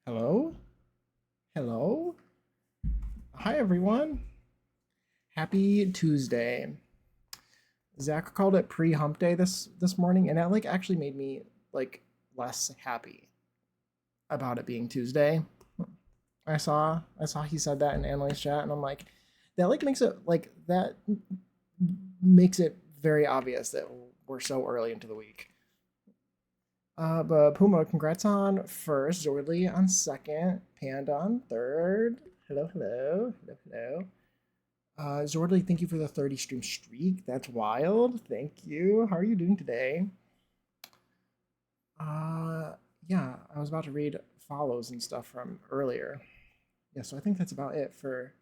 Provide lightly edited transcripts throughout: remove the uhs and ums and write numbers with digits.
Hello? Hello? Hi, everyone. Happy Tuesday. Zach called it pre-hump day this morning, and that like actually made me like less happy about it being Tuesday. I saw he said that in Annalise chat, and I'm like, that like makes it very obvious that we're so early into the week. But Puma, congrats on first, Zordly on second, Panda on third. Hello, hello, hello, hello. Zordly, thank you for the 30 stream streak. That's wild. Thank you. How are you doing today? Uh, yeah, I was about to read follows and stuff from earlier. Yeah, so I think that's about it for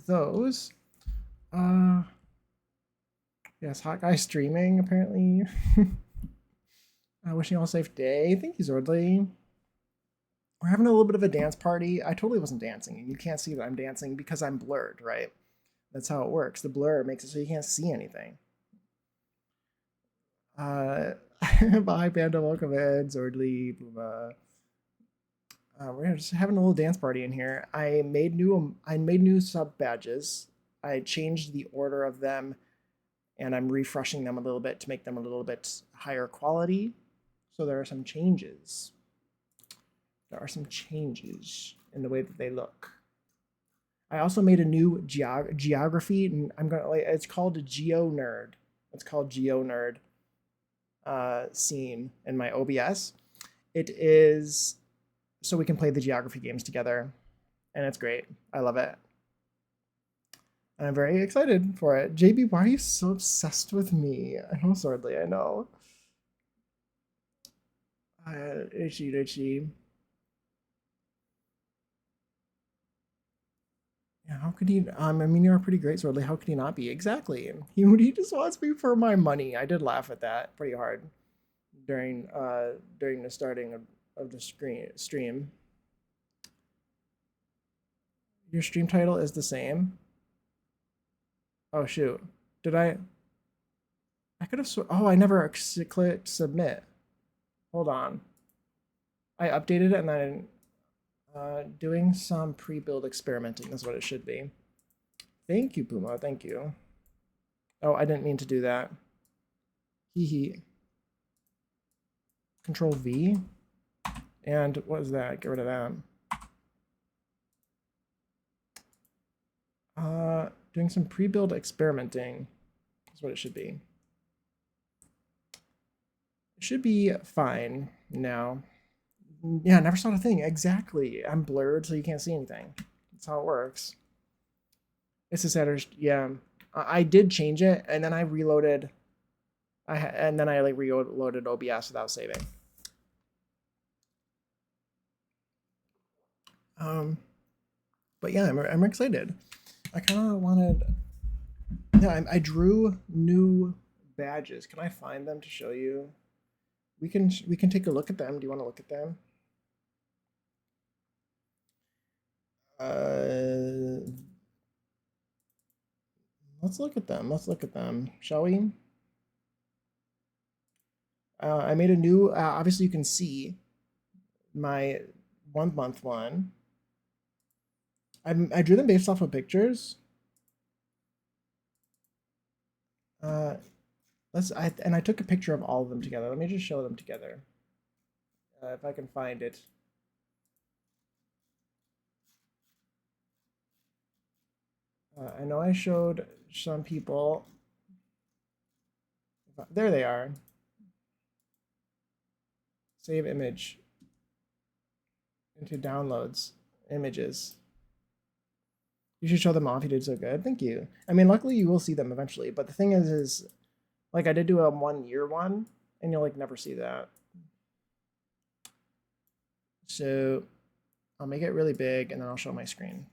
those. Uh, yes, Hot Guy streaming apparently. Wishing you all a safe day. Thank you, Zordly. We're having a little bit of a dance party. I totally wasn't dancing, and you can't see that I'm dancing because I'm blurred, right? That's how it works. The blur makes it so you can't see anything. Uh, Bye, Panda. Welcome in. Zordly, Booba. We're just having a little dance party in here. I made new sub badges. I changed the order of them, and I'm refreshing them a little bit to make them a little bit higher quality. So there are some changes. There are some changes in the way that they look. I also made a new geography, and I'm gonna like it's called Geo Nerd. It's called Geo Nerd scene in my OBS. It is so we can play the geography games together, and it's great. I love it. And I'm very excited for it. JB, why are you so obsessed with me? I know, Swordly, I know. Itchy, itchy. Yeah, how could he? I mean, you're pretty great, Swordly. How could he not be? Exactly. He just wants me for my money. I did laugh at that pretty hard during the starting of the stream. Your stream title is the same. Oh shoot. Did I could have oh, I never clicked submit. Hold on. I updated it and then doing some pre-build experimenting is what it should be. Thank you, Puma. Thank you. Oh, I didn't mean to do that. Hee hee. Control V. And what is that? Get rid of that. Doing some pre-build experimenting is what it should be. It should be fine now. Yeah, never saw the thing. Exactly. I'm blurred, so you can't see anything. That's how it works. It's a Saturday. Yeah, I did change it, and then I reloaded. And then I like reloaded OBS without saving. But yeah, I'm excited. I kind of wanted. Yeah, I drew new badges. Can I find them to show you? We can take a look at them. Do you want to look at them? Uh, let's look at them. Let's look at them, shall we? I made a new. Obviously, you can see my 1 month one. I drew them based off of pictures. Uh, and I took a picture of all of them together. Let me just show them together. If I can find it. I know I showed some people. There they are. Save image into downloads, images. You should show them off. You did so good. Thank you. I mean, luckily you will see them eventually. But the thing is like I did do a 1 year one, and you'll like never see that. So I'll make it really big, and then I'll show my screen.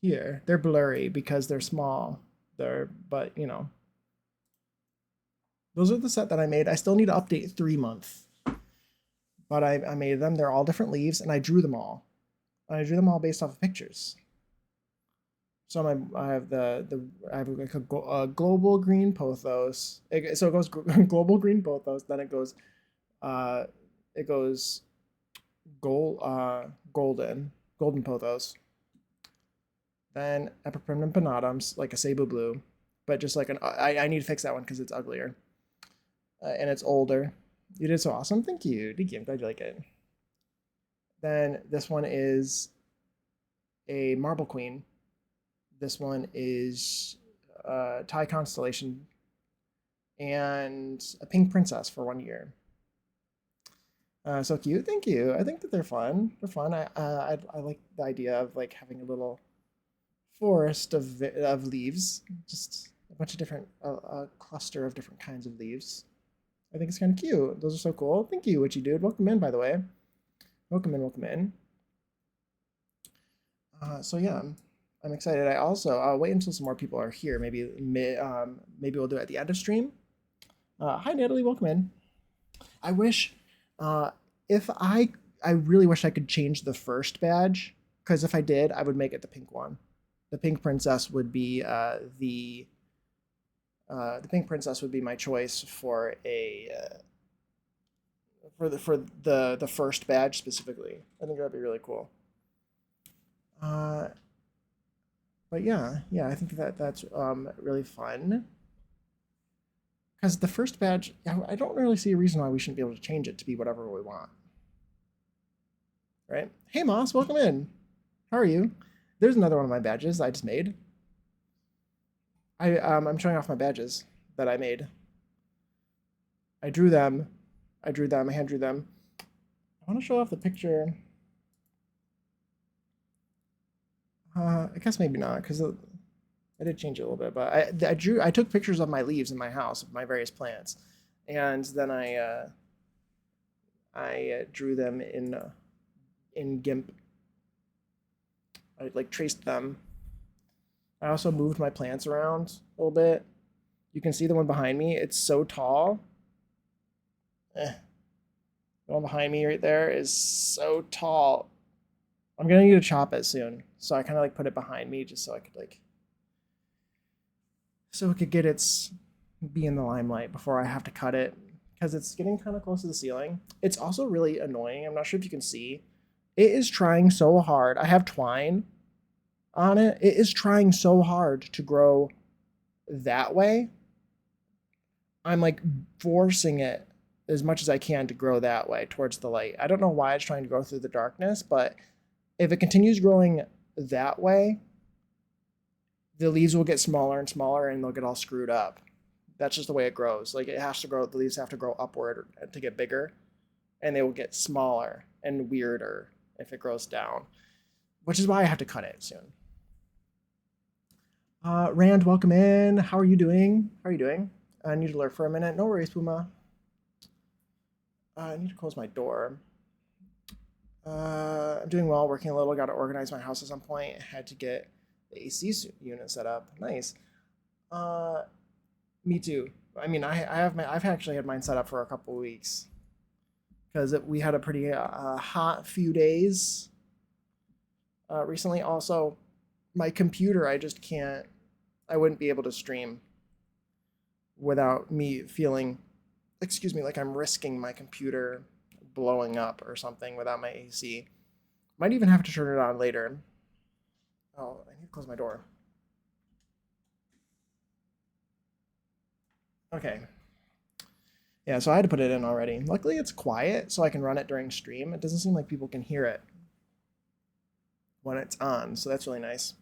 Here, they're blurry because they're small. But you know, those are the set that I made. I still need to update 3 month, but I made them. They're all different leaves, and I drew them all. And I drew them all based off of pictures. So I have I have like a global green pothos. So it goes global green pothos. Then uh, it goes gold golden pothos. Then Epiprim pinatum, like a Cebu blue, but just like I need to fix that one because it's uglier and it's older. You did so awesome. Thank you. Thank you. I'm glad you like it. Then this one is a Marble Queen. This one is Thai Constellation and a Pink Princess for 1 year. So cute. Thank you. I think that they're fun. They're fun. I like the idea of like having a little forest of leaves, just a bunch of different a cluster of different kinds of leaves. I think it's kind of cute. Those are so cool. Thank you, Witchy Dude. Welcome in, by the way. Welcome in. Welcome in. So yeah, I'm excited. I'll wait until some more people are here. Maybe we'll do it at the end of stream. Hi Natalie, welcome in. I wish, if I really wish I could change the first badge, because if I did, I would make it the pink one. The pink princess would be the pink princess would be my choice for the first badge specifically. I think that'd be really cool. But yeah, I think that's really fun. Because the first badge, I don't really see a reason why we shouldn't be able to change it to be whatever we want. Right? Hey Moss, welcome in. How are you? There's another one of my badges I just made. I'm showing off my badges that I made. I drew them. I hand drew them. I want to show off the picture. I guess maybe not, because I did change it a little bit, but I took pictures of my leaves in my house, of my various plants, and then I drew them in GIMP. I like traced them. I also moved my plants around a little bit. You can see the one behind me. It's so tall. The one behind me right there is so tall. I'm gonna need to chop it soon. So I kind of like put it behind me just so I could so it could get be in the limelight before I have to cut it, because it's getting kind of close to the ceiling. It's also really annoying. I'm not sure if you can see. It is trying so hard. I have twine on it. It is trying so hard to grow that way. I'm like forcing it as much as I can to grow that way towards the light. I don't know why it's trying to go through the darkness, but if it continues growing that way, the leaves will get smaller and smaller and they'll get all screwed up. That's just the way it grows. Like it has to grow, the leaves have to grow upward to get bigger, and they will get smaller and weirder if it grows down, which is why I have to cut it soon. Rand, welcome in. How are you doing? I need to lurk for a minute. No worries, Puma. I need to close my door. I'm doing well, working a little. Got to organize my house at some point. Had to get the AC unit set up. Nice. Me too. I mean, I've actually had mine set up for a couple weeks because we had a pretty hot few days recently. Also, my computer, I wouldn't be able to stream without me feeling, like I'm risking my computer blowing up or something without my AC. Might even have to turn it on later. Oh, I need to close my door. Okay. Yeah, so I had to put it in already. Luckily, it's quiet, so I can run it during stream. It doesn't seem like people can hear it when it's on, so that's really nice.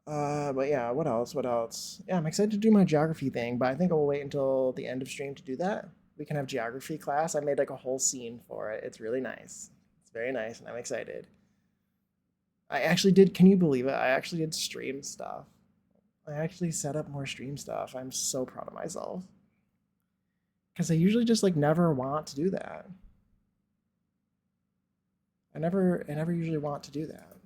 But yeah, what else? Yeah, I'm excited to do my geography thing, but I think I'll wait until the end of stream to do that. We can have geography class. I made like a whole scene for it. It's really nice. It's very nice, and I'm excited. I actually did, can you believe it? I actually did stream stuff. I actually set up more stream stuff. I'm so proud of myself. Because I usually just like never want to do that. I never usually want to do that.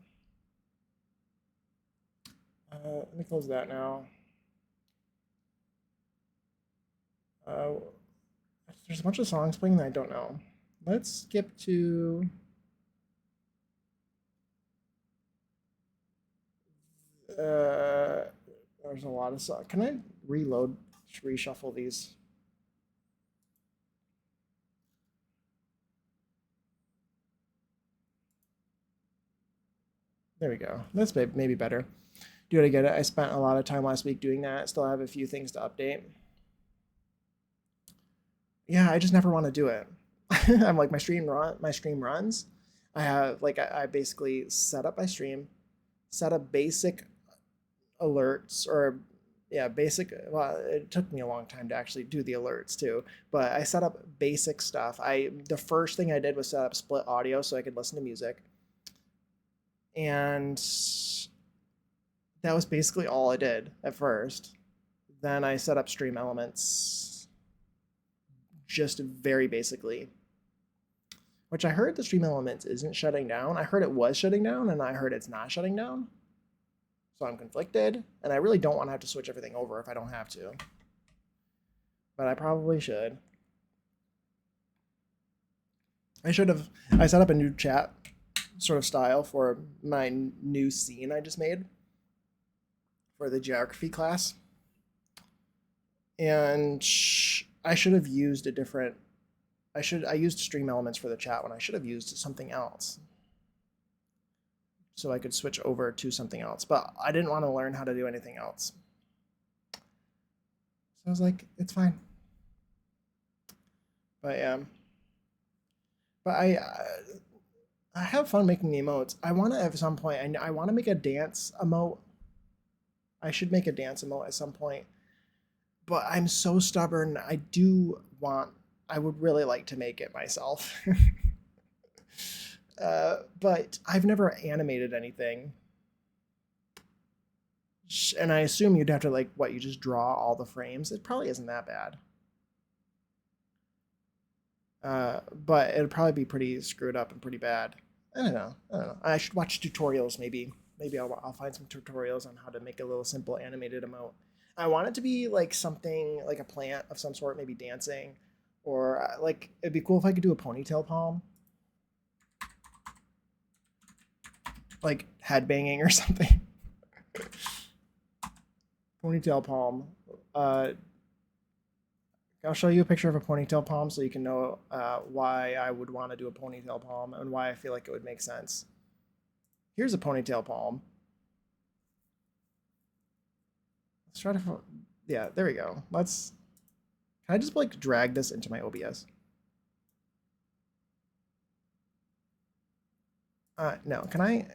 Let me close that now. There's a bunch of songs playing that I don't know. Let's skip to There's a lot of stuff. Can I reload, reshuffle these? There we go. That's maybe better. Do it again. I spent a lot of time last week doing that. Still have a few things to update. Yeah, I just never want to do it. I'm like my stream runs. I have like I basically set up my stream, set up basic alerts or yeah, basic well, it took me a long time to actually do the alerts too, but I set up basic stuff. The first thing I did was set up split audio so I could listen to music. And that was basically all I did at first. Then I set up stream elements just very basically, which I heard the stream elements isn't shutting down. I heard it was shutting down and I heard it's not shutting down. So I'm conflicted and I really don't want to have to switch everything over if I don't have to. But I probably should. I set up a new chat sort of style for my new scene I just made for the geography class. And I should have used a different I used stream elements for the chat when I should have used something else. So I could switch over to something else, but I didn't want to learn how to do anything else. So I was like, it's fine. But yeah. But I have fun making the emotes. I want to at some point. I want to make a dance emote. I should make a dance emote at some point. But I'm so stubborn. I would really like to make it myself. But I've never animated anything. And I assume you'd have to you just draw all the frames. It probably isn't that bad. But it'd probably be pretty screwed up and pretty bad. I don't know. I should watch tutorials maybe. Maybe I'll find some tutorials on how to make a little simple animated emote. I want it to be like something like a plant of some sort, maybe dancing, or like it'd be cool if I could do a ponytail palm, like head banging or something. Ponytail palm. I'll show you a picture of a ponytail palm so you can know why I would want to do a ponytail palm and why I feel like it would make sense. Here's a ponytail palm. Let's try to, yeah, there we go. Can I just like drag this into my OBS? No, can I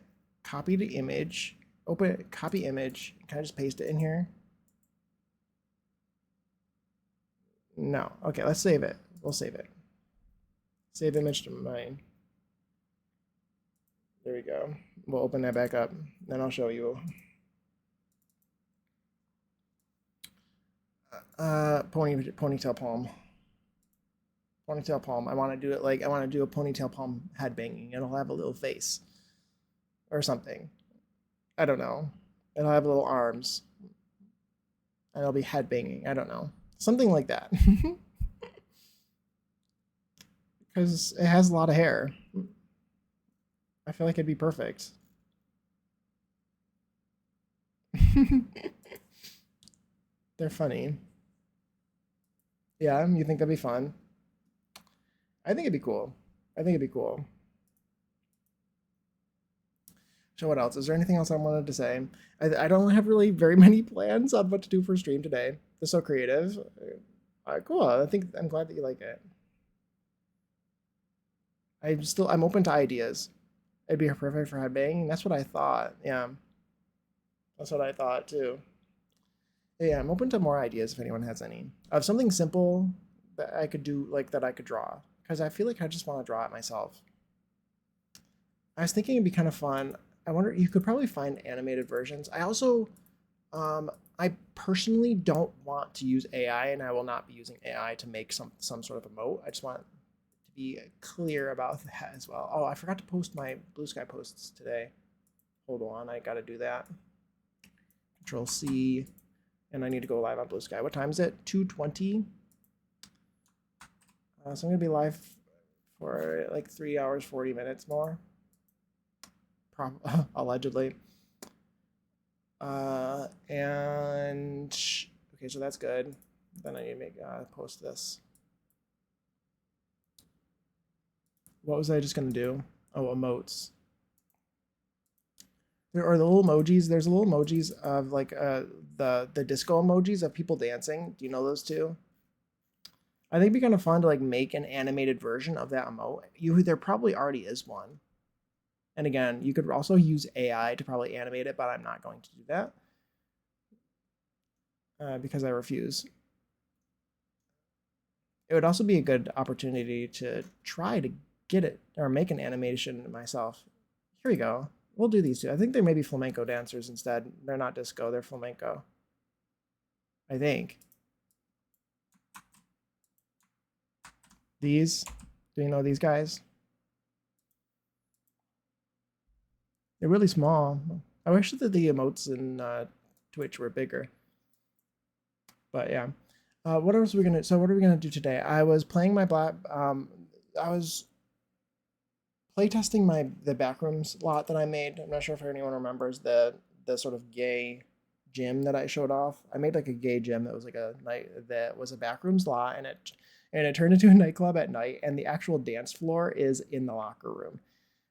copy the image, copy image, can I just paste it in here? No, okay, let's save it. We'll save it. Save image to mine. There we go. We'll open that back up, then I'll show you. Ponytail palm. Ponytail palm. I want to do it like I want to do a ponytail palm head banging. It'll have a little face or something. I don't know. It'll have little arms. And it'll be head banging. I don't know. Something like that. Because it has a lot of hair. I feel like it'd be perfect. They're funny. Yeah, you think that'd be fun? I think it'd be cool. I think it'd be cool. So what else? Is there anything else I wanted to say? I don't have really very many plans on what to do for stream today. They're so creative. Cool. I'm glad that you like it. I'm open to ideas. It'd be perfect for headbanging. That's what I thought. Yeah. That's what I thought too. Yeah, I'm open to more ideas if anyone has any. Of something simple that I could do, like that I could draw. Because I feel like I just want to draw it myself. I was thinking it'd be kind of fun. I wonder, you could probably find animated versions. I also, I personally don't want to use AI, and I will not be using AI to make some sort of emote. I just want to be clear about that as well. Oh, I forgot to post my Blue Sky posts today. Hold on, I gotta do that. Control C, and I need to go live on Blue Sky. What time is it? 2:20. So I'm gonna be live for like 3 hours, 40 minutes more. Allegedly. And okay, so that's good. Then I need to make post this. What was I just gonna do? Oh, emotes. There are the little emojis. There's little emojis of like the disco emojis of people dancing. Do you know those two? I think it'd be kind of fun to like make an animated version of that emote. There probably already is one. And again, you could also use AI to probably animate it, but I'm not going to do that because I refuse. It would also be a good opportunity to try to get it or make an animation myself. Here we go. We'll do these two. I think they may be flamenco dancers instead. They're not disco, they're flamenco. I think. These, do you know these guys? They're really small. I wish that the emotes in Twitch were bigger. But yeah. What else are we gonna? So what are we gonna do today? I was playing my black. I was playtesting the backrooms lot that I made. I'm not sure if anyone remembers the sort of gay gym that I showed off. I made like a gay gym that was like a night that was a backrooms lot, and it turned into a nightclub at night. And the actual dance floor is in the locker room,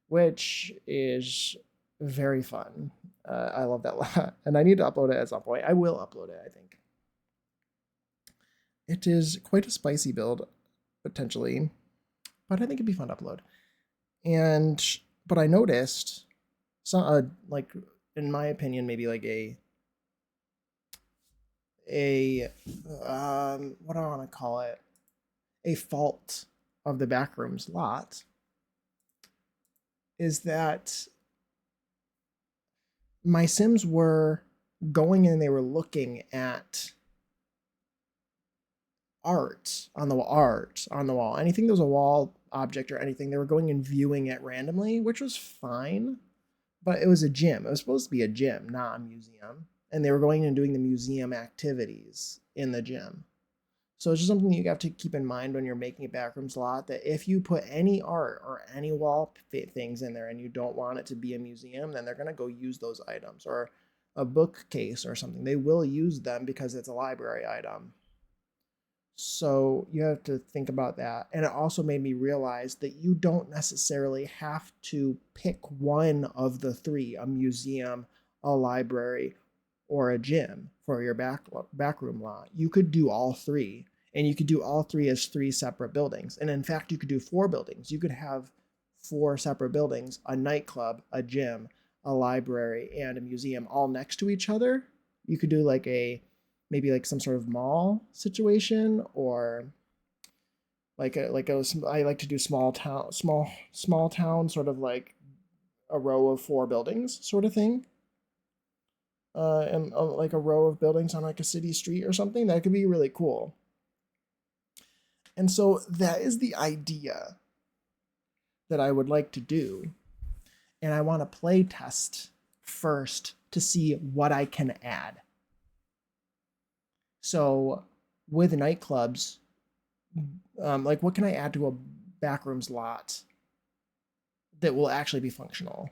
which is very fun. I love that lot, and I need to upload it at some point. I will upload it, I think. It is quite a spicy build, potentially, but I think it'd be fun to upload. And but I noticed some like in my opinion maybe like a what do I want to call it, a fault of the backrooms lot is that my Sims were going and they were looking at art on the wall. Anything that was a wall object or anything, they were going and viewing it randomly, which was fine. But it was a gym. It was supposed to be a gym, not a museum. And they were going and doing the museum activities in the gym. So it's just something you have to keep in mind when you're making a backrooms lot, that if you put any art or any wall things in there and you don't want it to be a museum, then they're going to go use those items, or a bookcase or something. They will use them because it's a library item. So you have to think about that. And it also made me realize that you don't necessarily have to pick one of the three, a museum, a library, or a gym for your backroom lot. You could do all three, and you could do all three as three separate buildings. And in fact, you could do four buildings. You could have four separate buildings, a nightclub, a gym, a library, and a museum all next to each other. You could do like a maybe like some sort of mall situation, or I like to do small town sort of like a row of four buildings sort of thing. And like a row of buildings on like a city street or something. That could be really cool. And so that is the idea that I would like to do. And I want to play test first to see what I can add. So with nightclubs, like what can I add to a backrooms lot that will actually be functional?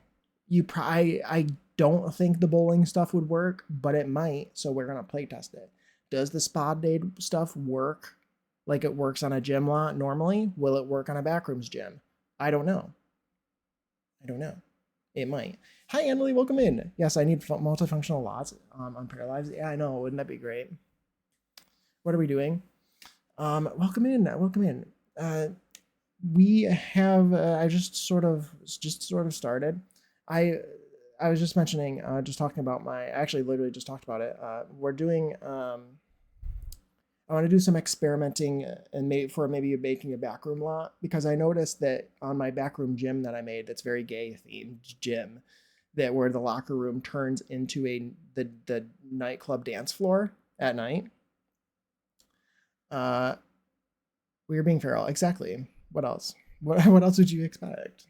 I don't think the bowling stuff would work, but it might. So we're gonna play test it. Does the spa day stuff work like it works on a gym lot normally? Will it work on a backrooms gym? I don't know. I don't know. It might. Hi, Emily. Welcome in. Yes, I need multifunctional lots on Paralives. Yeah, I know. Wouldn't that be great? What are we doing? Welcome in. Welcome in. We have. I just sort of started. I I was just mentioning, just talking about I actually literally just talked about it. We're doing. I want to do some experimenting and maybe making a backroom lot, because I noticed that on my backroom gym that I made, that's very gay themed gym, that where the locker room turns into the nightclub dance floor at night. We are being feral. Exactly. What else? What else would you expect?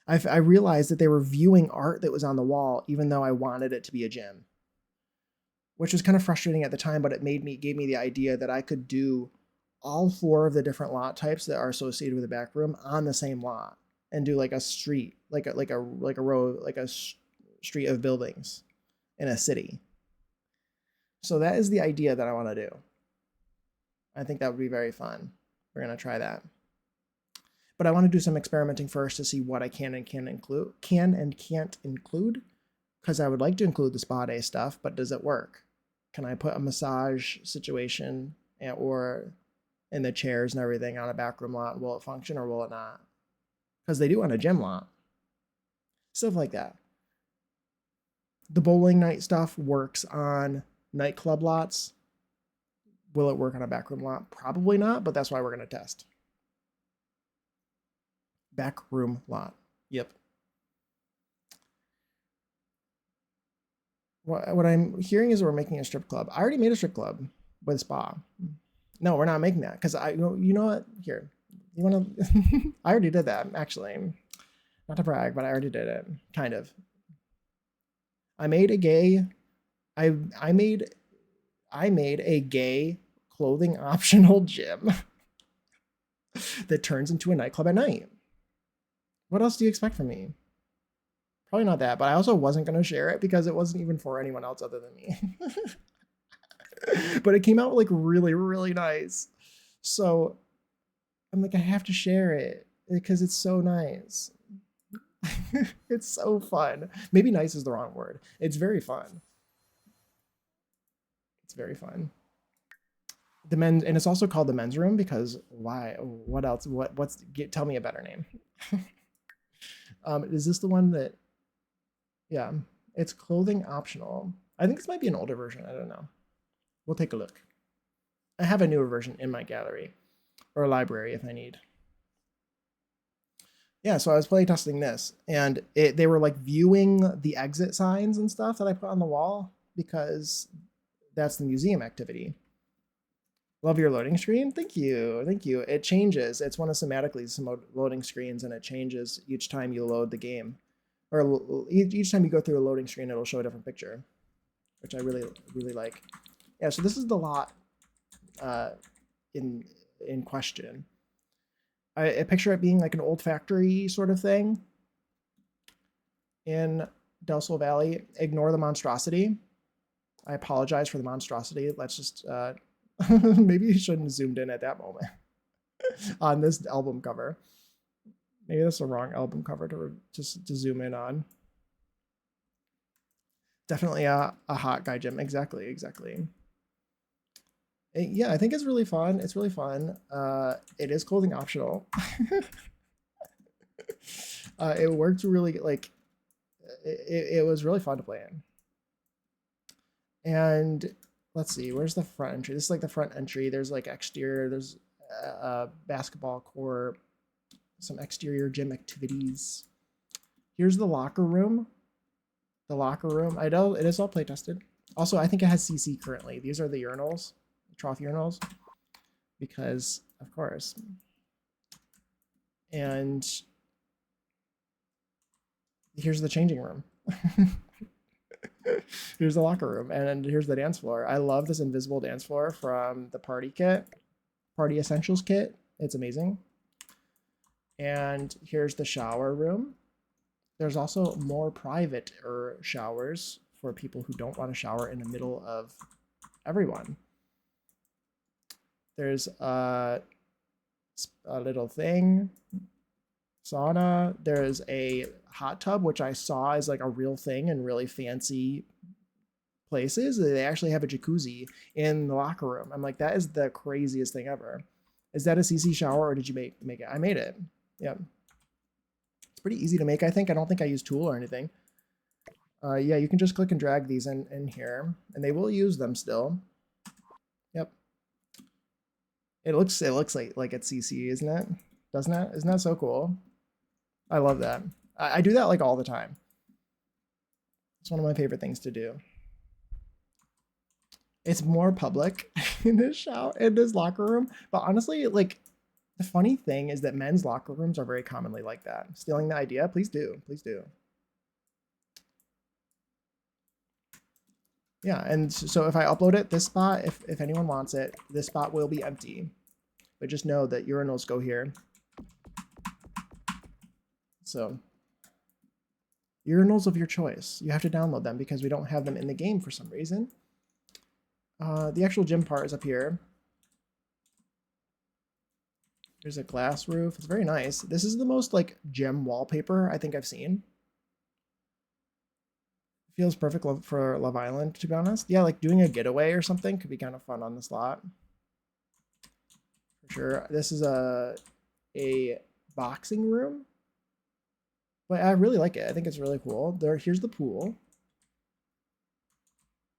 I realized that they were viewing art that was on the wall, even though I wanted it to be a gym, which was kind of frustrating at the time. But it gave me the idea that I could do all four of the different lot types that are associated with the back room on the same lot, and do like a street, like a row, like a street of buildings in a city. So that is the idea that I want to do. I think that would be very fun. We're going to try that. But I want to do some experimenting first to see what I can and can't include. Because I would like to include the spa day stuff, but does it work? Can I put a massage situation or in the chairs and everything on a backroom lot? Will it function or will it not? Because they do on a gym lot. Stuff like that. The bowling night stuff works on nightclub lots. Will it work on a backroom lot? Probably not, but that's why we're going to test. Backroom lot. Yep. What I'm hearing is we're making a strip club. I already made a strip club with spa. No, we're not making that because you know what? Here, you want to? I already did that actually. Not to brag, but I already did it. Kind of. I made a gay. I made a gay clothing optional gym that turns into a nightclub at night. What else do you expect from me? Probably not that, but I also wasn't going to share it because it wasn't even for anyone else other than me. But it came out like really, really nice. So I'm like, I have to share it because it's so nice. It's so fun. Maybe nice is the wrong word. It's very fun. It's very fun. The men's, and it's also called the men's room because why? What else? Tell me a better name. Is this the one that? Yeah, it's clothing optional. I think this might be an older version. I don't know. We'll take a look. I have a newer version in my gallery or library if I need. Yeah, so I was play testing this, and they were like viewing the exit signs and stuff that I put on the wall because that's the museum activity. Love your loading screen. Thank you. Thank you. It changes. It's one of Somatically's loading screens, and it changes each time you load the game. Or each time you go through a loading screen, it'll show a different picture, which I really, really like. Yeah, so this is the lot in question. I picture it being like an old factory sort of thing in Del Sol Valley. Ignore the monstrosity. I apologize for the monstrosity. Let's just, maybe you shouldn't have zoomed in at that moment on this album cover. Maybe that's the wrong album cover to zoom in on. Definitely a hot guy gym. Exactly. Yeah, I think it's really fun. It's really fun. It is clothing optional. It worked really like it was really fun to play in. And let's see, where's the front entry? This is like the front entry. There's like exterior. There's a basketball court, some exterior gym activities. Here's the locker room. The locker room. I know it is all play tested. Also, I think it has CC currently. These are the urinals, the trough urinals, because of course. And here's the changing room. Here's the locker room, and here's the dance floor. I love this invisible dance floor from the party essentials kit. It's amazing. And here's the shower room. There's also more private showers for people who don't want to shower in the middle of everyone. There's a little thing, sauna. There's a hot tub, which I saw is like a real thing in really fancy places. They actually have a jacuzzi in the locker room. I'm like, that is the craziest thing ever. Is that a CC shower or did you make it? I made it. Yeah. It's pretty easy to make, I think. I don't think I used tool or anything. Yeah, you can just click and drag these in here, and they will use them still. Yep. It looks like it's CC, isn't it? Doesn't it? Isn't that so cool? I love that. I do that like all the time. It's one of my favorite things to do. It's more public in this locker room, but honestly, like the funny thing is that men's locker rooms are very commonly like that. Stealing the idea? Please do. Please do. Yeah, and so if I upload it, this spot, if anyone wants it, this spot will be empty. But just know that urinals go here. So Urinals of your choice. You have to download them because we don't have them in the game for some reason. The actual gym part is up here. There's a glass roof. It's very nice. This is the most like gem wallpaper I think I've seen. Feels perfect for Love Island, to be honest. Yeah, like doing a getaway or something could be kind of fun on this lot. For sure. This is a boxing room. But I really like it. I think it's really cool. Here's the pool.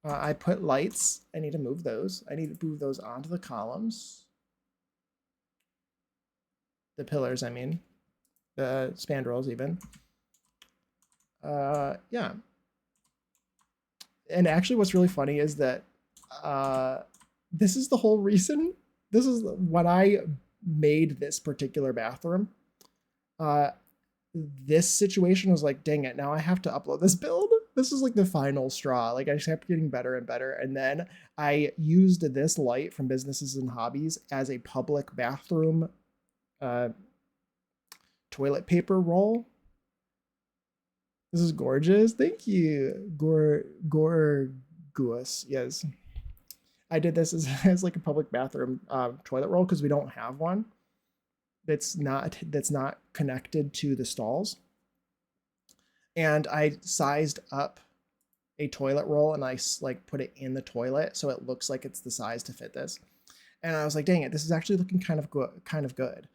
I put lights. I need to move those. I need to move those onto the columns. The pillars, I mean. The spandrels, even. Yeah. And actually, what's really funny is that this is the whole reason. This is when I made this particular bathroom. This situation was like, dang it, now I have to upload this build. This is like the final straw. Like, I just kept getting better and better. And then I used this light from Businesses and Hobbies as a public bathroom toilet paper roll. This is gorgeous. Thank you. Gorgeous. Yes. I did this as like a public bathroom toilet roll because we don't have one that's not connected to the stalls. And I sized up a toilet roll and I like put it in the toilet so it looks like it's the size to fit this. And I was like, dang it, this is actually looking kind of good.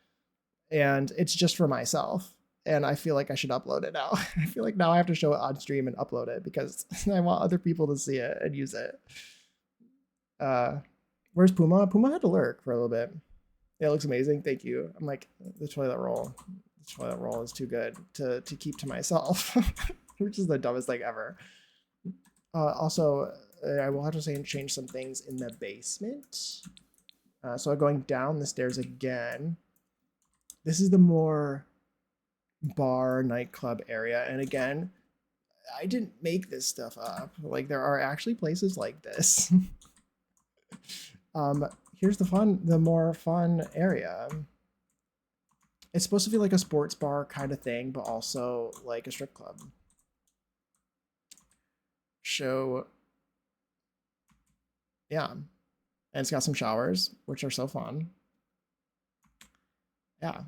And it's just for myself. And I feel like I should upload it now. I feel like now I have to show it on stream and upload it because I want other people to see it and use it. Where's Puma? Puma had to lurk for a little bit. Yeah, it looks amazing. Thank you. I'm like, the toilet roll. The toilet roll is too good to keep to myself, which is the dumbest thing ever. Also, I will have to say change some things in the basement. So going down the stairs again. This is the more bar nightclub area. And again, I didn't make this stuff up. Like, there are actually places like this. Here's the more fun area. It's supposed to be like a sports bar kind of thing, but also like a strip club. Yeah. And it's got some showers, which are so fun. Yeah.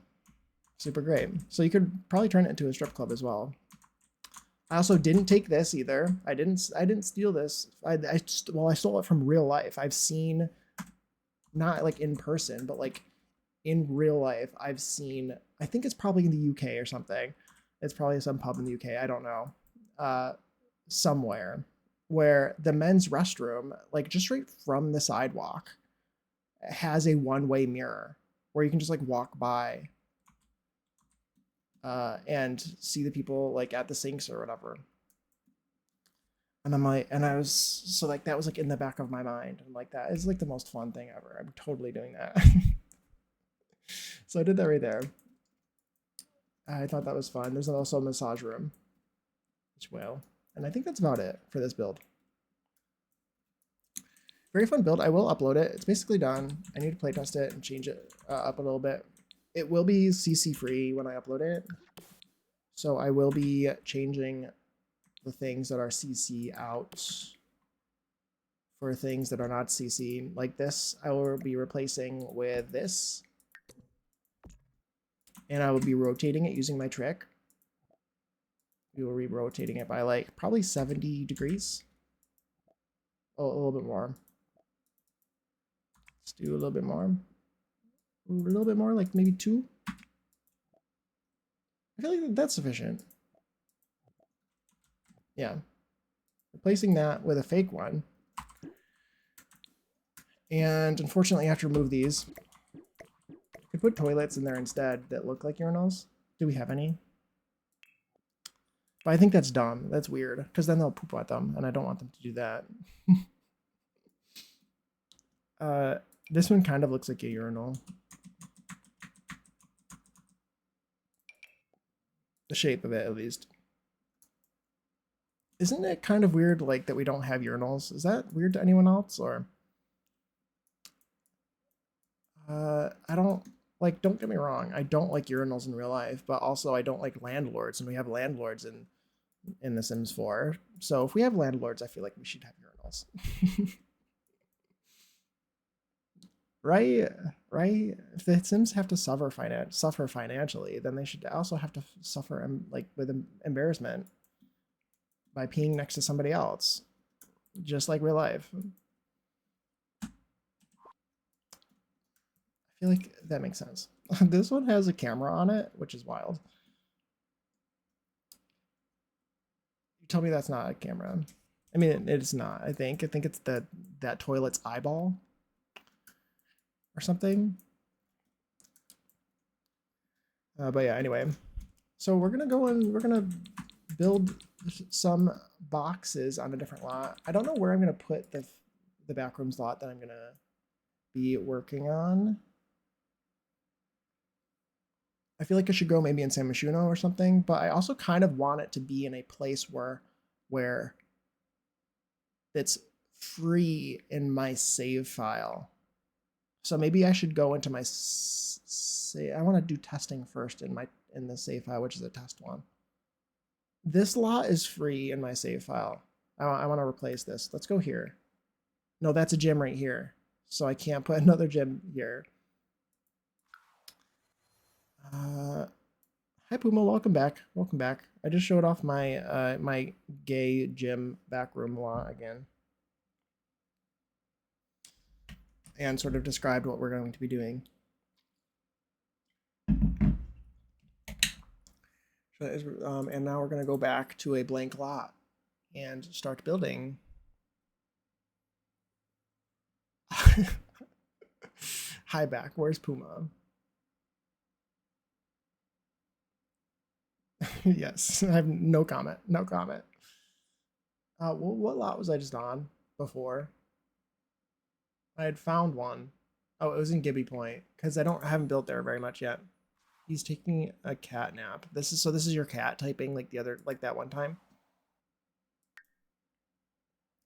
Super great. So you could probably turn it into a strip club as well. I also didn't take this either. I didn't steal this. I stole it from real life. I've seen, not like in person, but like in real life, I've seen, I think it's probably in the UK or something. It's probably some pub in the UK. I don't know. Somewhere where the men's restroom, like just right from the sidewalk, has a one-way mirror where you can just like walk by and see the people like at the sinks or whatever. And I'm like, and I was, so like that was like in the back of my mind. I'm like, that is like the most fun thing ever. I'm totally doing that. So I did that right there. I thought that was fun. There's also a massage room, which will. And I think that's about it for this build. Very fun build. I will upload it. It's basically done. I need to playtest it and change it up a little bit. It will be CC free when I upload it. So I will be changing the things that are CC out for things that are not CC. Like this, I will be replacing with this. And I will be rotating it using my trick. We will be rotating it by like probably 70 degrees. Oh, a little bit more. Let's do a little bit more. A little bit more, like maybe 2. I feel like that's sufficient. Yeah. Replacing that with a fake one. And unfortunately, I have to remove these. I could put toilets in there instead that look like urinals. Do we have any? But I think that's dumb. That's weird, because then they'll poop at them, and I don't want them to do that. This one kind of looks like a urinal. The shape of it, at least. Isn't it kind of weird, like, that we don't have urinals? Is that weird to anyone else, or? I don't, like, don't get me wrong. I don't like urinals in real life, but also I don't like landlords, and we have landlords in in The Sims 4. So if we have landlords, I feel like we should have urinals. Right? Right? If the Sims have to suffer financially, then they should also have to suffer like with embarrassment by peeing next to somebody else, just like real life. I feel like that makes sense. This one has a camera on it, which is wild. You tell me that's not a camera. I mean, it's not. I think it's that toilet's eyeball or something. But yeah, anyway. So we're gonna go and we're gonna build some boxes on a different lot. I don't know where I'm gonna put the backrooms lot that I'm gonna be working on. I feel like it should go maybe in San Myshuno or something, but I also kind of want it to be in a place where it's free in my save file. So maybe I should go into my say I want to do testing first in the save file, which is a test one. This lot is free in my save file. I want to replace this. Let's go here. No, that's a gym right here. So I can't put another gym here. Hi Puma, welcome back. Welcome back. I just showed off my my gay gym backroom lot again. And sort of described what we're going to be doing. And now we're going to go back to a blank lot and start building. Hi back. Where's Puma? Yes, I have no comment. No comment. What lot was I just on before? I had found one. Oh, it was in Gibby Point because I haven't built there very much yet. He's taking a cat nap. This is your cat typing like that one time.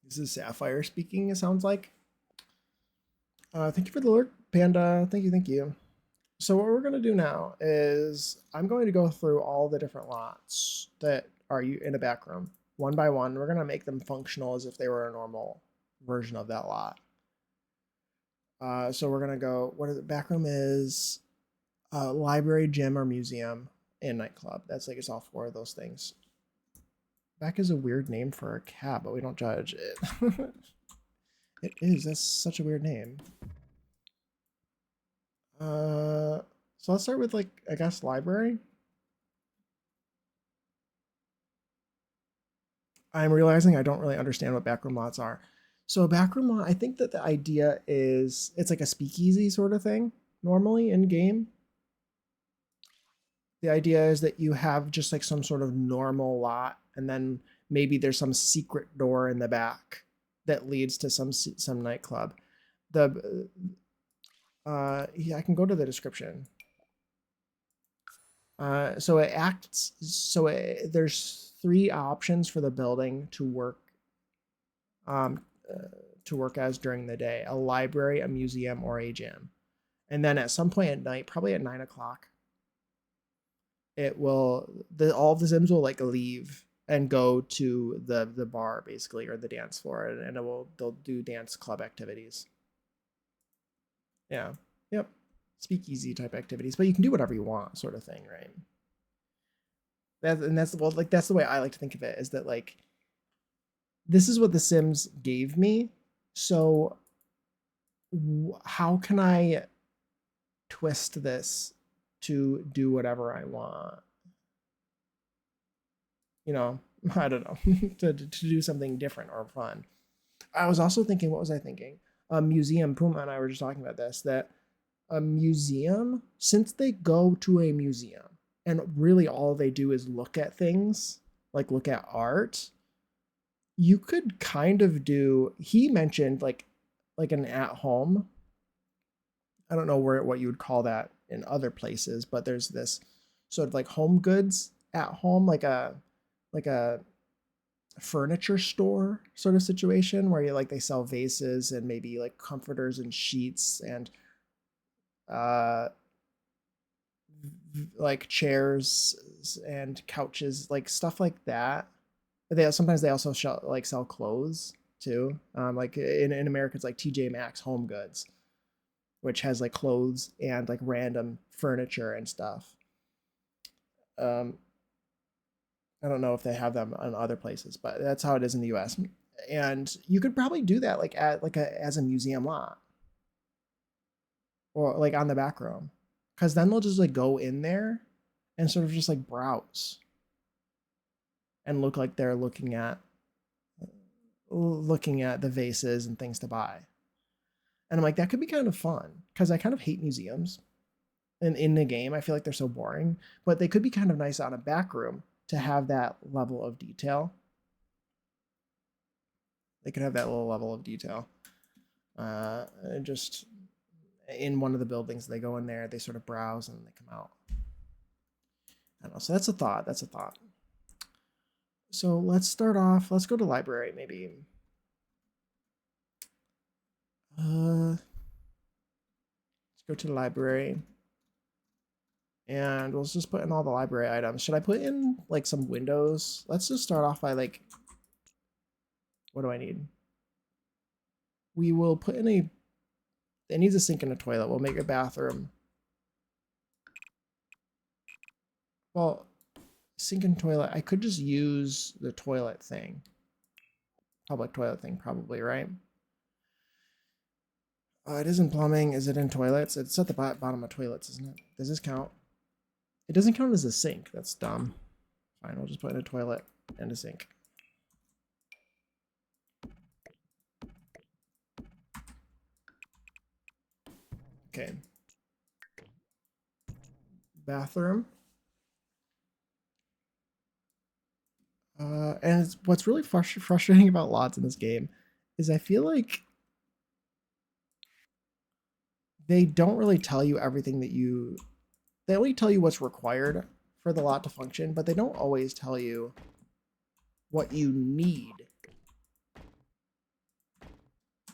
This is Sapphire speaking. It sounds like. Thank you for the alert, Panda. Thank you, thank you. So what we're gonna do now is I'm going to go through all the different lots that are in a back room one by one. We're gonna make them functional as if they were a normal version of that lot. So we're gonna go. What is it? Back room is library, gym, or museum, and nightclub. That's like it's all four of those things. Back is a weird name for a cat, but we don't judge it. It is. That's such a weird name. So let's start with like I guess library. I'm realizing I don't really understand what backroom lots are. So a backroom lot, I think that the idea is it's like a speakeasy sort of thing normally in game. The idea is that you have just like some sort of normal lot, and then maybe there's some secret door in the back that leads to some nightclub. The yeah, I can go to the description. So it acts. So there's three options for the building to work. Um, to work as during the day: a library, a museum, or a gym. And then at some point at night, probably at 9 o'clock, it will all of the Sims will like leave and go to the bar basically or the dance floor, and they'll do dance club activities. Yeah. Yep. Speakeasy type activities, but you can do whatever you want, sort of thing, right? That's the way I like to think of it, is that like this is what the Sims gave me. So how can I twist this to do whatever I want? You know, I don't know, to do something different or fun. I was also thinking, what was I thinking? A museum, Puma and I were just talking about this, that a museum, since they go to a museum and really all they do is look at things, like look at art, you could kind of do, he mentioned like an at home. I don't know what you would call that in other places, but there's this sort of like home goods at home, like a furniture store sort of situation where you like they sell vases and maybe like comforters and sheets and uh like chairs and couches, like stuff like that. Sometimes they also sell clothes too. Like in America, it's like TJ Maxx Home Goods, which has like clothes and like random furniture and stuff. Um, I don't know if they have them in other places, but that's how it is in the U.S. And you could probably do that like at like as a museum lot or like on the back room, because then they'll just like go in there and sort of just like browse and look like they're looking at the vases and things to buy. And I'm like, that could be kind of fun because I kind of hate museums. And in the game, I feel like they're so boring, but they could be kind of nice on a back room to have that level of detail. They could have that little level of detail. Just in one of the buildings, they go in there, they sort of browse, and they come out. I don't know. So that's a thought. That's a thought. So let's start off. Let's go to library, maybe. Let's go to the library. And we'll just put in all the library items. Should I put in like some windows? Let's just start off by like, what do I need? We will put in it needs a sink and a toilet. We'll make a bathroom. Well, sink and toilet, I could just use the toilet thing. Public toilet thing, probably, right? It isn't plumbing. Is it in toilets? It's at the bottom of toilets, isn't it? Does this count? It doesn't count as a sink. That's dumb. Fine, we'll just put in a toilet and a sink. Okay. Bathroom. And what's really frustrating about lots in this game is I feel like they don't really tell you everything they only tell you what's required for the lot to function, but they don't always tell you what you need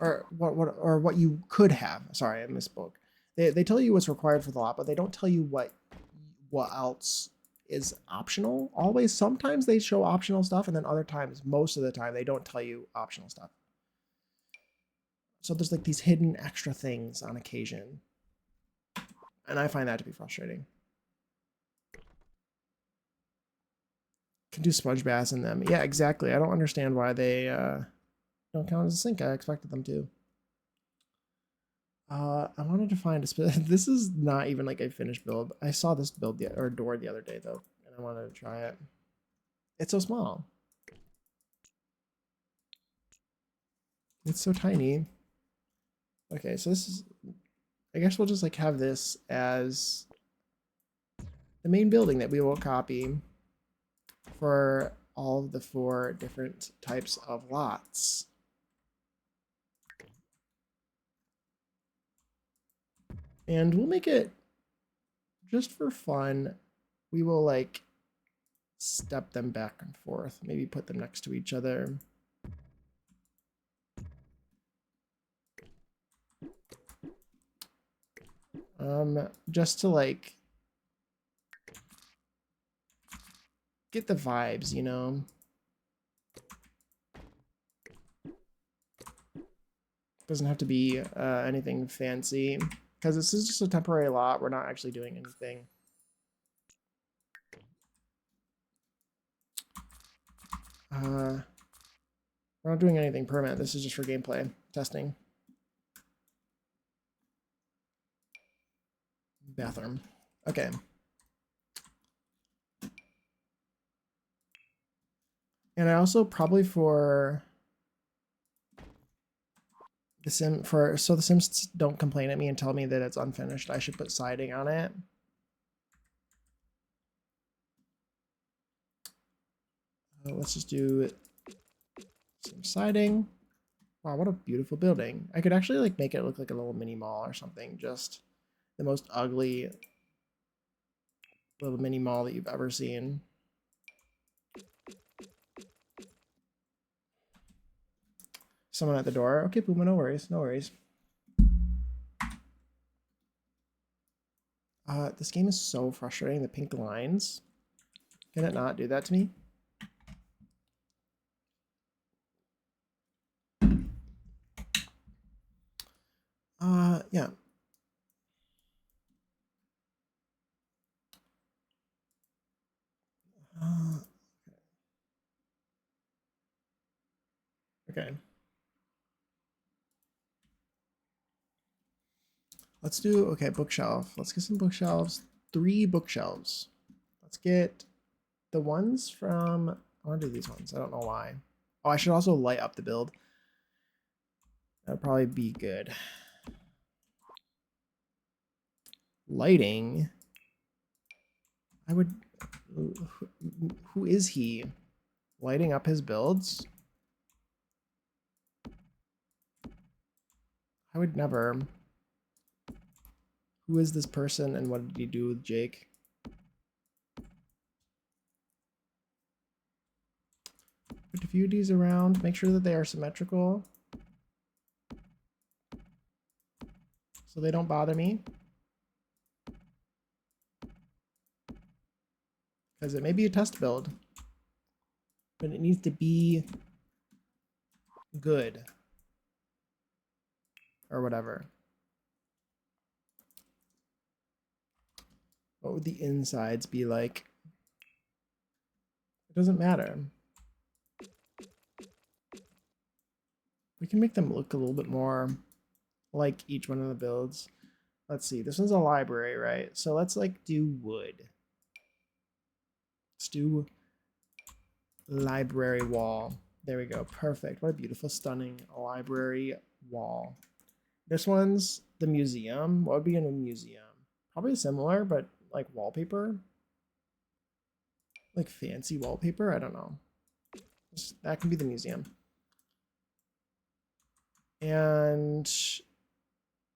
or what you could have. Sorry, I misspoke. They tell you what's required for the lot, but they don't tell you what else is optional. Always, sometimes they show optional stuff, and then other times, most of the time, they don't tell you optional stuff. So there's like these hidden extra things on occasion, and I find that to be frustrating. Can do sponge baths in them. Yeah, exactly. I don't understand why they don't count as a sink. I expected them to. I wanted to find a this is not even like a finished build. I saw this build or door the other day though, and I wanted to try it. It's so small. It's so tiny. Okay, so this is, I guess we'll just like have this as the main building that we will copy for all of the 4 different types of lots. And we'll make it just for fun. We will like step them back and forth, maybe put them next to each other. Just to like get the vibes, you know? Doesn't have to be anything fancy, because this is just a temporary lot. We're not actually doing anything. We're not doing anything permanent. This is just for gameplay testing. Bathroom. Okay. And I also probably for the so the Sims don't complain at me and tell me that it's unfinished, I should put siding on it. Let's just do some siding. Wow, what a beautiful building. I could actually like make it look like a little mini mall or something. Just the most ugly little mini mall that you've ever seen. Someone at the door. Okay, Puma, no worries, no worries. This game is so frustrating. The pink lines. Can it not do that to me? Okay. Let's do, okay, bookshelf. Let's get some bookshelves. 3 bookshelves. Let's get the ones from, I want to do these ones. I don't know why. Oh, I should also light up the build. That'd probably be good. Lighting. I would, who is he? Lighting up his builds? I would never. Who is this person and what did he do with Jake? Put a few of these around. Make sure that they are symmetrical, so they don't bother me. Because it may be a test build, but it needs to be good. Or whatever. What would the insides be like? It doesn't matter. We can make them look a little bit more like each one of the builds. Let's see, this one's a library, right? So let's like do wood. Let's do library wall. There we go, perfect. What a beautiful, stunning library wall. This one's the museum. What would be in a museum? Probably similar, but like wallpaper. Like fancy wallpaper, I don't know. That can be the museum. And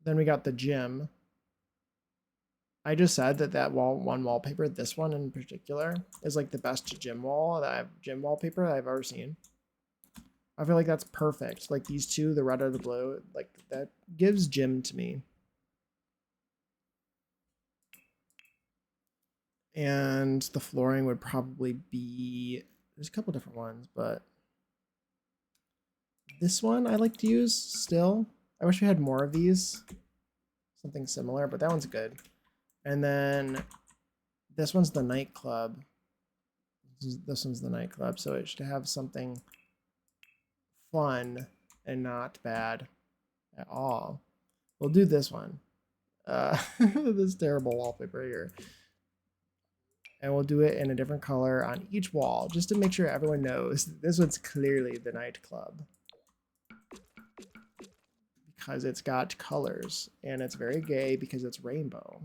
then we got the gym. I just said that one wallpaper, this one in particular, is like the best gym wallpaper that I've ever seen. I feel like that's perfect. Like these two, the red or the blue, like that gives gym to me. And the flooring would probably be, there's a couple different ones, but this one I like to use still. I wish we had more of these. Something similar, but that one's good. And then this one's the nightclub. This one's the nightclub, so it should have something fun and not bad at all. We'll do this one. This terrible wallpaper here. And we'll do it in a different color on each wall, just to make sure everyone knows this one's clearly the nightclub. Because it's got colors, and it's very gay because it's rainbow.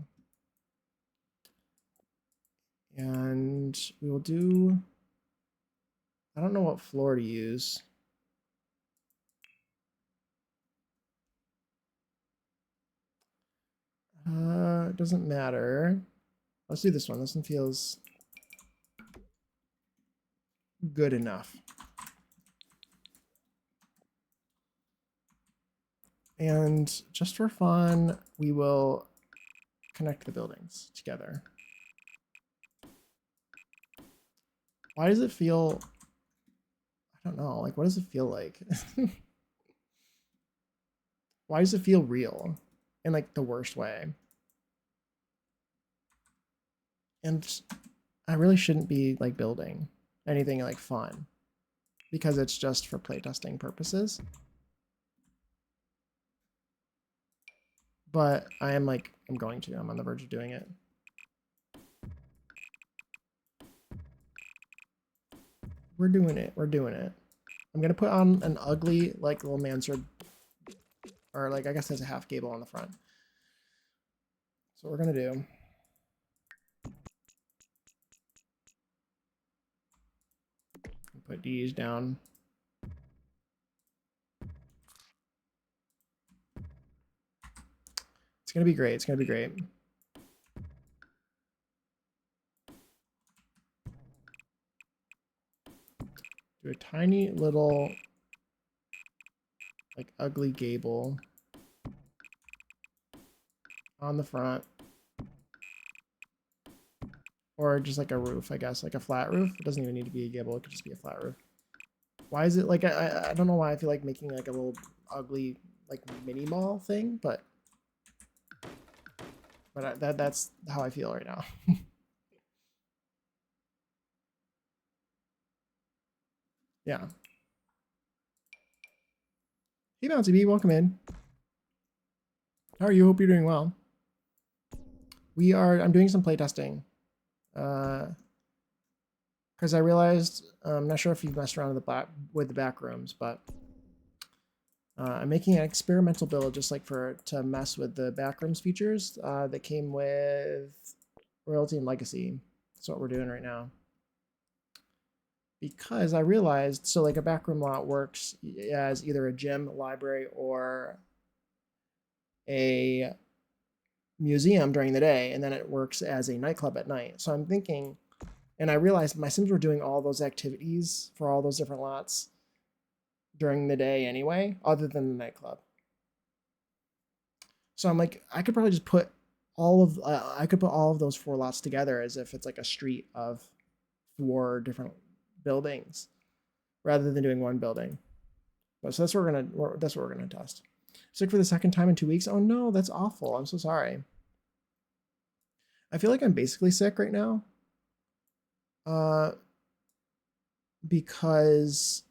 And we will do, I don't know what floor to use. It doesn't matter. Let's do this one. This one feels good enough. And just for fun, we will connect the buildings together. Why does it feel, I don't know, like what does it feel like? Why does it feel real in like the worst way? And I really shouldn't be like building anything like fun because it's just for playtesting purposes. But I am like, I'm on the verge of doing it. We're doing it. We're doing it. I'm going to put on an ugly like little mansard, or like I guess there's a half gable on the front. So what we're going to do. Put these down. It's going to be great. It's going to be great. Do a tiny little like ugly gable on the front. Or just like a roof, I guess, like a flat roof. It doesn't even need to be a gable. It could just be a flat roof. Why is it like, I don't know why I feel like making like a little ugly like mini mall thing, but that's how I feel right now. Yeah. Hey, Bouncy Bee, welcome in. How are you? Hope you're doing well. I'm doing some playtesting. Because I realized, I'm not sure if you've messed around with the back rooms, but I'm making an experimental build just like to mess with the backrooms features that came with Royalty and Legacy. That's what we're doing right now. Because I realized, so like a backroom lot works as either a gym, library, or a museum during the day, and then it works as a nightclub at night. So I'm thinking, and I realized my Sims were doing all those activities for all those different lots during the day anyway, other than the nightclub. So I'm like, I could probably just put all of those 4 lots together as if it's like a street of 4 different buildings, rather than doing one building. So that's what we're gonna test. Sick for the second time in 2 weeks. Oh no, that's awful. I'm so sorry. I feel like I'm basically sick right now. Because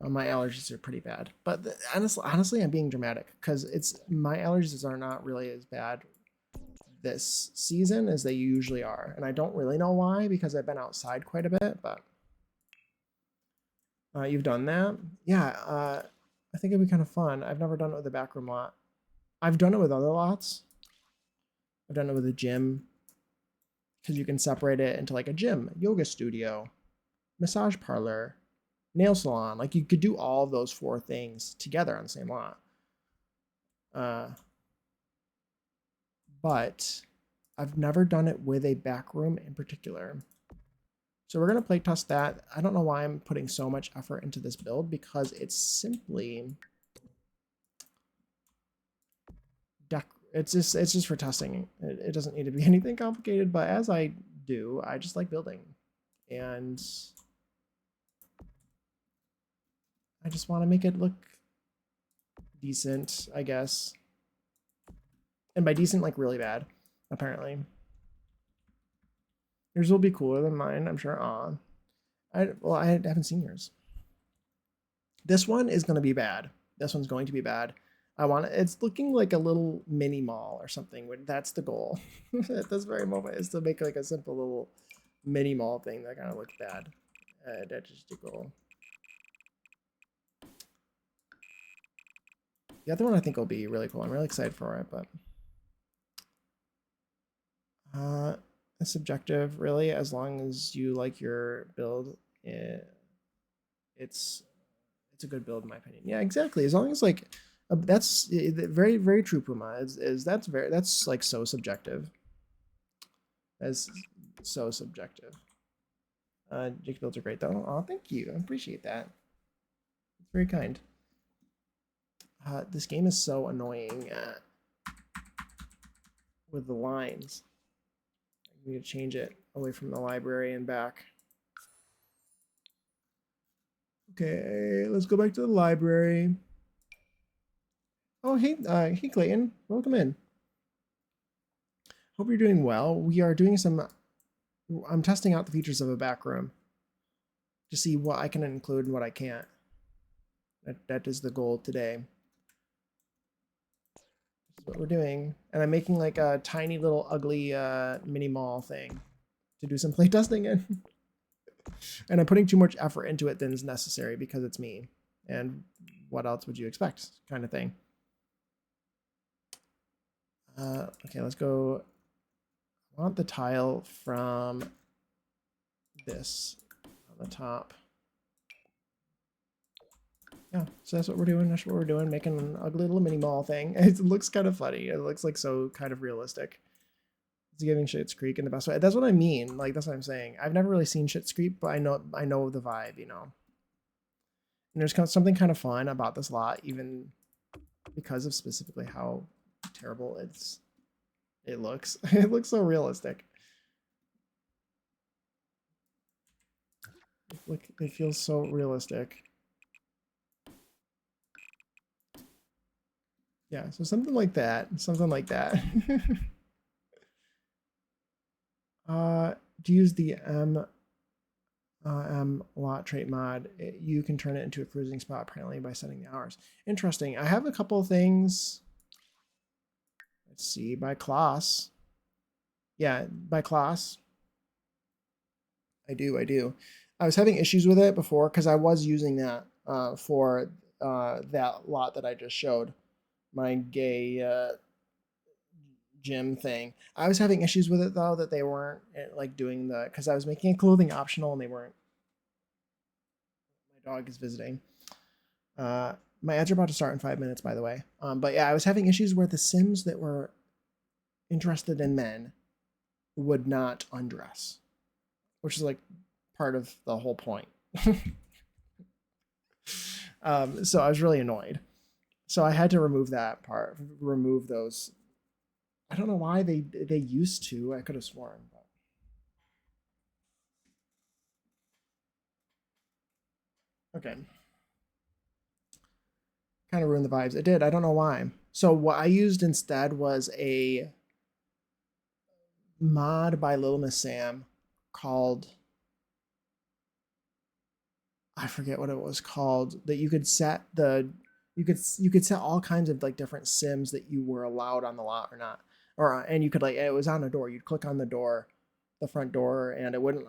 my allergies are pretty bad. But honestly, I'm being dramatic because my allergies are not really as bad this season as they usually are, and I don't really know why because I've been outside quite a bit. But you've done that, yeah. I think it'd be kind of fun. I've never done it with a backroom lot. I've done it with other lots. I've done it with a gym because you can separate it into like a gym, yoga studio, massage parlor, nail salon. Like you could do all of those 4 things together on the same lot. But I've never done it with a back room in particular. So we're going to play test that. I don't know why I'm putting so much effort into this build because it's simply it's just for testing. It doesn't need to be anything complicated, but as I do, I just like building. And I just want to make it look decent, I guess. And by decent, like really bad, apparently. Yours will be cooler than mine, I'm sure. I haven't seen yours. This one is going to be bad. This one's going to be bad. It's looking like a little mini mall or something. That's the goal at this very moment, is to make like a simple little mini mall thing that kind of looks bad. That's just the goal. The other one I think will be really cool. I'm really excited for it, but it's subjective, really. As long as you like your build, it's a good build in my opinion. Yeah, exactly. As long as like that's very very true, Puma. That's like so subjective. That's so subjective. Jake builds are great though. Oh, thank you. I appreciate that. It's very kind. This game is so annoying with the lines. I need to change it away from the library and back. Okay, let's go back to the library. Oh, hey Clayton, welcome in. Hope you're doing well. We are doing I'm testing out the features of a back room to see what I can include and what I can't. That is the goal today. This is what we're doing. And I'm making like a tiny little ugly mini mall thing to do some playtesting in. And I'm putting too much effort into it than is necessary because it's me. And what else would you expect, kind of thing. Okay, let's go. I want the tile from this on the top. Yeah, so that's what we're doing. That's what we're doing, making an ugly little mini mall thing. It looks kind of funny. It looks like so kind of realistic. It's giving Schitt's Creek in the best way. That's what I mean. Like that's what I'm saying. I've never really seen Schitt's Creek, but I know the vibe, you know. And there's something kind of fun about this lot, even because of specifically how terrible it looks. It looks so realistic. Look, it feels so realistic. Yeah, so something like that. Something like that. To use the M lot trait mod. You can turn it into a cruising spot apparently by setting the hours. Interesting. I have a couple of things. Let's see, by class. Yeah, by class. I do. I was having issues with it before because I was using that for that lot that I just showed. My gay gym thing. I was having issues with it though that they weren't like doing the because I was making a clothing optional and they weren't. My dog is visiting. My ads are about to start in 5 minutes, by the way. But yeah, I was having issues where the Sims that were interested in men would not undress, which is like part of the whole point. So I was really annoyed. So I had to remove that part, remove those. I don't know why they used to. I could have sworn. But... Okay. Kind of ruined the vibes. It did. I don't know why. So what I used instead was a mod by Little Miss Sam called, I forget what it was called, that you could set the you could set all kinds of like different sims that you were allowed on the lot or not, or and you could like it was on a door. You'd click on the door, the front door, and it wouldn't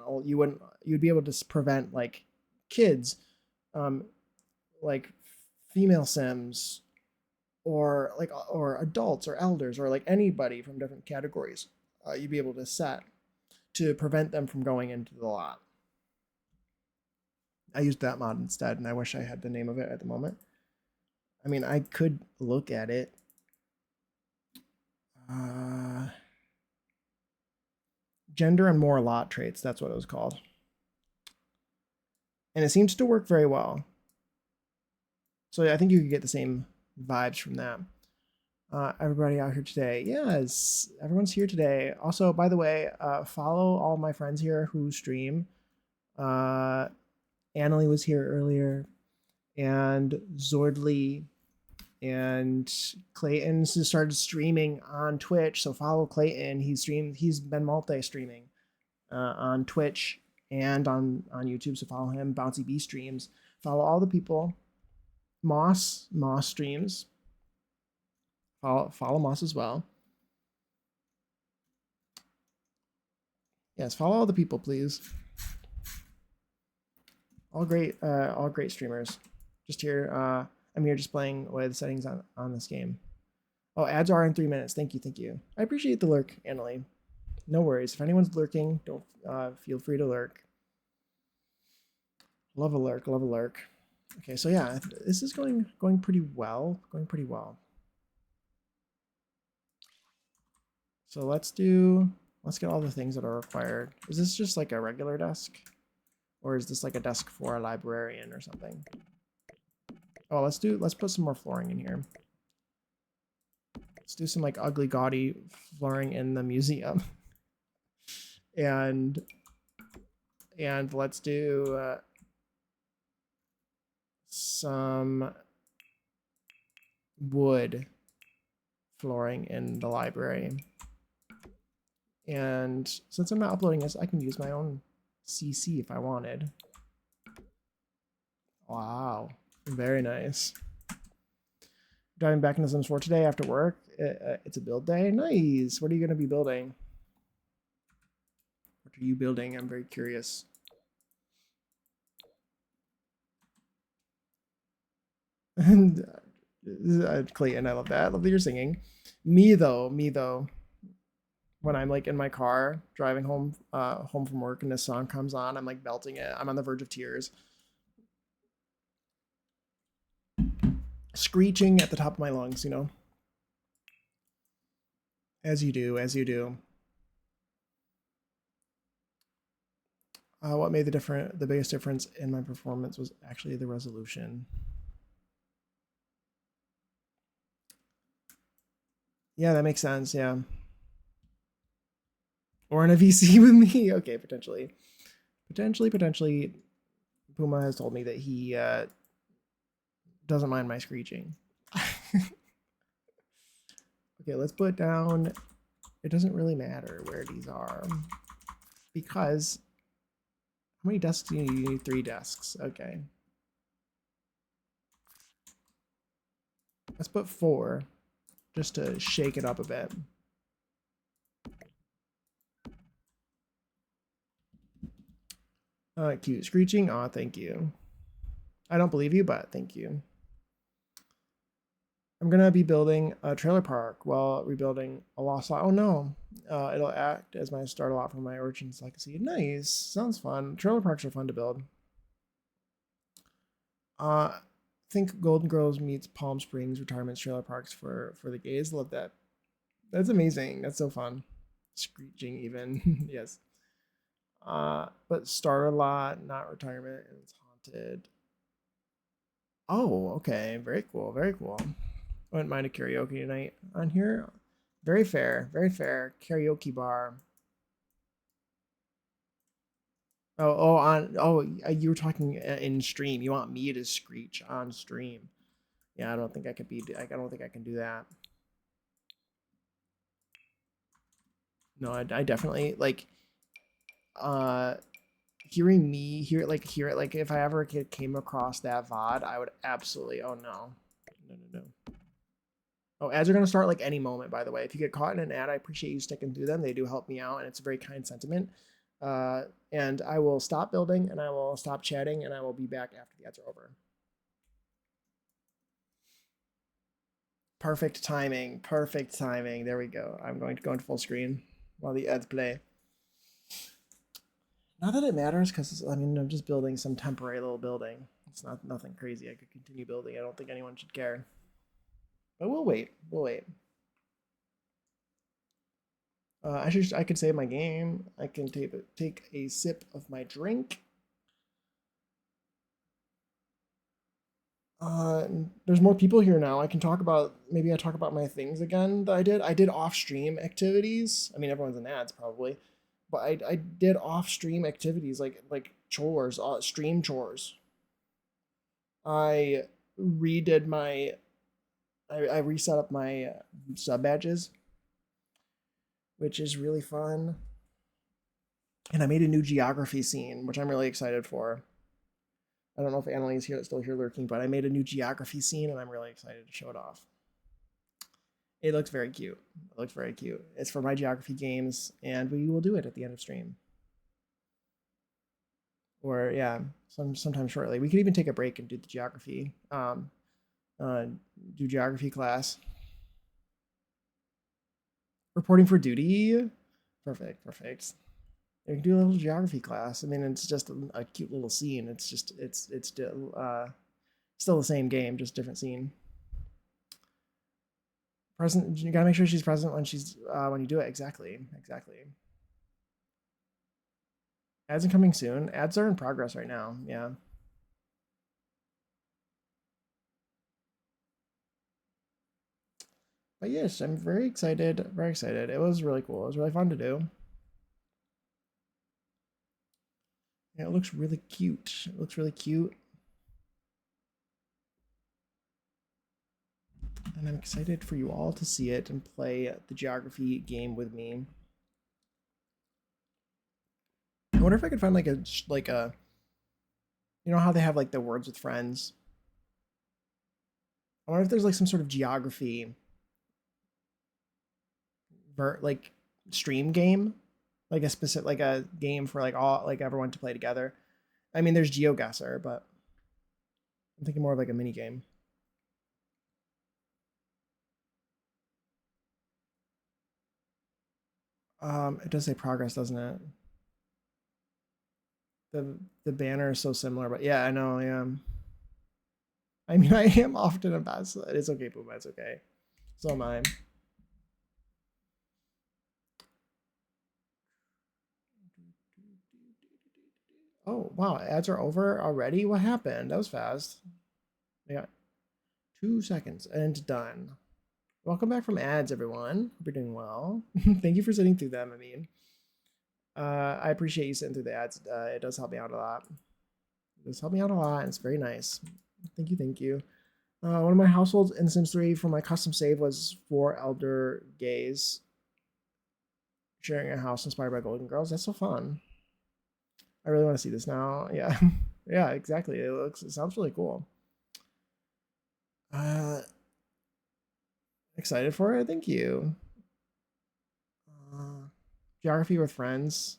you'd be able to prevent like kids, um, like female sims, or adults or elders or like anybody from different categories. You'd be able to set to prevent them from going into the lot. I used that mod instead, and I wish I had the name of it at the moment. I mean, I could look at it. Gender and more lot traits, that's what it was called. And it seems to work very well. So I think you could get the same vibes from that. Everybody out here today. Yes, everyone's here today. Also, by the way, follow all my friends here who stream. Annalie was here earlier, and Zordly, and Clayton just started streaming on Twitch. So follow Clayton. He's been multi-streaming on Twitch and on YouTube. So follow him. Bouncy B streams. Follow all the people. Moss streams. Follow Moss as well. Yes, follow all the people, please. All great streamers. Just here, I'm here just playing with settings on this game. Oh, ads are in 3 minutes. Thank you. I appreciate the lurk, Annalie. No worries. If anyone's lurking, don't feel free to lurk. Love a lurk. Okay, so yeah, this is going pretty well. So let's get all the things that are required. Is this just like a regular desk? Or is this like a desk for a librarian or something? Oh, let's put some more flooring in here. Let's do some like ugly gaudy flooring in the museum. and let's do some wood flooring in the library. And since I'm not uploading this, I can use my own CC if I wanted. Wow, very nice. Diving back into Sims 4 today after work. It's a build day. Nice. What are you going to be building? What are you building? I'm very curious. And Clayton, I love that. I love that you're singing. Me though, when I'm like in my car driving home from work and this song comes on, I'm like belting it. I'm on the verge of tears. Screeching at the top of my lungs, you know. As you do. What made the biggest difference in my performance was actually the resolution. Yeah, that makes sense. Yeah. Or in a VC with me. Okay, potentially. Puma has told me that he doesn't mind my screeching. Okay, let's put down. It doesn't really matter where these are because How many desks do you need? You need 3 desks. Okay. Let's put 4 just to shake it up a bit. Cute. Screeching. Aw, thank you. I don't believe you, but thank you. I'm gonna be building a trailer park while rebuilding a lost lot. Oh no. It'll act as my starter lot for my Origins Legacy. Nice. Sounds fun. Trailer parks are fun to build. Think Golden Girls meets Palm Springs retirement trailer parks for the gays. Love that. That's amazing. That's so fun. Screeching even. Yes. But starter lot, not retirement, and it's haunted. Oh, okay. Very cool. Very cool. I wouldn't mind a karaoke tonight on here. Very fair. Very fair. Karaoke bar. You were talking in stream. You want me to screech on stream? Yeah, I don't think I could be. I don't think I can do that. No, I definitely like. Hearing me hear it like if I ever came across that VOD, I would absolutely. Oh no, no. Oh, ads are gonna start like any moment. By the way, if you get caught in an ad, I appreciate you sticking through them. They do help me out, and it's a very kind sentiment. And I will stop building, and I will stop chatting, and I will be back after the ads are over. Perfect timing. Perfect timing. There we go. I'm going to go into full screen while the ads play. Not that it matters, because I mean I'm just building some temporary little building. It's nothing crazy. I could continue building. I don't think anyone should care. But we'll wait. We'll wait. I could save my game. I can take a sip of my drink. There's more people here now. I can talk about maybe I talk about my things again that I did. I did off-stream activities. I mean, everyone's in ads probably, but I did off-stream activities like chores, stream chores. I redid my I reset up my sub badges, which is really fun. And I made a new geography scene, which I'm really excited for. I don't know if Annalise is still here lurking, but I made a new geography scene, and I'm really excited to show it off. It looks very cute. It looks very cute. It's for my geography games, and we will do it at the end of stream. Or yeah, sometime shortly. We could even take a break and do the geography. Do geography class. Reporting for duty. Perfect. You can do a little geography class. I mean, it's just a cute little scene. It's still the same game, just different scene. Present. You gotta make sure she's present when you do it. Exactly. Ads are coming soon. Ads are in progress right now. Yeah. But yes, I'm very excited. Very excited. It was really cool. It was really fun to do. Yeah, it looks really cute. It looks really cute. And I'm excited for you all to see it and play the geography game with me. I wonder if I could find like a you know how they have like the words with friends. I wonder if there's like some sort of geography like stream game, like a specific like a game for like everyone to play together. I mean, there's GeoGuessr, but I'm thinking more of like a mini game. It does say progress, doesn't it? The banner is so similar, but yeah, I know. Yeah. I mean, I am often a bad. It's okay, Puma. It's okay. So am I. Oh wow, ads are over already. What happened? That was fast. Yeah, 2 seconds and done. Welcome back from ads, everyone. Hope you're doing well. Thank you for sitting through them. I mean, I appreciate you sitting through the ads. It does help me out a lot. It does help me out a lot, and it's very nice. Thank you. One of my households in Sims 3 for my custom save was 4 elder gays sharing a house inspired by Golden Girls. That's so fun. I really want to see this now. Yeah. Yeah, exactly. It sounds really cool. Excited for it. Thank you. Geography with friends,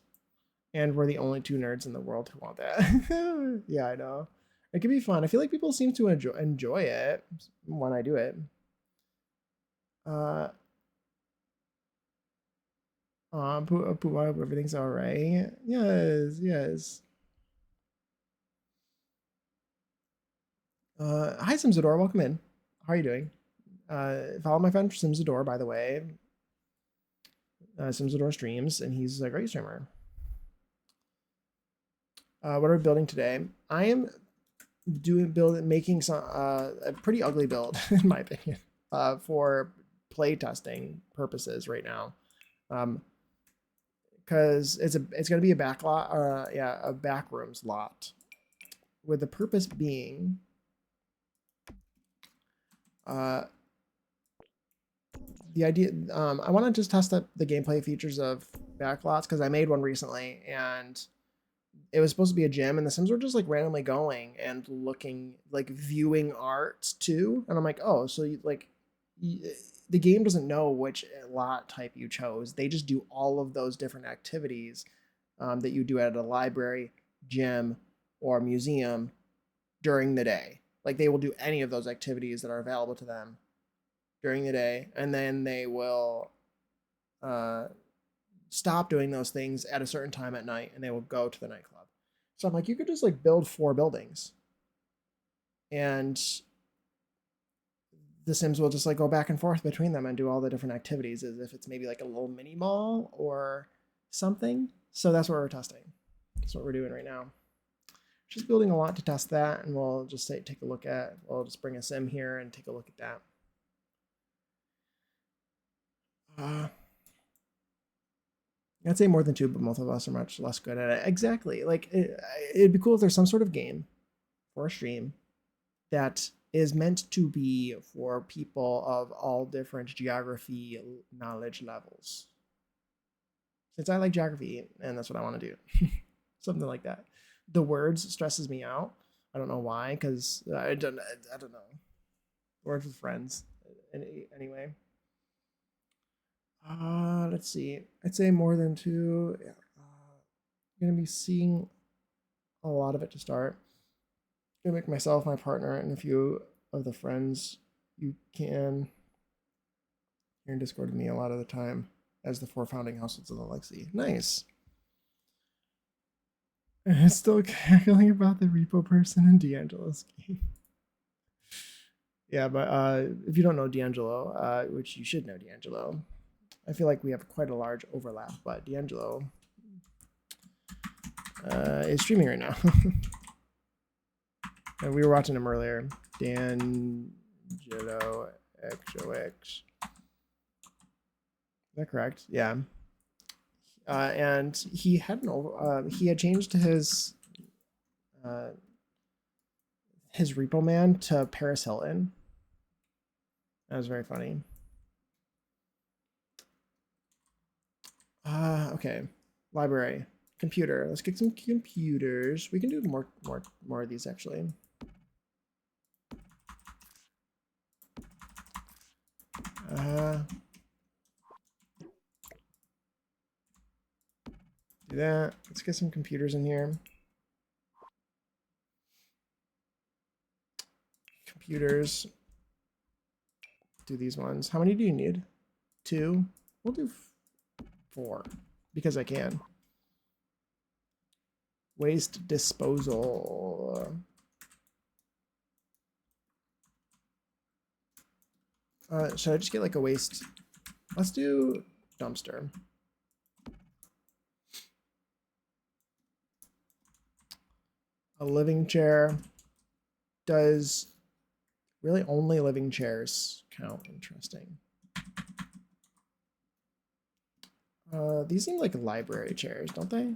and we're the only two nerds in the world who want that. Yeah, I know. It could be fun. I feel like people seem to enjoy it when I do it. Uh, I hope everything's all right. Yes, yes. Hi, Simsador. Welcome in. How are you doing? Follow my friend Simsador, by the way. Simsador streams, and he's a great streamer. What are we building today? I am making some a pretty ugly build, in my opinion, for play testing purposes right now. Because it's gonna be a back lot, yeah, a back rooms lot, with the purpose being, the idea, I want to just test up the gameplay features of backlots because I made one recently and it was supposed to be a gym and the Sims were just like randomly going and looking, like viewing art too, and I'm like, oh, so the game doesn't know which lot type you chose. They just do all of those different activities that you do at a library, gym, or museum during the day. Like they will do any of those activities that are available to them during the day, and then they will stop doing those things at a certain time at night, and they will go to the nightclub. So I'm like, you could just like build 4 buildings, and the Sims will just like go back and forth between them and do all the different activities as if it's maybe like a little mini mall or something. So that's what we're testing. That's what we're doing right now. Just building a lot to test that, and we'll just take a look at. We'll just bring a Sim here and take a look at that. I'd say more than 2, but both of us are much less good at it. Exactly. Like it'd be cool if there's some sort of game for a stream that is meant to be for people of all different geography knowledge levels. Since I like geography, and that's what I want to do. Something like that. The words stresses me out. I don't know why, because I don't know. Words with friends. Anyway. Let's see. I'd say more than 2. Yeah. I'm gonna be seeing a lot of it to start. I'm gonna make myself, my partner, and a few of the friends you can hear in Discord with me a lot of the time as the 4 founding households of the Lexi. Nice. I'm still cackling about the repo person in D'Angelo's game. Yeah, but if you don't know D'Angelo, which you should know D'Angelo, I feel like we have quite a large overlap, but D'Angelo is streaming right now. And we were watching him earlier. D'Angelo XOX. Is that correct? Yeah. And he had he had changed his repo man to Paris Hilton. That was very funny. Okay. Library. Computer. Let's get some computers. We can do more of these actually. Do that. Let's get some computers in here. Computers. Do these ones. How many do you need? 2. We'll do 4 because I can. Waste disposal. Should I just get like a waste? Let's do dumpster. A living chair. Does really only living chairs count? Interesting. These seem like library chairs, don't they?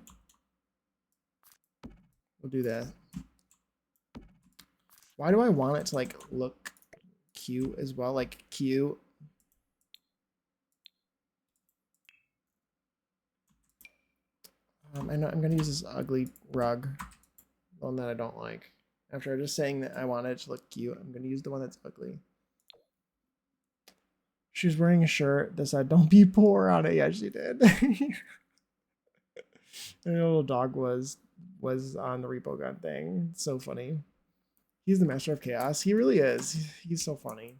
We'll do that. Why do I want it to like look cute as well? Like cute. I know I'm gonna use this ugly rug, the one that I don't like. After just saying that I want it to look cute, I'm gonna use the one that's ugly. She was wearing a shirt that said "Don't be poor" on it. Yeah, she did. And the little dog was on the repo gun thing. So funny. He's the master of chaos. He really is. He's so funny.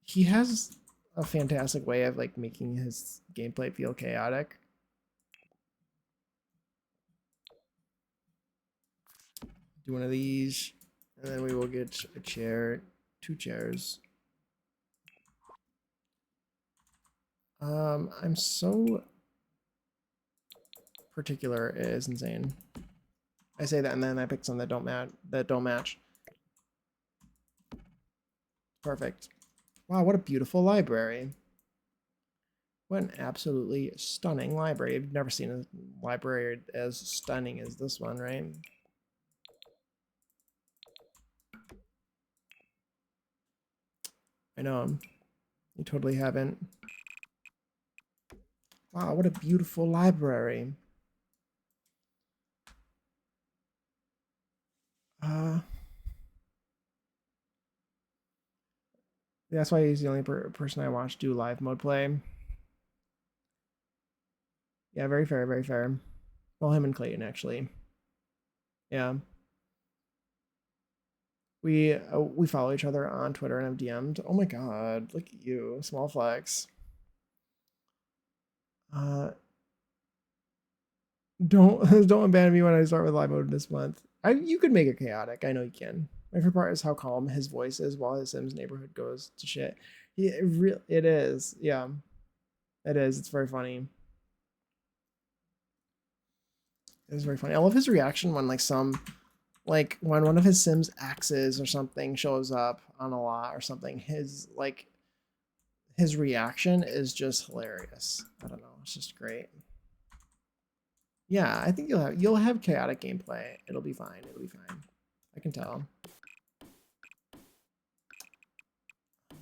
He has a fantastic way of like making his gameplay feel chaotic. Do one of these, and then we will get a chair, 2 chairs. I'm so particular. It is insane. I say that and then I pick some that don't match. Perfect. Wow, what a beautiful library. What an absolutely stunning library. I've never seen a library as stunning as this one, right? I know. You totally haven't. Wow, what a beautiful library. That's why he's the only person I watch do live mode play. Yeah, very fair, very fair. Well, him and Clayton, actually. Yeah. We follow each other on Twitter and I've DM'd. Oh my god, look at you. Small flex. Don't abandon me when I start with live mode this month. You could make it chaotic. I know you can. My favorite part is how calm his voice is while his Sims neighborhood goes to shit. It is. Yeah. It is. It's very funny. It's very funny. I love his reaction when like when one of his Sims axes or something shows up on a lot or something. His reaction is just hilarious. I don't know. It's just great. Yeah, I think you'll have chaotic gameplay. It'll be fine. It'll be fine. I can tell.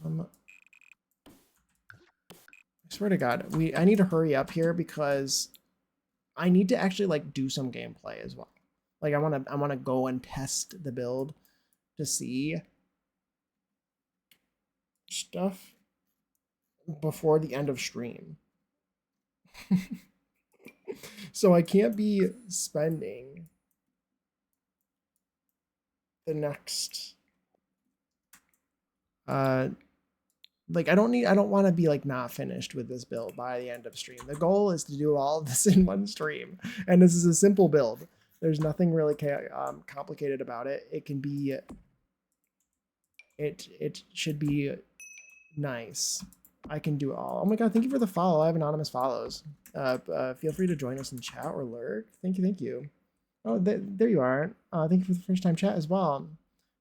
I swear to God, I need to hurry up here because I need to actually like do some gameplay as well. Like I wanna go and test the build to see stuff before the end of stream. So I can't be spending the next like I don't want to be like not finished with this build by the end of stream. The goal is to do all of this in one stream, and this is a simple build. There's nothing really complicated about it. It can be it should be nice. I can do it all. Oh my god, thank you for the follow. I have anonymous follows. Feel free to join us in chat or lurk. Thank you, thank you. Oh, there you are. Thank you for the first time chat as well.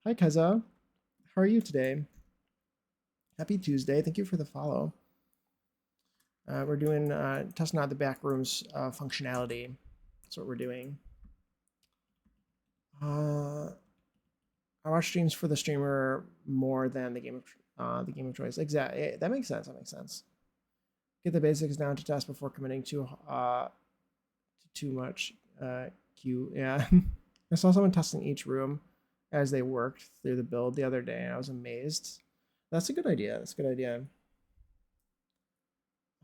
Hi, Keza. How are you today? Happy Tuesday. Thank you for the follow. We're doing testing out the back rooms functionality. That's what we're doing. I watch streams for the streamer more than the game of choice. Exactly. That makes sense. That makes sense. Get the basics down to test before committing to too much. Q. Yeah. I saw someone testing each room as they worked through the build the other day, and I was amazed. That's a good idea. That's a good idea.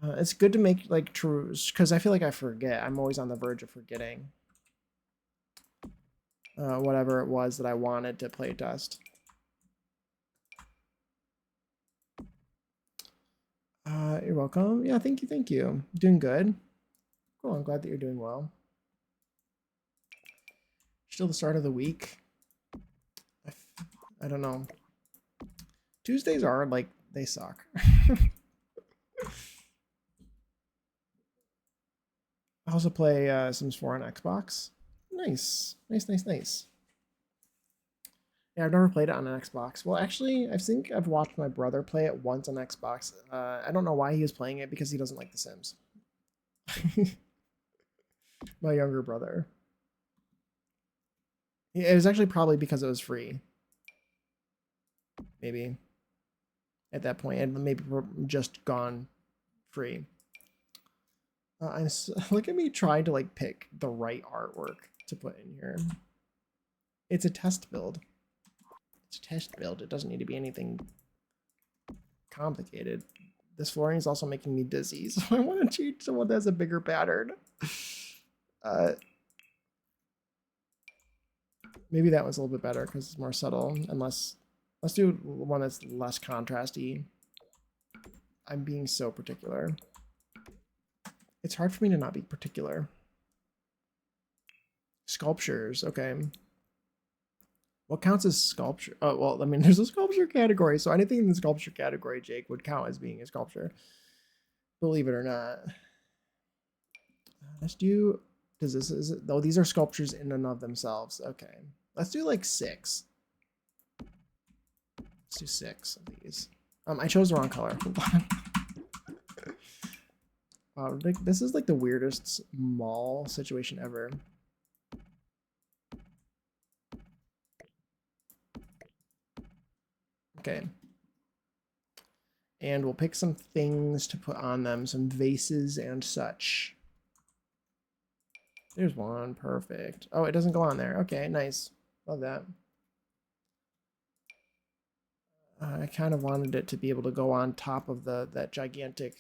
It's good to make like trues because I feel like I forget. I'm always on the verge of forgetting whatever it was that I wanted to play test. You're welcome. Yeah, thank you, thank you. Doing good. Cool. I'm glad that you're doing well. Still the start of the week. I don't know. Tuesdays are like they suck. I also play Sims 4 on Xbox. Nice, nice, nice, nice. Yeah, I've never played it on an Xbox. Well, actually, I think I've watched my brother play it once on Xbox. I don't know why he was playing it because he doesn't like The Sims. My younger brother. It was actually probably because it was free. Maybe. At that point, and maybe just gone free. Look at me trying to like pick the right artwork to put in here. It's a test build. It's a test build. It doesn't need to be anything complicated. This flooring is also making me dizzy, so I want to change to one that has a bigger pattern. Maybe that one's a little bit better because it's more subtle and less. Let's do one that's less contrasty. I'm being so particular. It's hard for me to not be particular. Sculptures, okay. What counts as sculpture? Oh, well, I mean, there's a sculpture category, so anything in the sculpture category, Jake, would count as being a sculpture. Believe it or not. Let's do, does this, is it, oh, these are sculptures in and of themselves. Okay. Let's do like 6. Let's do 6 of these. I chose the wrong color. Wow, this is like the weirdest mall situation ever. Okay. And we'll pick some things to put on them, some vases and such. There's one, perfect. Oh, it doesn't go on there. Okay, nice. Love that. I kind of wanted it to be able to go on top of that gigantic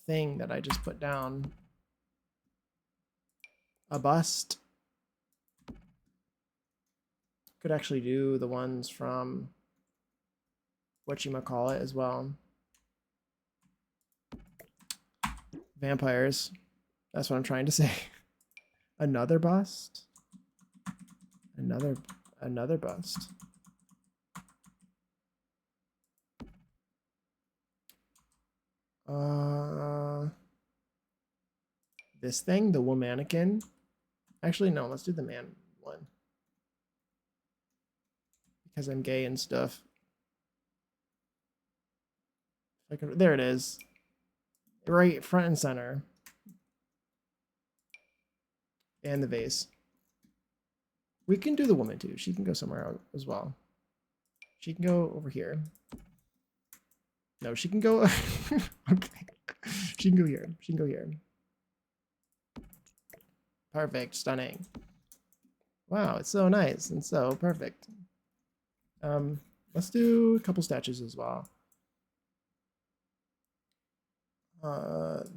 thing that I just put down. A bust. Could actually do the ones from whatchamacallit as well. Vampires. That's what I'm trying to say. Another bust. Another bust. This thing, the womanikin. Actually, no, let's do the man one. Because I'm gay and stuff. There it is. Right front and center. And the vase. We can do the woman too. She can go somewhere else as well. She can go over here. No, she can go. Okay. She can go here. She can go here. Perfect. Stunning. Wow, it's so nice and so perfect. Let's do a couple statues as well.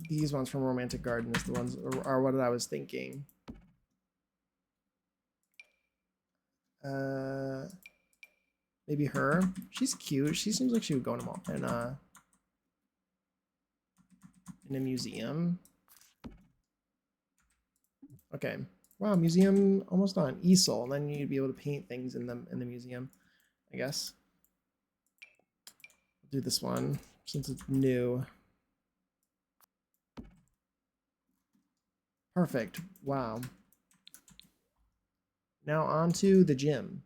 These ones from Romantic Gardens, the ones are what I was thinking. Maybe her. She's cute. She seems like she would go in a museum. Okay. Wow, museum almost done. Easel, and then you'd be able to paint things in the museum, I guess. I'll do this one since it's new. Perfect. Wow. Now on to the gym.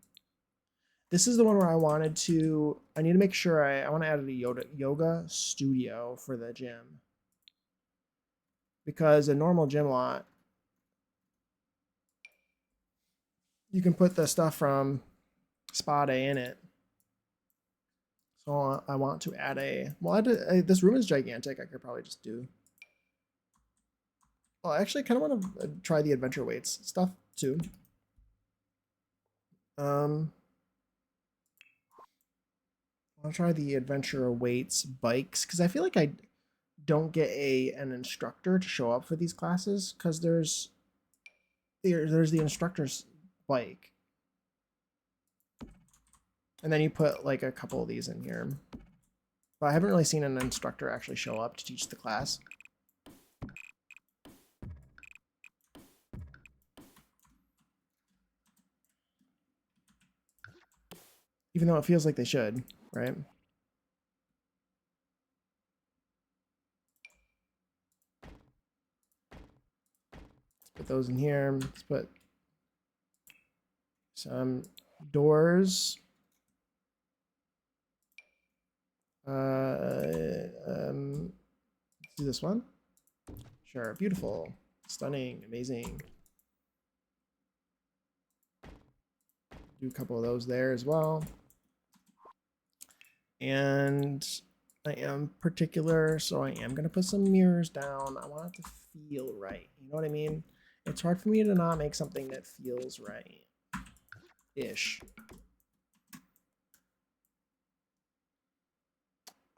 This is the one where I need to make sure I want to add a yoga studio for the gym. Because a normal gym lot, you can put the stuff from spa day in it. So I want to add this room is gigantic. I could probably just do. Well, I actually kind of want to try the adventure weights stuff too. I'll try the adventure weights bikes because I feel like I don't get an instructor to show up for these classes because there's the instructor's bike. And then you put like a couple of these in here. But I haven't really seen an instructor actually show up to teach the class. Even though it feels like they should, right? Let's put those in here. Let's put some doors. Let's do this one. Sure, beautiful, stunning, amazing. Do a couple of those there as well. And I am particular, so I am gonna put some mirrors down. I want it to feel right. You know what I mean? It's hard for me to not make something that feels right. Ish.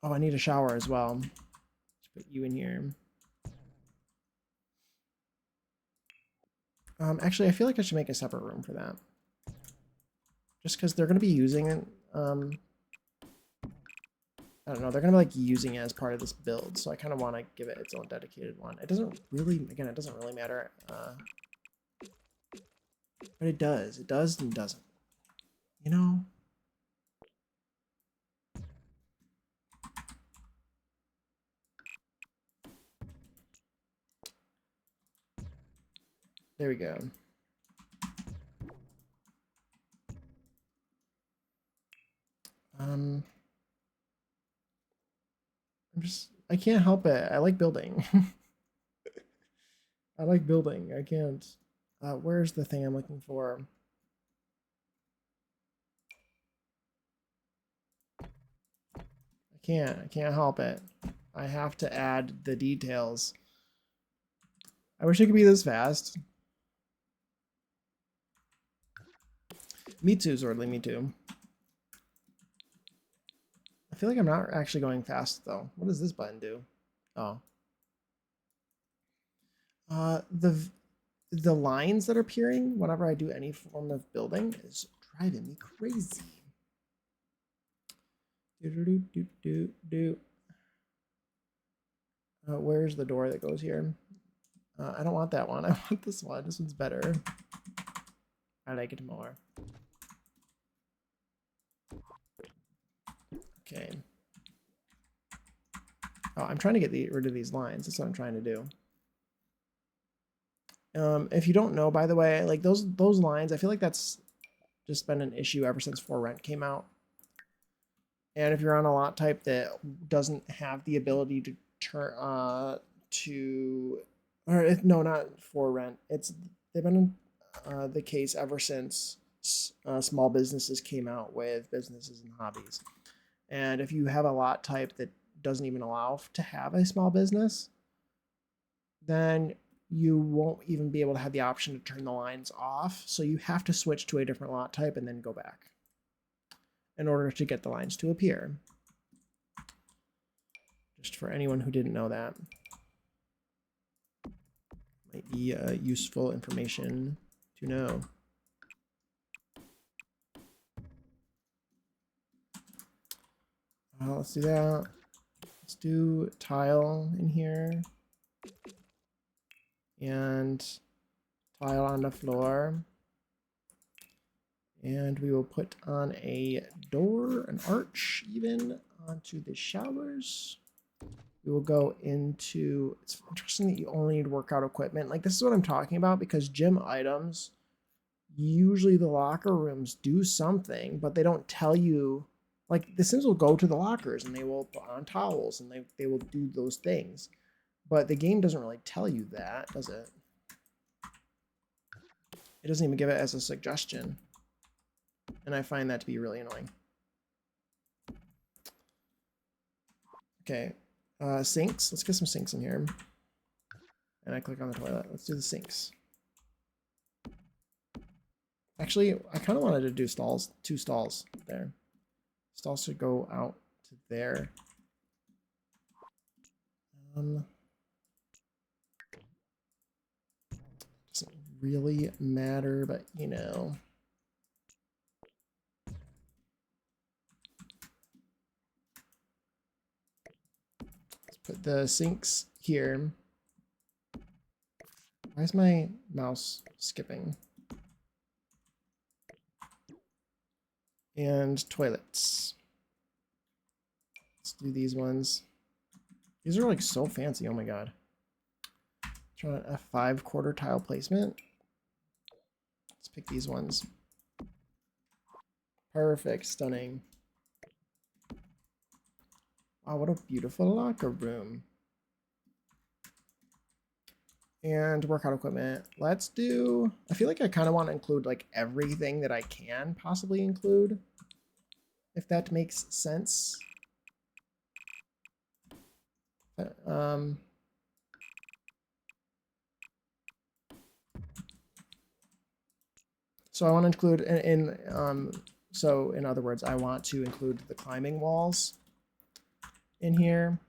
Oh, I need a shower as well. Let's put you in here. Actually, I feel like I should make a separate room for that. Just because they're going to be using it. I don't know. They're going to be like using it as part of this build. So I kind of want to give it its own dedicated one. It doesn't really, again, it doesn't really matter. But it does. It does and doesn't. You know? There we go. I can't help it. I like building. I like building. I can't. Where's the thing I'm looking for? I can't help it. I have to add the details. I wish it could be this fast. Me too, Zordly, me too. I feel like I'm not actually going fast though. What does this button do? Oh. The lines that are appearing whenever I do any form of building is driving me crazy. Where's the door that goes here? I don't want that one. I want this one. This one's better. I like it more. Okay. Oh, I'm trying to get rid of these lines. That's what I'm trying to do. If you don't know, by the way, like those lines, I feel like that's just been an issue ever since For Rent came out. And if you're on a lot type that doesn't have the ability to turn no, not For Rent. They've been the case ever since small businesses came out with businesses and hobbies. And if you have a lot type that doesn't even allow to have a small business, then you won't even be able to have the option to turn the lines off. So you have to switch to a different lot type and then go back in order to get the lines to appear. Just for anyone who didn't know that. Might be useful information to know. Let's do that. Let's do tile in here. And tile on the floor. And we will put on a door, an arch even, onto the showers. We will go into, it's interesting that you only need workout equipment. Like, this is what I'm talking about, because gym items, usually the locker rooms do something, but they don't tell you. Like, the Sims will go to the lockers and they will put on towels and they will do those things. But the game doesn't really tell you that, does it? It doesn't even give it as a suggestion. And I find that to be really annoying. Okay. Sinks. Let's get some sinks in here. And I click on the toilet. Let's do the sinks. Actually, I kind of wanted to do stalls. 2 stalls there. Stalls should go out to there. Doesn't really matter, but you know. Let's put the sinks here. Why is my mouse skipping? And toilets. Let's do these ones. These are like so fancy. Oh my god. Trying a F5 quarter tile placement. Let's pick these ones. Perfect. Stunning. Wow, what a beautiful locker room. And workout equipment. Let's do, I feel like I kind of want to include like everything that I can possibly include, if that makes sense. So I want to include so in other words, I want to include the climbing walls in here.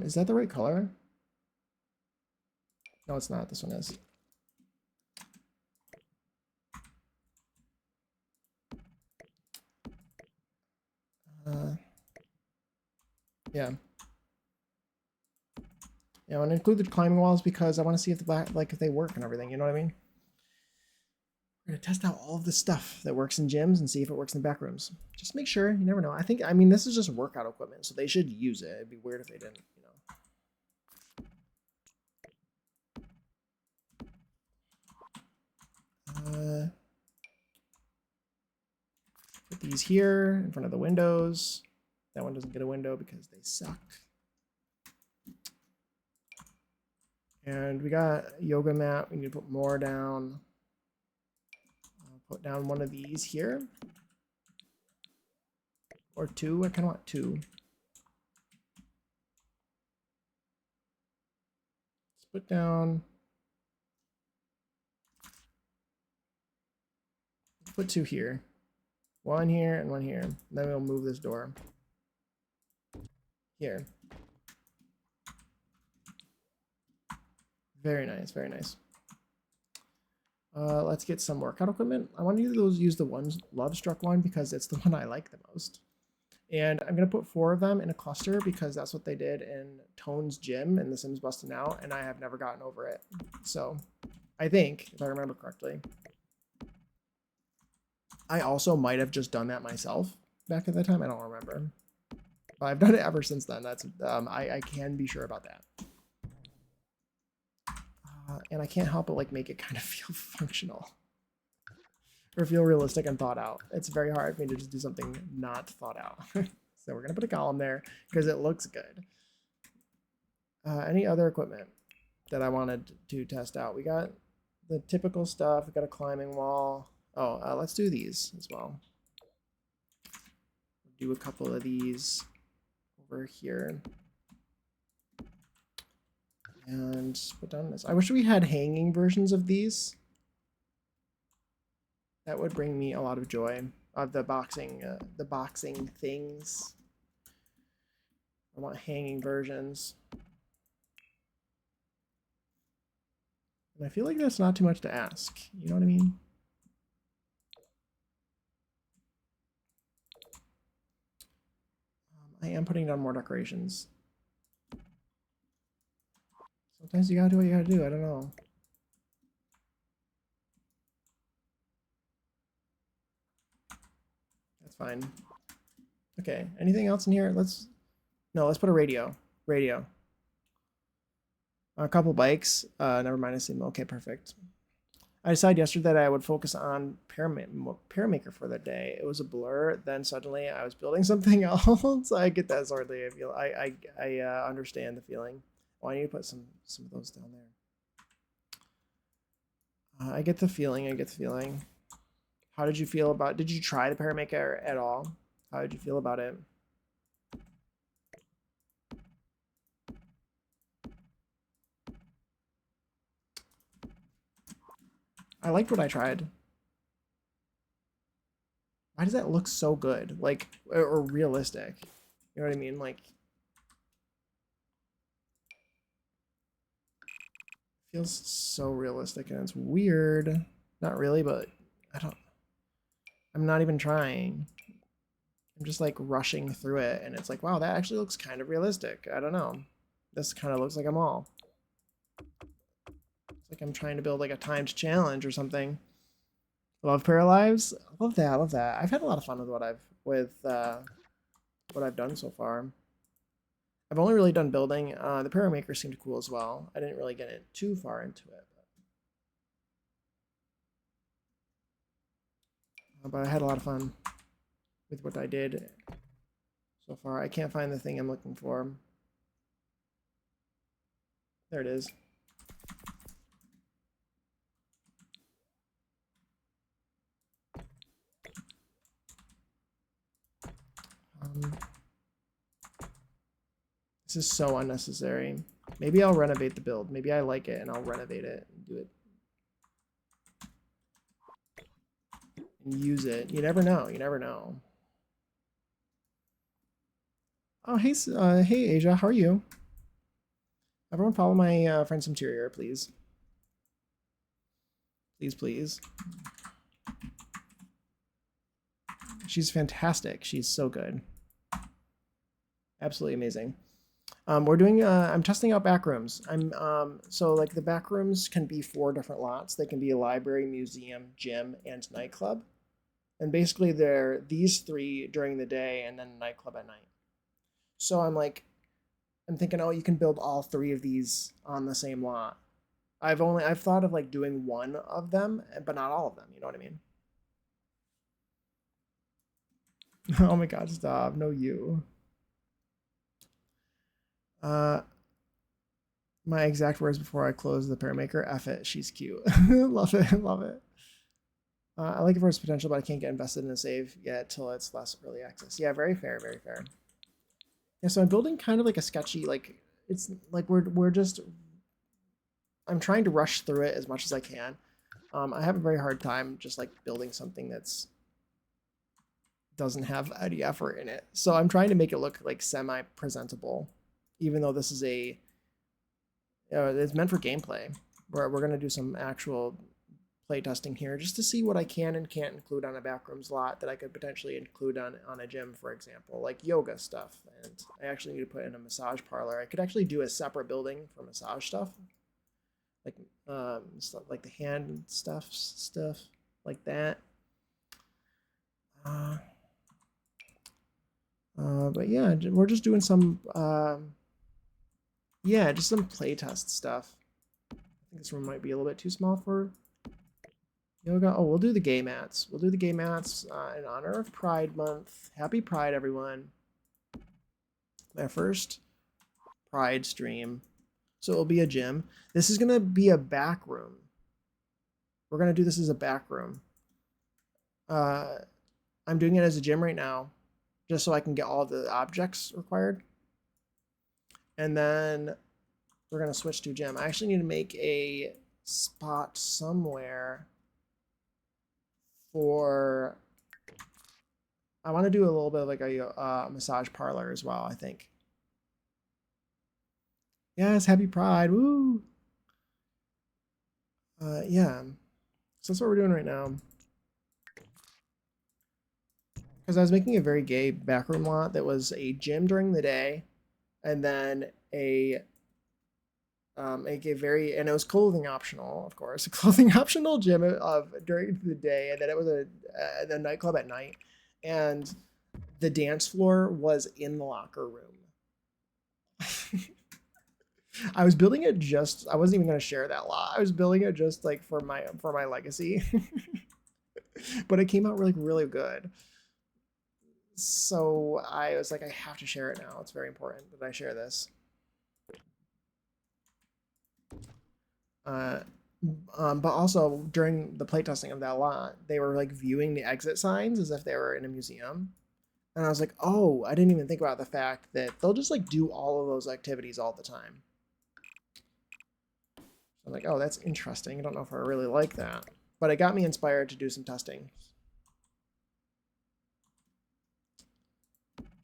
Is that the right color? No, it's not. This one is. Yeah. Yeah, I want to include the climbing walls because I want to see if the if they work and everything. You know what I mean? We're gonna test out all of the stuff that works in gyms and see if it works in the back rooms. Just make sure. You never know. I mean, this is just workout equipment, so they should use it. It'd be weird if they didn't. Put these here in front of the windows. That one doesn't get a window because they suck. And we got a yoga mat. We need to put more down. I'll put down one of these here. Or two. I kind of want two. Let's put down. Put two here. One here and one here. And then we'll move this door. Here. Very nice, very nice. Let's get some workout equipment. I want to use the Love Struck one because it's the one I like the most. And I'm going to put 4 of them in a cluster because that's what they did in Tone's gym in The Sims Busted Out, and I have never gotten over it. So I think, if I remember correctly, I also might have just done that myself back at that time. I don't remember. But I've done it ever since then. That's I can be sure about that. And I can't help but like make it kind of feel functional or feel realistic and thought out. It's very hard for me to just do something not thought out. So we're gonna put a column there because it looks good. Any other equipment that I wanted to test out? We got the typical stuff. We got a climbing wall. Oh, let's do these as well. We'll do a couple of these over here. And put down this. I wish we had hanging versions of these. That would bring me a lot of joy. Of the boxing things. I want hanging versions. And I feel like that's not too much to ask. You know what I mean? I am putting down more decorations. Sometimes you gotta do what you gotta do. I don't know. That's fine. Okay. Anything else in here? Let's put a radio. Radio. A couple bikes. Never mind. I see them. Okay, perfect. I decided yesterday that I would focus on Paramaker for the day. It was a blur. Then suddenly I was building something else. I get that sort of feel. I understand the feeling. Oh, I need to put some of those down there. I get the feeling. I get the feeling. How did you feel about? Did you try the Paramaker at all? How did you feel about it? I liked what I tried. Why does that look so good? Like, or realistic? You know what I mean? Like, feels so realistic and it's weird. Not really, but I'm not even trying. I'm just like rushing through it and it's like, wow, that actually looks kind of realistic. I don't know. This kind of looks like a mall. It's like I'm trying to build like a timed challenge or something. Love Paralives. Love that. Love that. I've had a lot of fun with what I've done so far. I've only really done building. The Paramaker seemed cool as well. I didn't really get it too far into it. But I had a lot of fun with what I did so far. I can't find the thing I'm looking for. There it is. This is so unnecessary. Maybe I'll renovate the build. Maybe I like it and I'll renovate it and do it. And use it. You never know. You never know. Oh, hey, hey, Asia. How are you? Everyone follow my friend Interior, please. Please, please. She's fantastic. She's so good. Absolutely amazing. We're doing, I'm testing out back rooms. So like the back rooms can be 4 different lots. They can be a library, museum, gym, and nightclub. And basically they're these 3 during the day and then nightclub at night. So I'm thinking, oh, you can build all 3 of these on the same lot. I've thought of like doing one of them, but not all of them. You know what I mean? Oh my God, stop. No, you. My exact words before I close the Paramaker, F it, she's cute. Love it, love it. I like it for its potential, but I can't get invested in a save yet till it's less early access. Yeah, very fair, very fair. Yeah, so I'm building kind of like a sketchy, like, it's like we're just, I'm trying to rush through it as much as I can. I have a very hard time just like building something that's doesn't have any effort in it. So I'm trying to make it look like semi-presentable, even though this is it's meant for gameplay. We're going to do some actual play testing here just to see what I can and can't include on a backrooms lot that I could potentially include on a gym, for example, like yoga stuff. And I actually need to put in a massage parlor. I could actually do a separate building for massage stuff, like stuff like the hand stuff like that. But yeah, we're just doing some yeah, just some playtest stuff. I think this room might be a little bit too small for yoga. Oh, we'll do the gay mats. We'll do the gay mats in honor of Pride Month. Happy Pride, everyone. My first Pride stream. So it'll be a gym. This is going to be a back room. We're going to do this as a back room. I'm doing it as a gym right now, just so I can get all the objects required. And then we're going to switch to gym. I actually need to make a spot somewhere for, I want to do a little bit of like a massage parlor as well, I think. Yes, happy Pride, woo! Yeah, so that's what we're doing right now. Because I was making a very gay backroom lot that was a gym during the day, and then a very, and it was clothing optional, of course, a clothing optional gym of during the day, and then it was a nightclub at night, and the dance floor was in the locker room. I was building it just, I wasn't even going to share that lot. I was building it just like for my legacy. But it came out really good. So I was like, I have to share it now. It's very important that I share this. But also during the playtesting of that lot, they were like viewing the exit signs as if they were in a museum. And I was like, oh, I didn't even think about the fact that they'll just like do all of those activities all the time. So I'm like, oh, that's interesting. I don't know if I really like that. But it got me inspired to do some testing.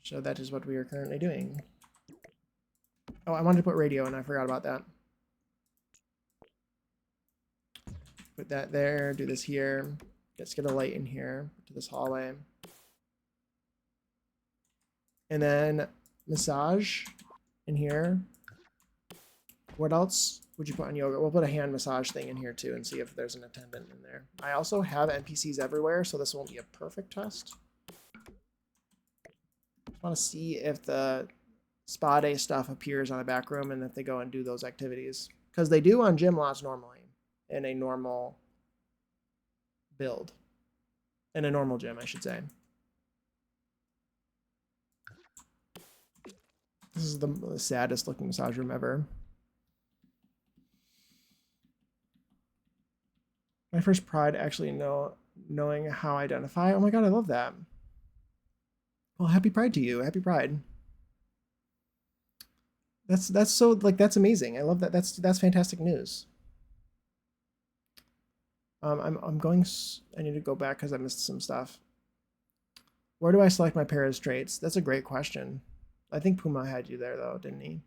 So that is what we are currently doing. Oh, I wanted to put radio and I forgot about that. Put that there, do this here. Let's get a light in here to this hallway. And then massage in here. What else would you put on yoga? We'll put a hand massage thing in here too and see if there's an attendant in there. I also have NPCs everywhere, so this won't be a perfect test. I want to see if the spa day stuff appears on a back room and if they go and do those activities. Because they do on gym lots normally in a normal build. In a normal gym, I should say. This is the saddest looking massage room ever. My first pride actually knowing how I identify. Oh my god, I love that. Well, happy Pride to you. Happy Pride. That's so like that's amazing. I love that. That's fantastic news. I'm going. I need to go back because I missed some stuff. Where do I select my Paris traits? That's a great question. I think Puma had you there though, didn't he?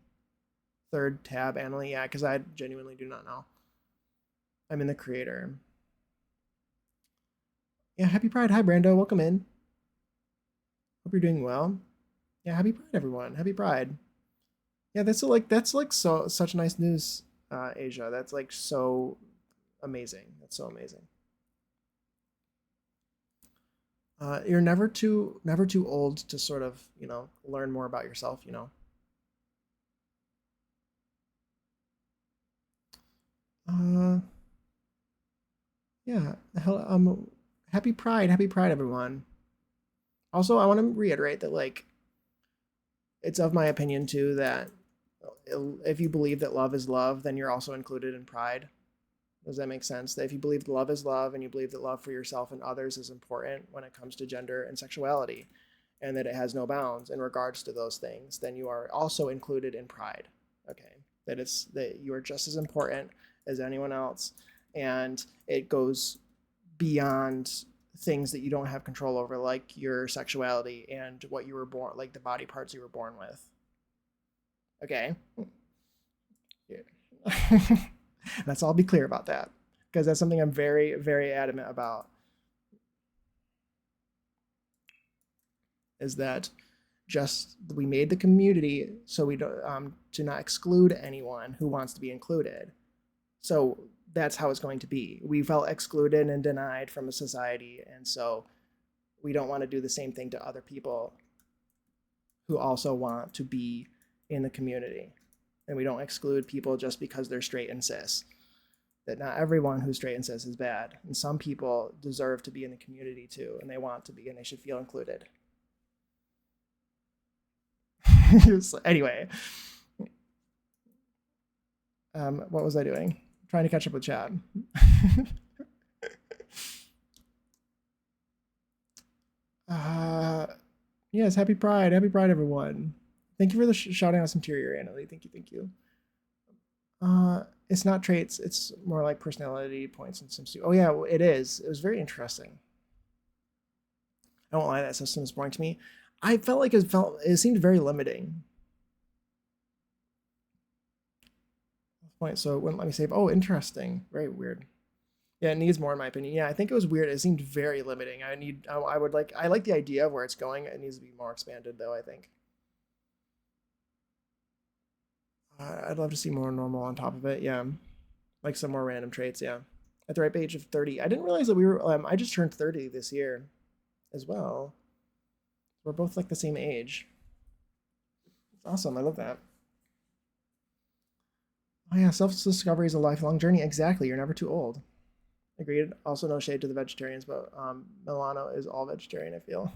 Third tab, Annalie. Yeah, because I genuinely do not know. I'm in the creator. Yeah, happy Pride. Hi, Brando. Welcome in. Hope you're doing well. Yeah, happy Pride, everyone. Happy Pride. Yeah, that's like so such nice news, Asia. That's like so amazing. That's so amazing. You're never too old to sort of learn more about yourself. Uh, yeah. Hell, happy Pride, everyone. Also, I want to reiterate that like it's of my opinion too that if you believe that love is love, then you're also included in Pride. Does that make sense? That if you believe love is love and you believe that love for yourself and others is important when it comes to gender and sexuality, and that it has no bounds in regards to those things, then you are also included in Pride. Okay, that you are just as important as anyone else, and it goes beyond things that you don't have control over, like your sexuality and what you were born, like the body parts you were born with. Okay, yeah. Let's all be clear about that because that's something I'm very, very adamant about. Is that just we made the community so we don't to not exclude anyone who wants to be included. So that's how it's going to be. We felt excluded and denied from a society, and so we don't want to do the same thing to other people who also want to be in the community. And we don't exclude people just because they're straight and cis. That not everyone who's straight and cis is bad. And some people deserve to be in the community too, and they want to be, and they should feel included. Anyway, what was I doing? Trying to catch up with Chad. uh, yes, happy Pride, everyone. Thank you for the shouting out some interior, Annalie. Thank you. It's not traits; it's more like personality points and some. Oh yeah, it is. It was very interesting. I won't lie, that system is boring to me. I felt like it seemed very limiting. Point, so it wouldn't let me save. Oh, interesting. Very weird. Yeah, it needs more in my opinion. Yeah, I think it was weird. It seemed very limiting. I would like, I like the idea of where it's going. It needs to be more expanded though, I think. I'd love to see more normal on top of it. Yeah. Like some more random traits. Yeah. At the ripe age of 30. I didn't realize that I just turned 30 this year as well. We're both like the same age. It's awesome. I love that. Oh yeah, self-discovery is a lifelong journey. Exactly. You're never too old. Agreed. Also, no shade to the vegetarians, but Milano is all vegetarian, I feel.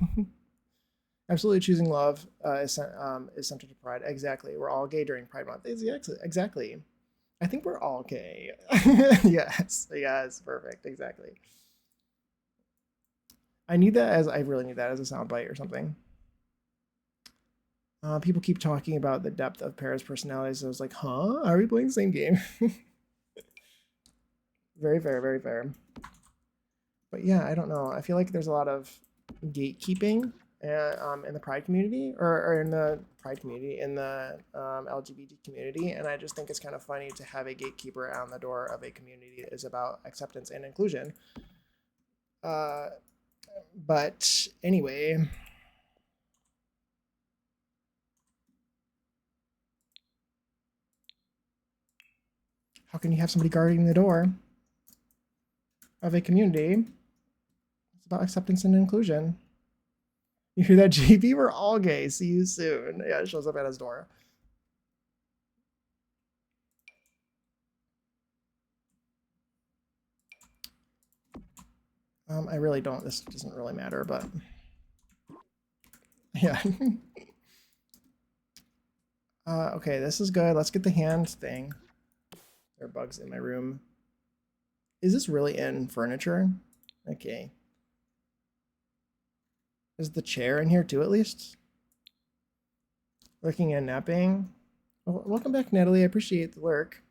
Absolutely choosing love is central to Pride. Exactly. We're all gay during Pride Month. Exactly. I think we're all gay. Yes. Perfect. Exactly. I really need that as a soundbite or something. People keep talking about the depth of Paris personalities. I was like, huh? Are we playing the same game? Very fair, very fair. But yeah, I don't know. I feel like there's a lot of gatekeeping in the Pride community, or in the Pride community, in the LGBT community, and I just think it's kind of funny to have a gatekeeper on the door of a community that is about acceptance and inclusion. Uh, but anyway, how can you have somebody guarding the door of a community? It's about acceptance and inclusion. You hear that, JP? We're all gay. See you soon. Yeah, it shows up at his door. I really don't. This doesn't really matter, but yeah. Okay, this is good. Let's get the hand thing. There are bugs in my room. Is this really in furniture? Okay. Is the chair in here too, at least? Lurking and napping. Well, welcome back, Natalie. I appreciate the lurk.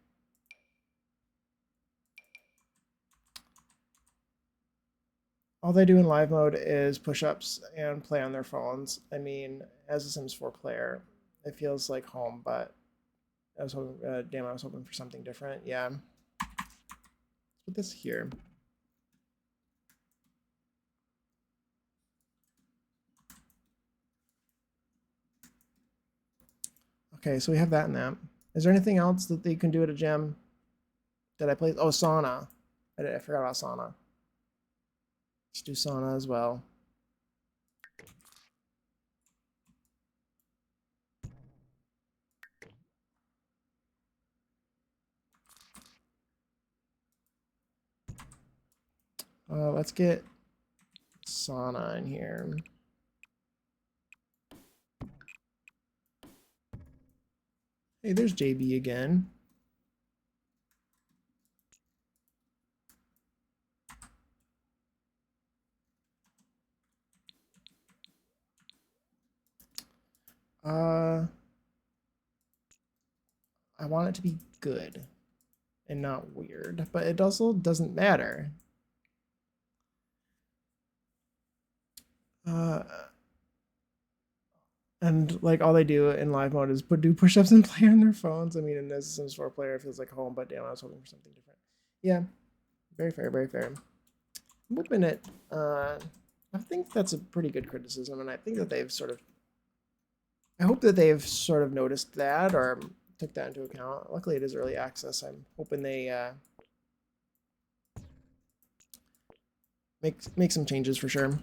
All they do in live mode is push-ups and play on their phones. I mean, as a Sims 4 player, it feels like home, but I was hoping, damn, I was hoping for something different. Yeah. Let's put this here. Okay, so we have that and that. Is there anything else that they can do at a gym? Did I play? Oh, sauna. I forgot about sauna. Let's do sauna as well. Let's get sauna in here. Hey, there's JB again. I want it to be good and not weird, but it also doesn't matter. And like all they do in live mode is do push-ups and play on their phones. I mean, in this Sims 4 player, it feels like home, but damn, I was hoping for something different. Yeah, very fair, very fair. I'm whipping it. I think that's a pretty good criticism, and I think that they've sort of. I hope that they've sort of noticed that or took that into account. Luckily, it is early access. I'm hoping they make some changes for sure.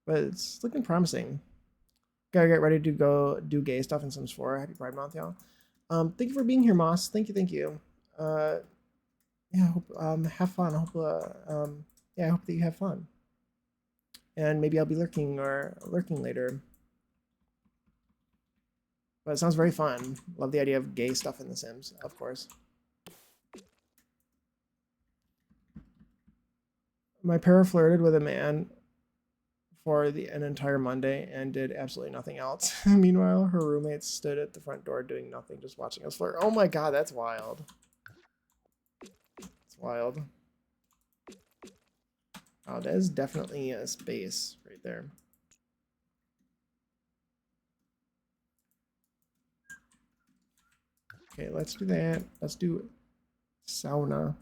But it's looking promising. Gotta get ready to go do gay stuff in Sims 4. Happy Pride Month, y'all. Thank you for being here, Moss. Thank you, thank you. Yeah, hope have fun. I hope yeah, I hope that you have fun. And maybe I'll be lurking later. But it sounds very fun. Love the idea of gay stuff in The Sims, of course. My para flirted with a man for an entire Monday and did absolutely nothing else. Meanwhile, her roommates stood at the front door doing nothing, just watching us flirt. Oh my god, that's wild. It's wild. Oh, that is definitely a space right there. Okay, let's do that. Let's do sauna.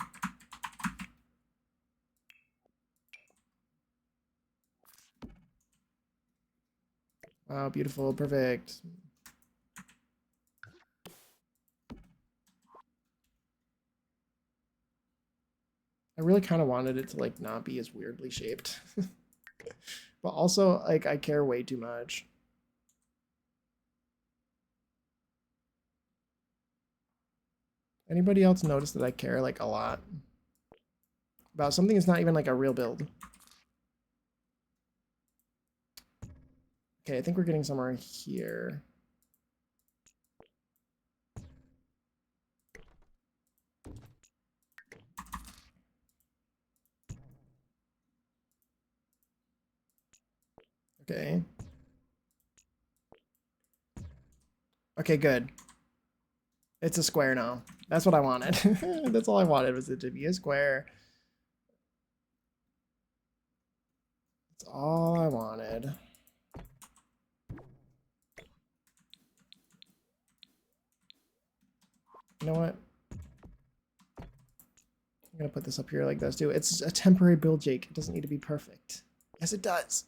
Wow, beautiful, perfect. I really kind of wanted it to like not be as weirdly shaped. But also like I care way too much. Anybody else notice that I care like a lot about something that's not even like a real build? Okay, I think we're getting somewhere here. Okay. Okay, good. It's a square now. That's what I wanted. That's all I wanted was it to be a square. That's all I wanted. You know what? I'm gonna put this up here like this too. It's a temporary build, Jake. It doesn't need to be perfect. Yes, it does.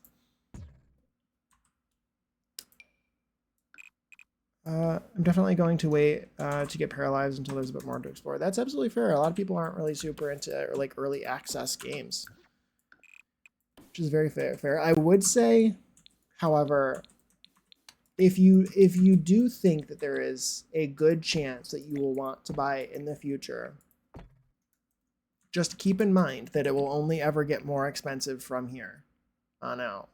I'm definitely going to wait to get Paralives until there's a bit more to explore. That's absolutely fair. A lot of people aren't really super into like early access games, which is very fair. I would say, however, if you do think that there is a good chance that you will want to buy it in the future, just keep in mind that it will only ever get more expensive from here on out.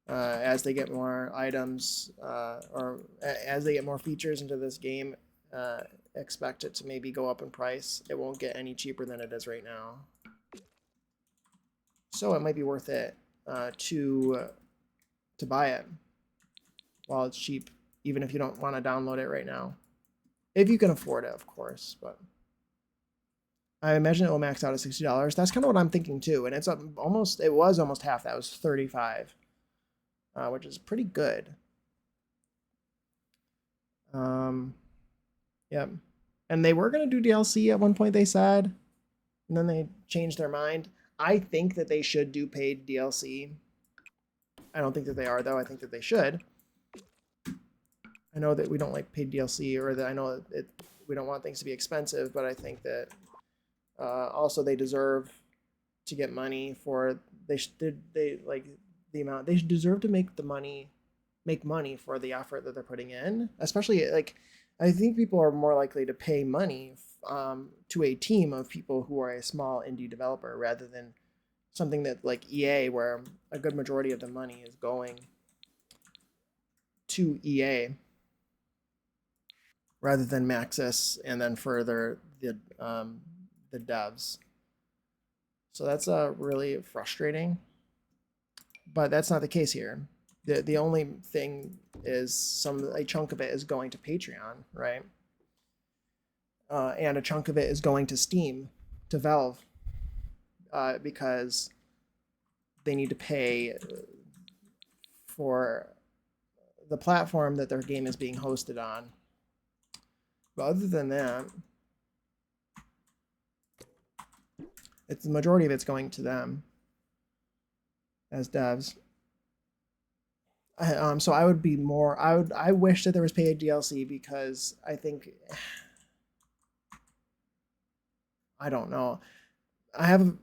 As they get more items or as they get more features into this game, expect it to maybe go up in price. It won't get any cheaper than it is right now. So it might be worth it to buy it while it's cheap, even if you don't want to download it right now. If you can afford it, of course, but I imagine it will max out at $60. That's kind of what I'm thinking too, and it's almost. It was almost half. That was 35, which is pretty good. Yep. And they were gonna do DLC at one point. They said, and then they changed their mind. I think that they should do paid DLC. I don't think that they are though. I think that they should. I know that we don't like paid DLC, or that I know that we don't want things to be expensive, but I think that also they deserve to get money for they like the amount they deserve to make money for the effort that they're putting in. Especially like I think people are more likely to pay money to a team of people who are a small indie developer rather than something that like EA, where a good majority of the money is going to EA rather than Maxis and then further the devs. So that's really frustrating. But that's not the case here. The only thing is a chunk of it is going to Patreon, right? And a chunk of it is going to Steam, to Valve, because they need to pay for the platform that their game is being hosted on. But other than that, the majority of it's going to them as devs. So I would be more. I wish that there was paid DLC, because I think I don't know. I have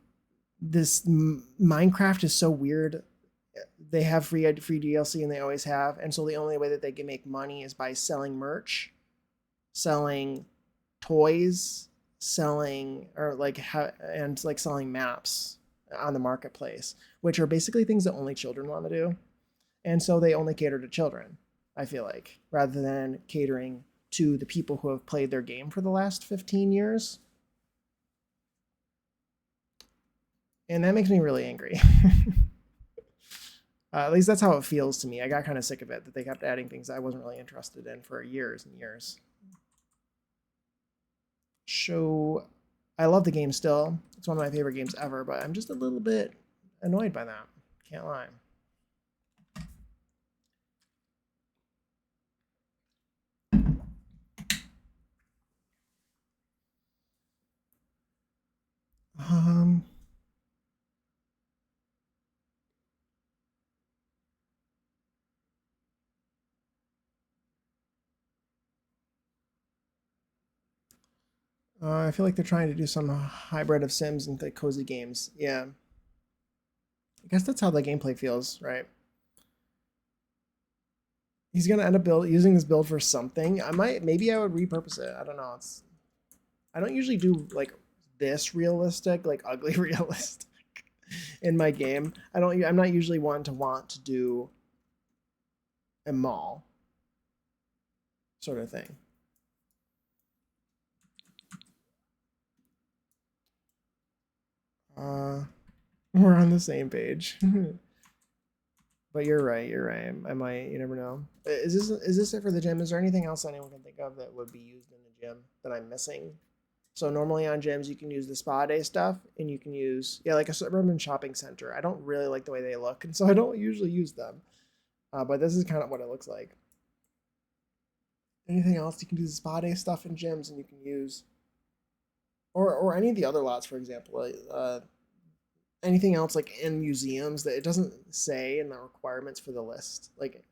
this Minecraft is so weird. They have free DLC, and they always have, and so the only way that they can make money is by selling merch, selling toys, selling selling maps on the marketplace, which are basically things that only children want to do. And so they only cater to children, I feel like, rather than catering to the people who have played their game for the last 15 years. And that makes me really angry. At least that's how it feels to me. I got kind of sick of it, that they kept adding things I wasn't really interested in for years and years. So I love the game still. It's one of my favorite games ever, but I'm just a little bit annoyed by that. Can't lie. I feel like they're trying to do some hybrid of Sims and like cozy games. Yeah. I guess that's how the gameplay feels, right? He's gonna end up using this build for something. Maybe I would repurpose it. I don't know. I don't usually do like this realistic, like ugly realistic in my game. I'm not usually one to want to do a mall sort of thing. We're on the same page. But you're right. You're right. I might. You never know. Is this it for the gym? Is there anything else anyone can think of that would be used in the gym that I'm missing? So normally on gyms you can use the spa day stuff, and you can use like a suburban shopping center. I don't really like the way they look, and so I don't usually use them. But this is kind of what it looks like. Anything else? You can do the spa day stuff in gyms, and you can use, or any of the other lots, for example. Anything else like in museums that it doesn't say in the requirements for the list, like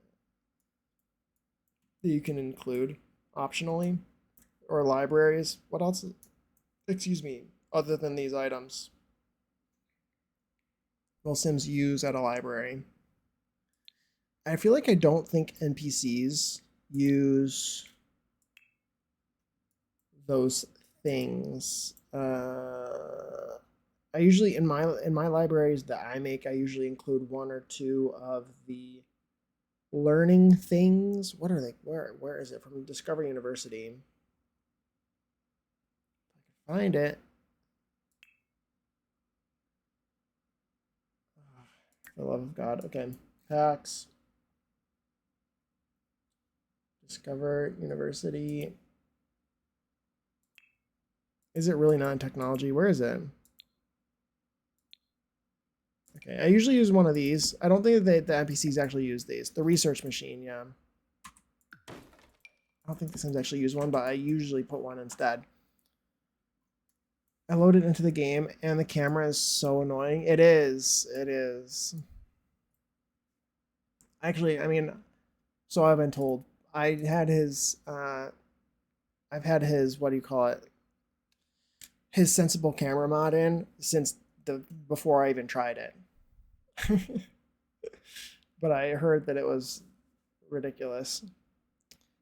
that you can include optionally, or libraries. What else? Excuse me. Other than these items, will Sims use at a library? I feel like I don't think NPCs use those things. I usually in my libraries that I make, I usually include one or two of the learning things. What are they? Where is it from? Discovery University. If I can find it. For the love of God. Okay. Packs. Discover University. Is it really not in technology? Where is it? Okay, I usually use one of these. I don't think that the NPCs actually use these. The research machine, yeah. I don't think the Sims actually use one, but I usually put one instead. I load it into the game, and the camera is so annoying. It is. It is. Actually, I mean, so I've been told. I had his. I've had his. What do you call it? His sensible camera mod in since the before I even tried it. But I heard that it was ridiculous.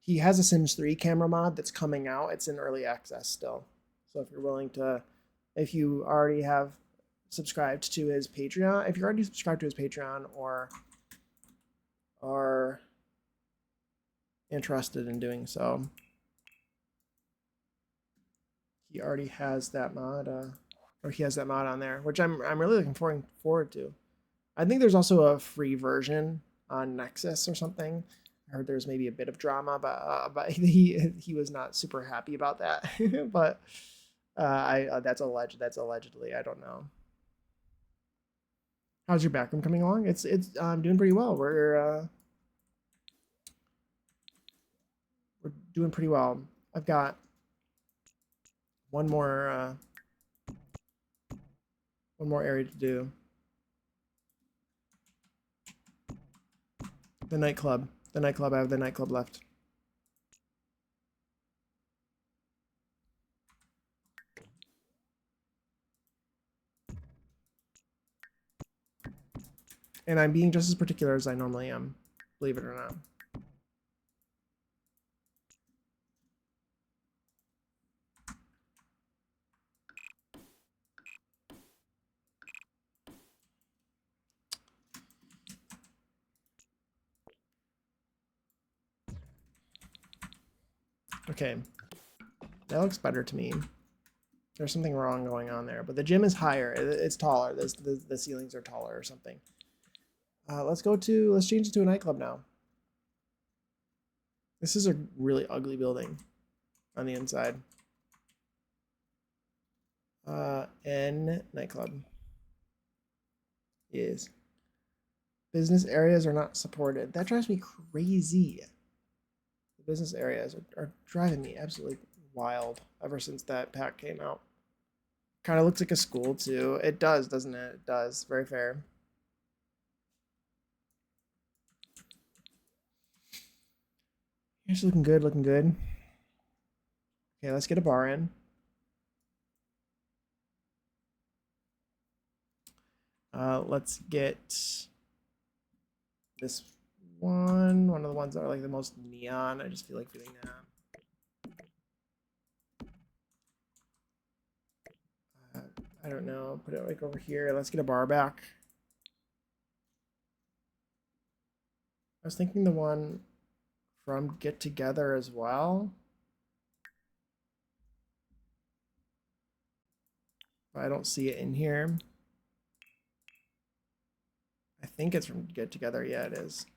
He has a Sims 3 camera mod that's coming out. It's in early access still. So if you're willing to, if you already have subscribed to his Patreon, if you're already subscribed to his Patreon or are interested in doing so, he already has that mod, or he has that mod on there, which I'm really looking forward to. I think there's also a free version on Nexus or something. I heard there's maybe a bit of drama, but he was not super happy about that. But that's allegedly. I don't know. How's your backroom coming along? It's doing pretty well. We're doing pretty well. I've got one more area to do. The nightclub. The nightclub. I have the nightclub left. And I'm being just as particular as I normally am, believe it or not. Okay, that looks better to me. There's something wrong going on there, but the gym is higher. It's taller. The ceilings are taller or something. Let's change it to a nightclub now. This is a really ugly building on the inside. N nightclub. Yes. Business areas are not supported. That drives me crazy. The business areas are driving me absolutely wild ever since that pack came out. Kind of looks like a school too. It does, doesn't it? It does. Very fair. Here's looking good, looking good. Okay, let's get a bar in. Let's get this one of the ones that are like the most neon. I just feel like doing that. I don't know, put it like over here. Let's get a bar back. I was thinking the one from Get Together as well. But I don't see it in here. I think it's from Get Together. Yeah, it is.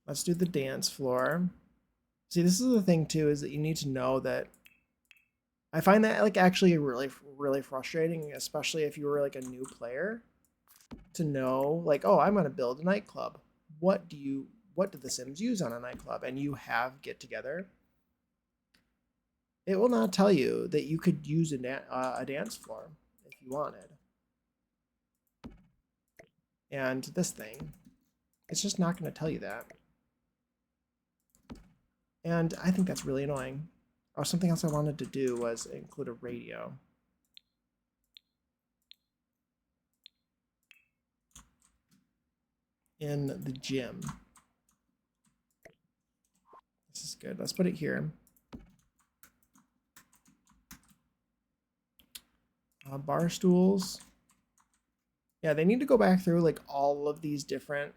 Let's do the dance floor. See, this is the thing too, is that you need to know that I find that like actually really, really frustrating, especially if you were like a new player, to know like, oh, I'm gonna build a nightclub. What do the Sims use on a nightclub? And you have Get Together. It will not tell you that you could use a dance floor if you wanted. And this thing, it's just not going to tell you that. And I think that's really annoying. Oh, something else I wanted to do was include a radio. In the gym. This is good. Let's put it here. Bar stools. Yeah, they need to go back through like all of these different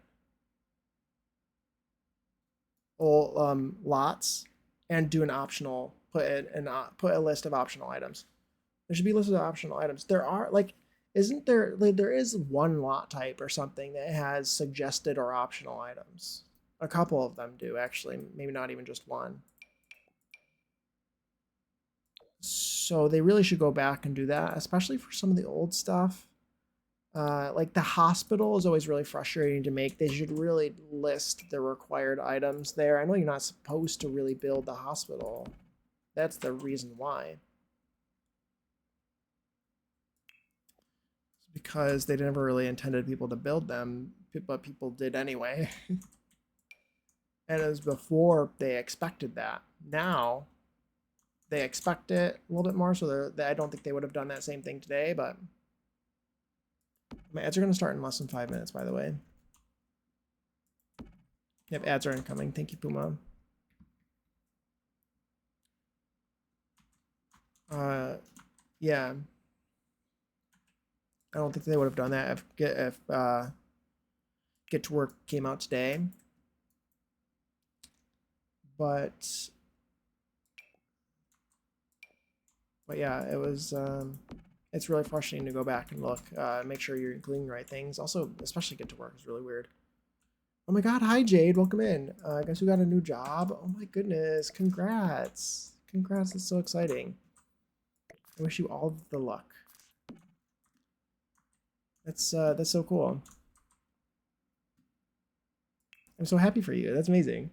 lots and do an optional, put a list of optional items. There should be a list of optional items. There are like, Isn't there, like, there is one lot type or something that has suggested or optional items. A couple of them do, actually. Maybe not even just one. So they really should go back and do that, especially for some of the old stuff. Like the hospital is always really frustrating to make. They should really list the required items there. I know you're not supposed to really build the hospital. That's the reason why. It's because they never really intended people to build them, but people did anyway. And it was before they expected that. Now they expect it a little bit more, so I don't think they would have done that same thing today, but my ads are going to start in less than 5 minutes, by the way. Yep, ads are incoming. Thank you, Puma. Yeah. I don't think they would have done that if Get to Work came out today. But yeah, it was it's really frustrating to go back and look, make sure you're including the right things. Also, especially Get to Work is really weird. Oh my God, hi Jade, welcome in. I guess we got a new job. Oh my goodness, congrats. Congrats, that's so exciting. I wish you all the luck. That's so cool. I'm so happy for you. That's amazing.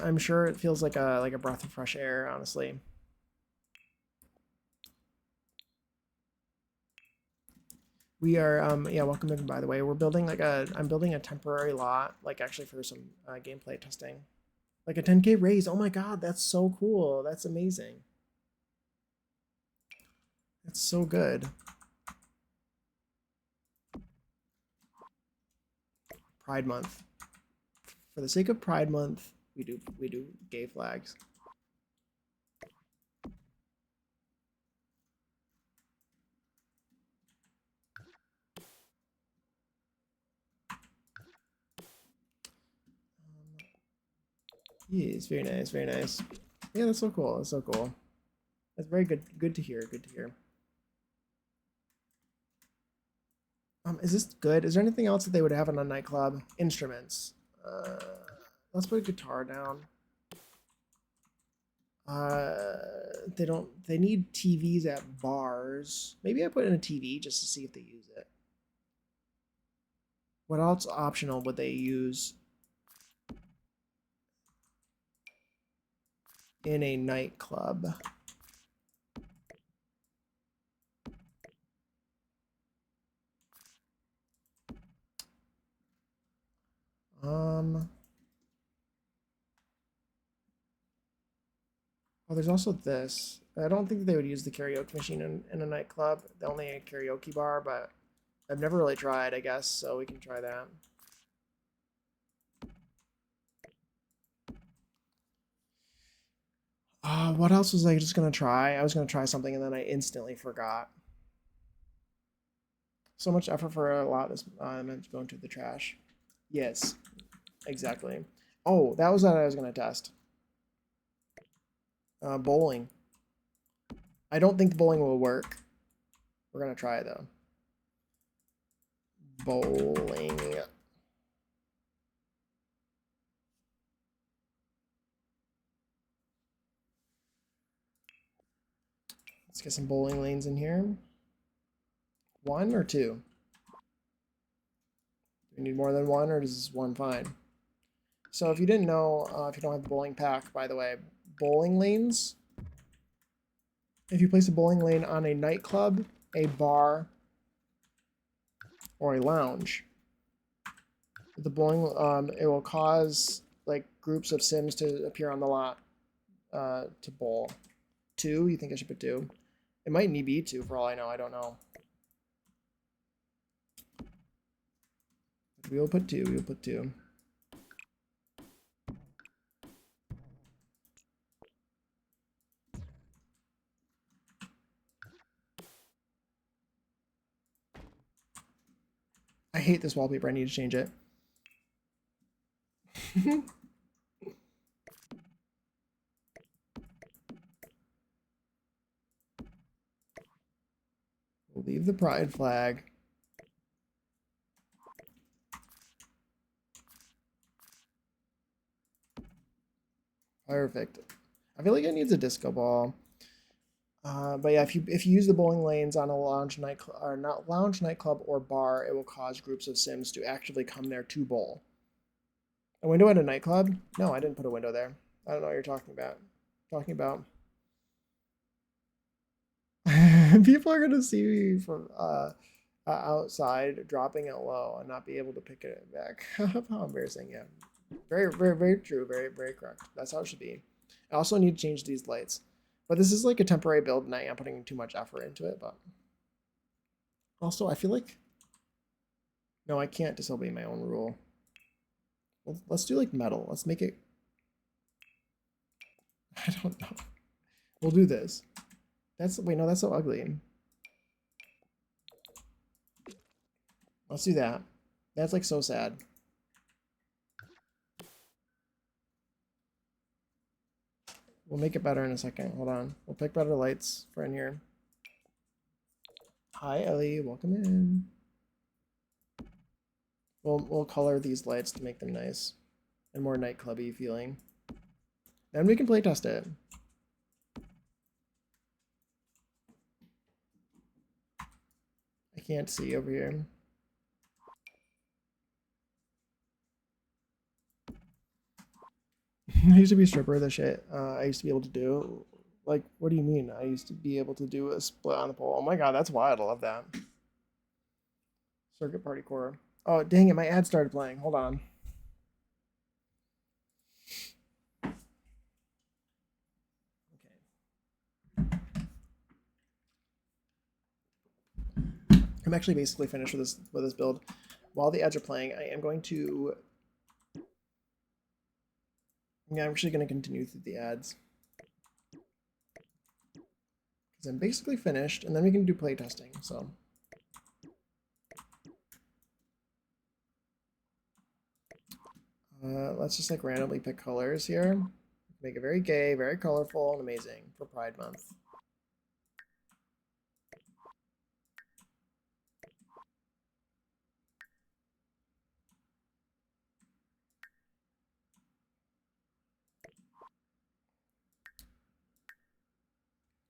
I'm sure it feels like a breath of fresh air, honestly. We are yeah, welcome in, by the way. We're building I'm building a temporary lot, like actually for some gameplay testing. Like a 10K raise. Oh my God, that's so cool. That's amazing. That's so good. Pride Month. For the sake of Pride Month, we do gay flags. Yes, very nice, very nice. Yeah, that's so cool. That's so cool. That's very good. Good to hear. Good to hear. Is this good? Is there anything else that they would have in a nightclub? Instruments. Uh, let's put a guitar down. They don't. They need TVs at bars. Maybe I put in a TV just to see if they use it. What else optional would they use in a nightclub? Oh, there's also this. I don't think they would use the karaoke machine in a nightclub. Only a karaoke bar, but I've never really tried, I guess, so we can try that. What else was I just gonna try? I was gonna try something and then I instantly forgot. So much effort for a lot is meant to go into the trash. Yes, exactly. Oh, that was what I was gonna test. Bowling. I don't think bowling will work. We're gonna try it though. Bowling. Let's get some bowling lanes in here. 1 or 2? Do we need more than 1, or is 1 fine? So if you didn't know, if you don't have the bowling pack, by the way, bowling lanes. If you place a bowling lane on a nightclub, a bar, or a lounge, the bowling it will cause like groups of Sims to appear on the lot to bowl. 2? You think I should put 2? It might need be 2 for all I know. I don't know. We will put 2. We will put 2. I hate this wallpaper. I need to change it. We'll leave the pride flag. Perfect. I feel like it needs a disco ball. But yeah, if you use the bowling lanes on a lounge nightclub or not lounge nightclub or bar, it will cause groups of Sims to actively come there to bowl. A window at a nightclub? No, I didn't put a window there. I don't know what you're talking about. Talking about. People are gonna see me from outside dropping it low and not be able to pick it back. How embarrassing! Yeah, very true. Very correct. That's how it should be. I also need to change these lights, but this is like a temporary build, and I am putting too much effort into it. But also, I feel like no, I can't disobey my own rule. Well, let's do like metal. Let's make it. I don't know. We'll do this. That's wait, no, that's so ugly. Let's do that. That's like so sad. We'll make it better in a second. Hold on. We'll pick better lights for in here. Hi, Ellie. Welcome in. We'll color these lights to make them nice and more nightclubby feeling. Then we can play test it. I can't see over here. I used to be a stripper. The shit I used to be able to do. Like, what do you mean? I used to be able to do a split on the pole. Oh my god, that's wild. I love that. Circuit Party Core. Oh, dang it. My ad started playing. Hold on. Okay. I'm actually basically finished with this build. While the ads are playing, I am going to... Yeah, I'm actually going to continue through the ads. Because I'm basically finished, and then we can do playtesting, so... let's just like randomly pick colors here. Make it very gay, very colorful, and amazing for Pride Month.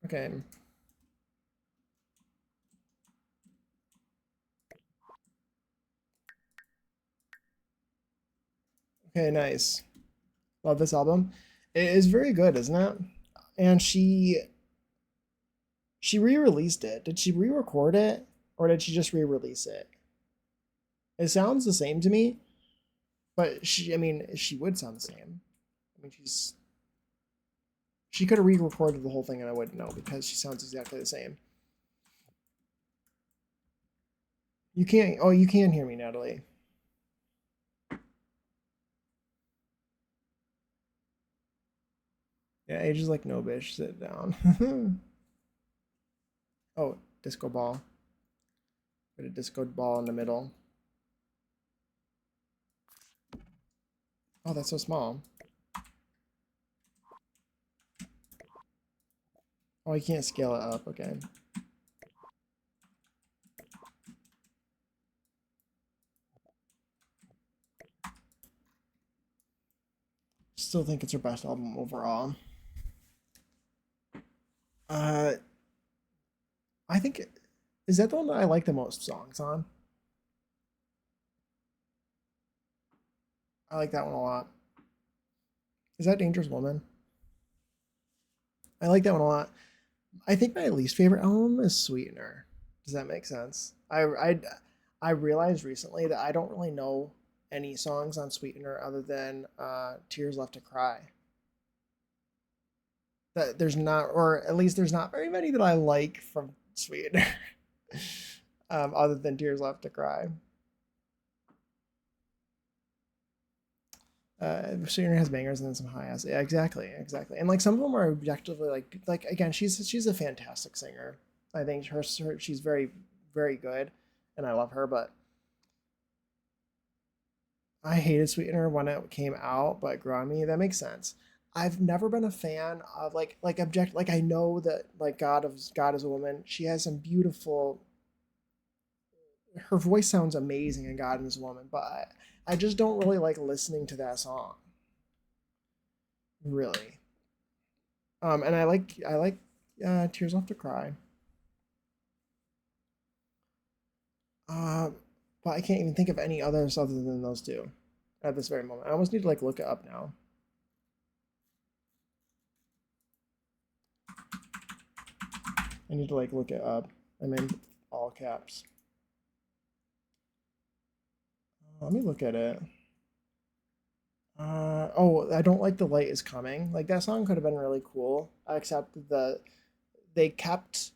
Okay. Okay, nice. Love this album. It is very good, isn't it? And she re-released it. Did she re-record it or did she just re-release it? It sounds the same to me, but I mean, she would sound the same. I mean, she could have re-recorded the whole thing and I wouldn't know because she sounds exactly the same. You can't. Oh, you can hear me, Natalie. Yeah, age is like no bitch. Sit down. Oh, disco ball. Put a disco ball in the middle. Oh, that's so small. Oh, you can't scale it up. Okay. Still think it's her best album overall. Uh, I think is that the one that I like the most songs on? I like that one a lot. Is that Dangerous Woman? I like that one a lot. I think my least favorite album is Sweetener. Does that make sense? I realized recently that I don't really know any songs on Sweetener other than Tears Left to Cry. That there's not, or at least there's not very many that I like from Sweetener, other than Tears Left to Cry. Sweetener has bangers and then some high ass. Yeah, exactly. And like some of them are objectively like again, she's a fantastic singer. I think she's very good, and I love her. But I hated Sweetener when it came out, but it grew on me. That makes sense. I've never been a fan of like I know that like God is a Woman. She has some beautiful her voice sounds amazing in God and His Woman, but I just don't really like listening to that song. Really. And I like Tears Left to Cry. Uh, but I can't even think of any others other than those two at this very moment. I almost need to like look it up now. I need to like look it up. I'm in all caps. Let me look at it. Oh, I don't like The Light Is Coming. Like that song could have been really cool, except they kept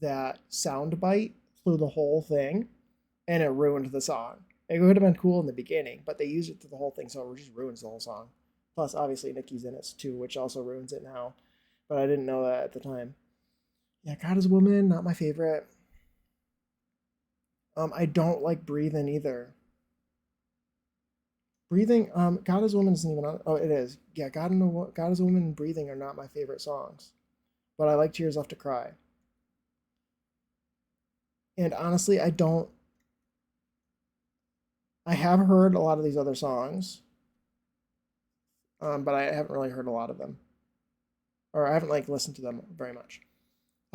that sound bite through the whole thing, and it ruined the song. It would have been cool in the beginning, but they used it through the whole thing, so it just ruins the whole song. Plus, obviously, Nicki's in it too, which also ruins it now. But I didn't know that at the time. Yeah, God is a Woman, not my favorite. I don't like Breathing either. Breathing, God is a Woman isn't even on. Oh, it is. Yeah, God is a Woman and Breathing are not my favorite songs, but I like Tears Left to Cry. And honestly, I don't. I have heard a lot of these other songs, but I haven't really heard a lot of them, or I haven't like listened to them very much.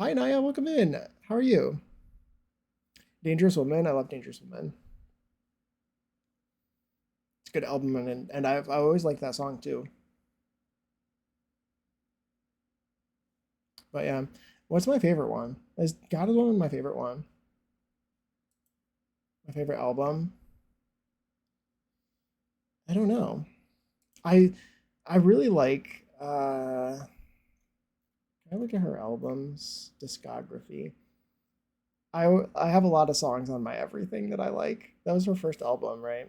Hi Naya, welcome in. How are you? Dangerous Woman. I love Dangerous Woman. It's a good album, and I always like that song too. But yeah, what's my favorite one? Is God is Woman my favorite one? My favorite album? I don't know. I I really like. Can I look at her albums discography? I have a lot of songs on my Everything that I like. That was her first album, right?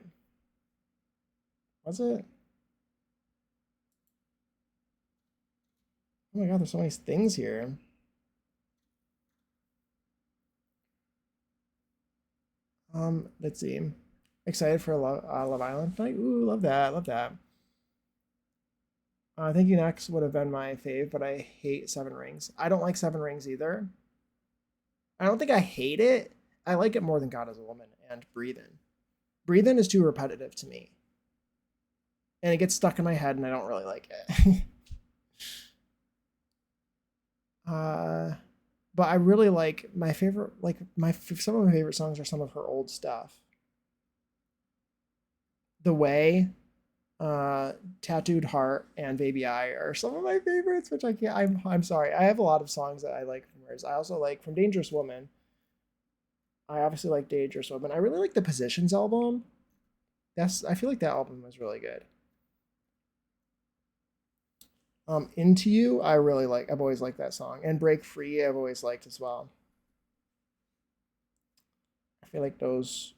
Was it? Oh my god, there's so many things here. Let's see. Excited for Love Island tonight? Ooh, love that, love that. Thank You Next would have been my fave, but I hate Seven Rings. I don't like Seven Rings either. I don't think I hate it. I like it more than God is a Woman and Breathin'. Breathin' is too repetitive to me, and it gets stuck in my head, and I don't really like it. uh, but I really like my favorite. Like some of my favorite songs are some of her old stuff. The Way, uh, Tattooed Heart, and Baby I are some of my favorites. Which I can't. I'm sorry. I have a lot of songs that I like from hers. I also like from Dangerous Woman. I obviously like Dangerous Woman. I really like the Positions album. I feel like that album was really good. Into You, I really like. I've always liked that song, and Break Free, I've always liked as well. I feel like those.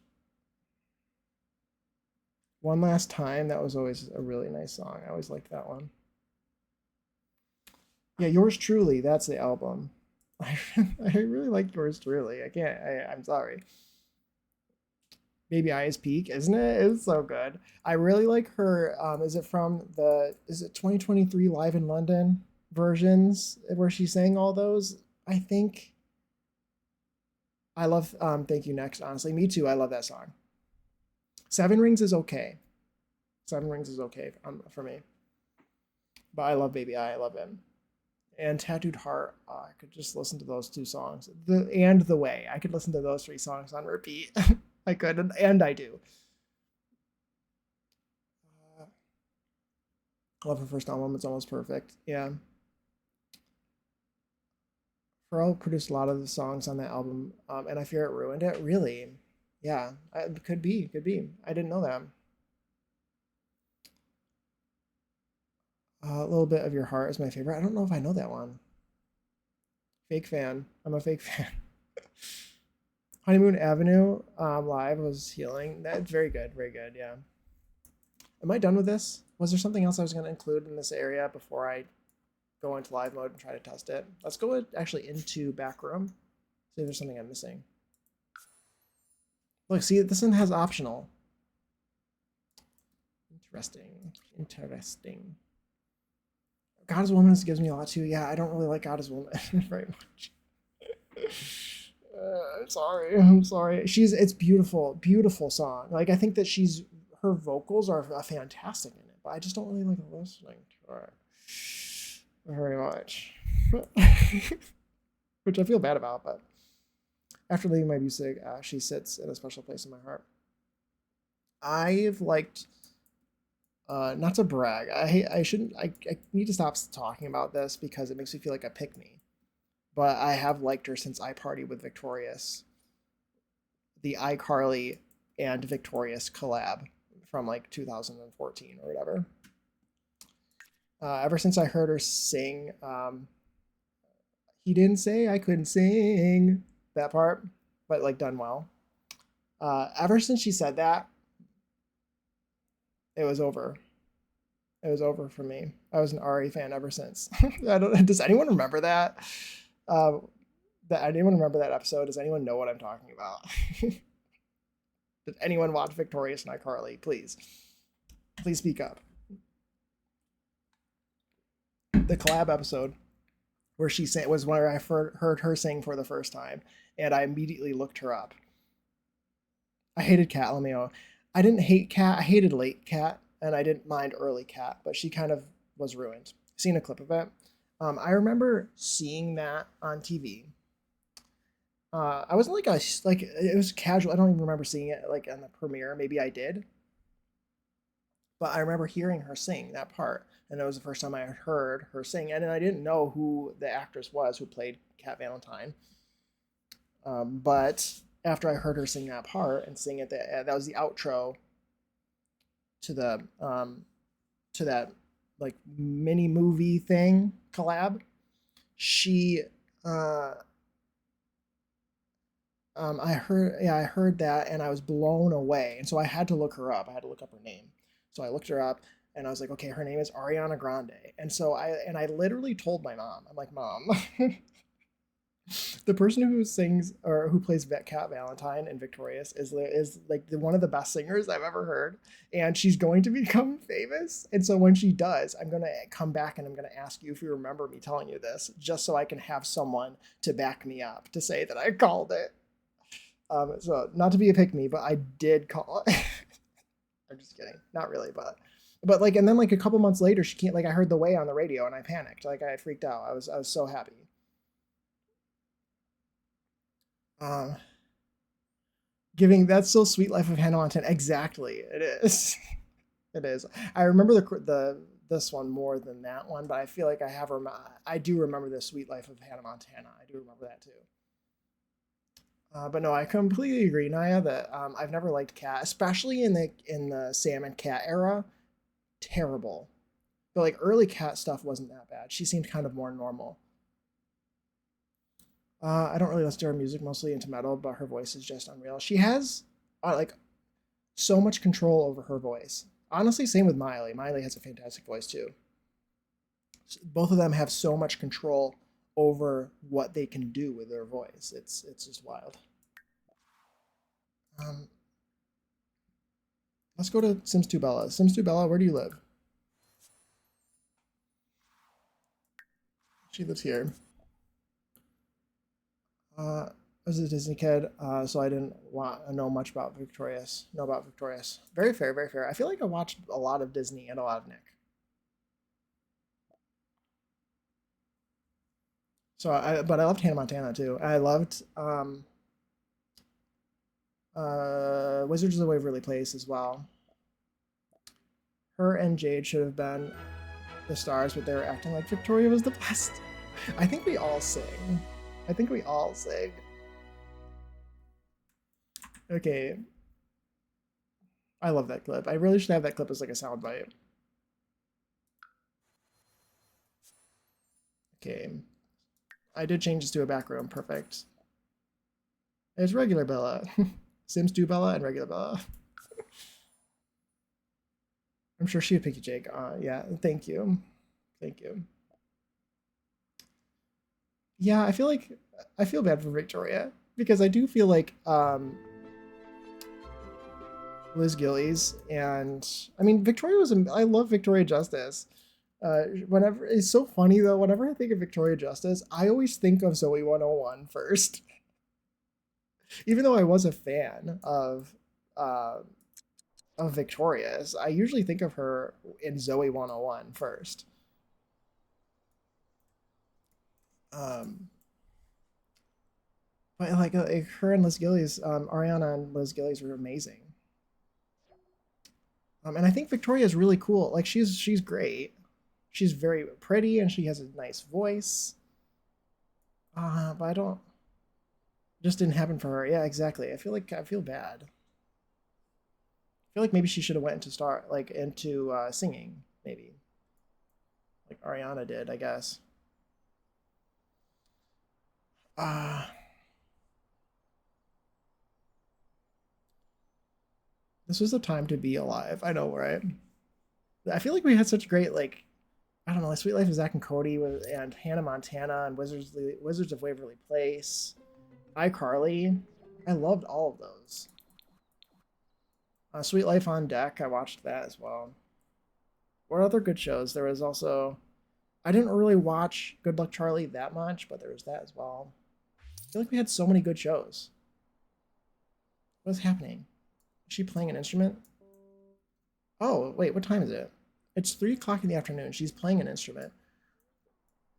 One Last Time, that was always a really nice song. I always liked that one. Yeah, Yours Truly, that's the album. I really like Yours Truly. I can't. I'm sorry. Baby Eyes Peak, isn't it? It's so good. I really like her. Is it from the? Is it 2023 Live in London versions where she sang all those? I think. I love Thank You Next. Honestly, me too. I love that song. Seven Rings is okay. Seven Rings is okay for me. But I love Baby I. I love him. And Tattooed Heart. I could just listen to those two songs. The Way. I could listen to those three songs on repeat. I could, and I do. I love her first album. It's almost perfect. Yeah. Pharrell produced a lot of the songs on that album, and I fear it ruined it. Really? Yeah, it could be. Could be. I didn't know that. A little bit of Your Heart is my favorite. I don't know if I know that one. Fake fan. I'm a fake fan. Honeymoon Avenue live was healing. That's very good. Very good. Yeah. Am I done with this? Was there something else I was going to include in this area before I go into live mode and try to test it? Let's go actually into back room. See if there's something I'm missing. Look, see, this one has optional. Interesting. Interesting. God is Woman gives me a lot too. Yeah, I don't really like God is Woman very much. I'm sorry. I'm sorry. It's beautiful, beautiful song. Like I think that her vocals are fantastic in it, but I just don't really like listening to her very much, which I feel bad about. But after leaving my music, she sits in a special place in my heart. I've liked, not to brag. I shouldn't. I need to stop talking about this because it makes me feel like a pick me. But I have liked her since I Party with Victorious, the iCarly and Victorious collab from like 2014 or whatever. Ever since I heard her sing, he didn't say I couldn't sing, that part, but like done well. Ever since she said that, it was over. It was over for me. I was an Ari fan ever since. I don't. Does anyone remember that? Uh, that anyone remember that episode? Does anyone know what I'm talking about? Did anyone watch Victorious and iCarly? Please, please speak up. The collab episode where she sang was where I heard her sing for the first time, and I immediately looked her up. I hated Cat LMAO. I didn't hate Cat. I hated late Cat, and I didn't mind early Cat, but she kind of was ruined. Seen a clip of it. I remember seeing that on TV. I wasn't like it was casual. I don't even remember seeing it like in the premiere. Maybe I did, but I remember hearing her sing that part, and it was the first time I had heard her sing, and I didn't know who the actress was who played Cat Valentine. But after I heard her sing that part and sing it, that was the outro to that like mini movie thing collab. She I heard that and I was blown away, and so I had to look her up. I had to look up her name. So I looked her up and I was like, okay, her name is Ariana Grande. And so I literally told my mom, I'm like, Mom, the person who sings or who plays Cat Valentine in Victorious is like one of the best singers I've ever heard, and she's going to become famous. And so when she does, I'm gonna come back and I'm gonna ask you if you remember me telling you this, just so I can have someone to back me up to say that I called it. So not to be a pick me, but I did call it. I'm just kidding, not really, but like, and then like a couple months later, she can't like I heard The Way on the radio and I panicked, like I freaked out. I was so happy. Um, Giving that's so sweet life of Hannah Montana. Exactly, it is. It is. I remember the this one more than that one, but I feel like I do remember the sweet life of Hannah Montana. I do remember that too. But no, I completely agree, Naya, that I've never liked Cat, especially in the Sam and Cat era. Terrible. But like early Cat stuff wasn't that bad. She seemed kind of more normal. I don't really listen to her music, mostly into metal, but her voice is just unreal. She has like so much control over her voice. Honestly, same with Miley. Miley has a fantastic voice too. Both of them have so much control over what they can do with their voice. It's just wild. Um, let's go to Sims 2 Bella. Sims 2 Bella, where do you live? She lives here. I was a Disney kid, so I didn't know much about Victorious. Know about Victorious. Very fair, very fair. I feel like I watched a lot of Disney and a lot of Nick. But I loved Hannah Montana too. I loved Wizards of the Waverly Place as well. Her and Jade should have been the stars, but they were acting like Victoria was the best. I think we all sing. I think we all sing. Okay. I love that clip. I really should have that clip as like a soundbite. Okay. I did change this to a back room. Perfect. It's regular Bella. Sims 2 Bella and regular Bella. I'm sure she would pick you, Jake. Yeah, thank you. Thank you. Yeah, I feel bad for Victoria because I do feel like Liz Gillies and I mean Victoria was I love Victoria Justice. Whenever it's so funny though, whenever I think of Victoria Justice, I always think of Zoe 101 first. Even though I was a fan uh, of Victoria's, I usually think of her in Zoe 101 first. Um, but like her and Liz Gillies, Ariana and Liz Gillies were amazing. And I think Victoria is really cool. Like she's great. She's very pretty and she has a nice voice. But I don't just didn't happen for her. Yeah, exactly. I feel bad. I feel like maybe she should have went into into singing, maybe like Ariana did, I guess. Uh this was the time to be alive. I know, right? I feel like we had such great like I don't know, like Sweet Life of Zack and Cody and Hannah Montana and Wizards of Waverly Place, iCarly. I loved all of those. Sweet Life on Deck. I watched that as well. What other good shows? There was also I didn't really watch Good Luck Charlie that much, but there was that as well. I feel like we had so many good shows. What's happening? Is she playing an instrument? Oh, wait, what time is it? It's 3 o'clock in the afternoon. She's playing an instrument.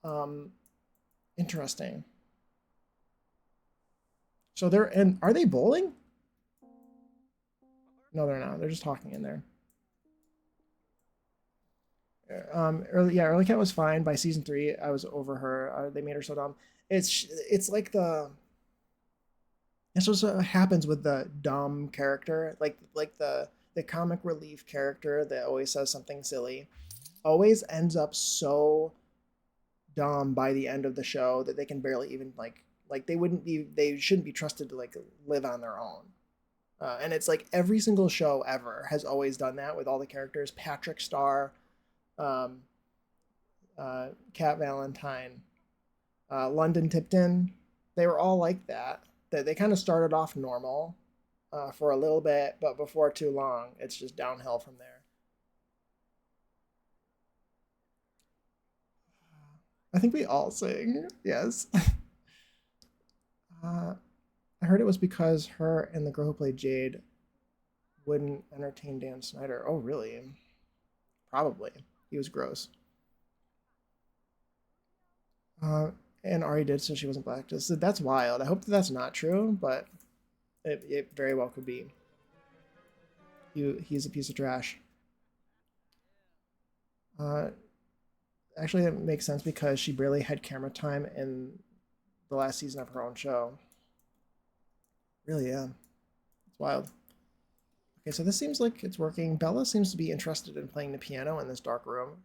Um, interesting. So they're and are they bowling? No, they're not. They're just talking in there. Early Cat was fine. By season 3, I was over her. They made her so dumb. It's like the That's what happens with the dumb character, like the comic relief character that always says something silly, always ends up so dumb by the end of the show that they can barely even like they shouldn't be trusted to like live on their own. And it's like every single show ever has always done that with all the characters. Patrick Star, um, Cat Valentine, London Tipton, they were all like that. That they kind of started off normal for a little bit, but before too long, it's just downhill from there. I think we all sing. Yes. uh, I heard it was because her and the girl who played Jade wouldn't entertain Dan Snyder. Oh, really? Probably. He was gross. Uh, and Ari did, so she wasn't black. Just that's wild. I hope that that's not true, but it very well could be. He's a piece of trash. Uh, Actually, that makes sense because she barely had camera time in the last season of her own show. Really, yeah. It's wild. Okay, so this seems like it's working. Bella seems to be interested in playing the piano in this dark room.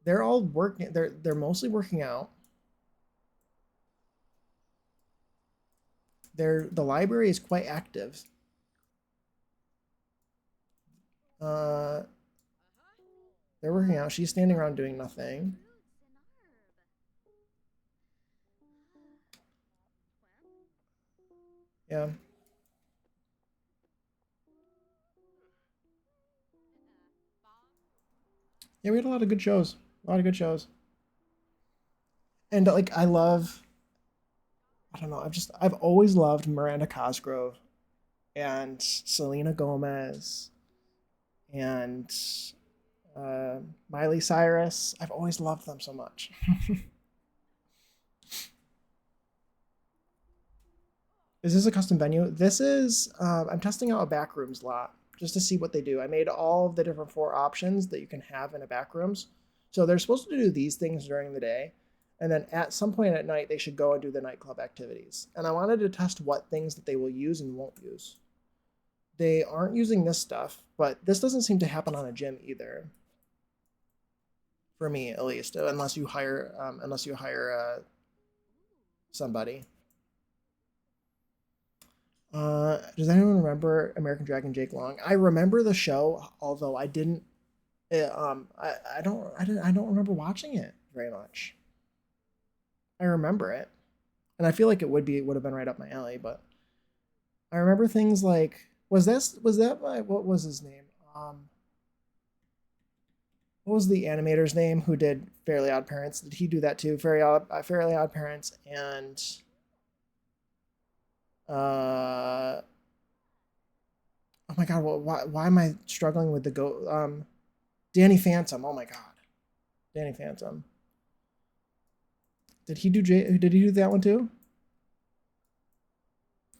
They're all working. They're mostly working out. The library is quite active. Uh, they're working out. She's standing around doing nothing. Yeah. Yeah, we had a lot of good shows. A lot of good shows. And like I love I don't know, I've always loved Miranda Cosgrove and Selena Gomez and uh, Miley Cyrus. I've always loved them so much. Is this a custom venue? This is, I'm testing out a backrooms lot just to see what they do. I made all of the different 4 options that you can have in a backrooms. So they're supposed to do these things during the day. And then at some point at night, they should go and do the nightclub activities. And I wanted to test what things that they will use and won't use. They aren't using this stuff, but this doesn't seem to happen on a gym either. For me, at least, unless you hire somebody. Does anyone remember American Dragon Jake Long? I remember the show, although I didn't. I don't remember watching it very much. I remember it, and I feel like it would have been right up my alley. But I remember things like was that my what was his name? What was the animator's name who did Fairly Odd Parents? Did he do that too? Fairly Odd Parents and Uh, oh my god, why am I struggling with the go? Danny Phantom. Oh my god, Danny Phantom. Did he do that one too?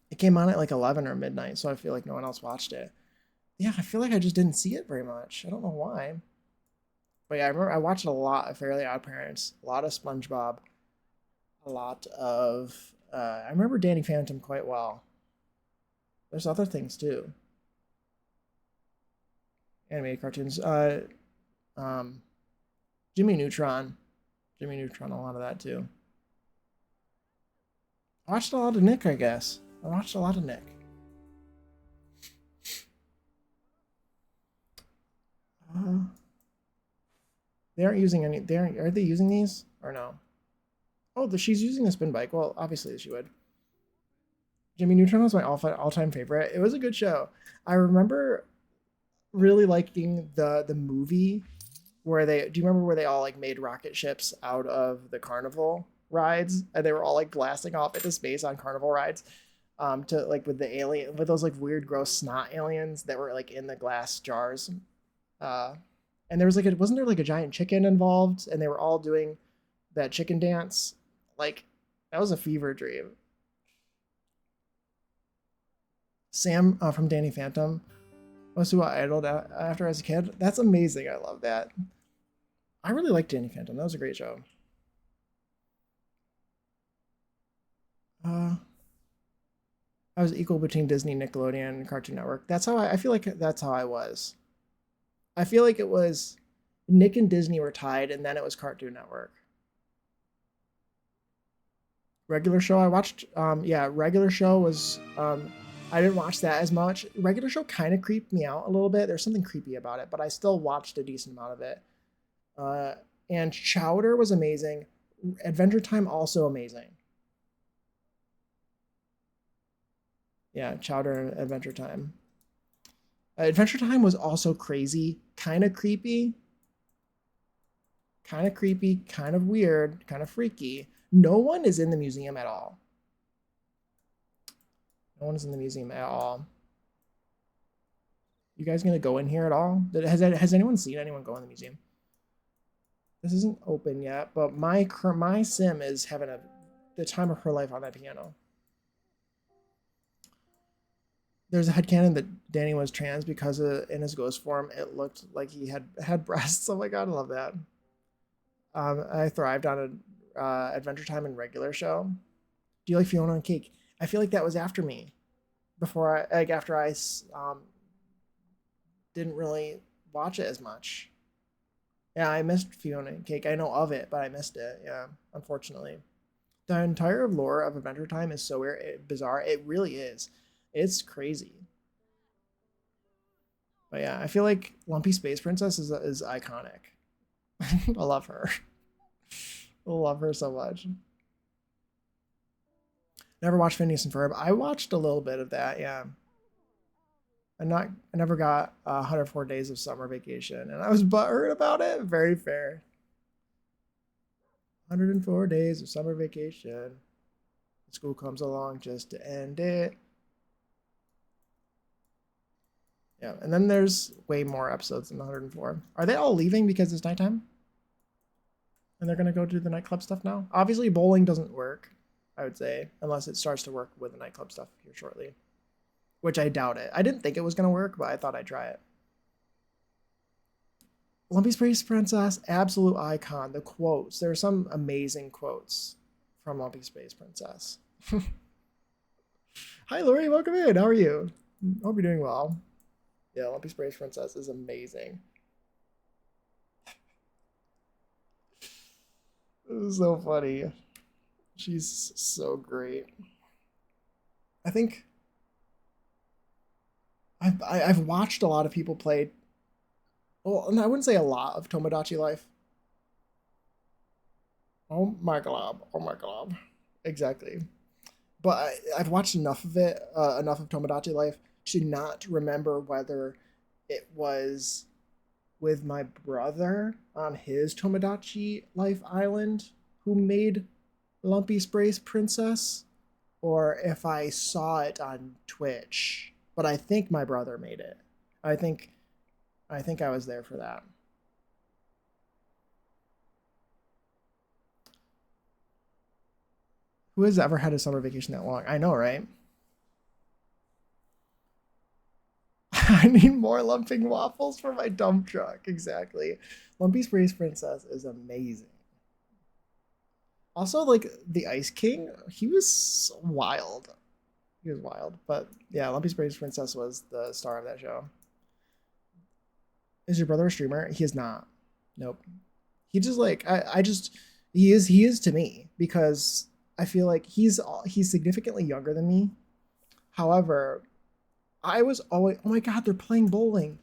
It came on at like 11 or midnight, so I feel like no one else watched it. Yeah, I feel like I just didn't see it very much. I don't know why. But yeah, I remember I watched a lot of Fairly Odd Parents, a lot of SpongeBob, a lot of. I remember Danny Phantom quite well. There's other things too. Animated cartoons. Um, Jimmy Neutron. Jimmy Neutron, a lot of that too. I watched a lot of Nick, I guess. I watched a lot of Nick. Uh, they aren't using any. They aren't. Are they using these or no? Oh, she's using the spin bike. Well, obviously she would. Jimmy Neutron was my all-time favorite. It was a good show. I remember really liking the movie where they. Do you remember where they all like made rocket ships out of the carnival rides and they were all like blasting off into space on carnival rides? To like with the alien with those like weird gross snot aliens that were like in the glass jars. Uh, and there was like wasn't there like a giant chicken involved and they were all doing that chicken dance? Like that was a fever dream. Sam from Danny Phantom was who I idoled after as a kid. That's amazing. I love that. I really liked Danny Phantom. That was a great show. Uh, I was equal between Disney, Nickelodeon, and Cartoon Network. That's how I feel like that's how I was. I feel like it was Nick and Disney were tied, and then it was Cartoon Network. Regular show I watched. Yeah, regular show was. I didn't watch that as much. Regular show kind of creeped me out a little bit. There's something creepy about it, but I still watched a decent amount of it. Uh, and Chowder was amazing. Adventure Time also amazing. Yeah, Chowder and Adventure Time. Adventure Time was also crazy, kind of creepy, kind of weird, kind of freaky. No one is in the museum at all. No one is in the museum at all. You guys gonna go in here at all? Has anyone seen anyone go in the museum? This isn't open yet, but my sim is having the time of her life on that piano. There's a headcanon that Danny was trans because in his ghost form it looked like he had breasts. Oh my god, I love that. I thrived on a Adventure Time and regular show. Do you like Fiona and Cake? I feel like that was after me, after I didn't really watch it as much. Yeah, I missed Fiona and Cake. I know of it, but I missed it. Yeah, unfortunately. The entire lore of Adventure Time is so weird, bizarre. It really is. It's crazy. But yeah, I feel like Lumpy Space Princess is iconic. I love her. I love her so much. Never watched Phineas and Ferb. I watched a little bit of that. Yeah, I never got 104 days of summer vacation, and I was butthurt about it. Very fair. 104 days of summer vacation. School comes along just to end it. Yeah, and then there's way more episodes than 104. Are they all leaving because it's nighttime? And they're gonna go do the nightclub stuff now? Obviously, bowling doesn't work, I would say, unless it starts to work with the nightclub stuff here shortly. Which I doubt it. I didn't think it was gonna work, but I thought I'd try it. Lumpy Space Princess, absolute icon. The quotes. There are some amazing quotes from Lumpy Space Princess. Hi, Lori. Welcome in. How are you? Hope you're doing well. Yeah, Lumpy Space Princess is amazing. It was so funny. She's so great. I think I've watched a lot of people play. Well, and I wouldn't say a lot of Tomodachi Life. Oh my god! Oh my god! Exactly. But I've watched enough of it, enough of Tomodachi Life to not remember whether it was with my brother on his Tomodachi Life Island who made Lumpy Space Princess, or if I saw it on Twitch. But I think my brother made it. I think I was there for that. Who has ever had a summer vacation that long? I know, right? I need more lumping waffles for my dump truck. Exactly. Lumpy Sprays Princess is amazing. Also, like the Ice King, he was wild. He was wild. But yeah, Lumpy Sprays Princess was the star of that show. Is your brother a streamer? He is not. Nope. He just like I just he is to me because I feel like he's significantly younger than me. However, I was always, oh my god, they're playing bowling.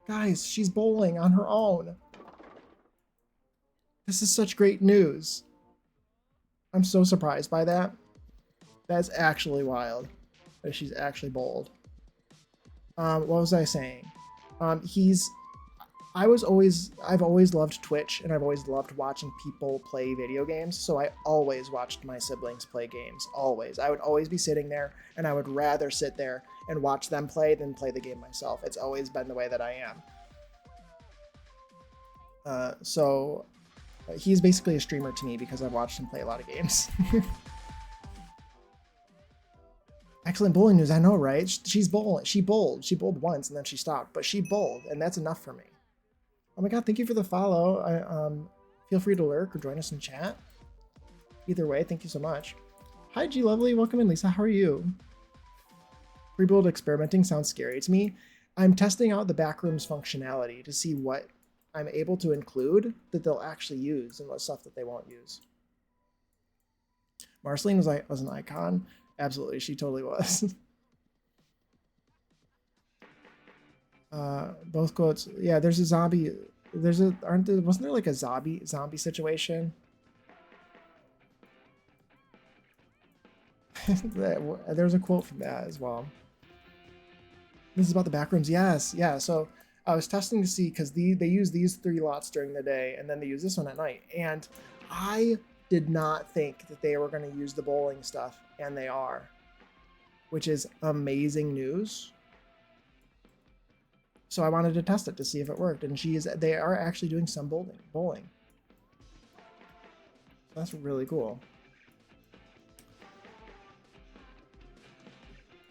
Guys, she's bowling on her own. This is such great news. I'm so surprised by that. That's actually wild. That she's actually bowled. What was I saying? He's I've always loved Twitch and I've always loved watching people play video games. So I always watched my siblings play games. Always. I would always be sitting there and I would rather sit there and watch them play than play the game myself. It's always been the way that I am. So he's basically a streamer to me because I've watched him play a lot of games. Excellent bowling news. I know, right? She's bowling. She bowled once and then she stopped, but she bowled and that's enough for me. Oh my god, thank you for the follow. Feel free to lurk or join us in chat. Either way, thank you so much. Hi, G Lovely. Welcome in, Lisa. How are you? Pre-build experimenting sounds scary to me. I'm testing out the backrooms functionality to see what I'm able to include that they'll actually use and what stuff that they won't use. Marceline was an icon. Absolutely, she totally was. Both quotes. Yeah, there's a zombie. Wasn't there like a zombie situation? There's a quote from that as well. This is about the backrooms. Yes, yeah. So I was testing to see because they use these 3 lots during the day and then they use this one at night. And I did not think that they were going to use the bowling stuff, and they are, which is amazing news. So I wanted to test it to see if it worked, and they are actually doing some bowling. That's really cool.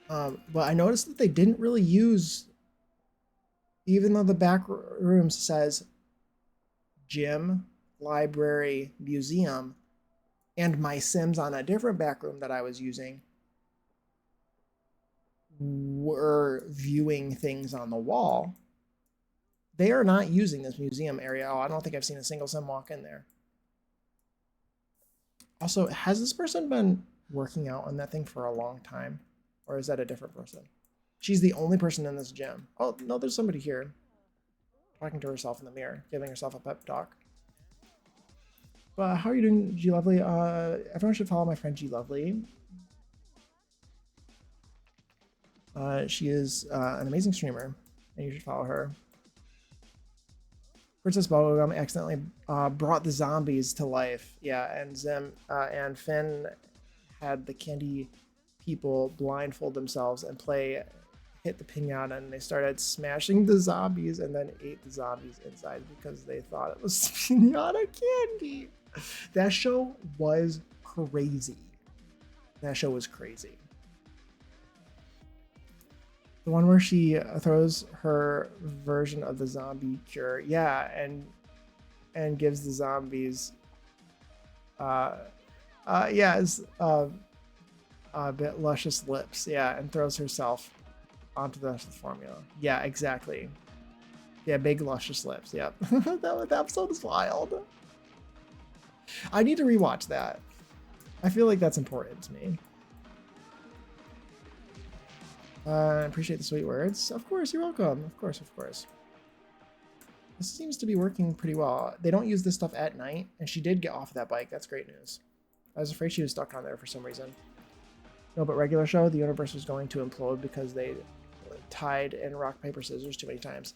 But I noticed that they didn't really use, even though the back room says gym, library, museum, and my Sims on a different back room that I was using were viewing things on the wall. They are not using this museum area. Oh, I don't think I've seen a single Sim walk in there. Also, has this person been working out on that thing for a long time? Or is that a different person? She's the only person in this gym. Oh, no, there's somebody here. Talking to herself in the mirror, giving herself a pep talk. How are you doing, G Lovely? Everyone should follow my friend G Lovely. She is an amazing streamer, and you should follow her. Princess Bubblegum accidentally brought the zombies to life. Yeah, and Finn had the candy people blindfold themselves and hit the pinata, and they started smashing the zombies and then ate the zombies inside because they thought it was pinata candy. That show was crazy. That show was crazy. The one where she throws her version of the zombie cure, yeah, and gives the zombies, bit luscious lips, yeah, and throws herself onto the formula. Yeah, exactly. Yeah, big luscious lips. Yep. that episode is wild. I need to rewatch that. I feel like that's important to me. I appreciate the sweet words. Of course, you're welcome. Of course. This seems to be working pretty well. They don't use this stuff at night, and she did get off that bike. That's great news. I was afraid she was stuck on there for some reason. No, but regular show, the universe was going to implode because they tied in rock, paper, scissors too many times.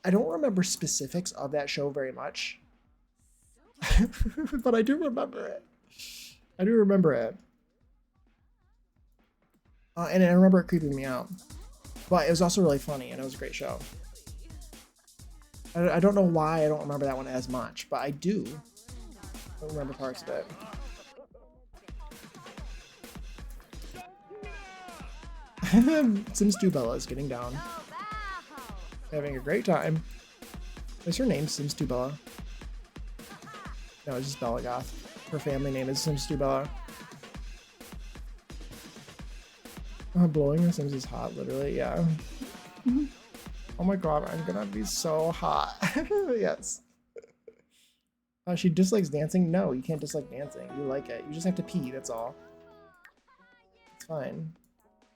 I don't remember specifics of that show very much. But I do remember it. And I remember it creeping me out. But it was also really funny, and it was a great show. I don't know why I don't remember that one as much, but I do. I don't remember parts of it. Sims 2 Bella is getting down. Having a great time. Is her name Sims 2 Bella? No, it's just Bella Goth. Her family name is Sims 2 Bella. Blowing the Sims is hot, literally, yeah. Oh my god, I'm gonna be so hot. Yes. She dislikes dancing? No, you can't dislike dancing. You like it. You just have to pee, that's all. It's fine.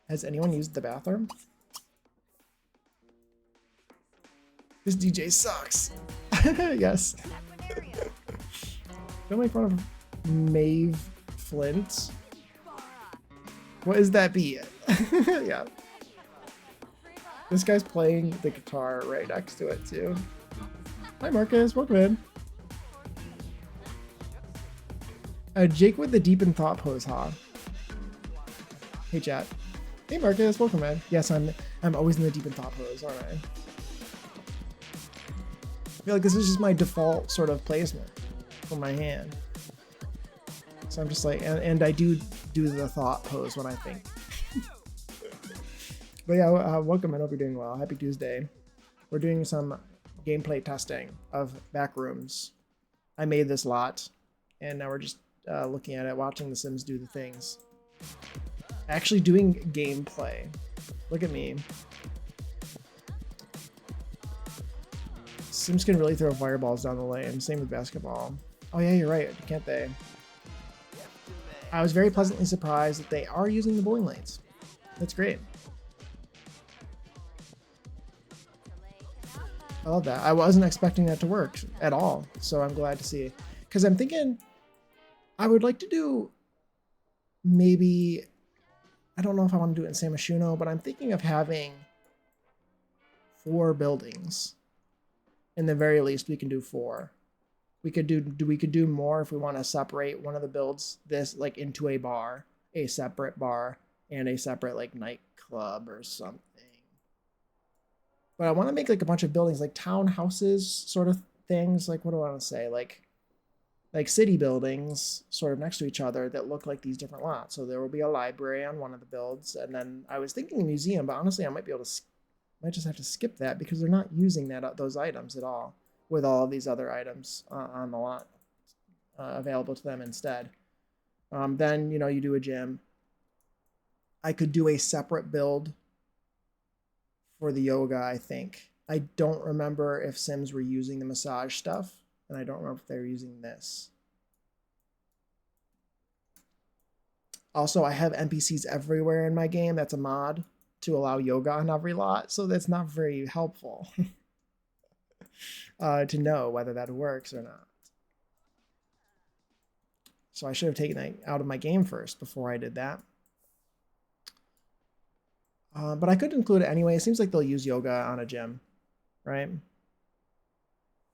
Has anyone used the bathroom? This DJ sucks. Yes. Don't make fun of Maeve Flint. What is that beat? Yeah. This guy's playing the guitar right next to it too. Hi Marcus, welcome in. Jake with the deep in thought pose, huh? Hey chat. Hey Marcus, welcome in. Yes, I'm always in the deep in thought pose, aren't I? I feel like this is just my default sort of placement for my hand. So I'm just like, and I do the thought pose when I think. But yeah, welcome. I hope you're doing well. Happy Tuesday. We're doing some gameplay testing of Backrooms. I made this lot, and now we're just looking at it, watching the Sims do the things. Actually doing gameplay. Look at me. Sims can really throw fireballs down the lane. Same with basketball. Oh yeah, you're right. Can't they? I was very pleasantly surprised that they are using the bowling lanes. That's great. I love that. I wasn't expecting that to work at all, so I'm glad to see. Because I'm thinking I would like to do maybe, I don't know if I want to do it in San Myshuno, but I'm thinking of having 4 buildings. In the very least, we can do 4. We could do more if we want to separate one of the builds this like into a bar, a separate bar, and a separate like nightclub or something. But I want to make like a bunch of buildings, like townhouses sort of things. Like what do I want to say? Like city buildings sort of next to each other that look like these different lots. So there will be a library on one of the builds, and then I was thinking a museum, but honestly I might be able to might just have to skip that because they're not using those items at all with all of these other items on the lot available to them instead. Then, you know, you do a gym. I could do a separate build for the yoga, I think. I don't remember if Sims were using the massage stuff, and I don't remember if they were using this. Also, I have NPCs everywhere in my game. That's a mod to allow yoga on every lot, so that's not very helpful to know whether that works or not. So I should have taken that out of my game first before I did that. But I could include it anyway. It seems like they'll use yoga on a gym, right?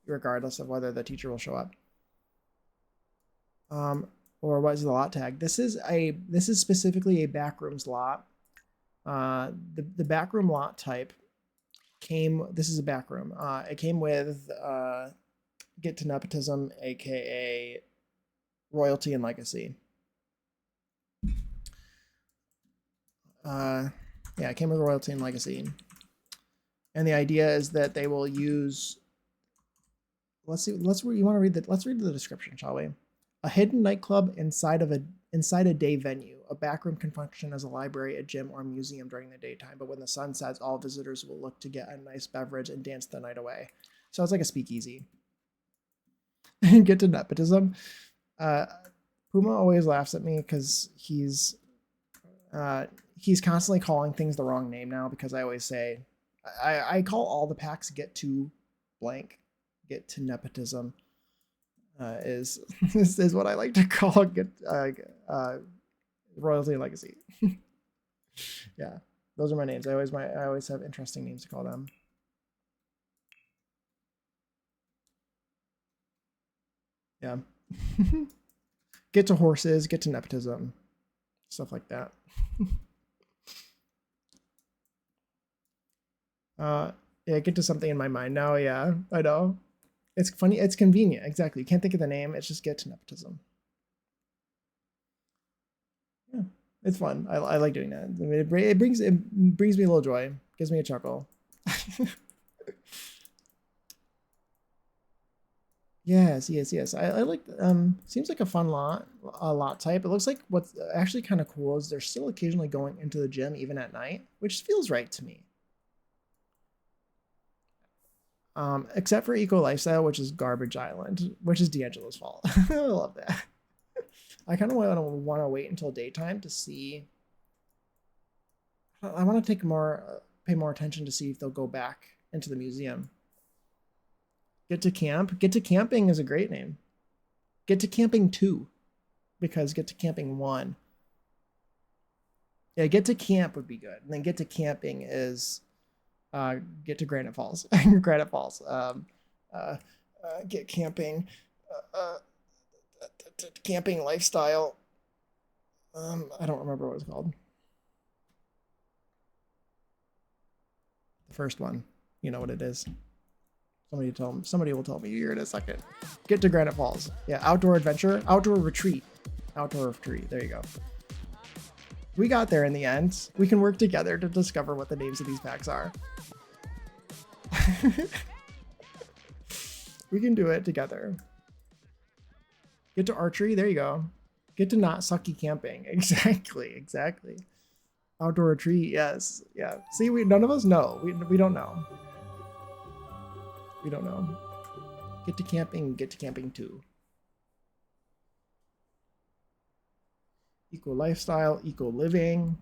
Regardless of whether the teacher will show up. Or what is the lot tag? This is specifically a backrooms lot. The backroom lot type came. This is a backroom. It came with get to nepotism, aka royalty and legacy. Yeah, it came with royalty and legacy. And the idea is that they will use. Let's see. You want to read let's read the description, shall we? A hidden nightclub inside a day venue. A backroom can function as a library, a gym, or a museum during the daytime, but when the sun sets, all visitors will look to get a nice beverage and dance the night away. So it's like a speakeasy. Get to nepotism. Puma always laughs at me because he's constantly calling things the wrong name now, because I always say I call all the packs get to blank. Get to nepotism is what I like to call royalty and legacy. Yeah, those are my names. I always have interesting names to call them. Yeah. Get to horses, get to nepotism, stuff like that. Yeah, get to something in my mind now. Yeah, I know. It's funny. It's convenient. Exactly. You can't think of the name. It's just get to nepotism. Yeah, it's fun. I like doing that. I mean, it brings me a little joy. Gives me a chuckle. Yes, yes, yes. I like. Seems like a fun lot type. It looks like what's actually kind of cool is they're still occasionally going into the gym even at night, which feels right to me. Except for Eco Lifestyle, which is Garbage Island, which is D'Angelo's fault. I love that. I kind of want to wait until daytime to see. I want to pay more attention to see if they'll go back into the museum. Get to camp. Get to camping is a great name. Get to camping 2, because get to camping 1. Yeah, get to camp would be good, and then get to camping is get to Granite Falls. Granite Falls. Get camping. Uh, Camping lifestyle. I don't remember what it's called. The first one. You know what it is. Somebody will tell me here in a second. Get to Granite Falls. Yeah, outdoor adventure, outdoor retreat. Outdoor retreat. There you go. We got there in the end. We can work together to discover what the names of these packs are. We can do it together. Get to archery. There you go. Get to not sucky camping. Exactly. Exactly. Outdoor retreat. Yes. Yeah. See, none of us know. We don't know. We don't know. Get to camping. Get to camping 2. Eco lifestyle. Eco living.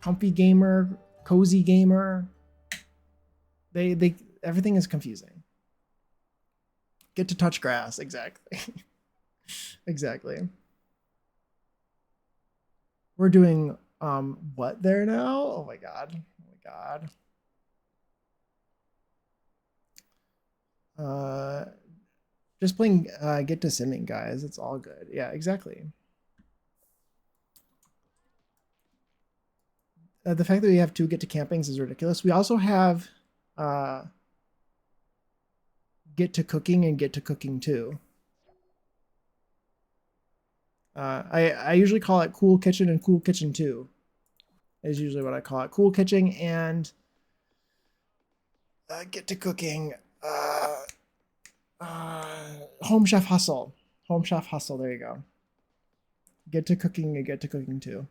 Comfy gamer. Cozy gamer. They everything is confusing. Get to touch grass. Exactly. Exactly. We're doing what there now? Oh my god. Oh my god. Just playing get to simming, guys. It's all good. Yeah, exactly. The fact that we have 2 get to campings is ridiculous. We also have get to cooking and get to cooking 2. I usually call it cool kitchen and cool kitchen 2 is usually what I call it. Cool kitchen and get to cooking. Home chef hustle. Home chef hustle. There you go. Get to cooking and get to cooking 2.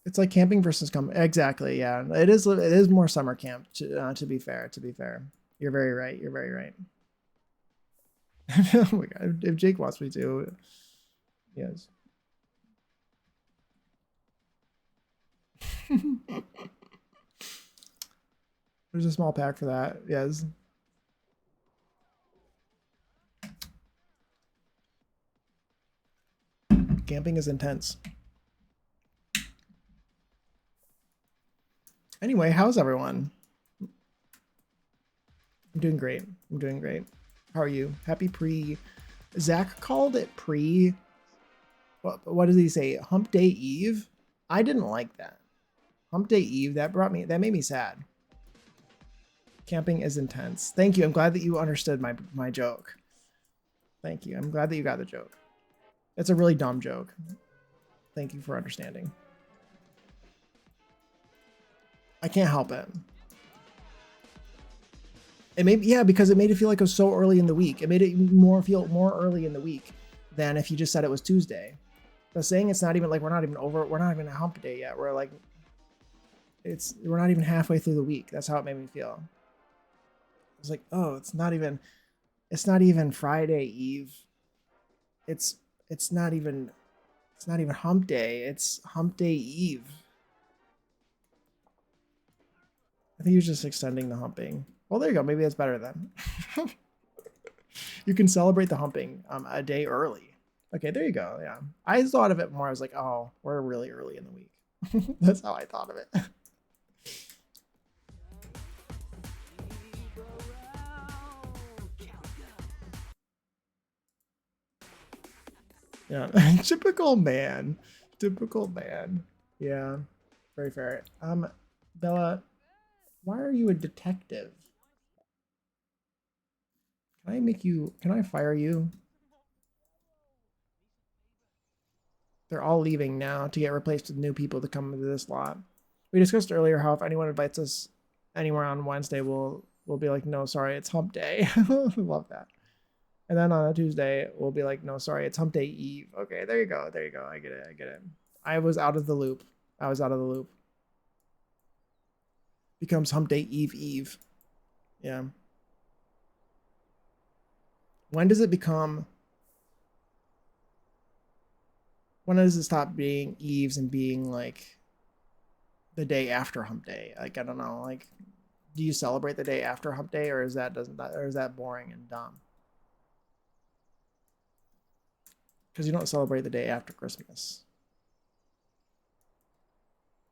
It's like camping versus exactly. Yeah, it is. It is more summer camp. To be fair. To be fair, you're very right. You're very right. Oh my god! If Jake wants me to, yes. There's a small pack for that. Yes. Camping is intense. Anyway, how's everyone? I'm doing great. I'm doing great. How are you? Happy pre. Zach called it pre. What does he say? Hump Day Eve? I didn't like that. Hump Day Eve, that made me sad. Camping is intense. Thank you. I'm glad that you understood my joke. Thank you. I'm glad that you got the joke. It's a really dumb joke. Thank you for understanding. I can't help it. It made because it made it feel like it was so early in the week. It made it feel more early in the week than if you just said it was Tuesday. But saying it's not even like we're not even a hump day yet. We're like we're not even halfway through the week. That's how it made me feel. It's like, oh, it's not even Friday Eve. It's not even hump day. It's hump day Eve. I think he was just extending the humping. Well, there you go. Maybe that's better then. You can celebrate the humping a day early. Okay, there you go. Yeah. I thought of it more. I was like, oh, we're really early in the week. That's how I thought of it. Yeah. Typical man. Typical man. Yeah, very fair. Bella, why are you a detective? Can I make you? Can I fire you? They're all leaving now to get replaced with new people to come into this lot. We discussed earlier how if anyone invites us anywhere on Wednesday, we'll be like, no, sorry, it's hump day. Love that. And then on a Tuesday, we'll be like, no, sorry, it's hump day eve. Okay, there you go. There you go. I get it. I get it. I was out of the loop. I was out of the loop. Becomes hump day eve eve. Yeah. When does it become? When does it stop being eves and being like the day after hump day? Like, I don't know. Like, do you celebrate the day after hump day, or is that boring and dumb? Because you don't celebrate the day after Christmas.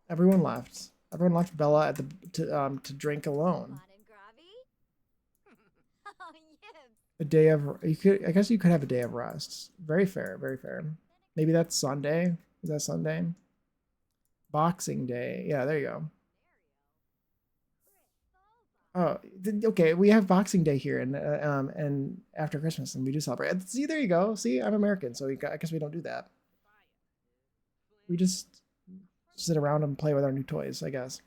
Everyone left. Everyone left Bella at the to drink alone. A day of you could I guess you could have a day of rest. Very fair, very fair. Maybe that's Sunday. Is that Sunday? Boxing Day. Yeah, there you go. Oh, okay. We have Boxing Day here, and after Christmas, and we do celebrate. See, there you go. See, I'm American, so I guess we don't do that. We just sit around and play with our new toys. I guess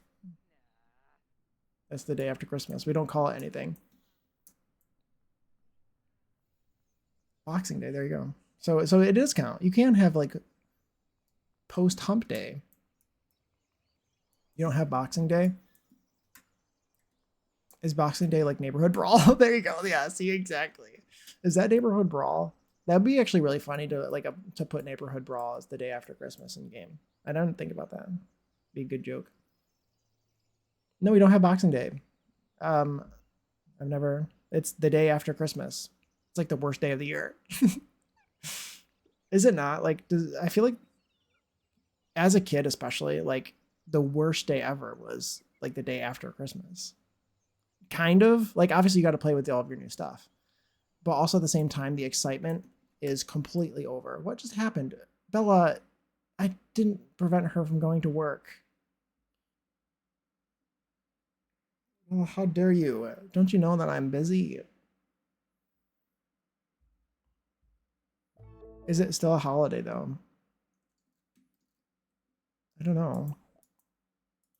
that's the day after Christmas. We don't call it anything. Boxing Day. There you go. So it does count. You can have like post hump day. You don't have Boxing Day. Is Boxing Day like neighborhood brawl? There you go. Yeah, see, exactly. Is that neighborhood brawl? That'd be actually really funny to put neighborhood brawl as the day after Christmas in game. I don't think about that. Be a good joke. No, we don't have Boxing Day. Um, I've never. It's the day after Christmas. It's like the worst day of the year. Is it not? Like, I feel like as a kid, especially, like the worst day ever was like the day after Christmas. Kind of like obviously you got to play with all of your new stuff, but also at the same time the excitement is completely over. What just happened? Bella, I didn't prevent her from going to work. Oh, how dare you? Don't you know that I'm busy? Is it still a holiday though? I don't know.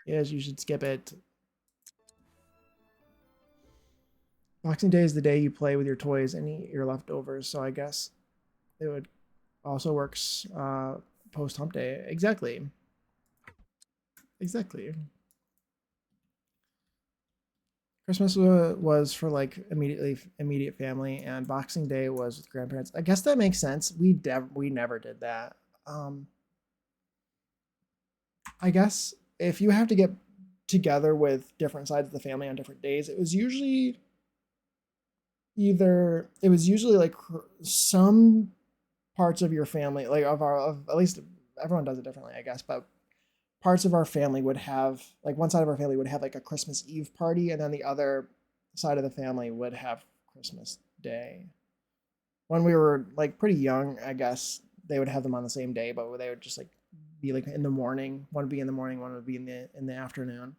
Yes, you should skip it. Boxing Day is the day you play with your toys and eat your leftovers, so I guess it would also works post hump day. Exactly. Exactly. Christmas was for like immediate family, and Boxing Day was with grandparents. I guess that makes sense. We never did that. Um, I guess if you have to get together with different sides of the family on different days, it was usually like some parts of your family, like of at least everyone does it differently, I guess, but parts of our family would have like one side of our family would have like a Christmas Eve party, and then the other side of the family would have Christmas Day. When we were like pretty young, I guess they would have them on the same day, but they would just like be like in the morning. One would be in the morning, one would be in the afternoon,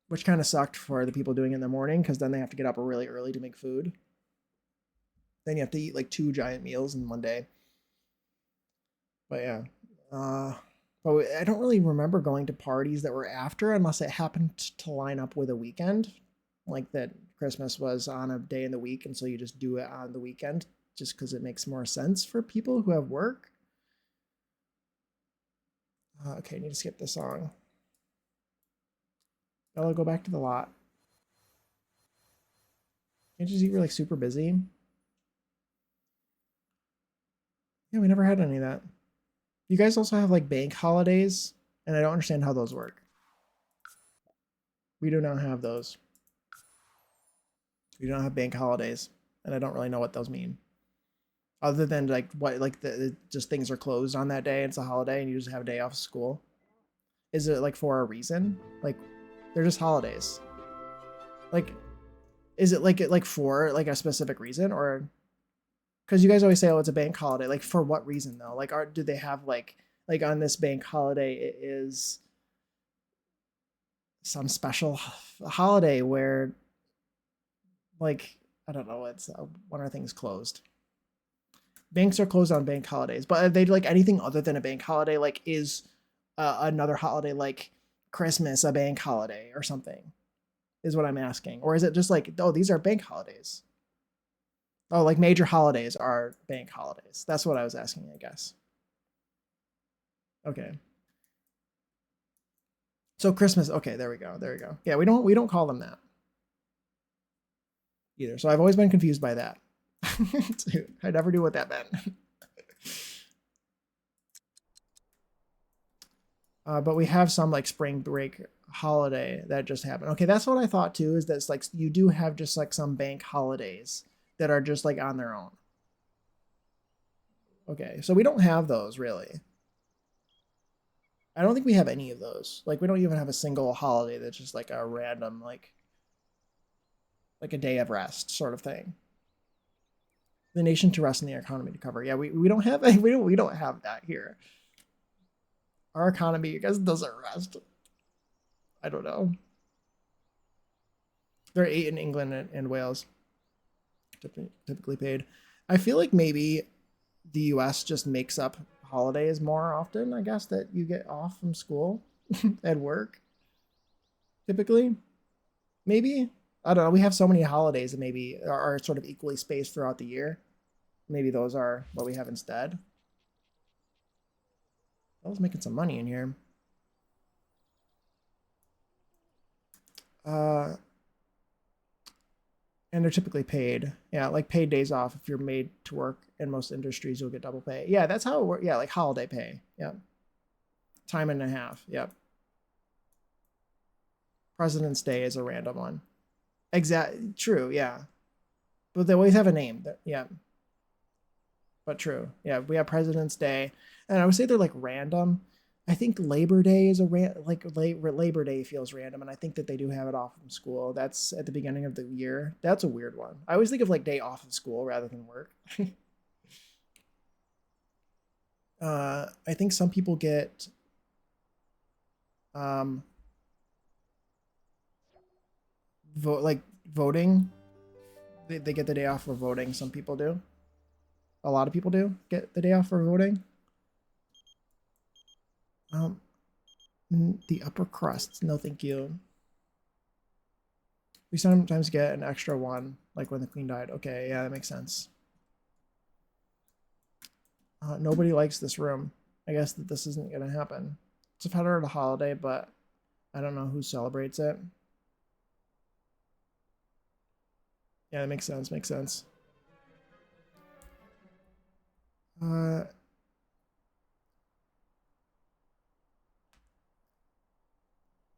which kind of sucked for the people doing it in the morning because then they have to get up really early to make food. Then you have to eat like two giant meals in one day. But yeah, uh, but I don't really remember going to parties that were after unless it happened to line up with a weekend, like that Christmas was on a day in the week, and so you just do it on the weekend just because it makes more sense for people who have work. Okay, I need to skip the song. Bella, go back to the lot. Can't you see we're like super busy? Yeah, we never had any of that. You guys also have like bank holidays, and I don't understand how those work. We do not have those. We don't have bank holidays, and I don't really know what those mean. Other than like what like the just things are closed on that day, it's a holiday, and you just have a day off of school. Is it like for a reason? Like they're just holidays. Like is it like for like a specific reason, or Because you guys always say, "Oh, it's a bank holiday." Like, for what reason though? Like, do they have like on this bank holiday it is some special holiday where like I don't know, it's when are things closed? Banks are closed on bank holidays, but are they like anything other than a bank holiday? Like, is another holiday like Christmas a bank holiday or something? Is what I'm asking, or is it just like, oh, these are bank holidays? Oh, like major holidays are bank holidays. That's what I was asking, I guess. Okay. So Christmas, okay, there we go. There we go. Yeah, we don't call them that either. So I've always been confused by that. I never knew what that meant. But we have some like spring break holiday that just happened. Okay, that's what I thought too. Is that it's like you do have just like some bank holidays that are just like on their own. Okay, so we don't have those really. I don't think we have any of those. Like we don't even have a single holiday that's just like a random like a day of rest sort of thing. The nation to rest and the economy to cover. Yeah, we don't have we don't have that here. Our economy, I guess, doesn't rest. I don't know. There are 8 in England and Wales, typically paid. I feel like maybe the U.S. just makes up holidays more often. I guess that you get off from school and work typically. Maybe I don't know. We have so many holidays that maybe are sort of equally spaced throughout the year. Maybe those are what we have instead. I was making some money in here. Uh, and they're typically paid. Yeah, like paid days off. If you're made to work in most industries, you'll get double pay. Yeah, that's how it works. Yeah, like holiday pay. Yeah, time and a half. Yep. President's Day is a random one. Exact. True. Yeah, but they always have a name. Yeah, but true. Yeah, we have President's Day, and I would say they're like random. I think Labor Day is Labor Day feels random, and I think that they do have it off from school. That's at the beginning of the year. That's a weird one. I always think of like day off of school rather than work. I think some people get um voting. They get the day off for voting. Some people do. A lot of people do get the day off for voting. Um, the upper crust. No, thank you. We sometimes get an extra one, like when the queen died. Okay, yeah, that makes sense. Nobody likes this room. I guess that this isn't gonna happen. It's a federal holiday, but I don't know who celebrates it. Yeah, that makes sense. Makes sense. Uh,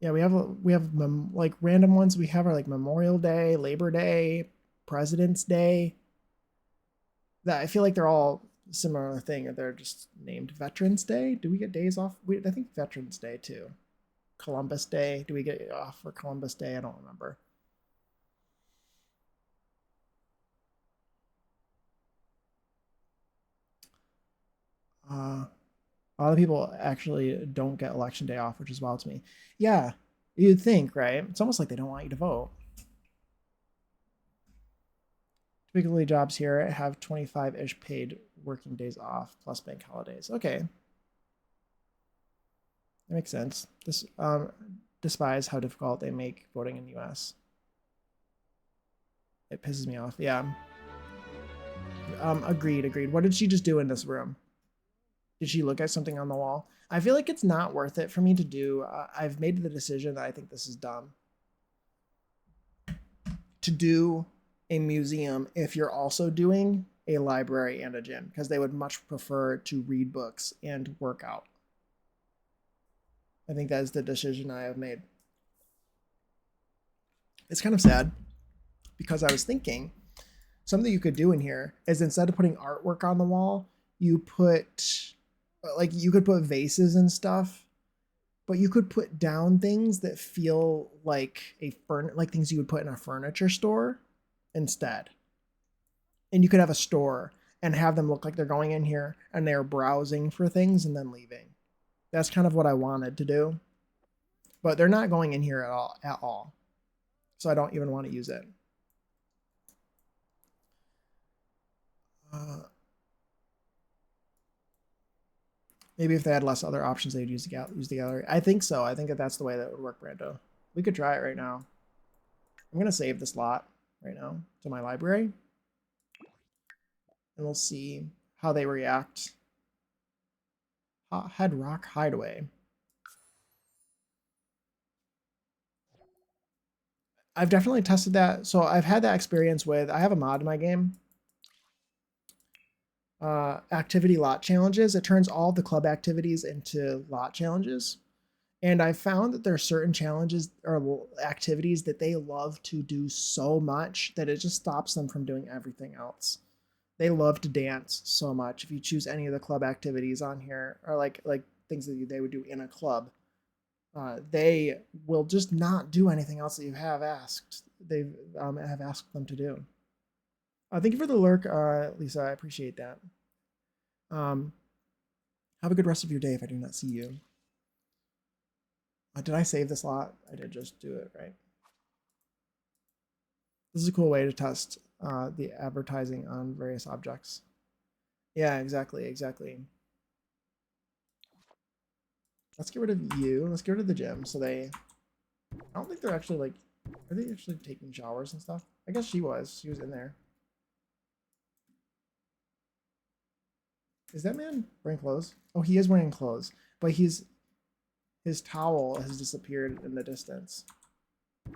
yeah, we have like random ones. We have our like Memorial Day, Labor Day, President's Day. That I feel like they're all similar thing. They're just named Veterans Day. Do we get days off? I think Veterans Day too. Columbus Day. Do we get off for Columbus Day? I don't remember. A lot of people actually don't get election day off, which is wild to me. Yeah, you'd think, right? It's almost like they don't want you to vote. Typically, jobs here have 25-ish paid working days off plus bank holidays. Okay, that makes sense. This despise how difficult they make voting in the U.S. It pisses me off. Yeah. Agreed. Agreed. What did she just do in this room? Did she look at something on the wall? I feel like it's not worth it for me to do. I've made the decision that I think this is dumb. To do a museum if you're also doing a library and a gym, because they would much prefer to read books and work out. I think that is the decision I have made. It's kind of sad because I was thinking something you could do in here is instead of putting artwork on the wall, you put like you could put vases and stuff, but you could put down things that feel like like things you would put in a furniture store instead. And you could have a store and have them look like they're going in here and they're browsing for things and then leaving. That's kind of what I wanted to do. But they're not going in here at all. So I don't even want to use it. Maybe if they had less other options, they'd use the gallery. I think so. I think that that's the way that would work, Brando. We could try it right now. I'm going to save this lot right now to my library. And we'll see how they react. Head Rock Hideaway. I've definitely tested that. So I've had that experience with, I have a mod in my game. Activity lot challenges. It turns all the club activities into lot challenges. And I found that there are certain challenges or activities that they love to do so much that it just stops them from doing everything else. They love to dance so much. If you choose any of the club activities on here, or like things that they would do in a club, they will just not do anything else that you have asked. They have asked them to do. Thank you for the lurk, Lisa. I appreciate that. Have a good rest of your day if I do not see you. Did I save this lot? I did just do it, right? This is a cool way to test the advertising on various objects. Yeah, exactly. Let's get rid of you. Let's get rid of the gym. So I don't think they're actually like, are they actually taking showers and stuff? I guess she was. She was in there. Is that man wearing clothes? Oh, he is wearing clothes, but his towel has disappeared in the distance.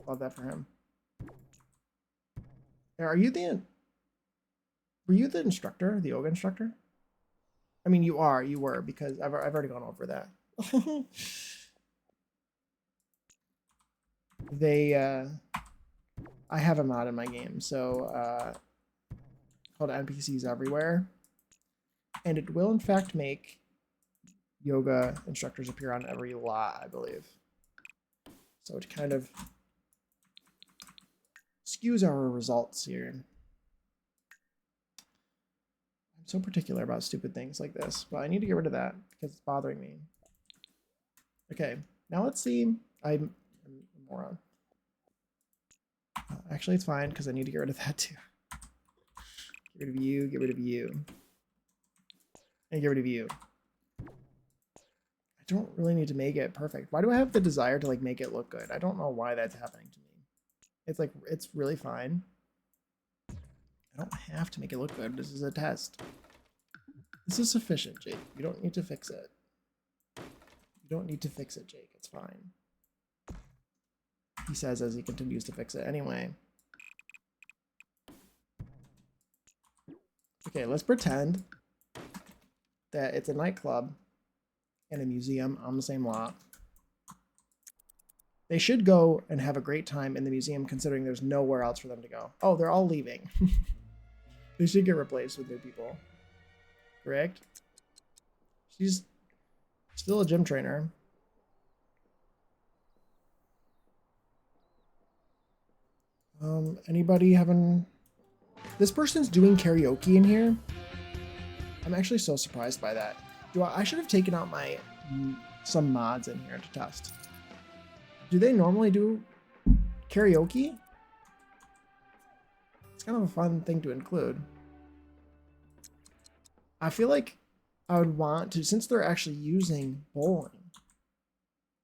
Love that for him. Were you the instructor, the yoga instructor? I mean, you were, because I've already gone over that. I have a mod in my game, so called NPCs everywhere, and it will in fact make yoga instructors appear on every lot, I believe. So it kind of skews our results here. I'm so particular about stupid things like this, but I need to get rid of that because it's bothering me. Okay, now let's see. I'm a moron. Actually, it's fine because I need to get rid of that too. Get rid of you, get rid of you. And get rid of you. I don't really need to make it perfect. Why do I have the desire to like make it look good? I don't know why that's happening to me. It's like, it's really fine. I don't have to make it look good. This is a test. This is sufficient, Jake. You don't need to fix it. You don't need to fix it, Jake. It's fine. He says as he continues to fix it. Anyway. Okay, let's pretend that it's a nightclub and a museum on the same lot. They should go and have a great time in the museum considering there's nowhere else for them to go. Oh, they're all leaving. They should get replaced with new people. Correct? She's still a gym trainer. Anybody having... This person's doing karaoke in here. I'm actually so surprised by that. I should have taken out some mods in here to test. Do they normally do karaoke? It's kind of a fun thing to include. I feel like I would want to, since they're actually using bowling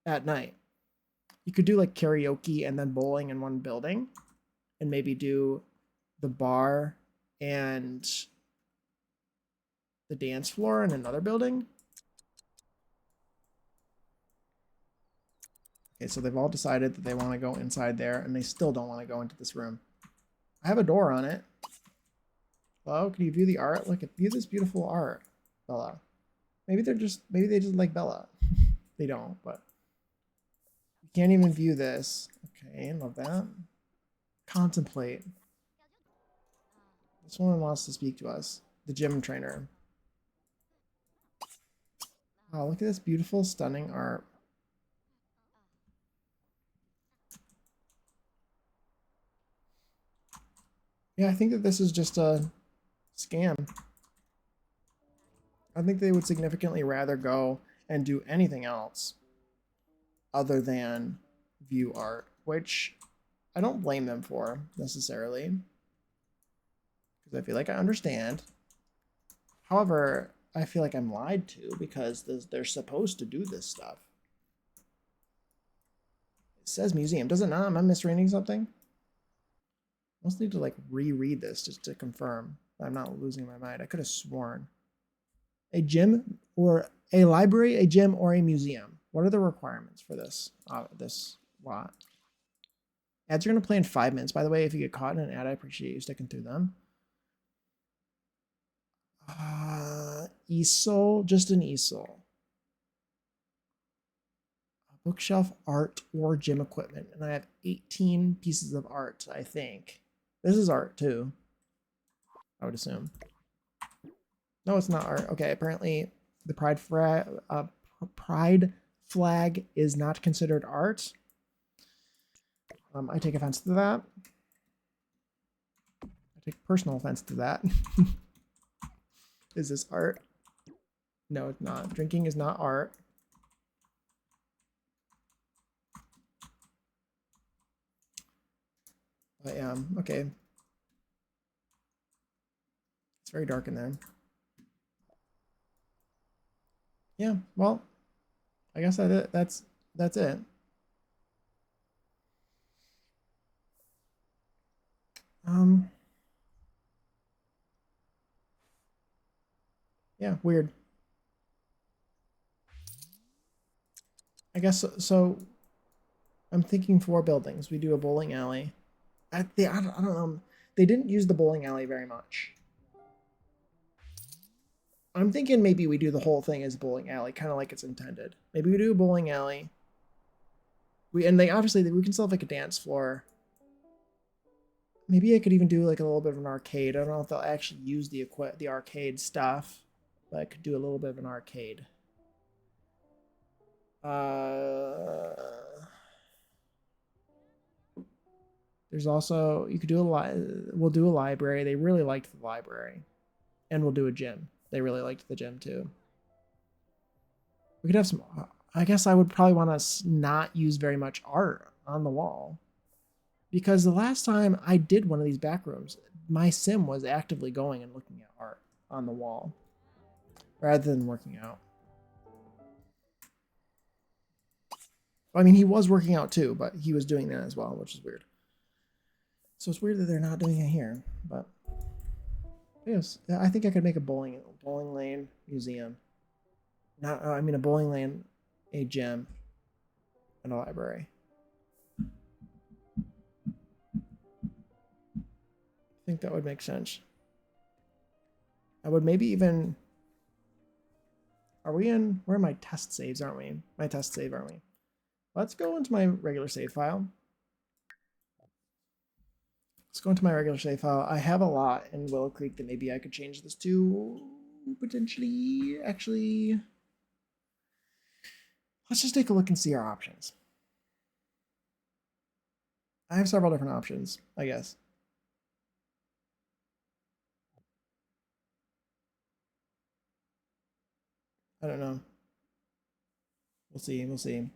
at night, you could do like karaoke and then bowling in one building, and maybe do the bar and the dance floor in another building. Okay, so they've all decided that they want to go inside there, and they still don't want to go into this room. I have a door on it. Hello, can you view the art? Look, view this beautiful art, Bella. Maybe they just like Bella. They don't, but you can't even view this. Okay, love that. Contemplate. This woman wants to speak to us. The gym trainer. Wow, look at this beautiful, stunning art. Yeah, I think that this is just a scam. I think they would significantly rather go and do anything else other than view art, which I don't blame them for necessarily, because I feel like I understand. However, I feel like I'm lied to because they're supposed to do this stuff. It says museum, does it not? Am I misreading something? I must need to like reread this just to confirm that I'm not losing my mind. I could have sworn. A gym or a library, a gym, or a museum. What are the requirements for this this lot? Ads are going to play in 5 minutes, by the way. If you get caught in an ad, I appreciate you sticking through them. Easel, just an easel. Bookshelf, art, or gym equipment. And I have 18 pieces of art, I think. This is art, too. I would assume. No, it's not art. Okay, apparently the pride flag is not considered art. I take offense to that. I take personal offense to that. Is this art? No, it's not. Drinking is not art. But yeah, okay. It's very dark in there. Yeah, well, I guess that's it. Yeah, weird. I guess so. I'm thinking 4 buildings. We do a bowling alley. I don't know. They didn't use the bowling alley very much. I'm thinking maybe we do the whole thing as a bowling alley, kind of like it's intended. Maybe we do a bowling alley. They obviously we can still have like a dance floor. Maybe I could even do like a little bit of an arcade. I don't know if they'll actually use the arcade stuff, but I could do a little bit of an arcade. There's also you could do we'll do a library. They really liked the library, and we'll do a gym. They really liked the gym too. We could have some. I guess I would probably want to not use very much art on the wall, because the last time I did one of these back rooms, my sim was actively going and looking at art on the wall rather than working out. I mean, he was working out too, but he was doing that as well, which is weird. So it's weird that they're not doing it here, but yes, I think I could make a bowling lane museum. Not, I mean, a bowling lane, a gym, and a library. I think that would make sense. I would maybe even. Are we in? Where are my test saves? Aren't we? My test save, aren't we? Let's go into my regular save file. Let's go into my regular save file. I have a lot in Willow Creek that maybe I could change this to potentially. Actually, let's just take a look and see our options. I have several different options, I guess. I don't know. We'll see. We'll see.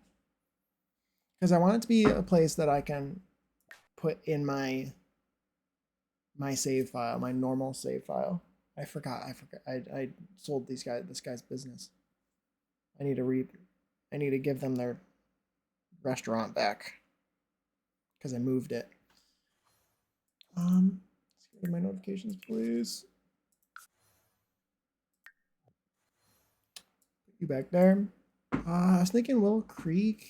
Because I want it to be a place that I can put in my save file, my normal save file. I forgot. I sold this guy's business. I need to give them their restaurant back because I moved it. Let's get my notifications, please. Put you back there. I was thinking Willow Creek.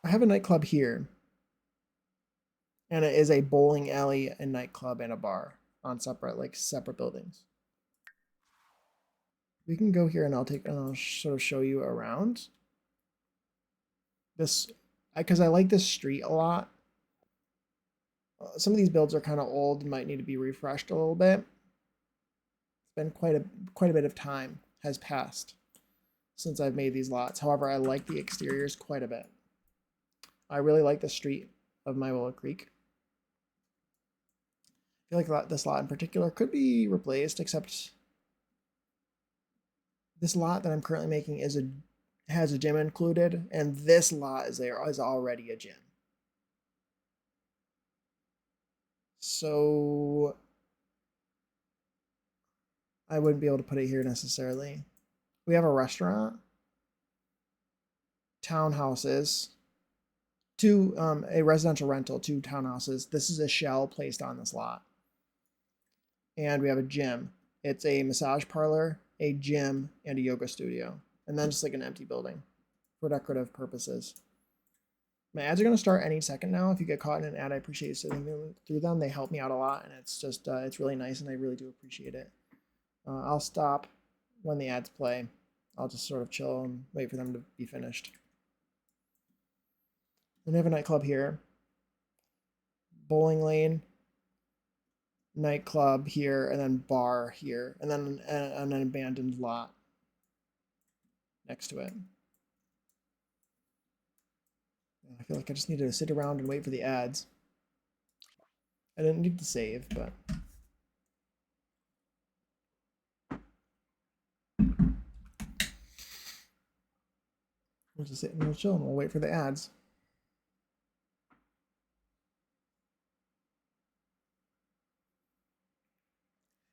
I have a nightclub here, and it is a bowling alley, a nightclub, and a bar on separate buildings. We can go here, and I'll sort of show you around this, because I like this street a lot. Some of these builds are kind of old and might need to be refreshed a little bit. It's been quite a bit of time has passed since I've made these lots. However, I like the exteriors quite a bit. I really like the street of my Willow Creek. I feel like this lot in particular could be replaced, except this lot that I'm currently making has a gym included, and this lot is already a gym. So I wouldn't be able to put it here necessarily. We have a restaurant, townhouses, a residential rental, 2 townhouses. This is a shell placed on this lot. And we have a gym. It's a massage parlor, a gym, and a yoga studio. And then just like an empty building for decorative purposes. My ads are going to start any second now. If you get caught in an ad, I appreciate you sitting through them. They help me out a lot, and it's just, it's really nice, and I really do appreciate it. I'll stop when the ads play. I'll just sort of chill and wait for them to be finished. Then we have a nightclub here. Bowling lane, nightclub here, and then bar here, and then an abandoned lot next to it. I feel like I just needed to sit around and wait for the ads. I didn't need to save, but we'll just sit and we'll chill and we'll wait for the ads.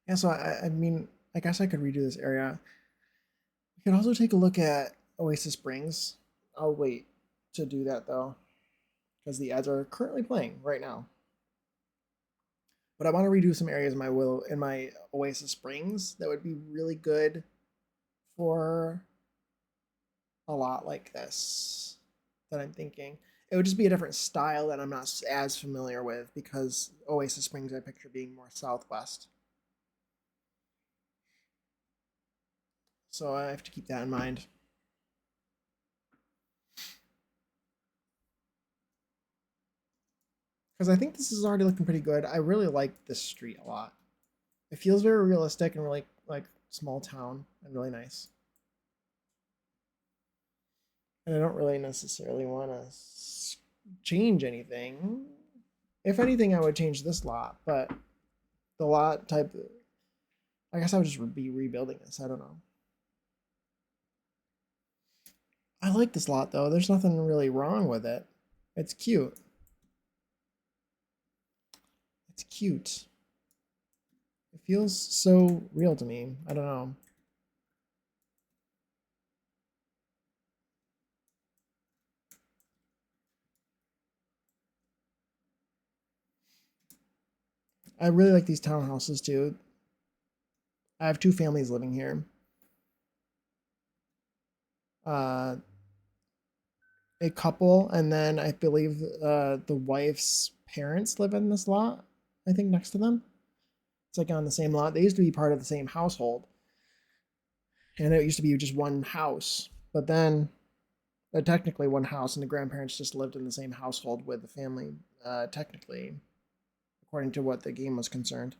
Yeah, so I mean, I guess I could redo this area. We could also take a look at Oasis Springs. I'll wait to do that though, because the ads are currently playing right now. But I want to redo some areas in my Oasis Springs that would be really good for a lot like this that I'm thinking. It would just be a different style that I'm not as familiar with, because Oasis Springs I picture being more southwest. So I have to keep that in mind. Because I think this is already looking pretty good. I really like this street a lot. It feels very realistic and really like small town and really nice. And I don't really necessarily want to change anything. If anything, I would change this lot, but the lot type, I guess I would just be rebuilding this. I don't know. I like this lot though. There's nothing really wrong with it. It's cute. It's cute. It feels so real to me. I don't know. I really like these townhouses too. I have 2 families living here. Uh, a couple, and then I believe the wife's parents live in this lot. I think next to them. It's like on the same lot. They used to be part of the same household, and it used to be just one house. But then, technically one house, and the grandparents just lived in the same household with the family. Technically, according to what the game was concerned.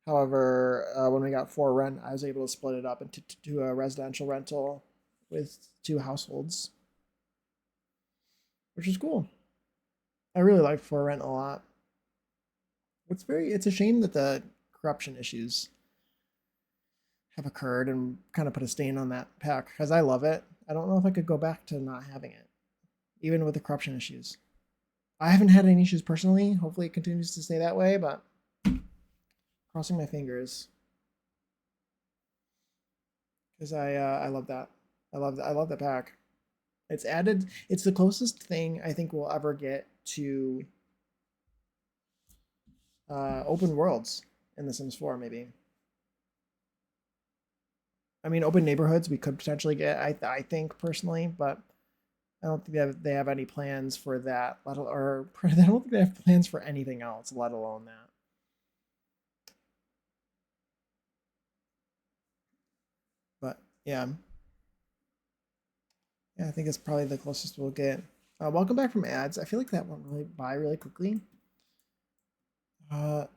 However, when we got for rent, I was able to split it up into a residential rental with 2 households, which is cool. I really like for rent a lot. It's a shame that the corruption issues have occurred and kind of put a stain on that pack, because I love it. I don't know if I could go back to not having it, even with the corruption issues. I haven't had any issues personally. Hopefully it continues to stay that way, but crossing my fingers, because I love that. I love that pack. It's added. It's the closest thing I think we'll ever get to open worlds in The Sims 4, maybe. I mean, open neighborhoods we could potentially get. I think personally, but I don't think they have any plans for that. Or I don't think they have plans for anything else, let alone that. But yeah, I think it's probably the closest we'll get. Welcome back from ads. I feel like that went by really quickly. Thank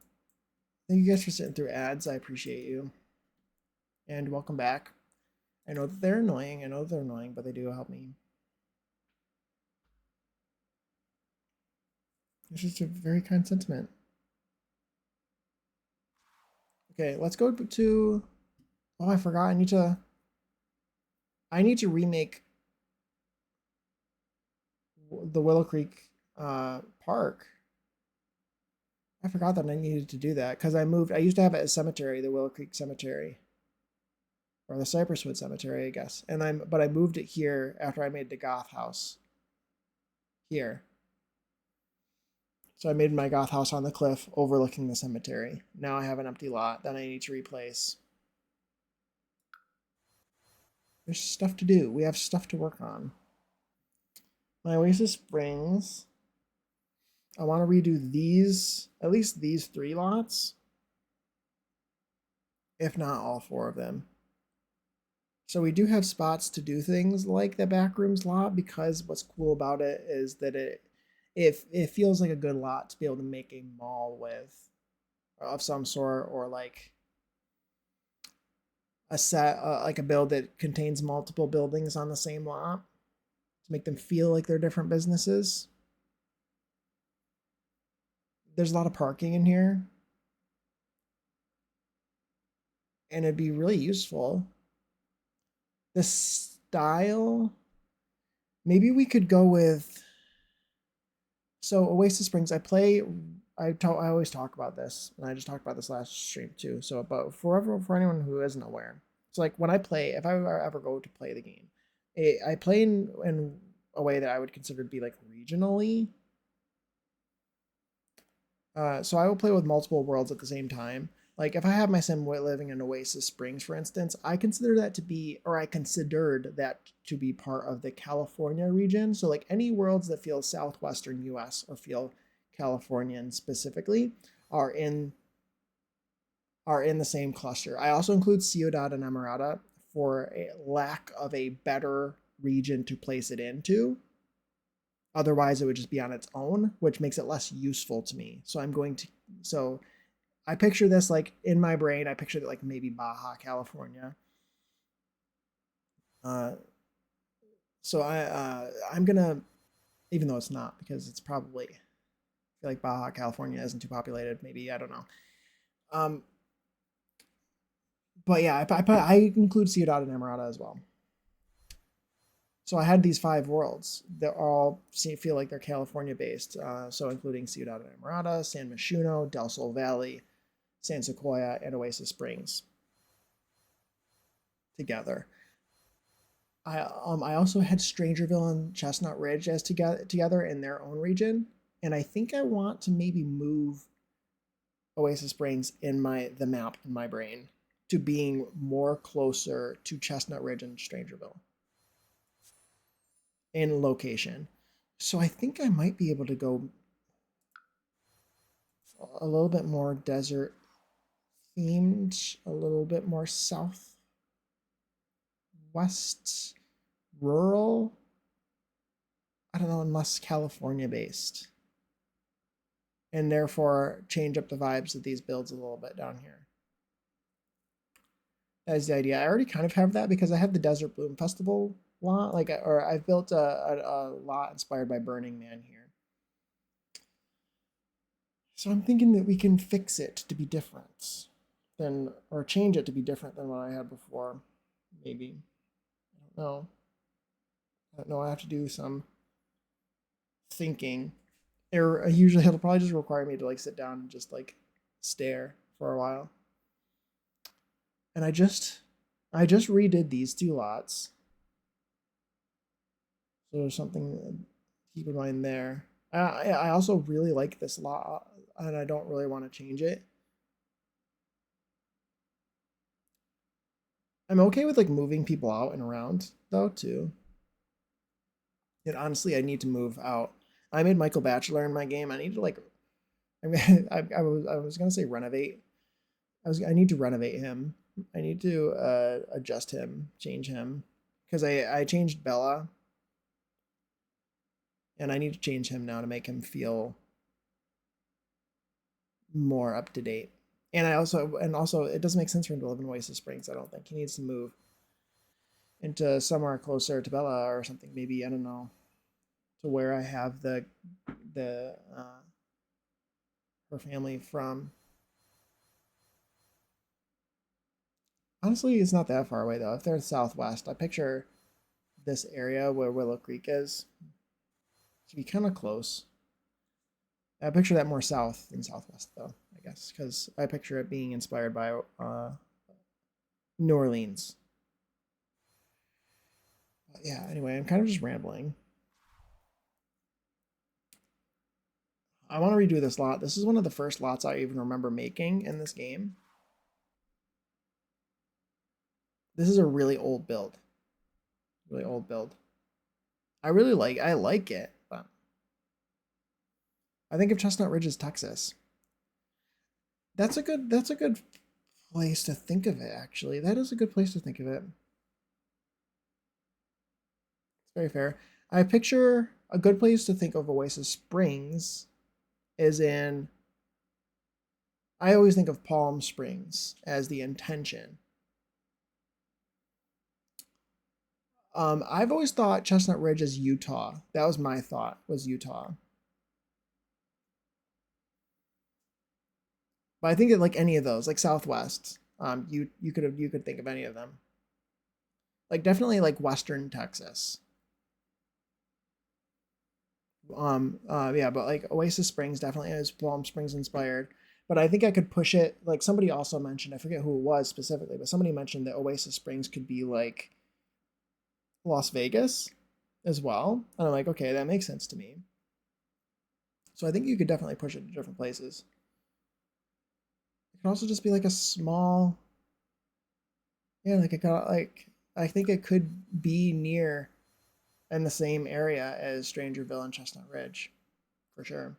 you guys for sitting through ads. I appreciate you. And welcome back. I know that they're annoying. But they do help me. It's just a very kind sentiment. Okay, let's go to. Oh, I forgot. I need to remake the Willow Creek park. I forgot that I needed to do that because I moved. I used to have it as cemetery, the Willow Creek Cemetery, or the Cypresswood Cemetery, I guess. But I moved it here after I made the Goth house here. So I made my Goth house on the cliff overlooking the cemetery. Now I have an empty lot that I need to replace. There's stuff to do. We have stuff to work on. My Oasis Springs. I want to redo these, at least these 3 lots, if not all 4 of them. So we do have spots to do things like the backrooms lot because what's cool about it is that it feels like a good lot to be able to make a mall with of some sort, or like a set like a build that contains multiple buildings on the same lot to make them feel like they're different businesses. There's a lot of parking in here, and it'd be really useful. The style, maybe we could go with. So Oasis Springs, I always talk about this, and I just talked about this last stream too. So, but for anyone who isn't aware, it's like when I play, if I ever go to play the game, I play in a way that I would consider to be like regionally. So I will play with multiple worlds at the same time. Like if I have my sim living in Oasis Springs, for instance, I consider that to be, or I considered that to be part of the California region. So like any worlds that feel southwestern U.S. or feel Californian specifically are in the same cluster. I also include Ciudad and Emirata for a lack of a better region to place it into. Otherwise, it would just be on its own, which makes it less useful to me. So I picture this like in my brain. I picture it like maybe Baja California. Uh, so I'm gonna, even though it's not, because it's probably, I feel like Baja California isn't too populated. Maybe I don't know. Um, but yeah, I include Ciudad and Emirata as well. So I had these 5 worlds that all feel like they're California based. So including Ciudad and Emirata, San Myshuno, Del Sol Valley, San Sequoia, and Oasis Springs together. I also had Strangerville and Chestnut Ridge as together in their own region, and I think I want to maybe move Oasis Springs in the map in my brain to being more closer to Chestnut Ridge and Strangerville in location. So I think I might be able to go a little bit more desert themed, a little bit more southwest rural. I don't know, and less California based, and therefore change up the vibes of these builds a little bit down here. That is the idea. I already kind of have that because I have the Desert Bloom Festival lot, or I've built a lot inspired by Burning Man here. So I'm thinking that we can fix it to be different or change it to be different than what I had before. Maybe. I don't know. I don't know. I have to do some thinking. Usually it'll probably just require me to like sit down and just like stare for a while. And I just redid these 2 lots. So there's something to keep in mind there. I also really like this lot, and I don't really want to change it. I'm okay with like moving people out and around though too. And honestly, I need to move out. I made Michael Bachelor in my game. I need to like, I mean, I was gonna say renovate. I need to renovate him. I need to adjust him, change him, because I changed Bella, and I need to change him now to make him feel more up to date. And also it doesn't make sense for him to live in Oasis Springs. I don't think he needs to move into somewhere closer to Bella or something. Maybe I don't know, to where I have the her family from. Honestly, it's not that far away though. If they're southwest, I picture this area where Willow Creek is to be kind of close. I picture that more south than southwest though, I guess, because I picture it being inspired by New Orleans. But yeah. Anyway, I'm kind of just rambling. I want to redo this lot. This is one of the first lots I even remember making in this game. This is a really old build. Really old build. I like it, but I think of Chestnut Ridge as Texas. That's a good place to think of it actually. That is a good place to think of it. It's very fair. I picture a good place to think of Oasis Springs is in I always think of Palm Springs as the intention. I've always thought Chestnut Ridge is Utah. That was my thought, was Utah. But I think that like any of those, like Southwest, you could think of any of them. Like definitely like Western Texas. Yeah, but like Oasis Springs definitely is Palm Springs inspired. But I think I could push it. Like somebody also mentioned, I forget who it was specifically, but somebody mentioned that Oasis Springs could be like Las Vegas as well. And I'm like, okay, that makes sense to me. So I think you could definitely push it to different places. It could also just be like a small, yeah, like I think it could be near in the same area as Strangerville and Chestnut Ridge, for sure.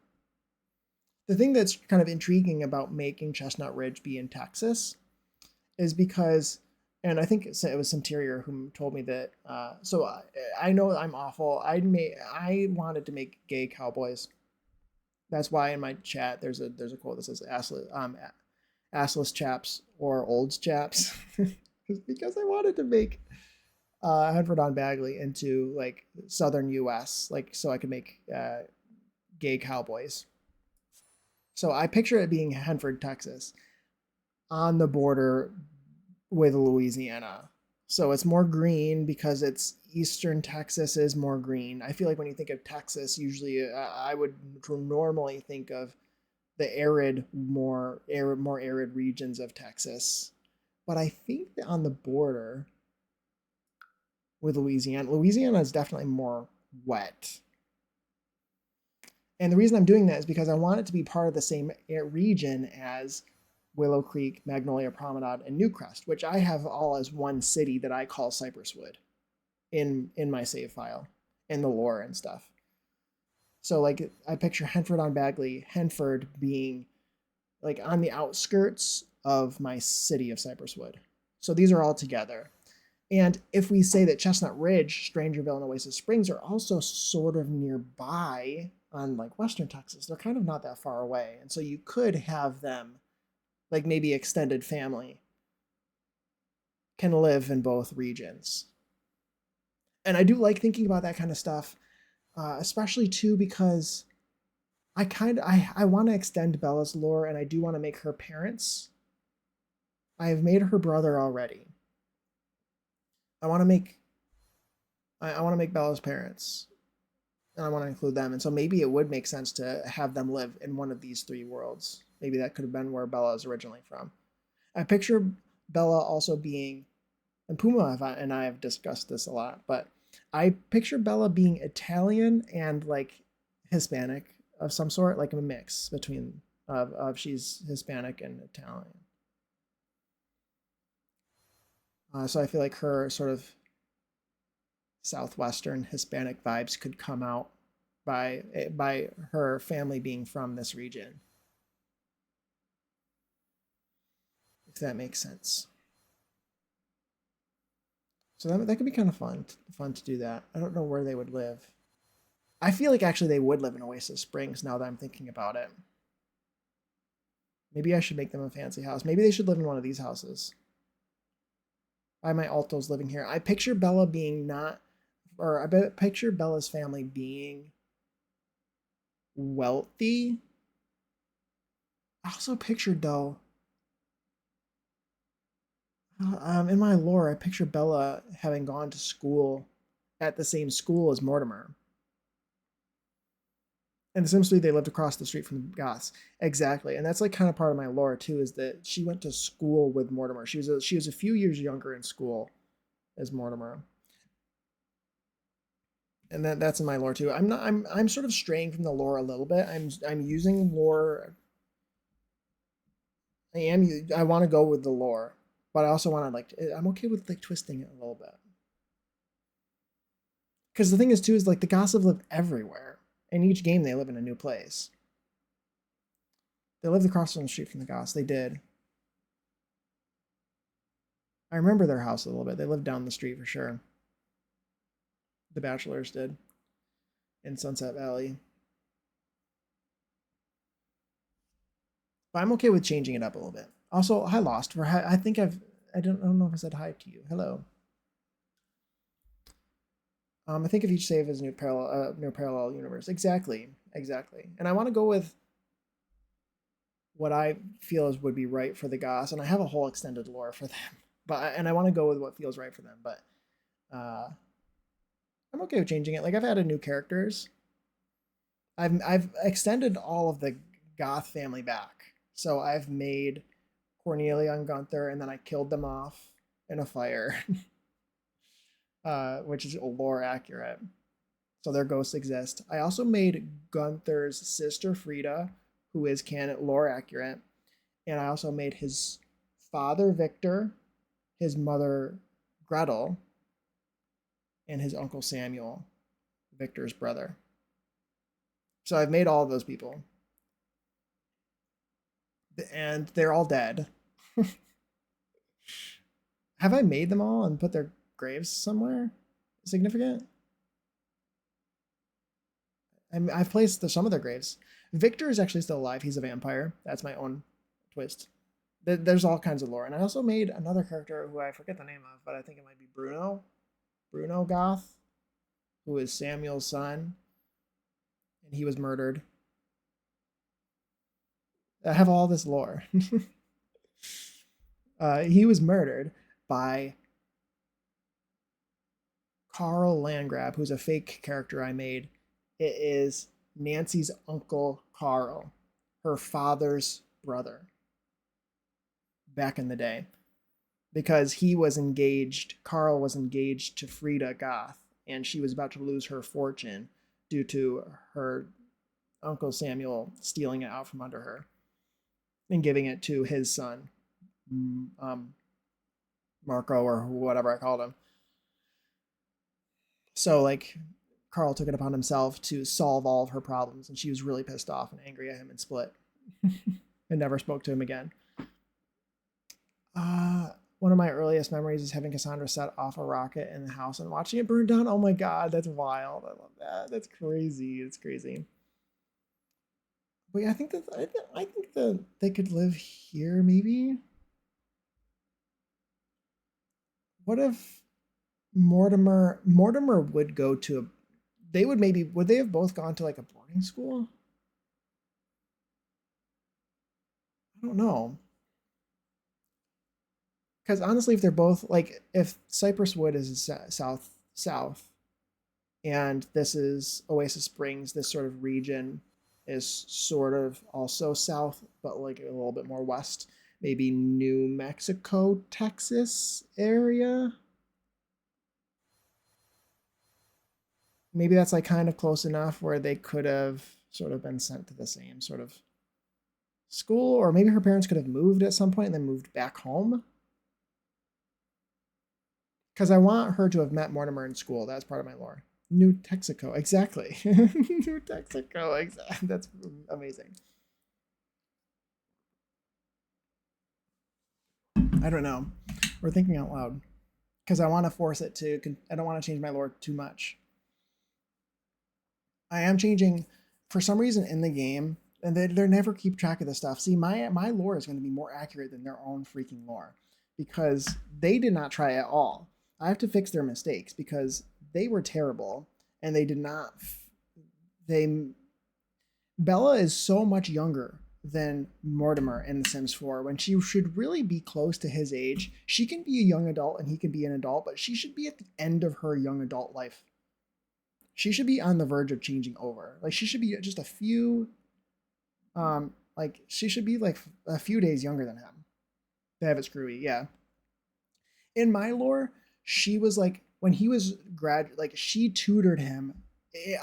The thing that's kind of intriguing about making Chestnut Ridge be in Texas is because, and I think it was Centurior who told me that. I know I'm awful. I wanted to make gay cowboys. That's why in my chat there's a quote that says assless chaps or olds chaps, because I wanted to make Henford on Bagley into like southern U.S. like so I could make gay cowboys. So I picture it being Henford, Texas, on the border with Louisiana. So it's more green because it's eastern Texas is more green. I feel like when you think of Texas, usually I would normally think of the more arid regions of Texas. But I think that on the border with Louisiana is definitely more wet. And the reason I'm doing that is because I want it to be part of the same region as Willow Creek, Magnolia Promenade, and Newcrest, which I have all as one city that I call Cypress Wood in my save file, in the lore and stuff. So like I picture Henford on Bagley, Henford being like on the outskirts of my city of Cypress Wood. So these are all together. And if we say that Chestnut Ridge, Strangerville, and Oasis Springs are also sort of nearby on like Western Texas, they're kind of not that far away. And so you could have them, like maybe extended family, can live in both regions. And I do like thinking about that kind of stuff, especially too because I want to extend Bella's lore and I do want to make her parents. I have made her brother already. I want to make I want to make Bella's parents and I want to include them. And so maybe it would make sense to have them live in one of these three worlds. Maybe that could have been where Bella is originally from. I picture Bella also being, and Puma and I have discussed this a lot, but I picture Bella being Italian and like Hispanic of some sort, like a mix between of she's Hispanic and Italian. So I feel like her sort of southwestern Hispanic vibes could come out by her family being from this region, if that makes sense. So that could be kind of fun to do that. I don't know where they would live. I feel like actually they would live in Oasis Springs now that I'm thinking about it. Maybe I should make them a fancy house. Maybe they should live in one of these houses. Why my altos living here? I picture Bella being not, or I picture Bella's family being wealthy. I also pictured though, In my lore, I picture Bella having gone to school at the same school as Mortimer. And essentially, they lived across the street from the Goths. Exactly, and that's like kind of part of my lore too. Is that she went to school with Mortimer? She was a few years younger in school as Mortimer, and that's in my lore too. I'm sort of straying from the lore a little bit. I'm using lore. I want to go with the lore, but I also want to like I'm okay with like twisting it a little bit. Because the thing is too is like the Goths live everywhere. In each game, they live in a new place. They lived across the street from the Goths. They did. I remember their house a little bit. They lived down the street for sure. The Bachelors did in Sunset Valley. But I'm okay with changing it up a little bit. Also, hi Lost. For I think I don't know if I said hi to you. Hello. I think if each save is a new parallel universe. Exactly, exactly. And I want to go with what I feel is would be right for the Goths, and I have a whole extended lore for them. And I want to go with what feels right for them. But uh, I'm okay with changing it. Like I've added new characters. I've extended all of the Goth family back. So I've made Cornelia and Gunther, and then I killed them off in a fire, which is lore accurate. So their ghosts exist. I also made Gunther's sister Frida, who is canon lore accurate, and I also made his father Victor, his mother Gretel, and his uncle Samuel, Victor's brother. So I've made all of those people, and they're all dead. Have I made them all and put their graves somewhere significant? I've placed some of their graves. Victor is actually still alive. He's a vampire. That's my own twist. There's all kinds of lore. And I also made another character who I forget the name of, but I think it might be Bruno. Bruno Goth, who is Samuel's son. And he was murdered. I have all this lore. He was murdered by Carl Landgrab, who's a fake character I made. It is Nancy's uncle Carl, her father's brother, back in the day. Because Carl was engaged to Frida Goth, and she was about to lose her fortune due to her Uncle Samuel stealing it out from under her and giving it to his son, Marco, or whatever I called him. So, like, Carl took it upon himself to solve all of her problems, and she was really pissed off and angry at him and split and never spoke to him again. One of my earliest memories is having Cassandra set off a rocket in the house and watching it burn down. Oh my god, that's wild. I love that. That's crazy. It's crazy. But yeah, I think that they could live here maybe. What if Mortimer would go to would they have both gone to like a boarding school? I don't know. Because honestly, if they're both like, if Cypress Wood is south, and this is Oasis Springs, this sort of region is sort of also south, but like a little bit more west, maybe New Mexico, Texas area. Maybe that's like kind of close enough where they could have sort of been sent to the same sort of school, or maybe her parents could have moved at some point and then moved back home. Because I want her to have met Mortimer in school. That's part of my lore. New Texaco, exactly. New Texaco, exactly. That's amazing. I don't know. We're thinking out loud because I want to force it to. I don't want to change my lore too much. I am changing for some reason in the game, and they never keep track of this stuff. See, my lore is going to be more accurate than their own freaking lore because they did not try at all. I have to fix their mistakes because they were terrible and they did not. They Bella is so much younger than Mortimer in The Sims 4 when she should really be close to his age. She can be a young adult and he can be an adult, but she should be at the end of her young adult life. She should be on the verge of changing over. Like she should be just a few like she should be like a few days younger than him to have it screwy. Yeah. In my lore, she was like when he was like she tutored him.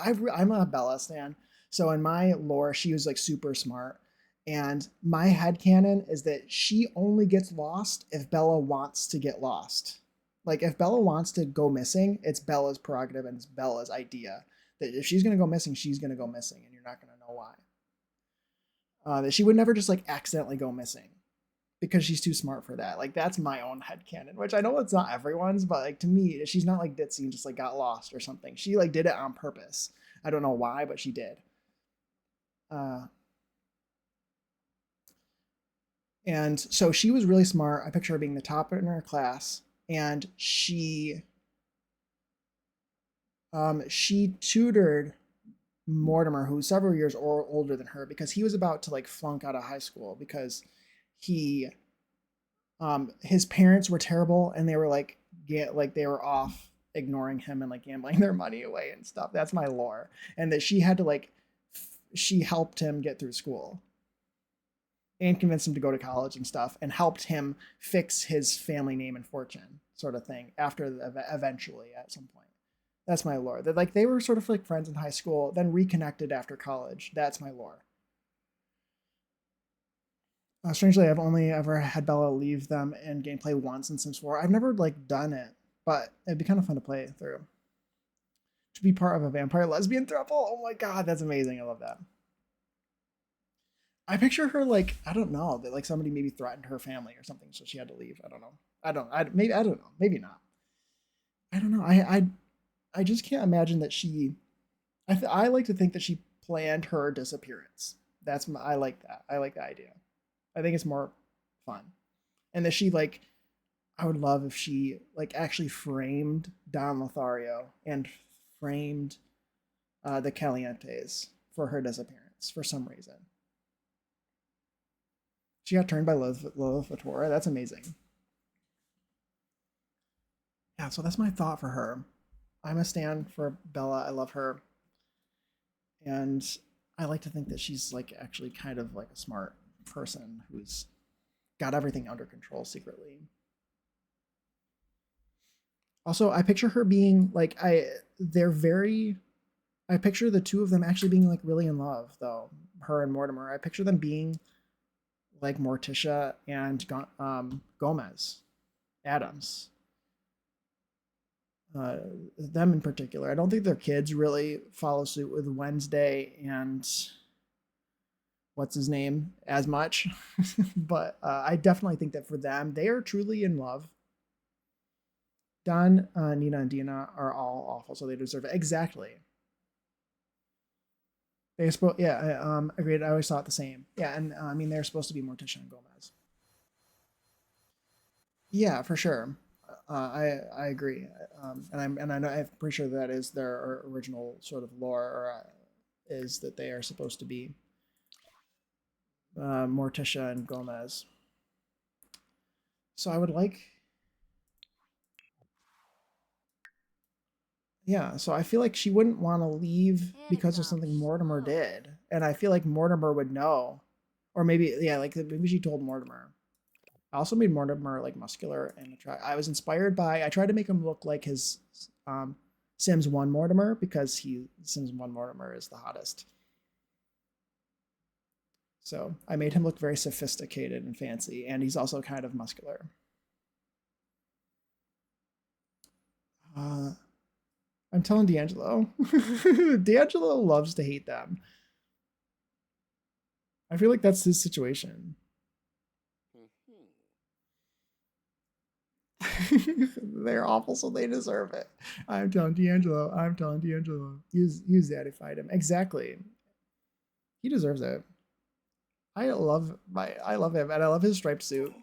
I'm a Bella stan, so in my lore, she was like super smart. And my head canon is that she only gets lost if Bella wants to get lost. Like if Bella wants to go missing, it's Bella's prerogative and it's Bella's idea that if she's gonna go missing, she's gonna go missing, and you're not gonna know why. That she would never just like accidentally go missing because she's too smart for that. Like that's my own headcanon, which I know it's not everyone's, but like to me, she's not like ditzy and just like got lost or something. She like did it on purpose. I don't know why, but she did. Uh, and so she was really smart. I picture her being the top in her class, and she tutored Mortimer, who's several years older than her, because he was about to like flunk out of high school because he his parents were terrible and they were like they were off ignoring him and like gambling their money away and stuff. That's my lore. And that she had to like she helped him get through school and convinced him to go to college and stuff and helped him fix his family name and fortune sort of thing after eventually at some point. That's my lore. That like they were sort of like friends in high school, then reconnected after college. That's my lore. Strangely, I've only ever had Bella leave them in gameplay once in Sims 4. I've never like done it, but it'd be kind of fun to play through. To be part of a vampire lesbian throuple. Oh my god, that's amazing. I love that. I picture her like I don't know that like somebody maybe threatened her family or something, so she had to leave. I don't know. Maybe I don't know. Maybe not. I don't know. I just can't imagine that she. I like to think that she planned her disappearance. I like that. I like the idea. I think it's more fun, and that she like. I would love if she like actually framed Don Lothario and framed the Calientes for her disappearance for some reason. She got turned by Lilith Vittora. That's amazing. Yeah, so that's my thought for her. I'm a stan for Bella. I love her, and I like to think that she's like actually kind of like a smart person who's got everything under control secretly. Also, I picture her being like they're very I picture the two of them actually being like really in love though, her and Mortimer. I picture them being like Morticia and Gomez Adams. Uh, them in particular. I don't think their kids really follow suit with Wednesday and what's his name as much, but I definitely think that for them, they are truly in love. Don, Nina, and Dina are all awful, so they deserve it. Exactly. Yeah, agreed. I always thought the same. Yeah, and I mean they're supposed to be Morticia and Gomez. Yeah, for sure. I agree, and I know I'm pretty sure that is their original sort of lore, or is that they are supposed to be Morticia and Gomez. So I would like, yeah. So I feel like she wouldn't want to leave because of something Mortimer did, and I feel like Mortimer would know, or maybe yeah, like maybe she told Mortimer. I also made Mortimer like muscular and I was inspired by. I tried to make him look like his um, Sims One Mortimer because Sims One Mortimer is the hottest. So I made him look very sophisticated and fancy, and he's also kind of muscular. Uh, I'm telling D'Angelo. D'Angelo loves to hate them. I feel like that's his situation. They're awful, so they deserve it. I'm telling D'Angelo. I'm telling D'Angelo. Use that to fight him. Exactly. He deserves it. I love him, and I love his striped suit.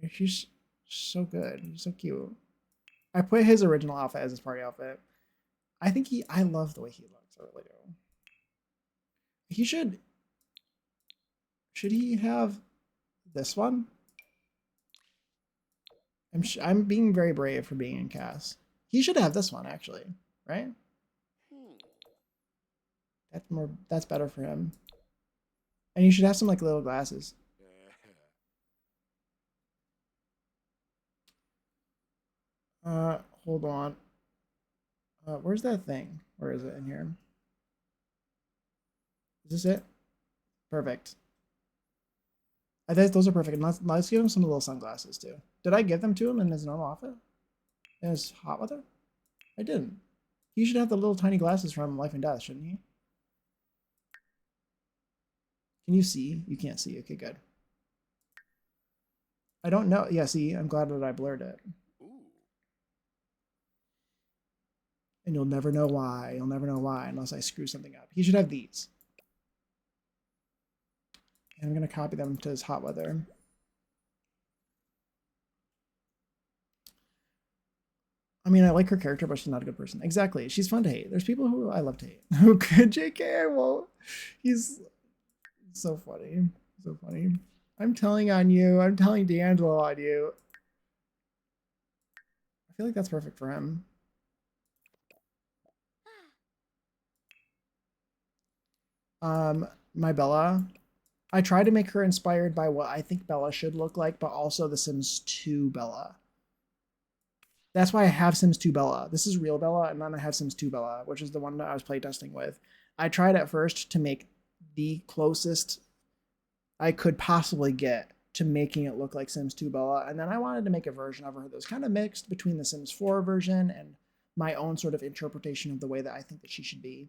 He's so good. He's so cute. I put his original outfit as his party outfit. I love the way he looks. I really do. He should Should he have this one? I'm being very brave for being in Cass. He should have this one actually, right? That's better for him. And you should have some like little glasses. Hold on. Where's that thing? Where is it in here? Is this it? Perfect. Those are perfect. And let's give him some little sunglasses too. Did I give them to him in his normal outfit? In his hot weather? I didn't. He should have the little tiny glasses from Life and Death, shouldn't he? Can you see? You can't see. Okay, good. I don't know. Yeah, see, I'm glad that I blurred it. And you'll never know why. You'll never know why unless I screw something up. He should have these. And I'm going to copy them to his hot weather. I mean, I like her character, but she's not a good person. Exactly. She's fun to hate. There's people who I love to hate. Who could JK? Well, he's so funny. So funny. I'm telling on you. I'm telling D'Angelo on you. I feel like that's perfect for him. My Bella. I try to make her inspired by what I think Bella should look like, but also the Sims 2 Bella. That's why I have Sims 2 Bella. This is real Bella, and then I have Sims 2 Bella, which is the one that I was playtesting with. I tried at first to make the closest I could possibly get to making it look like Sims 2 Bella, and then I wanted to make a version of her that was kind of mixed between the Sims 4 version and my own sort of interpretation of the way that I think that she should be.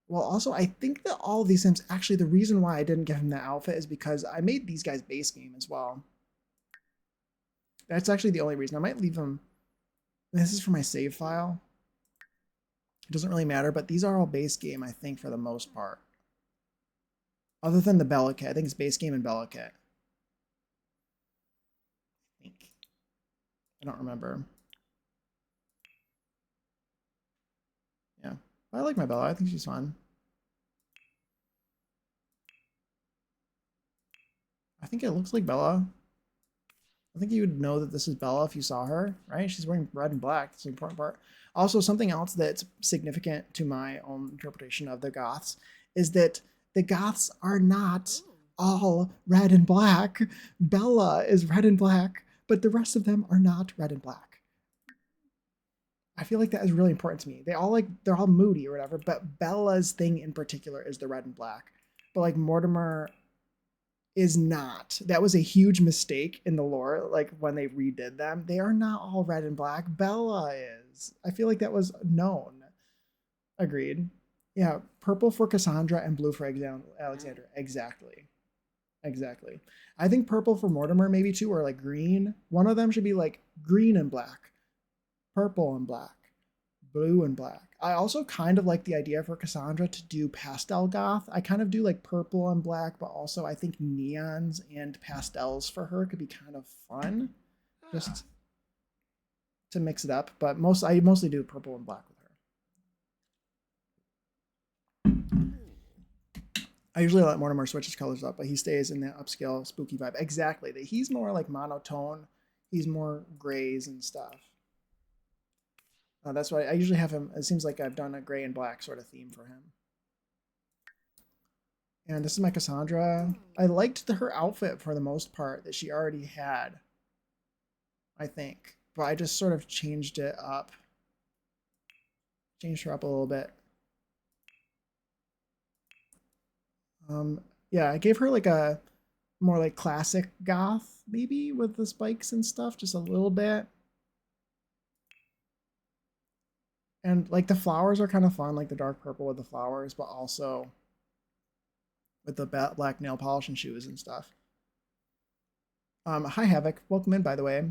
Well, also, I think that all of these Sims, actually, the reason why I didn't give him that outfit is because I made these guys base game as well. That's actually the only reason. I might leave them. This is for my save file. It doesn't really matter, but these are all base game, I think, for the most part. Other than the Bella kit. I think it's base game and Bella kit. I think. I don't remember. Yeah. I like my Bella. I think she's fun. I think it looks like Bella. I think you would know that this is Bella if you saw her, right? She's wearing red and black. That's the important part. Also, something else that's significant to my own interpretation of the Goths is that the Goths are not all red and black. Bella is red and black, but the rest of them are not red and black. I feel like that is really important to me. They're all moody or whatever, but Bella's thing in particular is the red and black. But like Mortimer is not. That was a huge mistake in the lore. Like when they redid them, they are not all red and black. Bella is. I feel like that was known. Agreed. Yeah, purple for Cassandra and blue for Alexander. Exactly. Exactly. I think purple for Mortimer maybe too, or like green. One of them should be like green and black, purple and black, blue and black. I also kind of like the idea for Cassandra to do pastel goth. I kind of do like purple and black, but also I think neons and pastels for her could be kind of fun, just to mix it up. But I mostly do purple and black with her. I usually let Mortimer switch his colors up, but he stays in that upscale spooky vibe. Exactly. He's more like monotone. He's more grays and stuff. That's why I usually have him. It seems like I've done a gray and black sort of theme for him. And this is my Cassandra. I liked her outfit for the most part that she already had, I think. But I just sort of changed it up. Changed her up a little bit. Yeah, I gave her like a more like classic goth, maybe, with the spikes and stuff, just a little bit. And like the flowers are kind of fun, like the dark purple with the flowers, but also with the black nail polish and shoes and stuff. Hi Havoc, welcome in by the way.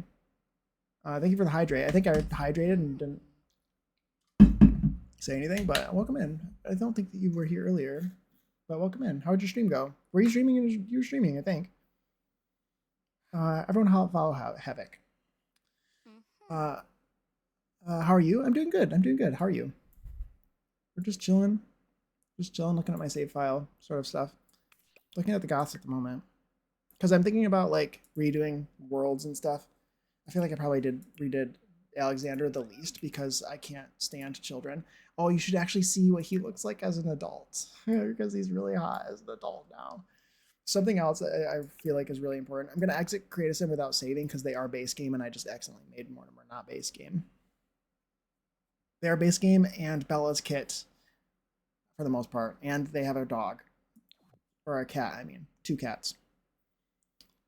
Thank you for the hydrate. I think I hydrated and didn't say anything, but welcome in. I don't think that you were here earlier, but welcome in. How did your stream go? Were you streaming? You were streaming, I think. Everyone follow Havoc. How are you? I'm doing good. I'm doing good. How are you? We're just chilling, looking at my save file, sort of stuff. Looking at the goths at the moment because I'm thinking about like redoing worlds and stuff. I feel like I probably redid Alexander the least because I can't stand children. Oh, you should actually see what he looks like as an adult because he's really hot as an adult now. Something else that I feel like is really important. I'm gonna exit Create a Sim without saving because they are base game and I just accidentally made Mortimer not base game. They are base game and Bella's kit for the most part, and they have a dog or a cat. I mean, 2 cats.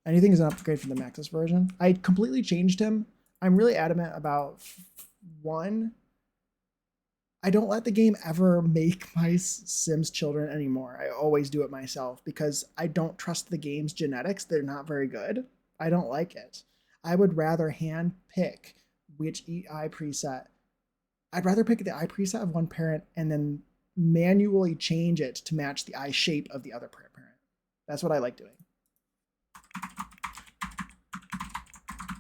Anything is an upgrade from the Maxis version. I completely changed him. I'm really adamant about one. I don't let the game ever make my Sims children anymore. I always do it myself because I don't trust the game's genetics. They're not very good. I don't like it. I would rather hand pick which eye preset. I'd rather pick the eye preset of one parent and then manually change it to match the eye shape of the other parent. That's what I like doing.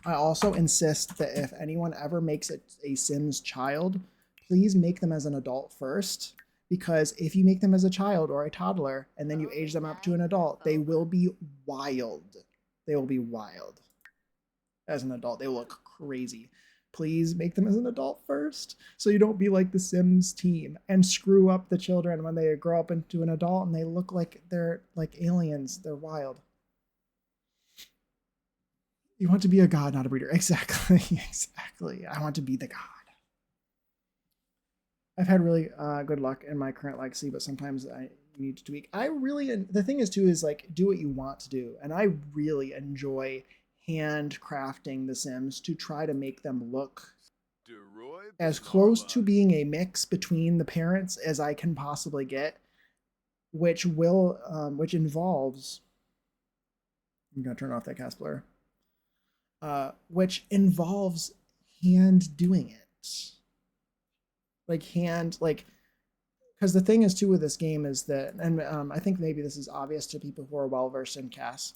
I also insist that if anyone ever makes it a Sims child, please make them as an adult first, because if you make them as a child or a toddler and then you age them up to an adult, they will be wild. They will be wild. As an adult, they will look crazy. Please make them as an adult first so you don't be like the Sims team and screw up the children when they grow up into an adult and they look like they're like aliens. They're wild. You want to be a god, not a breeder. Exactly. Exactly. I want to be the god. I've had really good luck in my current legacy, but sometimes I need to tweak. I really, the thing is too, is like do what you want to do. And I really enjoy handcrafting the Sims to try to make them look as close to being a mix between the parents as I can possibly get, which involves, I'm gonna turn off that cast blur, which involves hand doing it. Because the thing is too with this game is that, and I think maybe this is obvious to people who are well versed in CAS,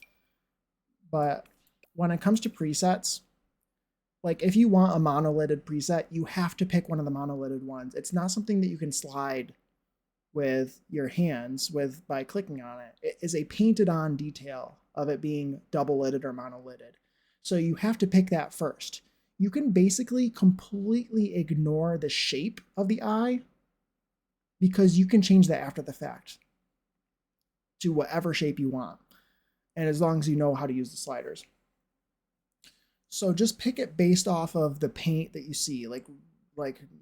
but when it comes to presets, like if you want a monolithed preset, you have to pick one of the monolithed ones. It's not something that you can slide with your hands by clicking on it. It is a painted on detail of it being double lidded or monolithed. So you have to pick that first. You can basically completely ignore the shape of the eye because you can change that after the fact to whatever shape you want. And as long as you know how to use the sliders. So just pick it based off of the paint that you see. Like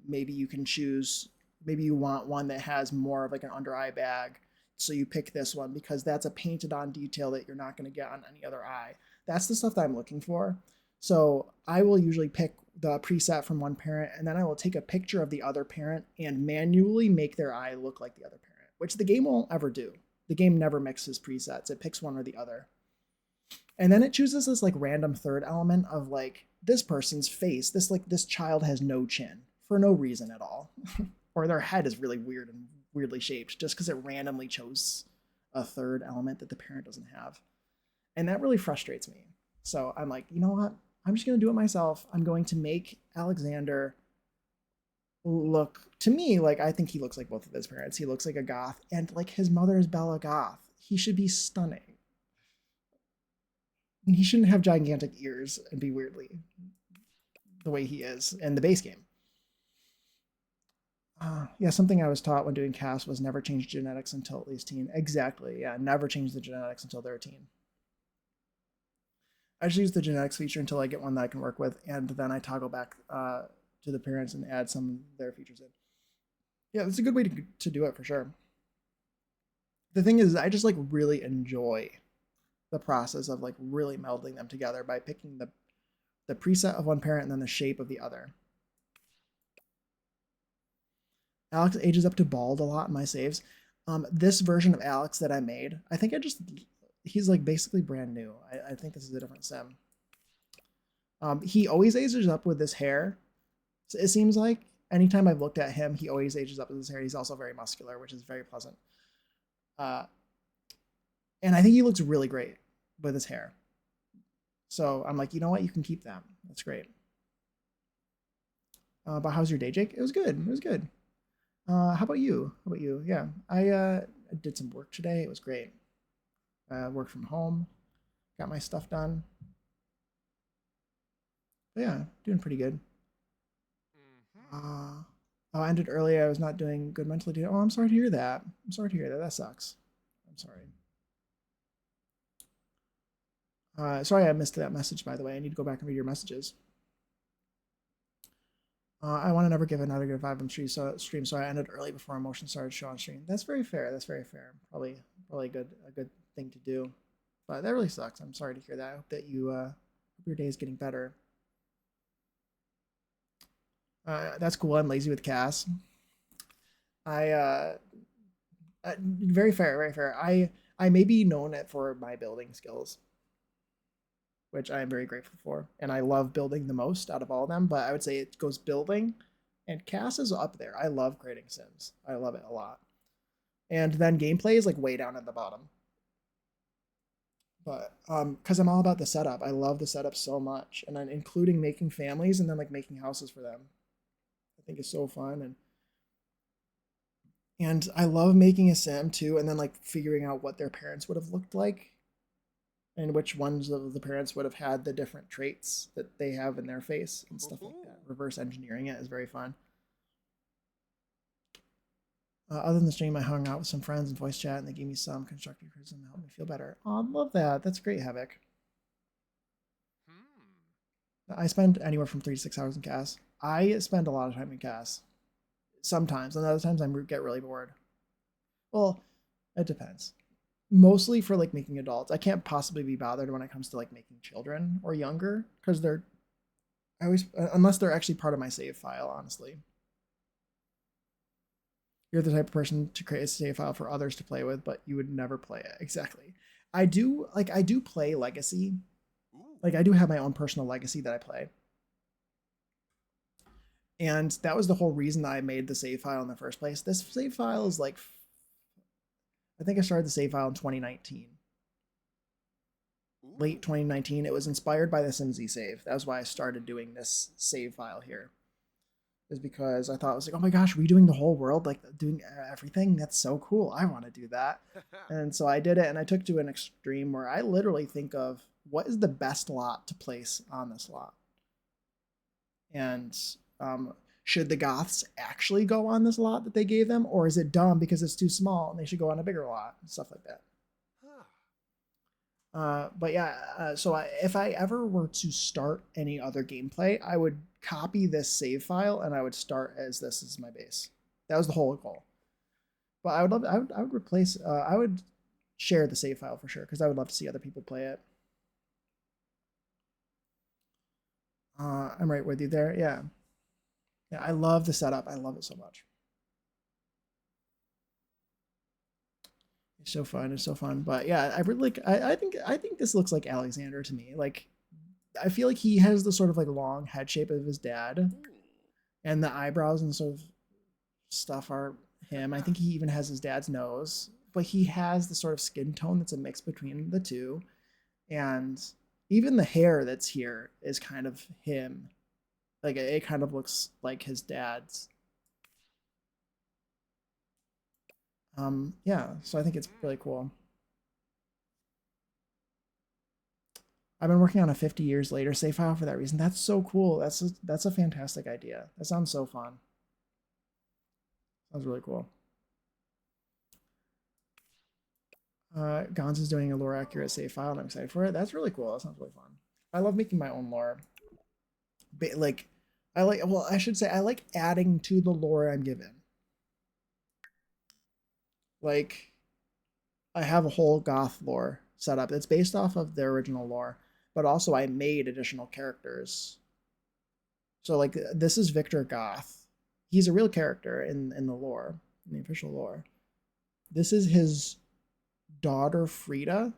maybe you can choose, maybe you want one that has more of like an under eye bag. So you pick this one because that's a painted on detail that you're not going to get on any other eye. That's the stuff that I'm looking for. So I will usually pick the preset from one parent and then I will take a picture of the other parent and manually make their eye look like the other parent, which the game won't ever do. The game never mixes presets. It picks one or the other. And then it chooses this like random third element of like this person's face. This child has no chin for no reason at all. Or their head is really weird and weirdly shaped just because it randomly chose a third element that the parent doesn't have. And that really frustrates me. So I'm like, you know what? I'm just going to do it myself. I'm going to make Alexander look, to me, like I think he looks like both of his parents. He looks like a goth, and like his mother is Bella Goth. He should be stunning. And he shouldn't have gigantic ears and be weirdly the way he is in the base game. Yeah, something I was taught when doing CAS was never change genetics until at least teen. Exactly, yeah, never change the genetics until they're a teen. I just use the genetics feature until I get one that I can work with, and then I toggle back to the parents and add some of their features in. Yeah, that's a good way to do it for sure. The thing is, I just like really enjoy the process of like really melding them together by picking the preset of one parent and then the shape of the other. Alex ages up to bald a lot in my saves. This version of Alex that I made, I think he's like basically brand new. I think this is a different sim. He always ages up with this hair. So it seems like anytime I've looked at him, he always ages up with his hair. He's also very muscular, which is very pleasant. And I think he looks really great with his hair. So I'm like, you know what? You can keep that. That's great. But how's your day, Jake? It was good. It was good. How about you? How about you? Yeah, I did some work today. It was great. Worked from home, got my stuff done. But yeah, doing pretty good. Uh, oh, I ended early. I was not doing good mentally today. Oh, I'm sorry to hear that. I'm sorry to hear that. That sucks. I'm sorry. Sorry I missed that message, by the way. I need to go back and read your messages. I want to never give another good vibe on stream, so I ended early before emotion started showing on stream. That's very fair. That's very fair. Probably a good thing to do. But that really sucks. I'm sorry to hear that. I hope that you hope your day is getting better. That's cool. I'm lazy with Cass. I very fair, very fair. I may be known for my building skills, which I am very grateful for, and I love building the most out of all of them. But I would say it goes building, and Cass is up there. I love creating Sims. I love it a lot. And then gameplay is like way down at the bottom. But because I'm all about the setup, I love the setup so much, and then including making families and then like making houses for them. I think is so fun, and I love making a sim too, and then like figuring out what their parents would have looked like, and which ones of the parents would have had the different traits that they have in their face and stuff like that. Reverse engineering it is very fun. Other than the stream, I hung out with some friends and voice chat, and they gave me some constructive criticism to help me feel better. Oh, I love that. That's great, Havoc. I spend anywhere from 3 to 6 hours in CAS. I spend a lot of time in CAS. Sometimes, and other times I get really bored. Well, it depends. Mostly for like making adults. I can't possibly be bothered when it comes to like making children or younger because they're I always unless they're actually part of my save file. Honestly, you're the type of person to create a save file for others to play with, but you would never play it. Exactly. I do play Legacy. Like I do have my own personal Legacy that I play. And that was the whole reason that I made the save file in the first place. This save file is like, I think I started the save file in 2019. Late 2019. It was inspired by the SimZ save. That was why I started doing this save file here. Is because I thought it was like, oh my gosh, redoing the whole world, like doing everything. That's so cool. I want to do that. And so I did it, and I took to an extreme where I literally think of what is the best lot to place on this lot. And should the Goths actually go on this lot that they gave them, or is it dumb because it's too small and they should go on a bigger lot and stuff like that. But yeah, so if I ever were to start any other gameplay, I would copy this save file and I would start as this is my base. That was the whole goal. But I would replace, I would share the save file for sure because I would love to see other people play it. I'm right with you there. Yeah. Yeah, I love the setup. I love it so much. It's so fun. It's so fun. But yeah, I really like. I think this looks like Alexander to me. Like, I feel like he has the sort of like long head shape of his dad, and the eyebrows and sort of stuff are him. I think he even has his dad's nose, but he has the sort of skin tone that's a mix between the two, and even the hair that's here is kind of him. Like it kind of looks like his dad's. Yeah, so I think it's really cool. I've been working on a 50 years later save file for that reason. That's so cool. That's a fantastic idea. That sounds so fun. Sounds really cool. Gons is doing a lore accurate save file, and I'm excited for it. That's really cool. That sounds really fun. I love making my own lore. But like, well, I should say I like adding to the lore I'm given. Like, I have a whole goth lore set up. It's based off of the original lore, but also I made additional characters. So like this is Victor Goth. He's a real character in the lore, in the official lore. This is his daughter Frida.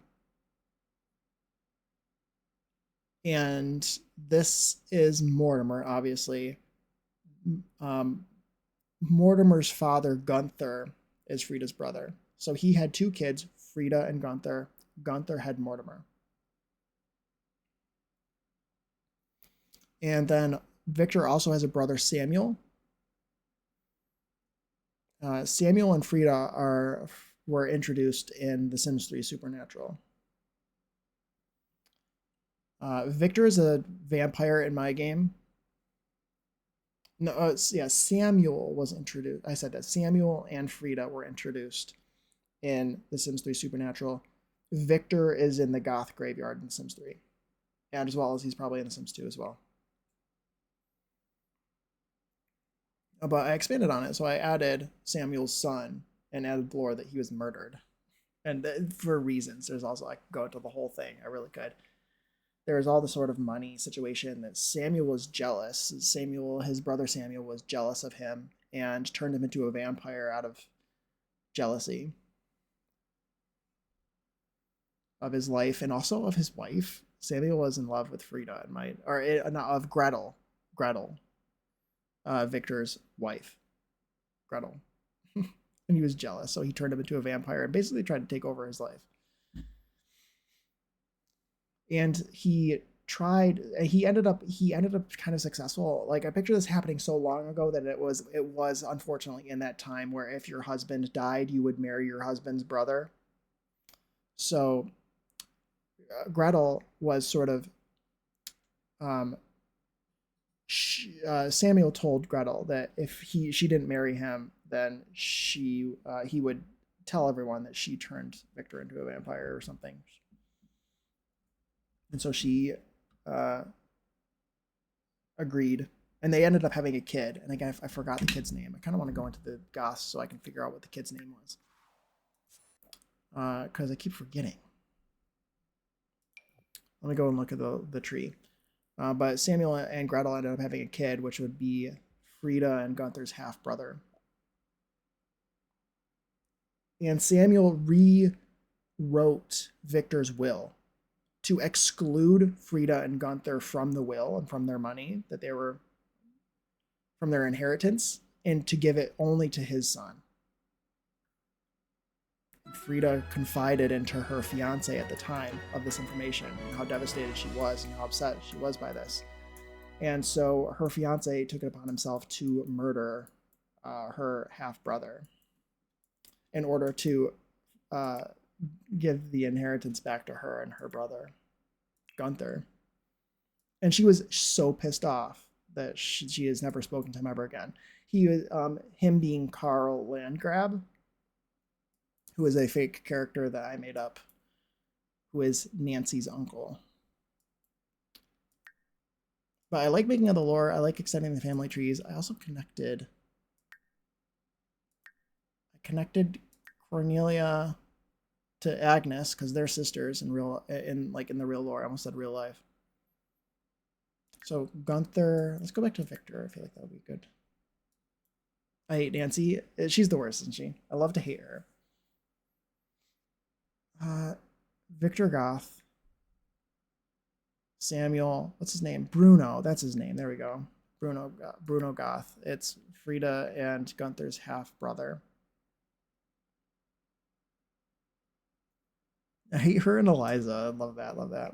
And this is Mortimer, obviously. Mortimer's father, Gunther, is Frida's brother. So he had two kids, Frida and Gunther. Gunther had Mortimer. And then Victor also has a brother, Samuel. Samuel and Frida were introduced in The Sims 3 Supernatural. Victor is a vampire in my game. No, yeah, Samuel was introduced. I said that Samuel and Frida were introduced in The Sims 3 Supernatural. Victor is in the Goth Graveyard in Sims 3, and as well as he's probably in The Sims 2 as well. But I expanded on it, so I added Samuel's son and added lore that he was murdered, and for reasons. There's also like go into the whole thing. I really could. There was all the sort of money situation that Samuel was jealous. His brother Samuel, was jealous of him and turned him into a vampire out of jealousy of his life and also of his wife. Samuel was in love with Frida not of Gretel. Victor's wife, Gretel. And he was jealous, so he turned him into a vampire and basically tried to take over his life. And he ended up kind of successful. Like, I picture this happening so long ago that it was unfortunately in that time where if your husband died, you would marry your husband's brother. So Gretel was sort of Samuel told Gretel that if she didn't marry him, then he would tell everyone that she turned Victor into a vampire or something. And so she agreed, and they ended up having a kid. And again, I forgot the kid's name. I kind of want to go into the goths so I can figure out what the kid's name was, because I keep forgetting. Let me go and look at the tree. But Samuel and Gretel ended up having a kid, which would be Frida and Gunther's half brother. And Samuel rewrote Victor's will to exclude Frida and Gunther from the will and from their money that they were from their inheritance, and to give it only to his son. Frida confided into her fiance at the time of this information and how devastated she was and how upset she was by this. And so her fiance took it upon himself to murder her half brother in order to give the inheritance back to her and her brother, Gunther. And she was so pissed off that she has never spoken to him ever again. Him being Carl Landgrab, who is a fake character that I made up, who is Nancy's uncle. But I like making other lore. I like extending the family trees. I also connected Cornelia to Agnes because they're sisters in the real lore. I almost said real life. So Gunther, let's go back to Victor. I feel like that would be good. I hate Nancy. She's the worst, isn't she? I love to hate her. Victor Goth. Samuel, what's his name? Bruno, that's his name. There we go. Bruno Goth. It's Frida and Gunther's half brother. I hate her and Eliza. Love that.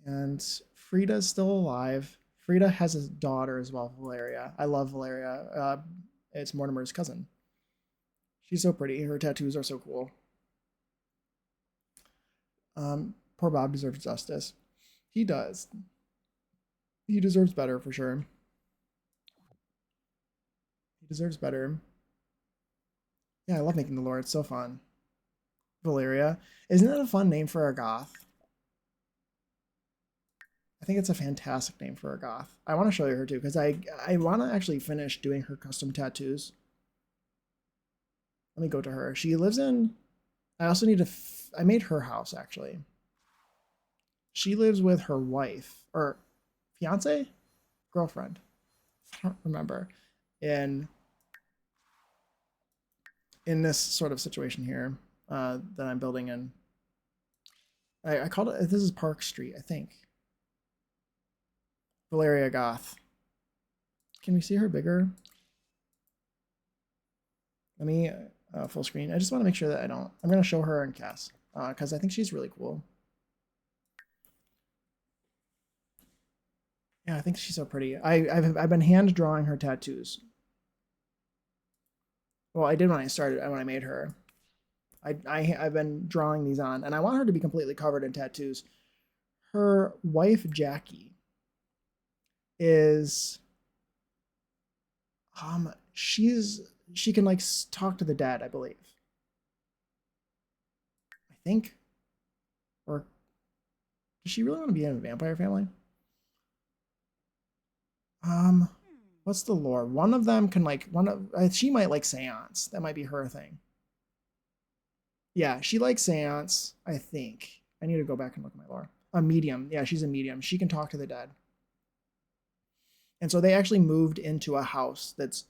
And Frida's still alive. Frida has a daughter as well, Valeria. I love Valeria. It's Mortimer's cousin. She's so pretty. Her tattoos are so cool. Poor Bob deserves justice. He does. He deserves better for sure. He deserves better. Yeah, I love making the lore. It's so fun. Valeria. Isn't that a fun name for a goth? I think it's a fantastic name for a goth. I want to show you her too, because I want to actually finish doing her custom tattoos. Let me go to her. She lives in... I also need to... I made her house, actually. She lives with her wife, or fiance? Girlfriend. I don't remember. In this sort of situation here that I'm building in. I called it... This is Park Street, I think. Valeria Goth. Can we see her bigger? Let me full screen. I just want to make sure that I don't. I'm going to show her in CAS because I think she's really cool. Yeah, I think she's so pretty. I've been hand drawing her tattoos. Well, I did when I started, when I made her. I've been drawing these on, and I want her to be completely covered in tattoos. Her wife, Jackie, is she can like talk to the dead, I believe. I think. Or does she really want to be in a vampire family? Um, what's the lore? One of them can like she might like seance. That might be her thing. Yeah, she likes seance, I think. I need to go back and look at my lore. A medium. Yeah, she's a medium. She can talk to the dead. And so they actually moved into a house that's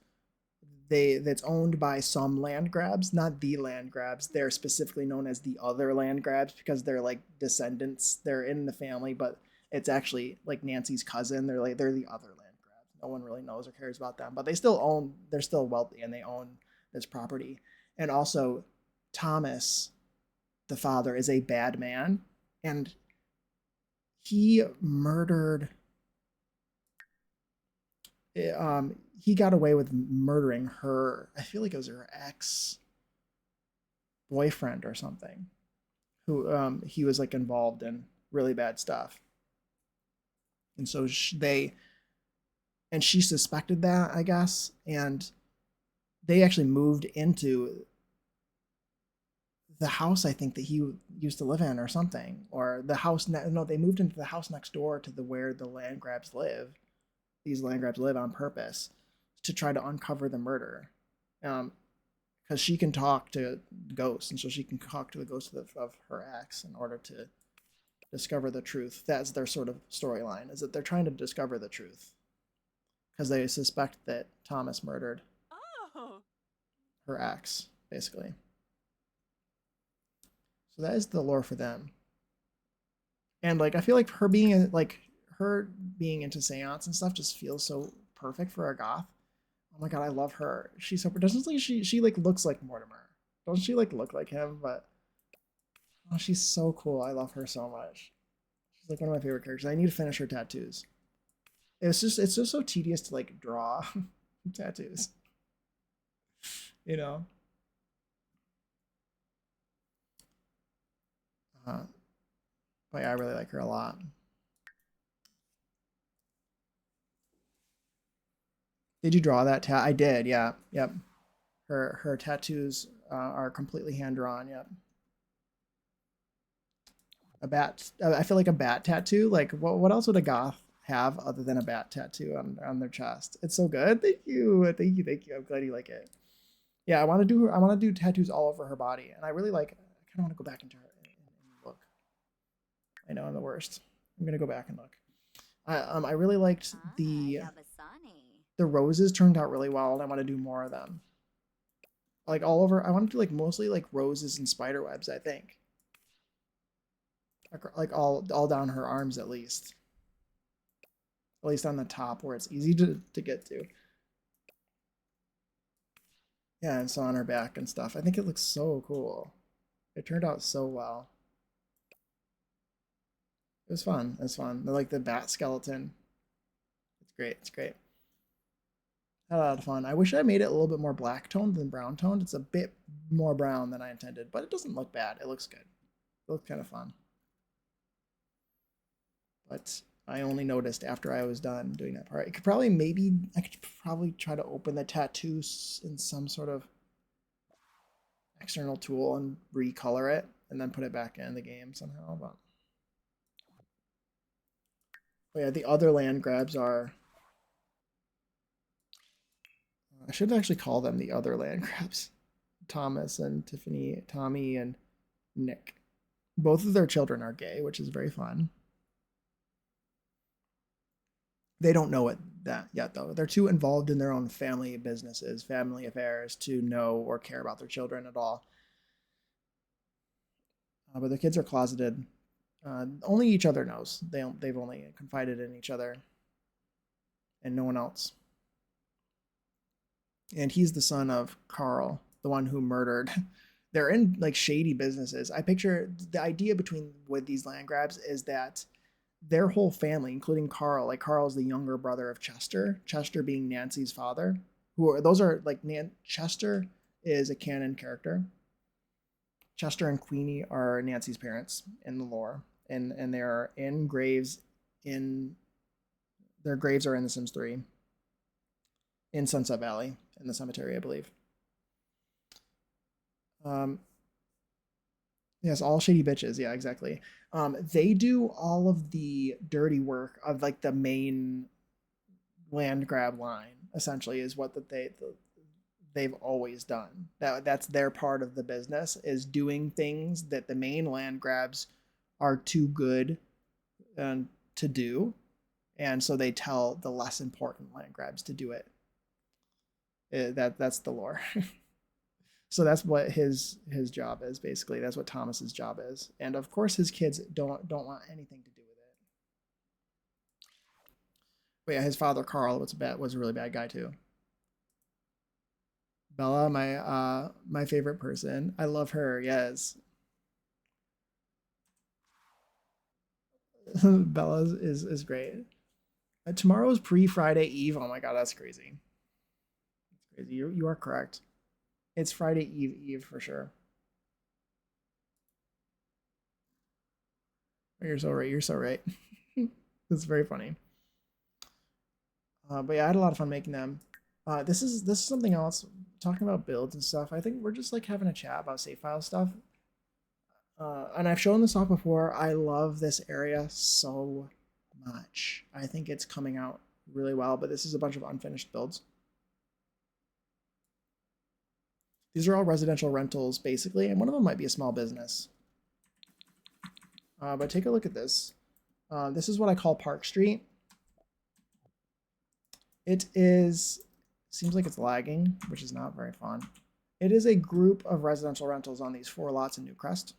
owned by some land grabs, not the land grabs. They're specifically known as the other land grabs because they're like descendants. They're in the family, but it's actually like Nancy's cousin. They're the other land grabs. No one really knows or cares about them, but they still own. They're still wealthy and they own this property. And also, Thomas, the father, is a bad man, and he murdered. He got away with murdering her. I feel like it was her ex boyfriend or something, who he was like involved in really bad stuff, and so she suspected that, I guess, and they actually moved into the house I think that he used to live in or something, or the house. No, they moved into the house next door to the where the land grabs live. These land grabs live on purpose to try to uncover the murder. Because she can talk to ghosts, and so she can talk to the ghost of her ex in order to discover the truth. That's their sort of storyline, is that they're trying to discover the truth because they suspect that Thomas murdered Oh. her ex, basically. So that is the lore for them. And like I feel like her being into seance and stuff just feels so perfect for a goth. Oh my god, I love her. She's so doesn't she like looks like Mortimer. Doesn't she like look like him? But oh, she's so cool. I love her so much. She's like one of my favorite characters. I need to finish her tattoos. It's just so tedious to like draw tattoos. You know. Uh, but yeah, I really like her a lot. Did you draw that tat? I did. Yeah. Yep. Her tattoos are completely hand drawn. Yep. A bat. I feel like a bat tattoo. Like what else would a goth have other than a bat tattoo on their chest? It's so good. Thank you. Thank you. Thank you. I'm glad you like it. Yeah, I want to do tattoos all over her body, and I really like. I kind of want to go back into her and look. I know I'm the worst. I'm gonna go back and look. I really liked Ah, Yabasani. the roses turned out really well, and I want to do more of them. Like all over, I want to do like mostly like roses and spider webs. I think like all down her arms at least on the top where it's easy to get to. Yeah, and so on her back and stuff. I think it looks so cool. It turned out so well. It was fun. It was fun. Like the bat skeleton. It's great. It's great. Had a lot of fun. I wish I made it a little bit more black toned than brown toned. It's a bit more brown than I intended, but it doesn't look bad. It looks good. It looks kind of fun. But I only noticed after I was done doing that part. I could probably try to open the tattoos in some sort of external tool and recolor it and then put it back in the game somehow. But yeah, the other land grabs are. I should actually call them the other land grabs. Thomas and Tiffany, Tommy and Nick. Both of their children are gay, which is very fun. They don't know it that yet though. They're too involved in their own family businesses, family affairs to know or care about their children at all. But the kids are closeted. Only each other knows. They've only confided in each other and no one else. And he's the son of Carl, the one who murdered. They're in like shady businesses. I picture the idea between with these land grabs is that their whole family, including Carl, like Carl's the younger brother of Chester, Chester being Nancy's father. Those are like Chester is a canon character. Chester and Queenie are Nancy's parents in the lore, and they are in graves in their graves are in The Sims 3 in Sunset Valley in the cemetery, I believe. Um, yes, all shady bitches. Yeah, exactly. They do all of the dirty work of like the main land grab line. Essentially, is what they've always done. That's their part of the business is doing things that the main land grabs are too good to do, and so they tell the less important land grabs to do it. That's the lore. So that's what his job is basically. That's what Thomas's job is, and of course his kids don't want anything to do with it. But yeah, his father Carl was a really bad guy too. Bella, my favorite person. I love her. Yes, Bella is great. Tomorrow's pre-Friday Eve. Oh my god, that's crazy. That's crazy. You are correct. It's Friday Eve for sure. You're so right. You're so right. It's very funny. But yeah, I had a lot of fun making them. This is something else. Talking about builds and stuff. I think we're just like having a chat about save file stuff. And I've shown this off before. I love this area so much. I think it's coming out really well. But this is a bunch of unfinished builds. These are all residential rentals, basically, and one of them might be a small business. But take a look at this. This is what I call Park Street. It seems like it's lagging, which is not very fun. It is a group of residential rentals on these 4 lots in Newcrest.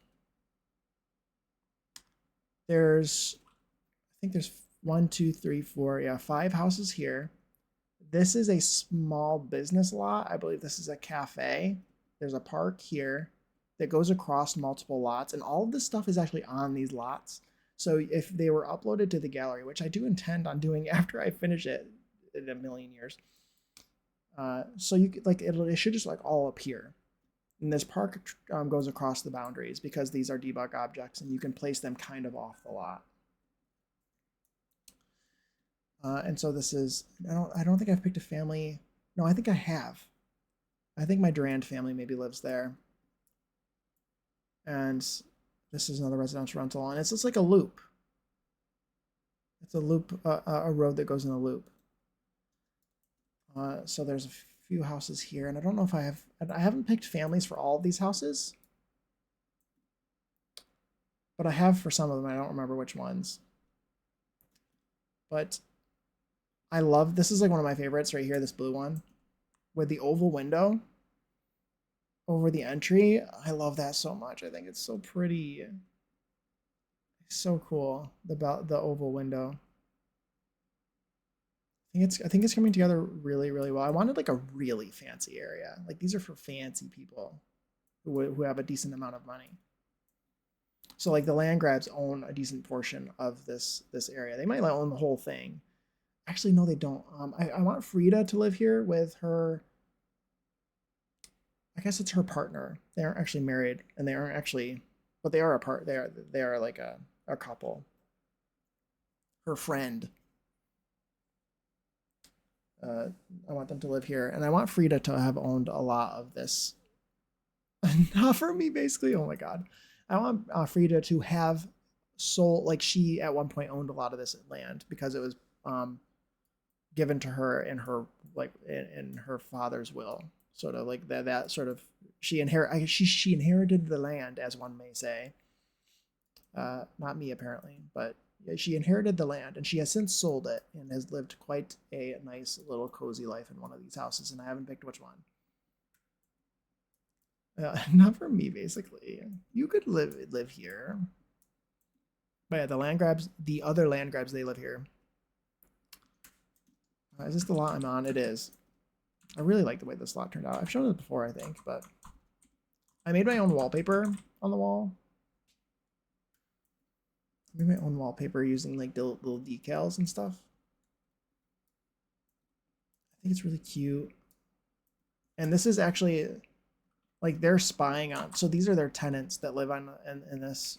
I think there's 1, 2, 3, 4, yeah, 5 houses here. This is a small business lot. I believe this is a cafe. There's a park here that goes across multiple lots, and all of this stuff is actually on these lots. So if they were uploaded to the gallery, which I do intend on doing after I finish it in a million years, so you could, like it should just like all appear. And this park goes across the boundaries because these are debug objects, and you can place them kind of off the lot. And so this is I don't think I've picked a family. No, I think I have. I think my Durand family maybe lives there. And this is another residential rental, and it's just like a loop. It's a loop, a road that goes in a loop. So there's a few houses here, and I don't know if I haven't picked families for all of these houses, but I have for some of them. I don't remember which ones. But I love, this is like one of my favorites right here, this blue one with the oval window over the entry. I love that so much. I think it's so pretty. It's so cool about the oval window. I think it's coming together really, really well. I wanted like a really fancy area. Like these are for fancy people who have a decent amount of money. So like the land grabs own a decent portion of this area. They might not own the whole thing. Actually, no, they don't. I want Frida to live here with her. I guess it's her partner. They aren't actually married, and they aren't actually, but they are a part. They are like a couple. Her friend. I want them to live here, and I want Frida to have owned a lot of this. Not for me, basically. Oh my god, I want Frida to have sold, like she at one point owned a lot of this land because it was given to her in her in her father's will, sort of like that sort of she inherited the land, as one may say. Not me apparently, but she inherited the land, and she has since sold it and has lived quite a nice little cozy life in one of these houses, and I haven't picked which one. Not for me, basically. You could live here. But yeah, the other land grabs, they live here. Is this the lot I'm on? It is. I really like the way this lot turned out. I've shown it before, I think, but I made my own wallpaper on the wall. I made my own wallpaper using like little decals and stuff. I think it's really cute. And this is actually, like they're spying on. So these are their tenants that live on in this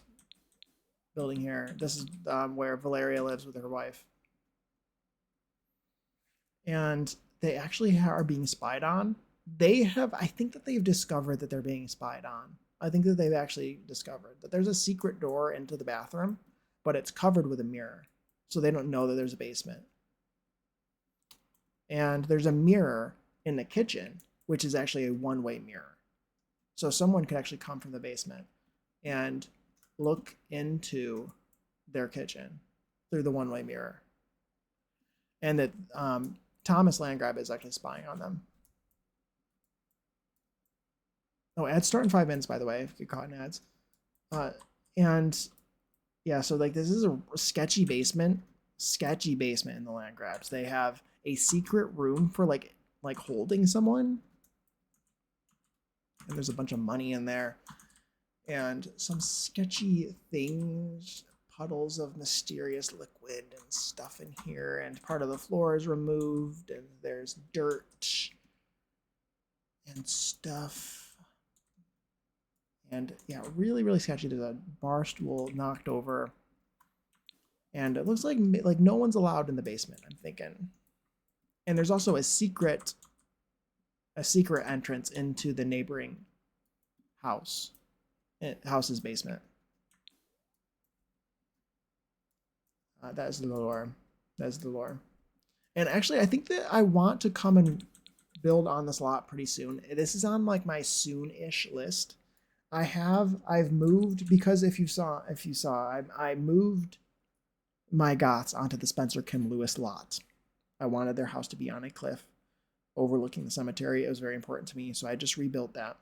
building here. This is where Valeria lives with her wife, and they actually are being spied on. They have, I think that they've discovered that they're being spied on. I think that they've actually discovered that there's a secret door into the bathroom, but it's covered with a mirror, so they don't know that there's a basement. And there's a mirror in the kitchen, which is actually a one-way mirror. So someone could actually come from the basement and look into their kitchen through the one-way mirror. And that Thomas Landgrab is actually spying on them. Oh, ads start in 5 minutes, by the way, if you get caught in ads. And yeah, so like this is a sketchy basement in the Landgrabs. They have a secret room for like holding someone. And there's a bunch of money in there. And some sketchy things, puddles of mysterious liquid and stuff in here. And part of the floor is removed. And there's dirt and stuff. And yeah, really, really sketchy. There's a bar stool knocked over. And it looks like no one's allowed in the basement, I'm thinking. And there's also a secret entrance into the neighboring house's basement. That is the lore. That is the lore. And actually, I think that I want to come and build on this lot pretty soon. This is on like my soon-ish list. I've moved, because if you saw, I moved my Goths onto the Spencer Kim Lewis lot. I wanted their house to be on a cliff overlooking the cemetery. It was very important to me, so I just rebuilt that.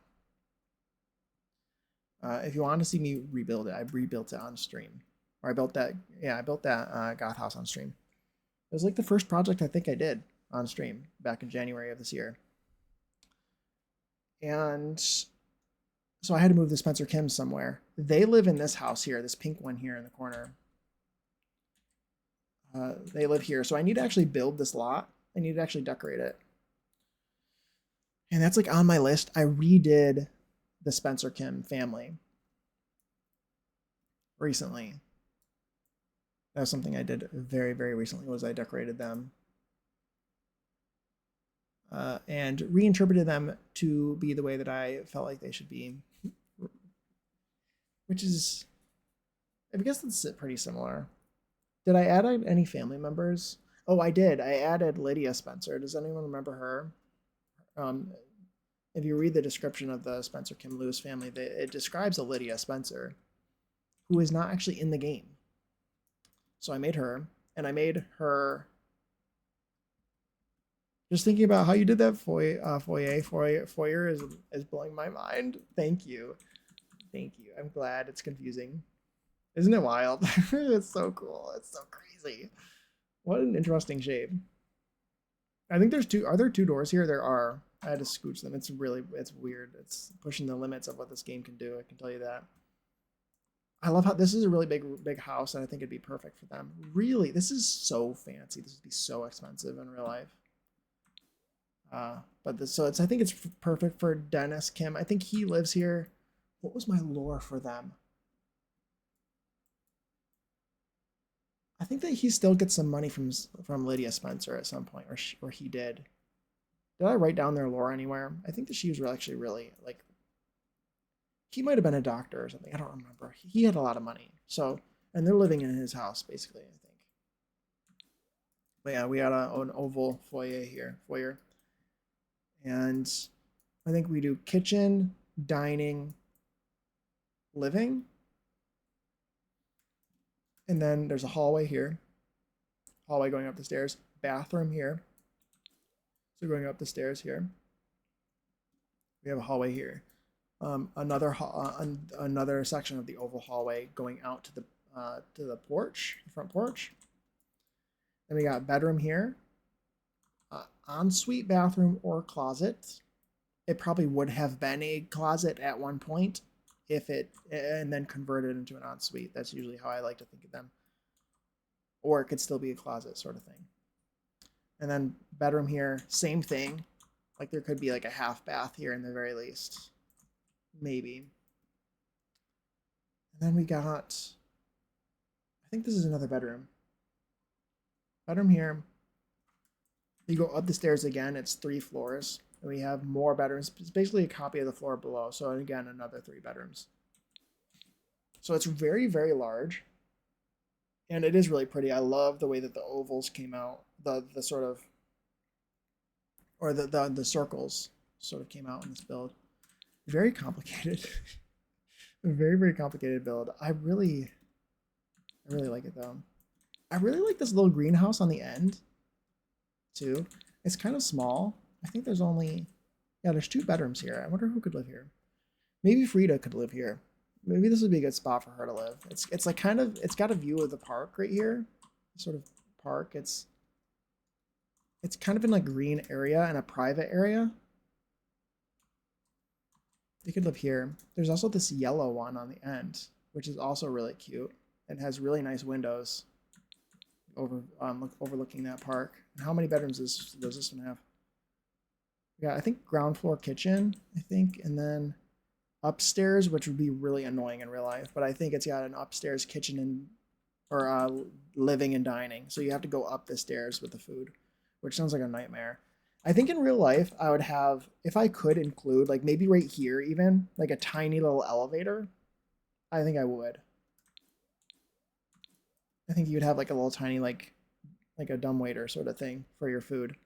If you want to see me rebuild it, I rebuilt it on stream. Or I built that Goth house on stream. It was like the first project I think I did on stream back in January of this year. And so I had to move the Spencer Kims somewhere. They live in this house here, this pink one here in the corner. They live here. So I need to actually build this lot. I need to actually decorate it. And that's like on my list. I redid the Spencer Kim family recently. That was something I did very, very recently, was I decorated them. And reinterpreted them to be the way that I felt like they should be. Which is, I guess that's pretty similar. Did I add any family members? Oh, I did. I added Lydia Spencer. Does anyone remember her? If you read the description of the Spencer Kim Lewis family, it describes a Lydia Spencer who is not actually in the game. So I made her, and I made her. Just thinking about how you did that foyer is blowing my mind. Thank you. Thank you. I'm glad. It's confusing. Isn't it wild? It's so cool. It's so crazy. What an interesting shape. I think there's two. Are there two doors here? There are. I had to scooch them. It's weird. It's pushing the limits of what this game can do. I can tell you that. I love how this is a really big house, and I think it'd be perfect for them. Really, this is so fancy. This would be so expensive in real life. I think it's perfect for Dennis Kim. I think he lives here. What was my lore for them? I think that he still gets some money from Lydia Spencer at some point, or he did. Did I write down their lore anywhere? I think that she was actually really like. He might have been a doctor or something. I don't remember. He had a lot of money. So, and they're living in his house basically, I think. But yeah, we had an oval foyer here. And I think we do kitchen, dining, living. And then there's a hallway here. Hallway going up the stairs. Bathroom here. So going up the stairs here. We have a hallway here. Another section of the oval hallway going out to the porch, the front porch. Then we got bedroom here. Ensuite bathroom or closet. It probably would have been a closet at one point and then converted into an ensuite. That's usually how I like to think of them. Or it could still be a closet sort of thing. And then bedroom here, same thing. Like there could be like a half bath here in the very least. maybe. And then we got, I think this is another bedroom. Bedroom here. You go up the stairs again, it's 3 floors. And we have more bedrooms. It's basically a copy of the floor below. So again, another 3 bedrooms. So it's very, very large. And it is really pretty. I love the way that the ovals came out. The sort of, or the circles sort of came out in this build. Very complicated. Very, very complicated build. I really like it though. I really like this little greenhouse on the end too. It's kind of small. I think there's only, yeah, there's 2 bedrooms here. I wonder who could live here. Maybe Frida could live here. Maybe this would be a good spot for her to live. It's like kind of, it's got a view of the park right here. Sort of park. It's kind of in a green area and a private area. They could live here. There's also this yellow one on the end, which is also really cute. It has really nice windows overlooking that park. And how many bedrooms does this one have? Yeah, I think ground floor kitchen, I think, and then upstairs, which would be really annoying in real life, but I think it's got an upstairs kitchen and or living and dining. So you have to go up the stairs with the food, which sounds like a nightmare. I think in real life, I would have, if I could include, like maybe right here even, like a tiny little elevator, I think I would. I think you'd have like a little tiny, like a dumbwaiter sort of thing for your food.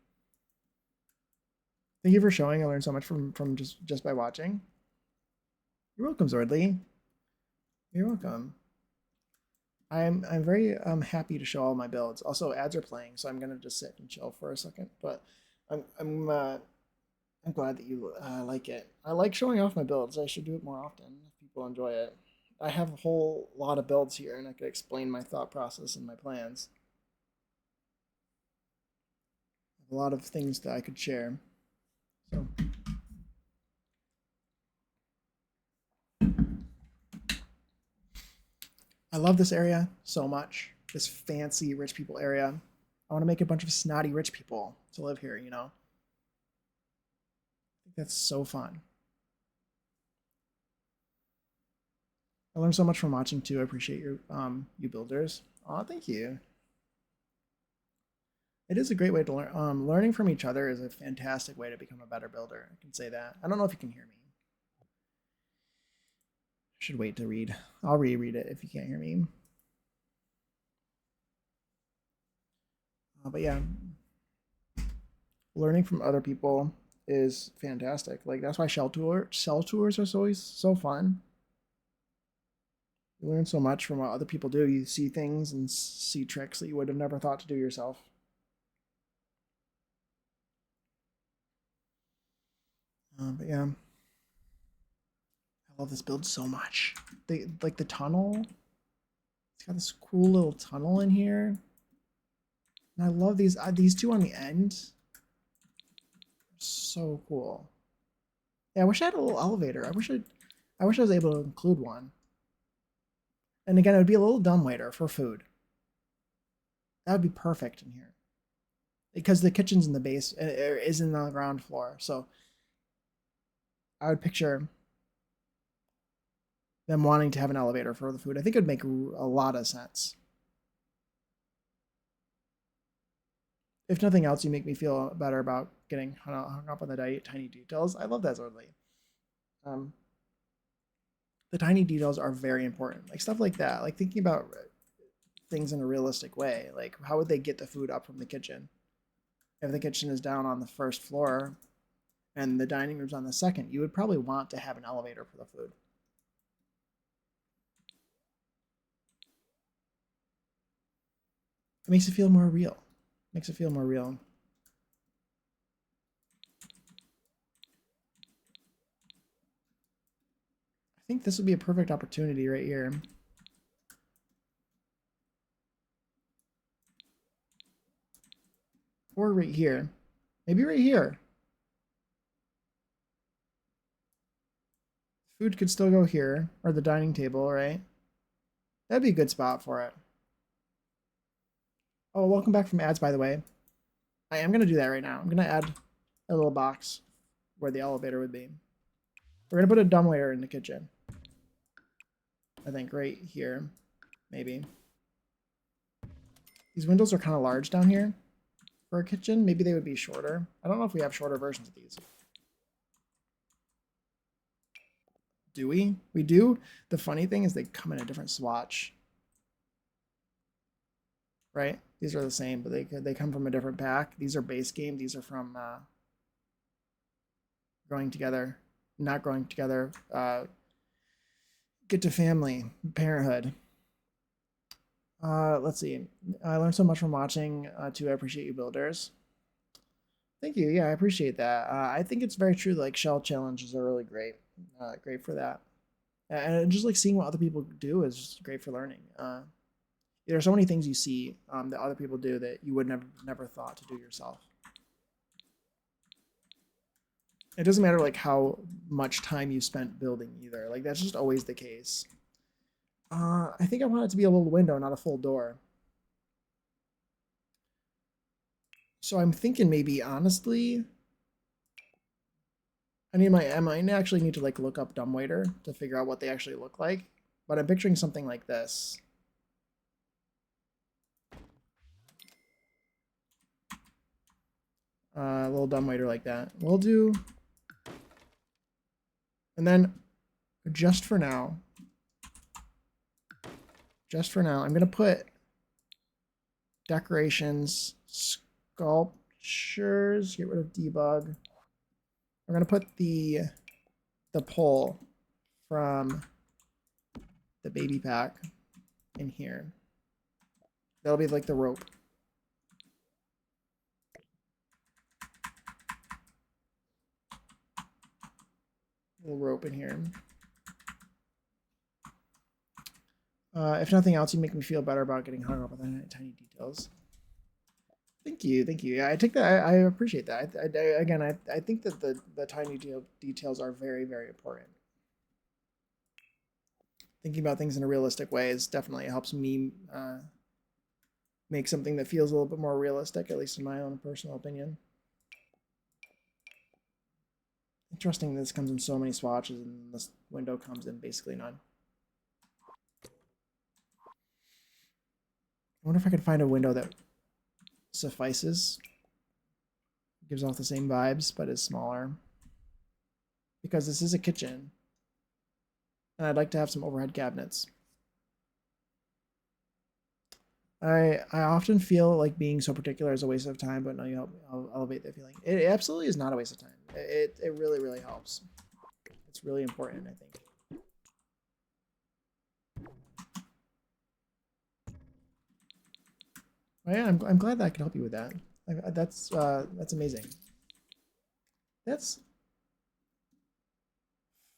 Thank you for showing. I learned so much from just by watching. You're welcome, Zordly. You're welcome. I'm very happy to show all my builds. Also, ads are playing, so I'm gonna just sit and chill for a second. But I'm glad that you like it. I like showing off my builds. I should do it more often if people enjoy it. I have a whole lot of builds here, and I could explain my thought process and my plans. A lot of things that I could share. So. I love this area so much. This fancy rich people area. I want to make a bunch of snotty rich people to live here, you know? I think that's so fun. I learned so much from watching too. I appreciate your you builders. Aw, thank you. It is a great way to learn. Learning from each other is a fantastic way to become a better builder. I can say that. I don't know if you can hear me. I should wait to read. I'll reread it if you can't hear me. But yeah, learning from other people is fantastic. Like that's why cell tours are always so fun. You learn so much from what other people do. You see things and see tricks that you would have never thought to do yourself. But yeah, I love this build so much. Like the tunnel. It's got this cool little tunnel in here. And I love these 2 on the end. So cool. Yeah, I wish I had a little elevator. I wish I was able to include one. And again, it would be a little dumbwaiter for food. That would be perfect in here. Because the kitchen's in the base, is in the ground floor. So I would picture them wanting to have an elevator for the food. I think it would make a lot of sense. If nothing else, you make me feel better about getting hung up on the tiny details. I love that, Zordly. The tiny details are very important. Like stuff like that. Like thinking about things in a realistic way. Like how would they get the food up from the kitchen? If the kitchen is down on the first floor and the dining room's on the second, you would probably want to have an elevator for the food. It makes it feel more real. Makes it feel more real. I think this would be a perfect opportunity right here. Or right here. Maybe right here. Food could still go here, or the dining table, right? That'd be a good spot for it. Oh, welcome back from ads, by the way. I am going to do that right now. I'm going to add a little box where the elevator would be. We're gonna put a dumbwaiter in the kitchen. I think right here, maybe. These windows are kind of large down here for a kitchen. Maybe they would be shorter. I don't know if we have shorter versions of these. Do we? We do. The funny thing is they come in a different swatch. Right? These are the same, but they come from a different pack. These are base game. These are from growing together, not growing together. Get to family, parenthood. Let's see. I learned so much from watching. Too, I appreciate you, builders. Thank you. Yeah, I appreciate that. I think it's very true. Like shell challenges are really great. Great for that. And just like seeing what other people do is just great for learning. There are so many things you see that other people do that you would never thought to do yourself. It doesn't matter like how much time you spent building either. Like that's just always the case. I think I want it to be a little window, not a full door. So I'm thinking maybe honestly, I might actually need to like look up dumbwaiter to figure out what they actually look like. But I'm picturing something like this. A little dumbwaiter like that. We'll do. And then just for now, I'm going to put decorations, sculptures, get rid of debug. I'm going to put the pole from the baby pack in here. That'll be like the rope. Little rope in here. If nothing else, you make me feel better about getting hung up on tiny details. Thank you, thank you. Yeah, I take that. I appreciate that. I think that the tiny details are very, very important. Thinking about things in a realistic way is definitely helps me make something that feels a little bit more realistic, at least in my own personal opinion. Interesting this comes in so many swatches and this window comes in basically none. I wonder if I could find a window that suffices. Gives off the same vibes, but is smaller. Because this is a kitchen. And I'd like to have some overhead cabinets. I often feel like being so particular is a waste of time, but no, you help me. I'll elevate that feeling. It absolutely is not a waste of time. It really, really helps. It's really important, I think. Oh, yeah, I'm glad that I could help you with that. That's amazing. That's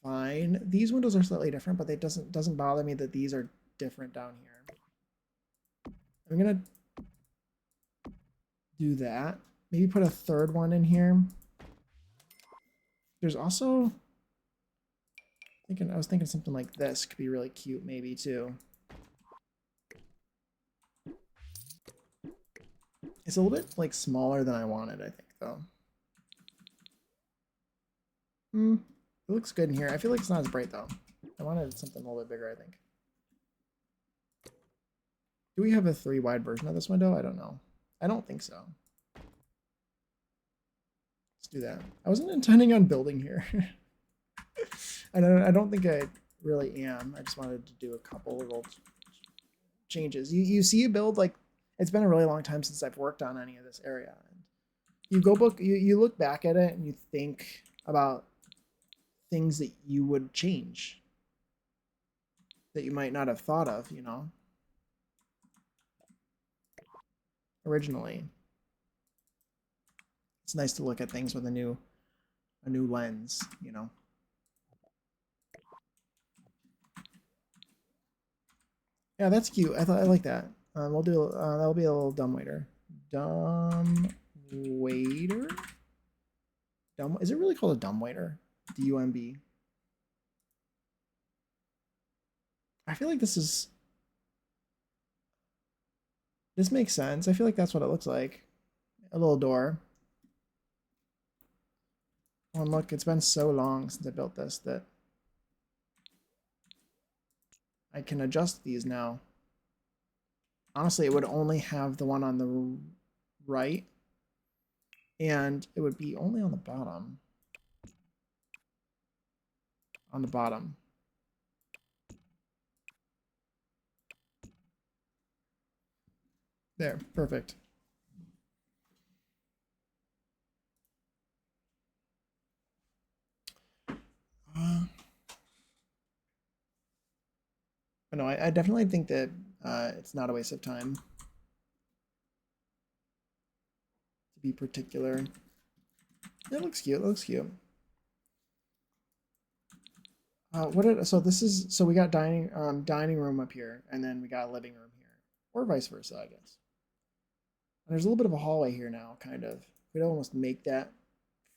fine. These windows are slightly different, but it doesn't bother me that these are different down here. I'm gonna do that. Maybe put a third one in here. There's also I was thinking something like this could be really cute, maybe too. It's a little bit like smaller than I wanted, I think, though. It looks good in here. I feel like it's not as bright though. I wanted something a little bit bigger, I think. Do we have a 3 wide version of this window? I don't know. I don't think so. Let's do that. I wasn't intending on building here. I don't think I really am. I just wanted to do a couple little changes. You see a build like it's been a really long time since I've worked on any of this area. You look back at it and you think about things that you would change that you might not have thought of, you know, originally. It's nice to look at things with a new lens, you know. Yeah, that's cute. I like that. We'll do that'll be a little dumbwaiter. Dumbwaiter? Is it really called a dumbwaiter? D-U-M-B. I feel like this makes sense. I feel like that's what it looks like. A little door. Oh, and look, it's been so long since I built this that I can adjust these now. Honestly, it would only have the one on the right, and it would be only on the bottom. On the bottom. There, perfect. But no, I definitely think that it's not a waste of time to be particular. It looks cute. It looks cute. So this is so we got dining room up here, and then we got a living room here, or vice versa, I guess. And there's a little bit of a hallway here now, kind of. We'd almost make that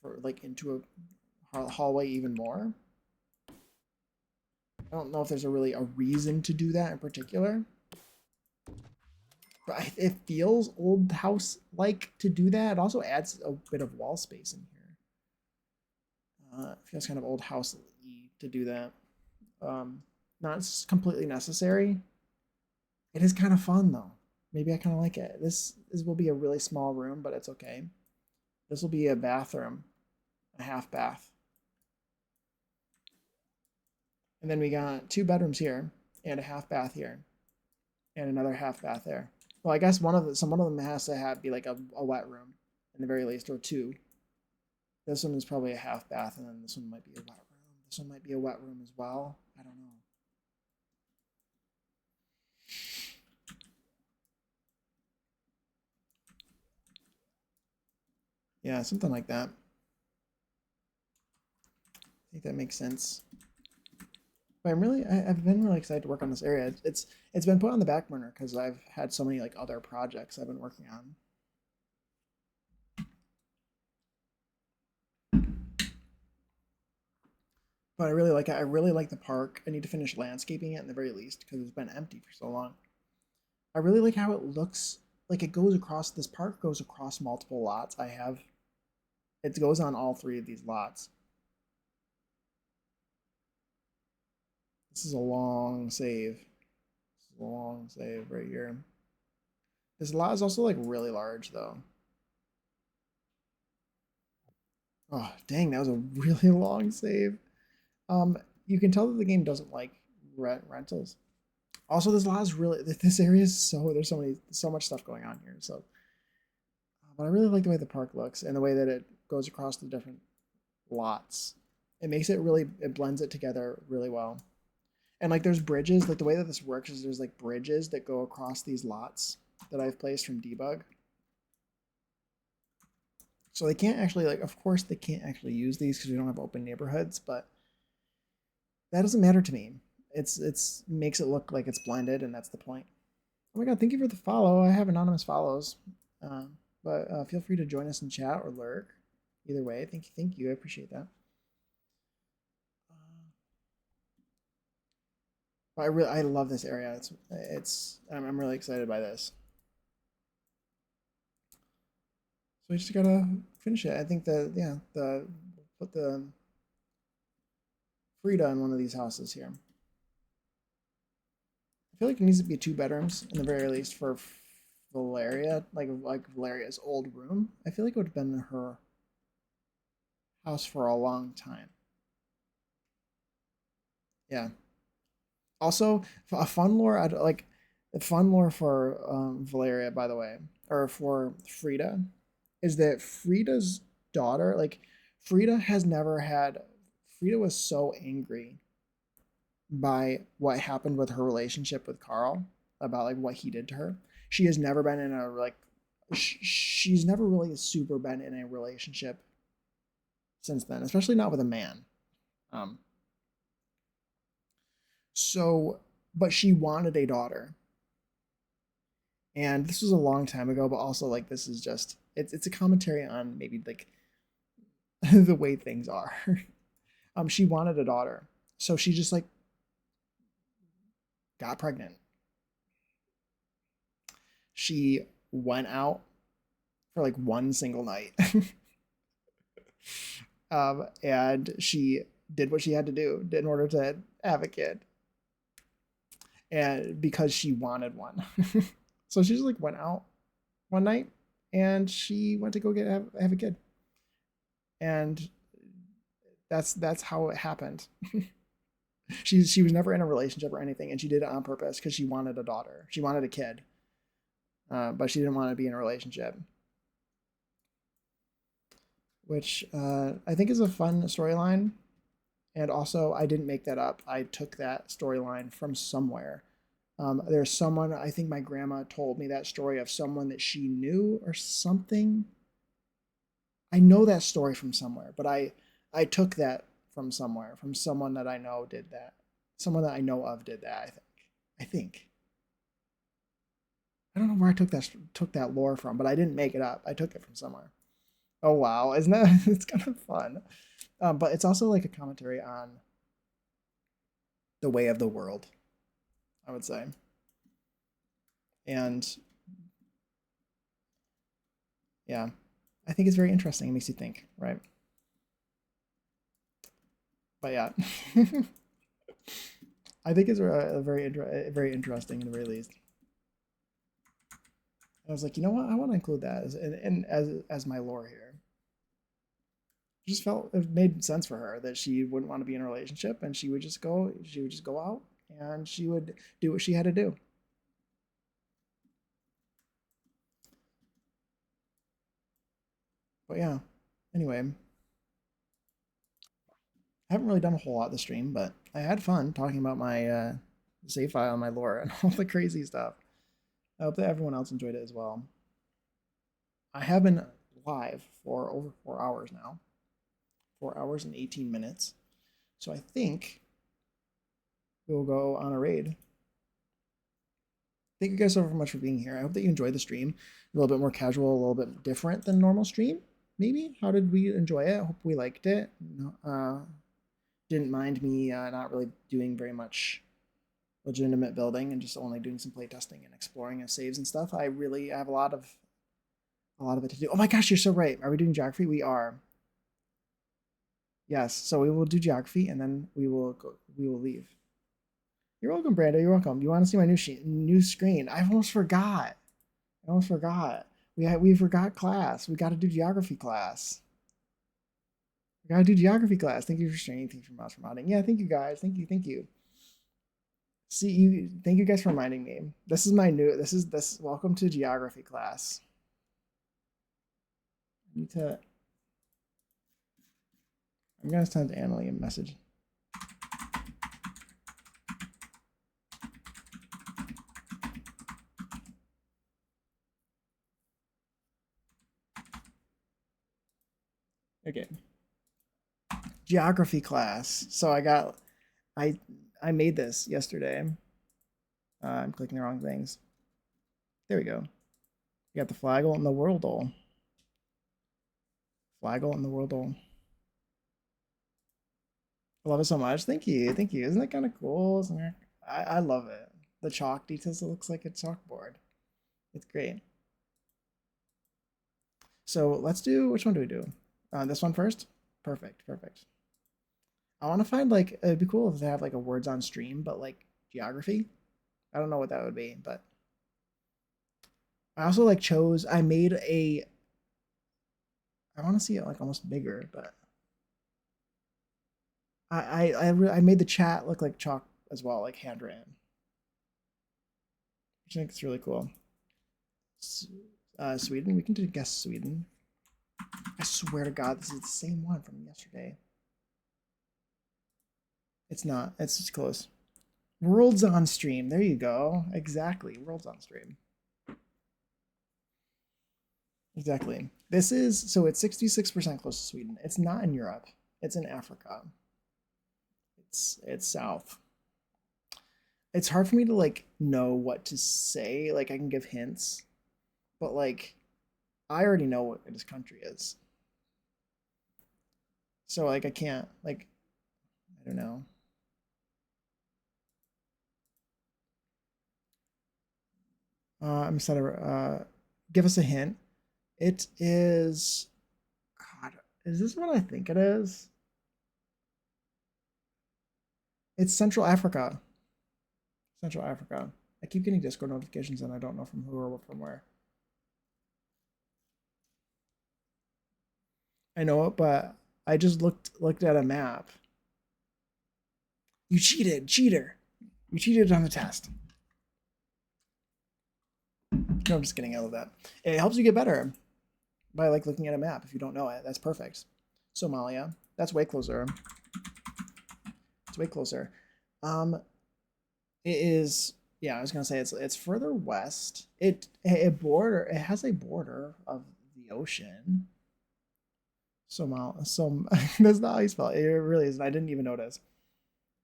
for like into a hallway even more. I don't know if there's really a reason to do that in particular, but it feels old house like to do that. It also adds a bit of wall space in here. It feels kind of old house-y to do that. Not completely necessary. It is kind of fun though. Maybe I kind of like it. This will be a really small room, but it's okay. This will be a bathroom, a half bath. And then we got 2 bedrooms here and a half bath here and another half bath there. Well, I guess one of them has to have be like a wet room in the very least, or 2. This one is probably a half bath, and then this one might be a wet room. This one might be a wet room as well. I don't know. Yeah, something like that. I think that makes sense. But I've been really excited to work on this area. It's been put on the back burner because I've had so many like other projects I've been working on. But I really like it. I really like the park. I need to finish landscaping it in the very least because it's been empty for so long. I really like how it looks. Like it goes across this park goes across multiple lots. It goes on all 3 of these lots. This is a long save. This is a long save right here. This lot is also like really large though. Oh, dang, that was a really long save. You can tell that the game doesn't like rentals. Also, this lot is really this area is there's so much stuff going on here. So, but I really like the way the park looks and the way that it goes across the different lots. It blends it together really well. And like there's bridges, like the way that this works is there's like bridges that go across these lots that I've placed from debug. So they can't actually like of course they can't actually use these because we don't have open neighborhoods, but that doesn't matter to me. It's makes it look like it's blended, and that's the point. Oh my god, thank you for the follow. I have anonymous follows, but feel free to join us in chat or lurk. Either way, thank you. I appreciate that. I love this area. I'm really excited by this. So we just gotta finish it. I think put the Frida in one of these houses here. I feel like it needs to be 2 bedrooms in the very least for Valeria, like Valeria's old room. I feel like it would have been her house for a long time. Yeah. Also, a fun lore, I'd like the fun lore for Valeria, by the way, or for Frida, is that Frida's daughter, like Frida was so angry by what happened with her relationship with Carl, about like what he did to her. She has never been in a like she's never really super been in a relationship since then, especially not with a man. Um, so, but she wanted a daughter, and this was a long time ago. But also, like, this is just it's a commentary on maybe like the way things are. She wanted a daughter, so she just like got pregnant. She went out for like one single night And she did what she had to do in order to have a kid, and because she wanted one. So she just like went out one night and she went to go have a kid, and that's how it happened. She was never in a relationship or anything, and she did it on purpose because she wanted a daughter. She wanted a kid, but she didn't want to be in a relationship, which I think is a fun storyline. And also, I didn't make that up. I took that storyline from somewhere. There's someone, I think my grandma told me that story of someone that she knew or something. I know that story from somewhere, but I took that from somewhere, from someone that I know did that. Someone that I know of did that, I think. I think. I don't know where I took that lore from, but I didn't make it up. I took it from somewhere. Oh wow, isn't that it's kind of fun. But it's also like a commentary on the way of the world, I would say. And yeah, I think it's very interesting. It makes you think, right? But yeah, I think it's a very interesting at the very least. I was like, you know what? I want to include that as my lore here. It just felt it made sense for her that she wouldn't want to be in a relationship, and she would just go out and she would do what she had to do. But yeah, anyway, I haven't really done a whole lot this stream, but I had fun talking about my save file and my lore and all the crazy stuff. I hope that everyone else enjoyed it as well. I have been live for over 4 hours now, 4 hours and 18 minutes. So I think we'll go on a raid. Thank you guys so much for being here. I hope that you enjoyed the stream. A little bit more casual, a little bit different than normal stream. Maybe. How did we enjoy it? I hope we liked it. Didn't mind me not really doing very much legitimate building and just only doing some playtesting and exploring and saves and stuff. I really have a lot of it to do. Oh my gosh, you're so right. Are we doing geography? We are. Yes. So we will do geography and then we will leave. You're welcome, Brando. You're welcome. You want to see my new screen? I almost forgot. I almost forgot. We forgot class. We got to do geography class. We got to do geography class. Thank you for sharing. Thank you for mouse for modding. Yeah, thank you guys. Thank you. See you. Thank you guys for reminding me. This is my new. This. Welcome to geography class. I need to. I'm gonna send Annalie a message. Okay. Geography class. So I I made this yesterday. I'm clicking the wrong things. There we go. You got the flagel and the worldle. Flagel and the worldle. I love it so much. Thank you. Thank you. Isn't that kind of cool? I love it. The chalk details, it looks like a chalkboard. It's great. So let's do, which one do we do? This one first? Perfect. I want to find like, it'd be cool if they have like a words on stream, but like geography. I don't know what that would be, but I also like I made I want to see it like almost bigger, but I made the chat look like chalk as well, like handwritten, which I think is really cool. Sweden, we can guess Sweden. I swear to God, this is the same one from yesterday. It's not. It's just close. Worlds on stream. There you go. Exactly. Worlds on stream. Exactly. This is so it's 66% close to Sweden. It's not in Europe. It's in Africa. It's south. It's hard for me to like know what to say. Like I can give hints, but like I already know what this country is. So like I can't like I don't know. I'm set. Give us a hint. It is. God, Is this what I think it is? It's Central Africa. Central Africa. I keep getting Discord notifications and I don't know from who or from where. I know it, but I just looked at a map. You cheated, cheater. You cheated on the test. No, I'm just kidding. I love that. It helps you get better by like looking at a map. If you don't know it, that's perfect. Somalia. That's way closer. It's way closer. It is. Yeah, I was gonna say it's further west. It has a border of the ocean. That's not how you spell it. It really is. I didn't even notice.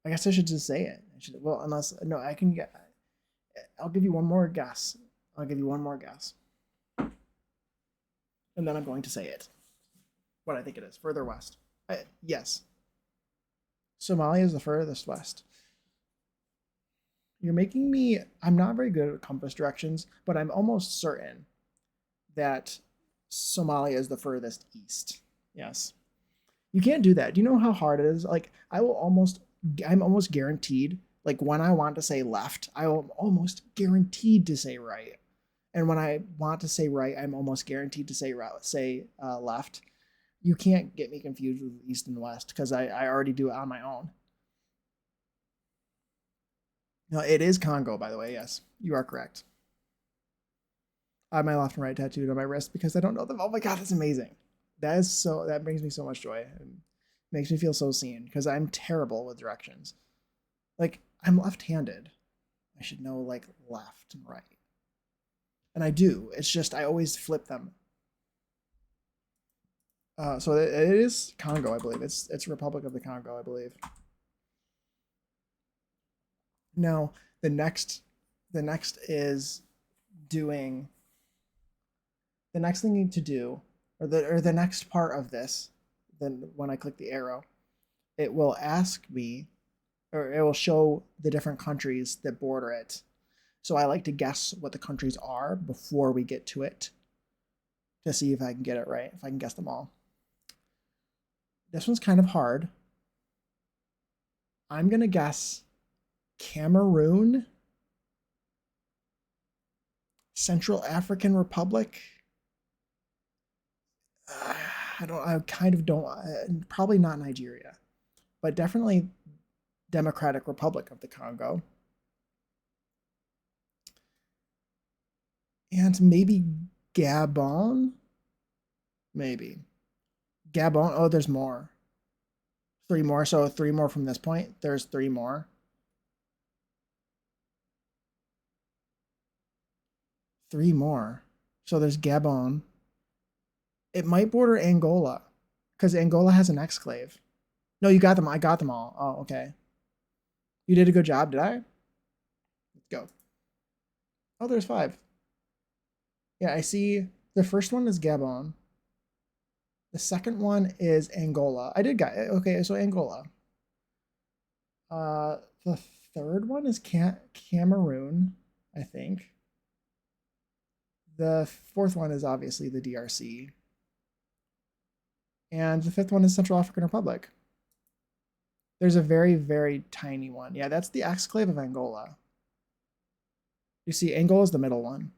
I guess I should just say it. Well, unless no, I can get. I'll give you one more guess. I'll give you one more guess, and then I'm going to say it. What I think it is, further west. Yes. Somalia is the furthest west. You're making me. I'm not very good at compass directions, but I'm almost certain that Somalia is the furthest east. Yes. You can't do that. Do you know how hard it is? Like, I'm almost guaranteed, like, when I want to say left, I am almost guaranteed to say right. And when I want to say right, I'm almost guaranteed to say left. You can't get me confused with east and west because I already do it on my own. No, it is Congo, by the way. Yes, you are correct. I have my left and right tattooed on my wrist because I don't know them. Oh my god, that's amazing. That brings me so much joy. It makes me feel so seen because I'm terrible with directions. Like, I'm left-handed. I should know like left and right. And I do. It's just I always flip them. So it is Congo, I believe. It's Republic of the Congo, I believe. Now the next is doing the next thing you need to do, or the next part of this. Then when I click the arrow, it will ask me, or it will show the different countries that border it. So I like to guess what the countries are before we get to it to see if I can get it right, if I can guess them all. This one's kind of hard. I'm going to guess Cameroon, Central African Republic. I kind of don't, probably not Nigeria, but definitely Democratic Republic of the Congo. And maybe Gabon? Maybe. Gabon, oh, there's more. 3 more, so 3 more from this point. There's 3 more. 3 more. So there's Gabon. It might border Angola, because Angola has an exclave. No, you got them. I got them all. Oh, okay. You did a good job, did I? Let's go. Oh, there's 5. Yeah, I see. The first one is Gabon. The second one is Angola. I did get it. Okay, so Angola. The third one is Cameroon, I think. The fourth one is obviously the DRC. And the 5th one is Central African Republic. There's a very, very tiny one. Yeah, that's the exclave of Angola. You see, Angola is the middle one.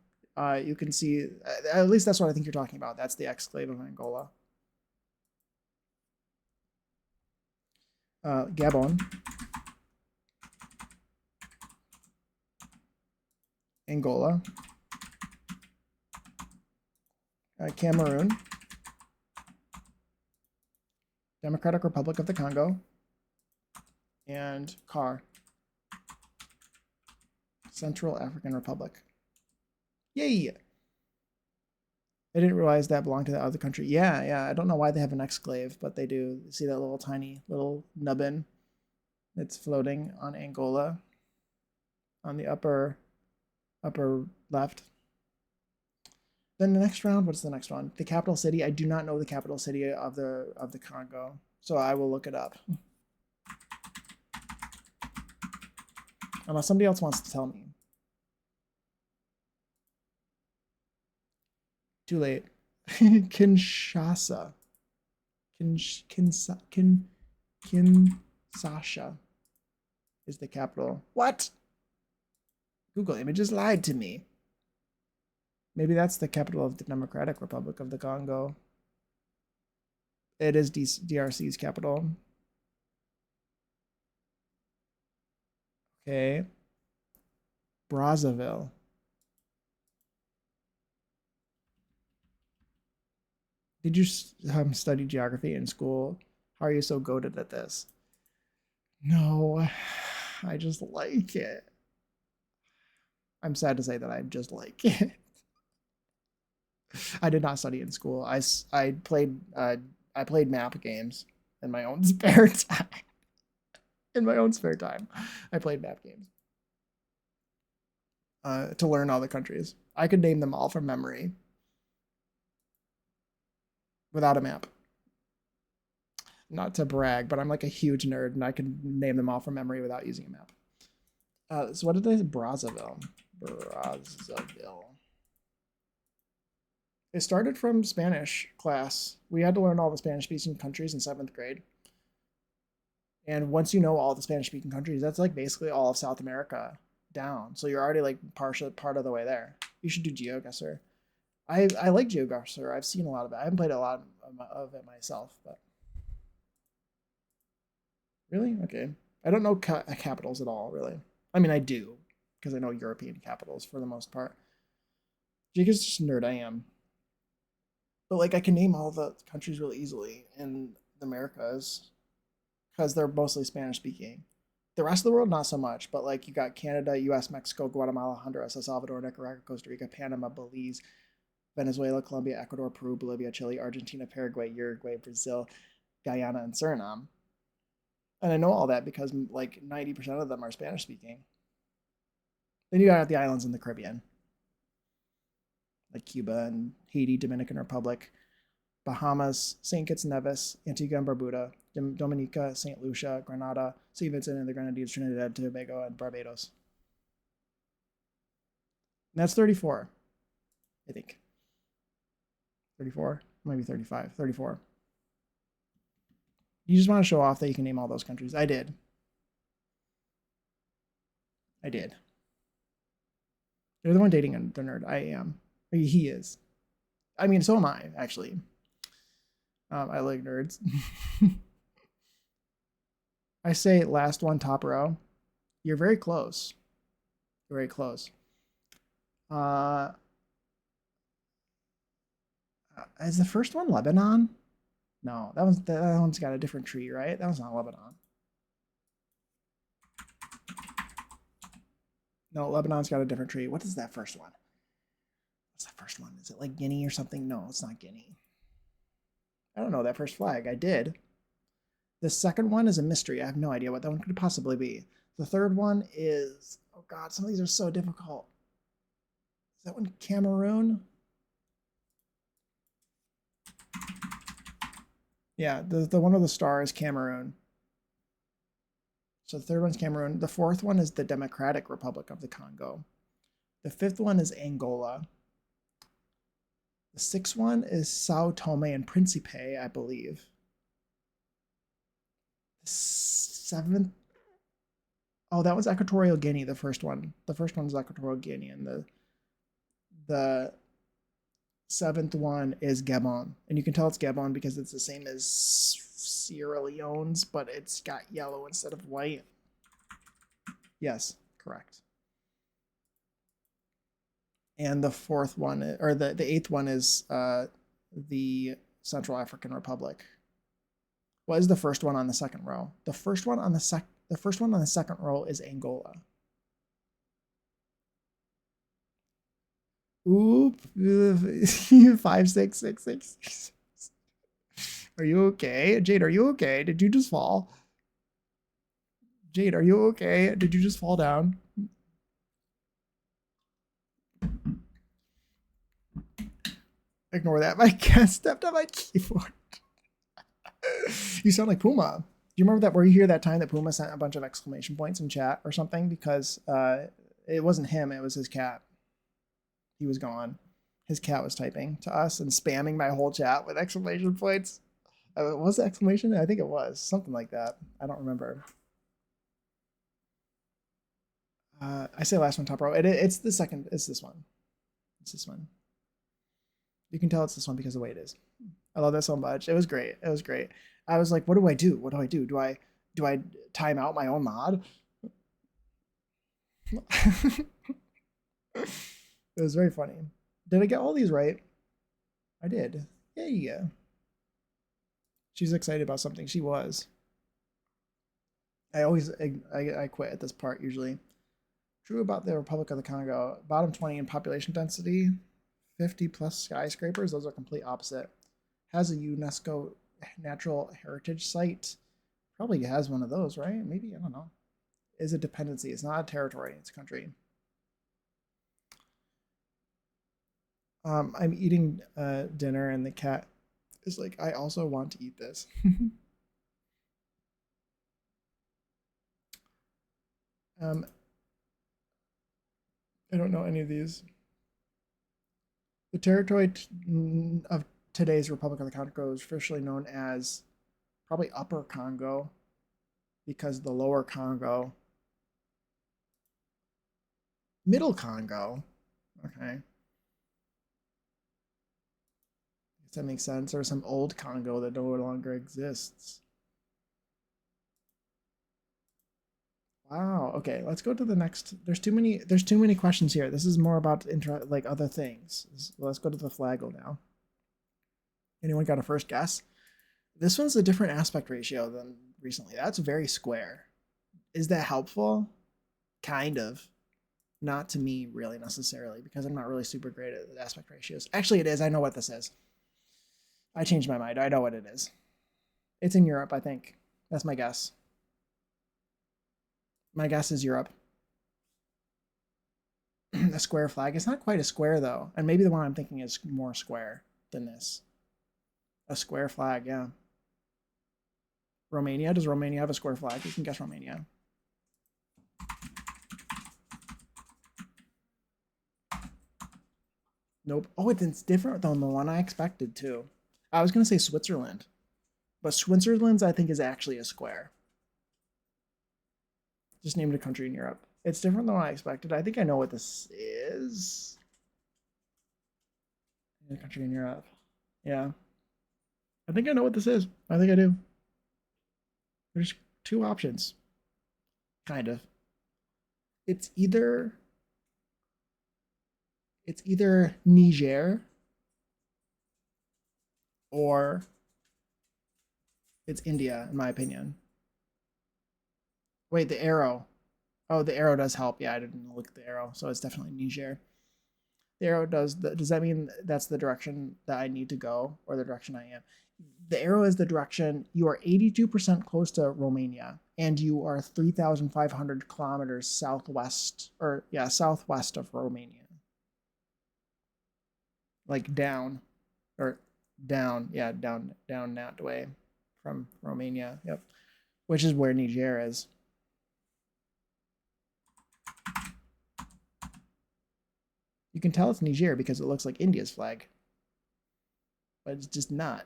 You can see, at least that's what I think you're talking about. That's the exclave of Angola. Gabon. Angola. Cameroon. Democratic Republic of the Congo. And CAR. Central African Republic. Yay! I didn't realize that belonged to the other country. Yeah. I don't know why they have an exclave, but they do. See that little tiny little nubbin that's floating on Angola on the upper left. Then the next round, what's the next one? The capital city. I do not know the capital city of the Congo, so I will look it up. Unless somebody else wants to tell me. Too late. Kinshasa. Kinshasa is the capital. What? Google Images lied to me. Maybe that's the capital of the Democratic Republic of the Congo. It is DRC's capital. Okay. Brazzaville. Did you study geography in school? How are you so goated at this? No, I just like it. I'm sad to say that I just like it. I did not study in school. I played map games in my own spare time. In my own spare time, I played map games to learn all the countries. I could name them all from memory without a map. Not to brag, but I'm like a huge nerd and I can name them all from memory without using a map. So what did they say? Brazzaville. Brazzaville. It started from Spanish class. We had to learn all the Spanish-speaking countries in 7th grade. And once you know all the Spanish-speaking countries, that's like basically all of South America down. So you're already like part of the way there. You should do GeoGuessr. I like GeoGuessr. I've seen a lot of it. I haven't played a lot of it myself, but really? Okay. I don't know capitals at all, really. I mean, I do, because I know European capitals for the most part. Jake is just a nerd, I am. But, like, I can name all the countries really easily in the Americas, because they're mostly Spanish-speaking. The rest of the world, not so much, but, like, you got Canada, U.S., Mexico, Guatemala, Honduras, El Salvador, Nicaragua, Costa Rica, Panama, Belize, Venezuela, Colombia, Ecuador, Peru, Bolivia, Chile, Argentina, Paraguay, Uruguay, Brazil, Guyana, and Suriname. And I know all that because like 90% of them are Spanish speaking. Then you got the islands in the Caribbean, like Cuba and Haiti, Dominican Republic, Bahamas, St. Kitts and Nevis, Antigua and Barbuda, Dominica, St. Lucia, Grenada, St. Vincent and the Grenadines, Trinidad, Tobago, and Barbados. And that's 34, I think. 34, maybe 35, 34. You just want to show off that you can name all those countries. I did. You're the one dating the nerd. I am. He is. I mean, so am I, actually. I like nerds. I say last one, top row. You're very close. Very close. Is the first one Lebanon? No, that one's got a different tree, right? That was not Lebanon. No, Lebanon's got a different tree. What is that first one? What's that first one? Is it like Guinea or something? No, it's not Guinea. I don't know that first flag. I did. The second one is a mystery. I have no idea what that one could possibly be. The third one is, oh God, some of these are so difficult. Is that one Cameroon? Yeah, the one with the star is Cameroon. So the third one's Cameroon. The fourth one is the Democratic Republic of the Congo. The fifth one is Angola. The sixth one is Sao Tome and Principe, I believe. The seventh, oh, that was Equatorial Guinea, the first one. The first one was Equatorial Guinea, and the seventh one is Gabon. And you can tell it's Gabon because it's the same as Sierra Leone's, but it's got yellow instead of white. Yes, correct. And the fourth one, or the eighth one is the Central African Republic. What is the first one on the second row? The first one on the second row is Angola. Oop, 56666. Are you okay? Jade, are you okay? Did you just fall? Jade, are you okay? Did you just fall down? Ignore that. My cat stepped on my keyboard. You sound like Puma. Do you remember that where you hear that time that Puma sent a bunch of exclamation points in chat or something? Because it wasn't him, it was his cat. He was gone. His cat was typing to us and spamming my whole chat with exclamation points. Was it exclamation? I think it was something like that. I don't remember. I say last one top row. It's the second. It's this one. It's this one. You can tell it's this one because of the way it is. I love that so much. It was great. It was great. I was like, what do I do? What do I do? Do I time out my own mod? It was very funny. Did I get all these right? I did. Yeah. She's excited about something. She was. I quit at this part usually. True about the Republic of the Congo. Bottom 20 in population density, 50 plus skyscrapers. Those are complete opposite. Has a UNESCO natural heritage site. Probably has one of those, right? Maybe, I don't know. Is a dependency. It's not a territory, it's a country. I'm eating dinner and the cat is like, I also want to eat this. I don't know any of these. The territory of today's Republic of the Congo is officially known as probably Upper Congo because the Lower Congo, Middle Congo, okay. Does that make sense? Or some old Congo that no longer exists. Wow. Okay, let's go to the next. There's too many questions here. This is more about like other things. Let's go to the flagle now. Anyone got a first guess? This one's a different aspect ratio than recently. That's very square. Is that helpful? Kind of. Not to me, really, necessarily, because I'm not really super great at aspect ratios. Actually, it is. I know what this is. I changed my mind. I know what it is. It's in Europe, I think. That's my guess. My guess is Europe. A square flag. It's not quite a square, though. And maybe the one I'm thinking is more square than this. A square flag, yeah. Romania. Does Romania have a square flag? You can guess Romania. Nope. Oh, it's different than the one I expected, too. I was going to say Switzerland. But Switzerland's, I think, is actually a square. Just named a country in Europe. It's different than what I expected. I think I know what this is. A country in Europe. Yeah. I think I know what this is. I think I do. There's two options. Kind of. It's either Niger or it's India, in my opinion. Wait, the arrow. Oh, the arrow does help. Yeah, I didn't look at the arrow, so it's definitely Niger. The arrow does. Does that mean that's the direction that I need to go, or the direction I am? The arrow is the direction. You are 82% close to Romania, and you are 3,500 kilometers southwest, or yeah, southwest of Romania. Like down, or down, yeah, down that way from Romania. Yep, which is where Niger is. You can tell it's Niger because it looks like India's flag, but it's just not.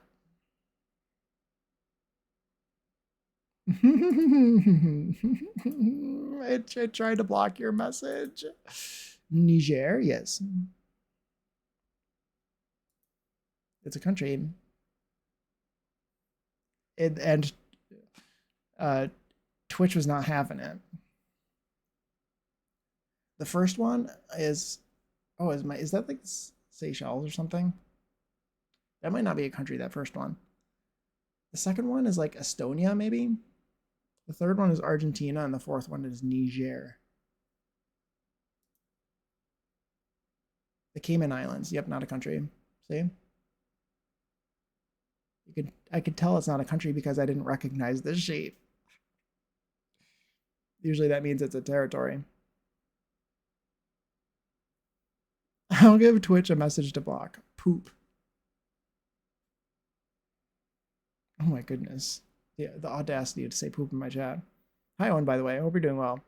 it tried to block your message. Niger, yes. It's a country. And Twitch was not having it. The first one is, is that like Seychelles or something? That might not be a country, that first one. The second one is like Estonia, maybe? The third one is Argentina, and the fourth one is Niger. The Cayman Islands. Yep, not a country. See? I could tell it's not a country because I didn't recognize this shape. Usually that means it's a territory. I'll give Twitch a message to block. Poop. Oh my goodness. Yeah, the audacity to say poop in my chat. Hi, Owen, by the way. I hope you're doing well.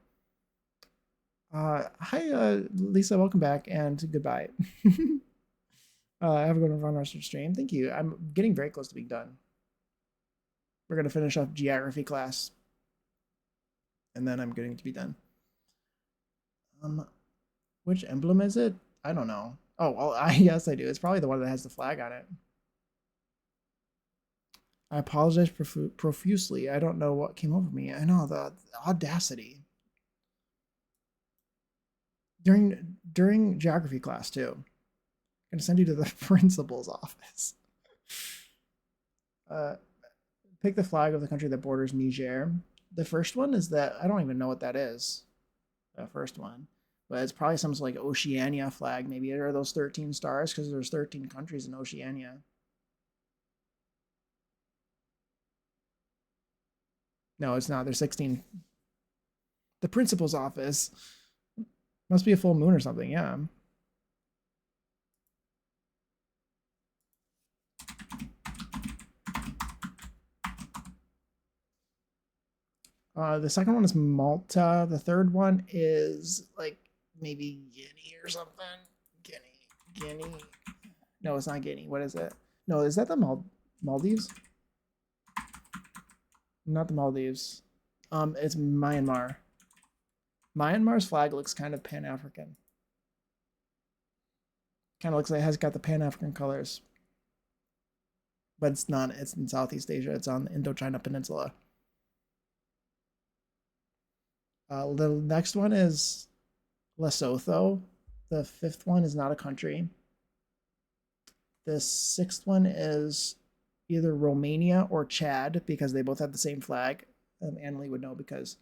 Hi, Lisa. Welcome back, and goodbye. Have a good run rest of the stream. Thank you. I'm getting very close to being done. We're going to finish up geography class. And then I'm going to be done. Which emblem is it? I don't know. Oh, well, yes, I do. It's probably the one that has the flag on it. I apologize profusely. I don't know what came over me. I know the audacity. During geography class too. I'm gonna send you to the principal's office. Pick the flag of the country that borders Niger. The first one is that I don't even know what that is. The first one, but it's probably some like Oceania flag. Maybe are those 13 stars because there's 13 countries in Oceania. No, it's not. There's 16. The principal's office must be a full moon or something. Yeah. The second one is Malta. The third one is like maybe Guinea or something. Guinea. No, it's not Guinea. What is it? No, is that the Maldives? Not the Maldives. It's Myanmar. Myanmar's flag looks kind of Pan-African. Kind of looks like it has got the Pan-African colors. But it's not. It's in Southeast Asia. It's on the Indochina Peninsula. The next one is Lesotho. The fifth one is not a country. The sixth one is either Romania or Chad because they both have the same flag. Annalie would know because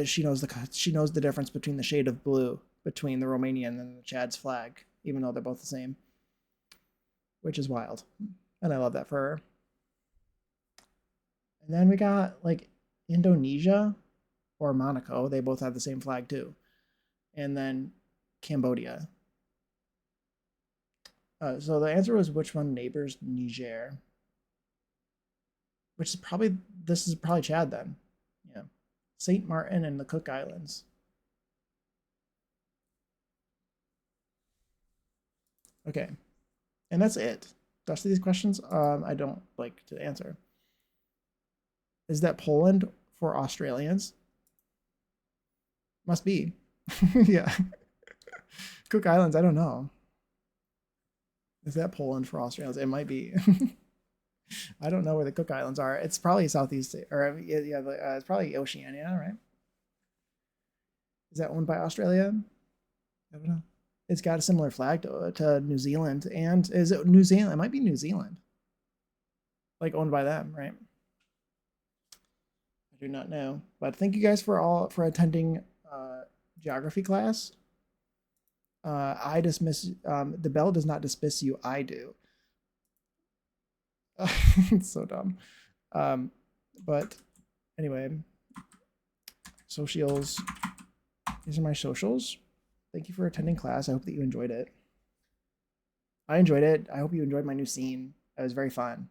she knows the difference between the shade of blue between the Romanian and the Chad's flag, even though they're both the same, which is wild, and I love that for her. And then we got like Indonesia or Monaco. They both have the same flag too. And then Cambodia. So the answer was which one neighbors Niger? This is probably Chad then. Yeah. St. Martin and the Cook Islands. Okay. And that's it. The rest of these questions, I don't like to answer. Is that Poland for Australians? Must be. Yeah. Cook Islands, I don't know. Is that Poland for Australians? It might be. I don't know where the Cook Islands are. It's probably Southeast, or yeah, it's probably Oceania, right? Is that owned by Australia? I don't know. It's got a similar flag to New Zealand, and is it New Zealand? It might be New Zealand, like owned by them, right? I do not know, but thank you guys for attending geography class. I dismiss. The bell does not dismiss you. I do. It's so dumb. But anyway, socials. These are my socials. Thank you for attending class. I hope that you enjoyed it. I enjoyed it. I hope you enjoyed my new scene. It was very fun.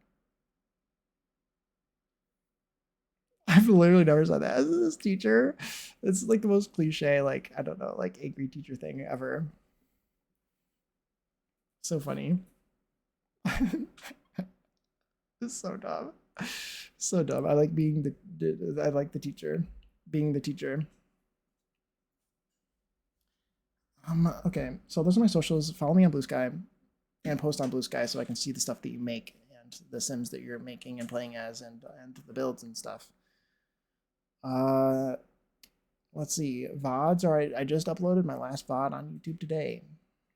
I've literally never said that as this teacher. It's like the most cliche, like, I don't know, like angry teacher thing ever. So funny. It's so dumb. So dumb. I like being I like the teacher. Being the teacher. Okay, so those are my socials. Follow me on Blue Sky and post on Blue Sky so I can see the stuff that you make and the Sims that you're making and playing as and the builds and stuff. Let's see. VODs. All right, I just uploaded my last VOD on YouTube today.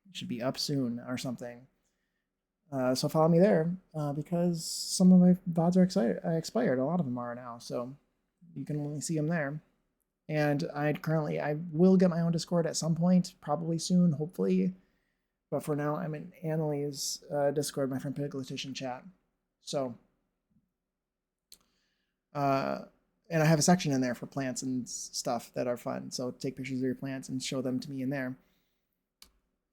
It should be up soon or something. So follow me there because some of my VODs are expired. A lot of them are now, so you can only see them there. And I will get my own Discord at some point, probably soon, hopefully. But for now, I'm in Annalie's Discord, my friend Pigletition chat. So, and I have a section in there for plants and stuff that are fun. So take pictures of your plants and show them to me in there.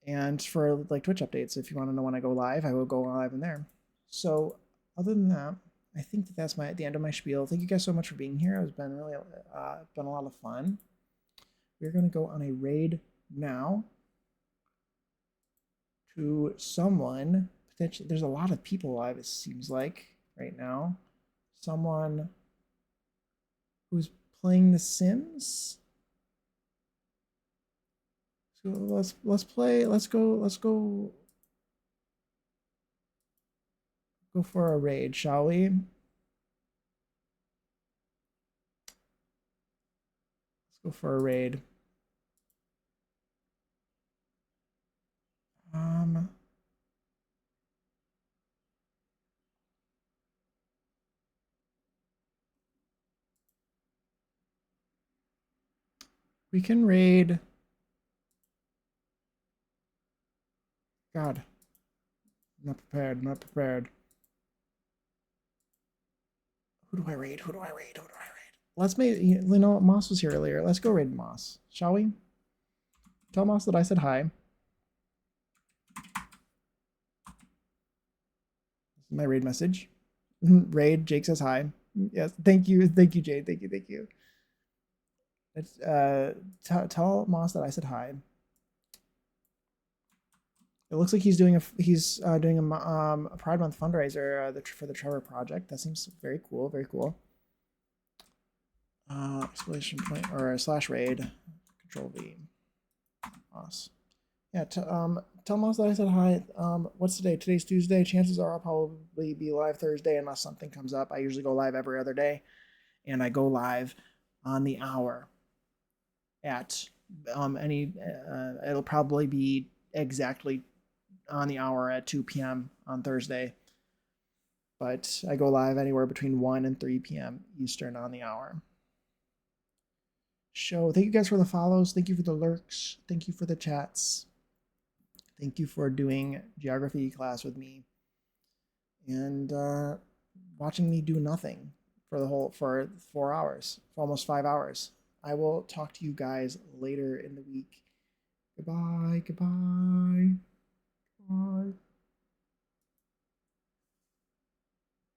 And for like Twitch updates, if you want to know when I go live, I will go live in there. So other than that, I think that's the end of my spiel. Thank you guys so much for being here. It's been really been a lot of fun. We're gonna go on a raid now to someone There's a lot of people live, it seems like, right now. Someone who's playing The Sims. So let's play. Go for a raid, shall we? Let's go for a raid. Um, we can raid. God, not prepared. Not prepared. Who do I raid? Who do I raid? Who do I raid? Let's make. You know what? Moss was here earlier. Let's go raid Moss, shall we? Tell Moss that I said hi. This is my raid message. Raid. Jake says hi. Yes. Thank you. Thank you, Jade. Thank you. Thank you. Let's tell Moss that I said hi. It looks like he's doing a Pride Month fundraiser for the Trevor Project. That seems very cool. Very cool. Exclamation point or slash raid. Control V. Moss. Yeah. Tell Moss that I said hi. What's today? Today's Tuesday. Chances are I'll probably be live Thursday unless something comes up. I usually go live every other day, and I go live on the hour at it'll probably be exactly on the hour at 2 p.m. on Thursday. But I go live anywhere between 1 and 3 p.m. Eastern on the hour. Thank you guys for the follows. Thank you for the lurks. Thank you for the chats. Thank you for doing geography class with me and watching me do nothing for 4 hours, for almost 5 hours. I will talk to you guys later in the week. Goodbye. Goodbye.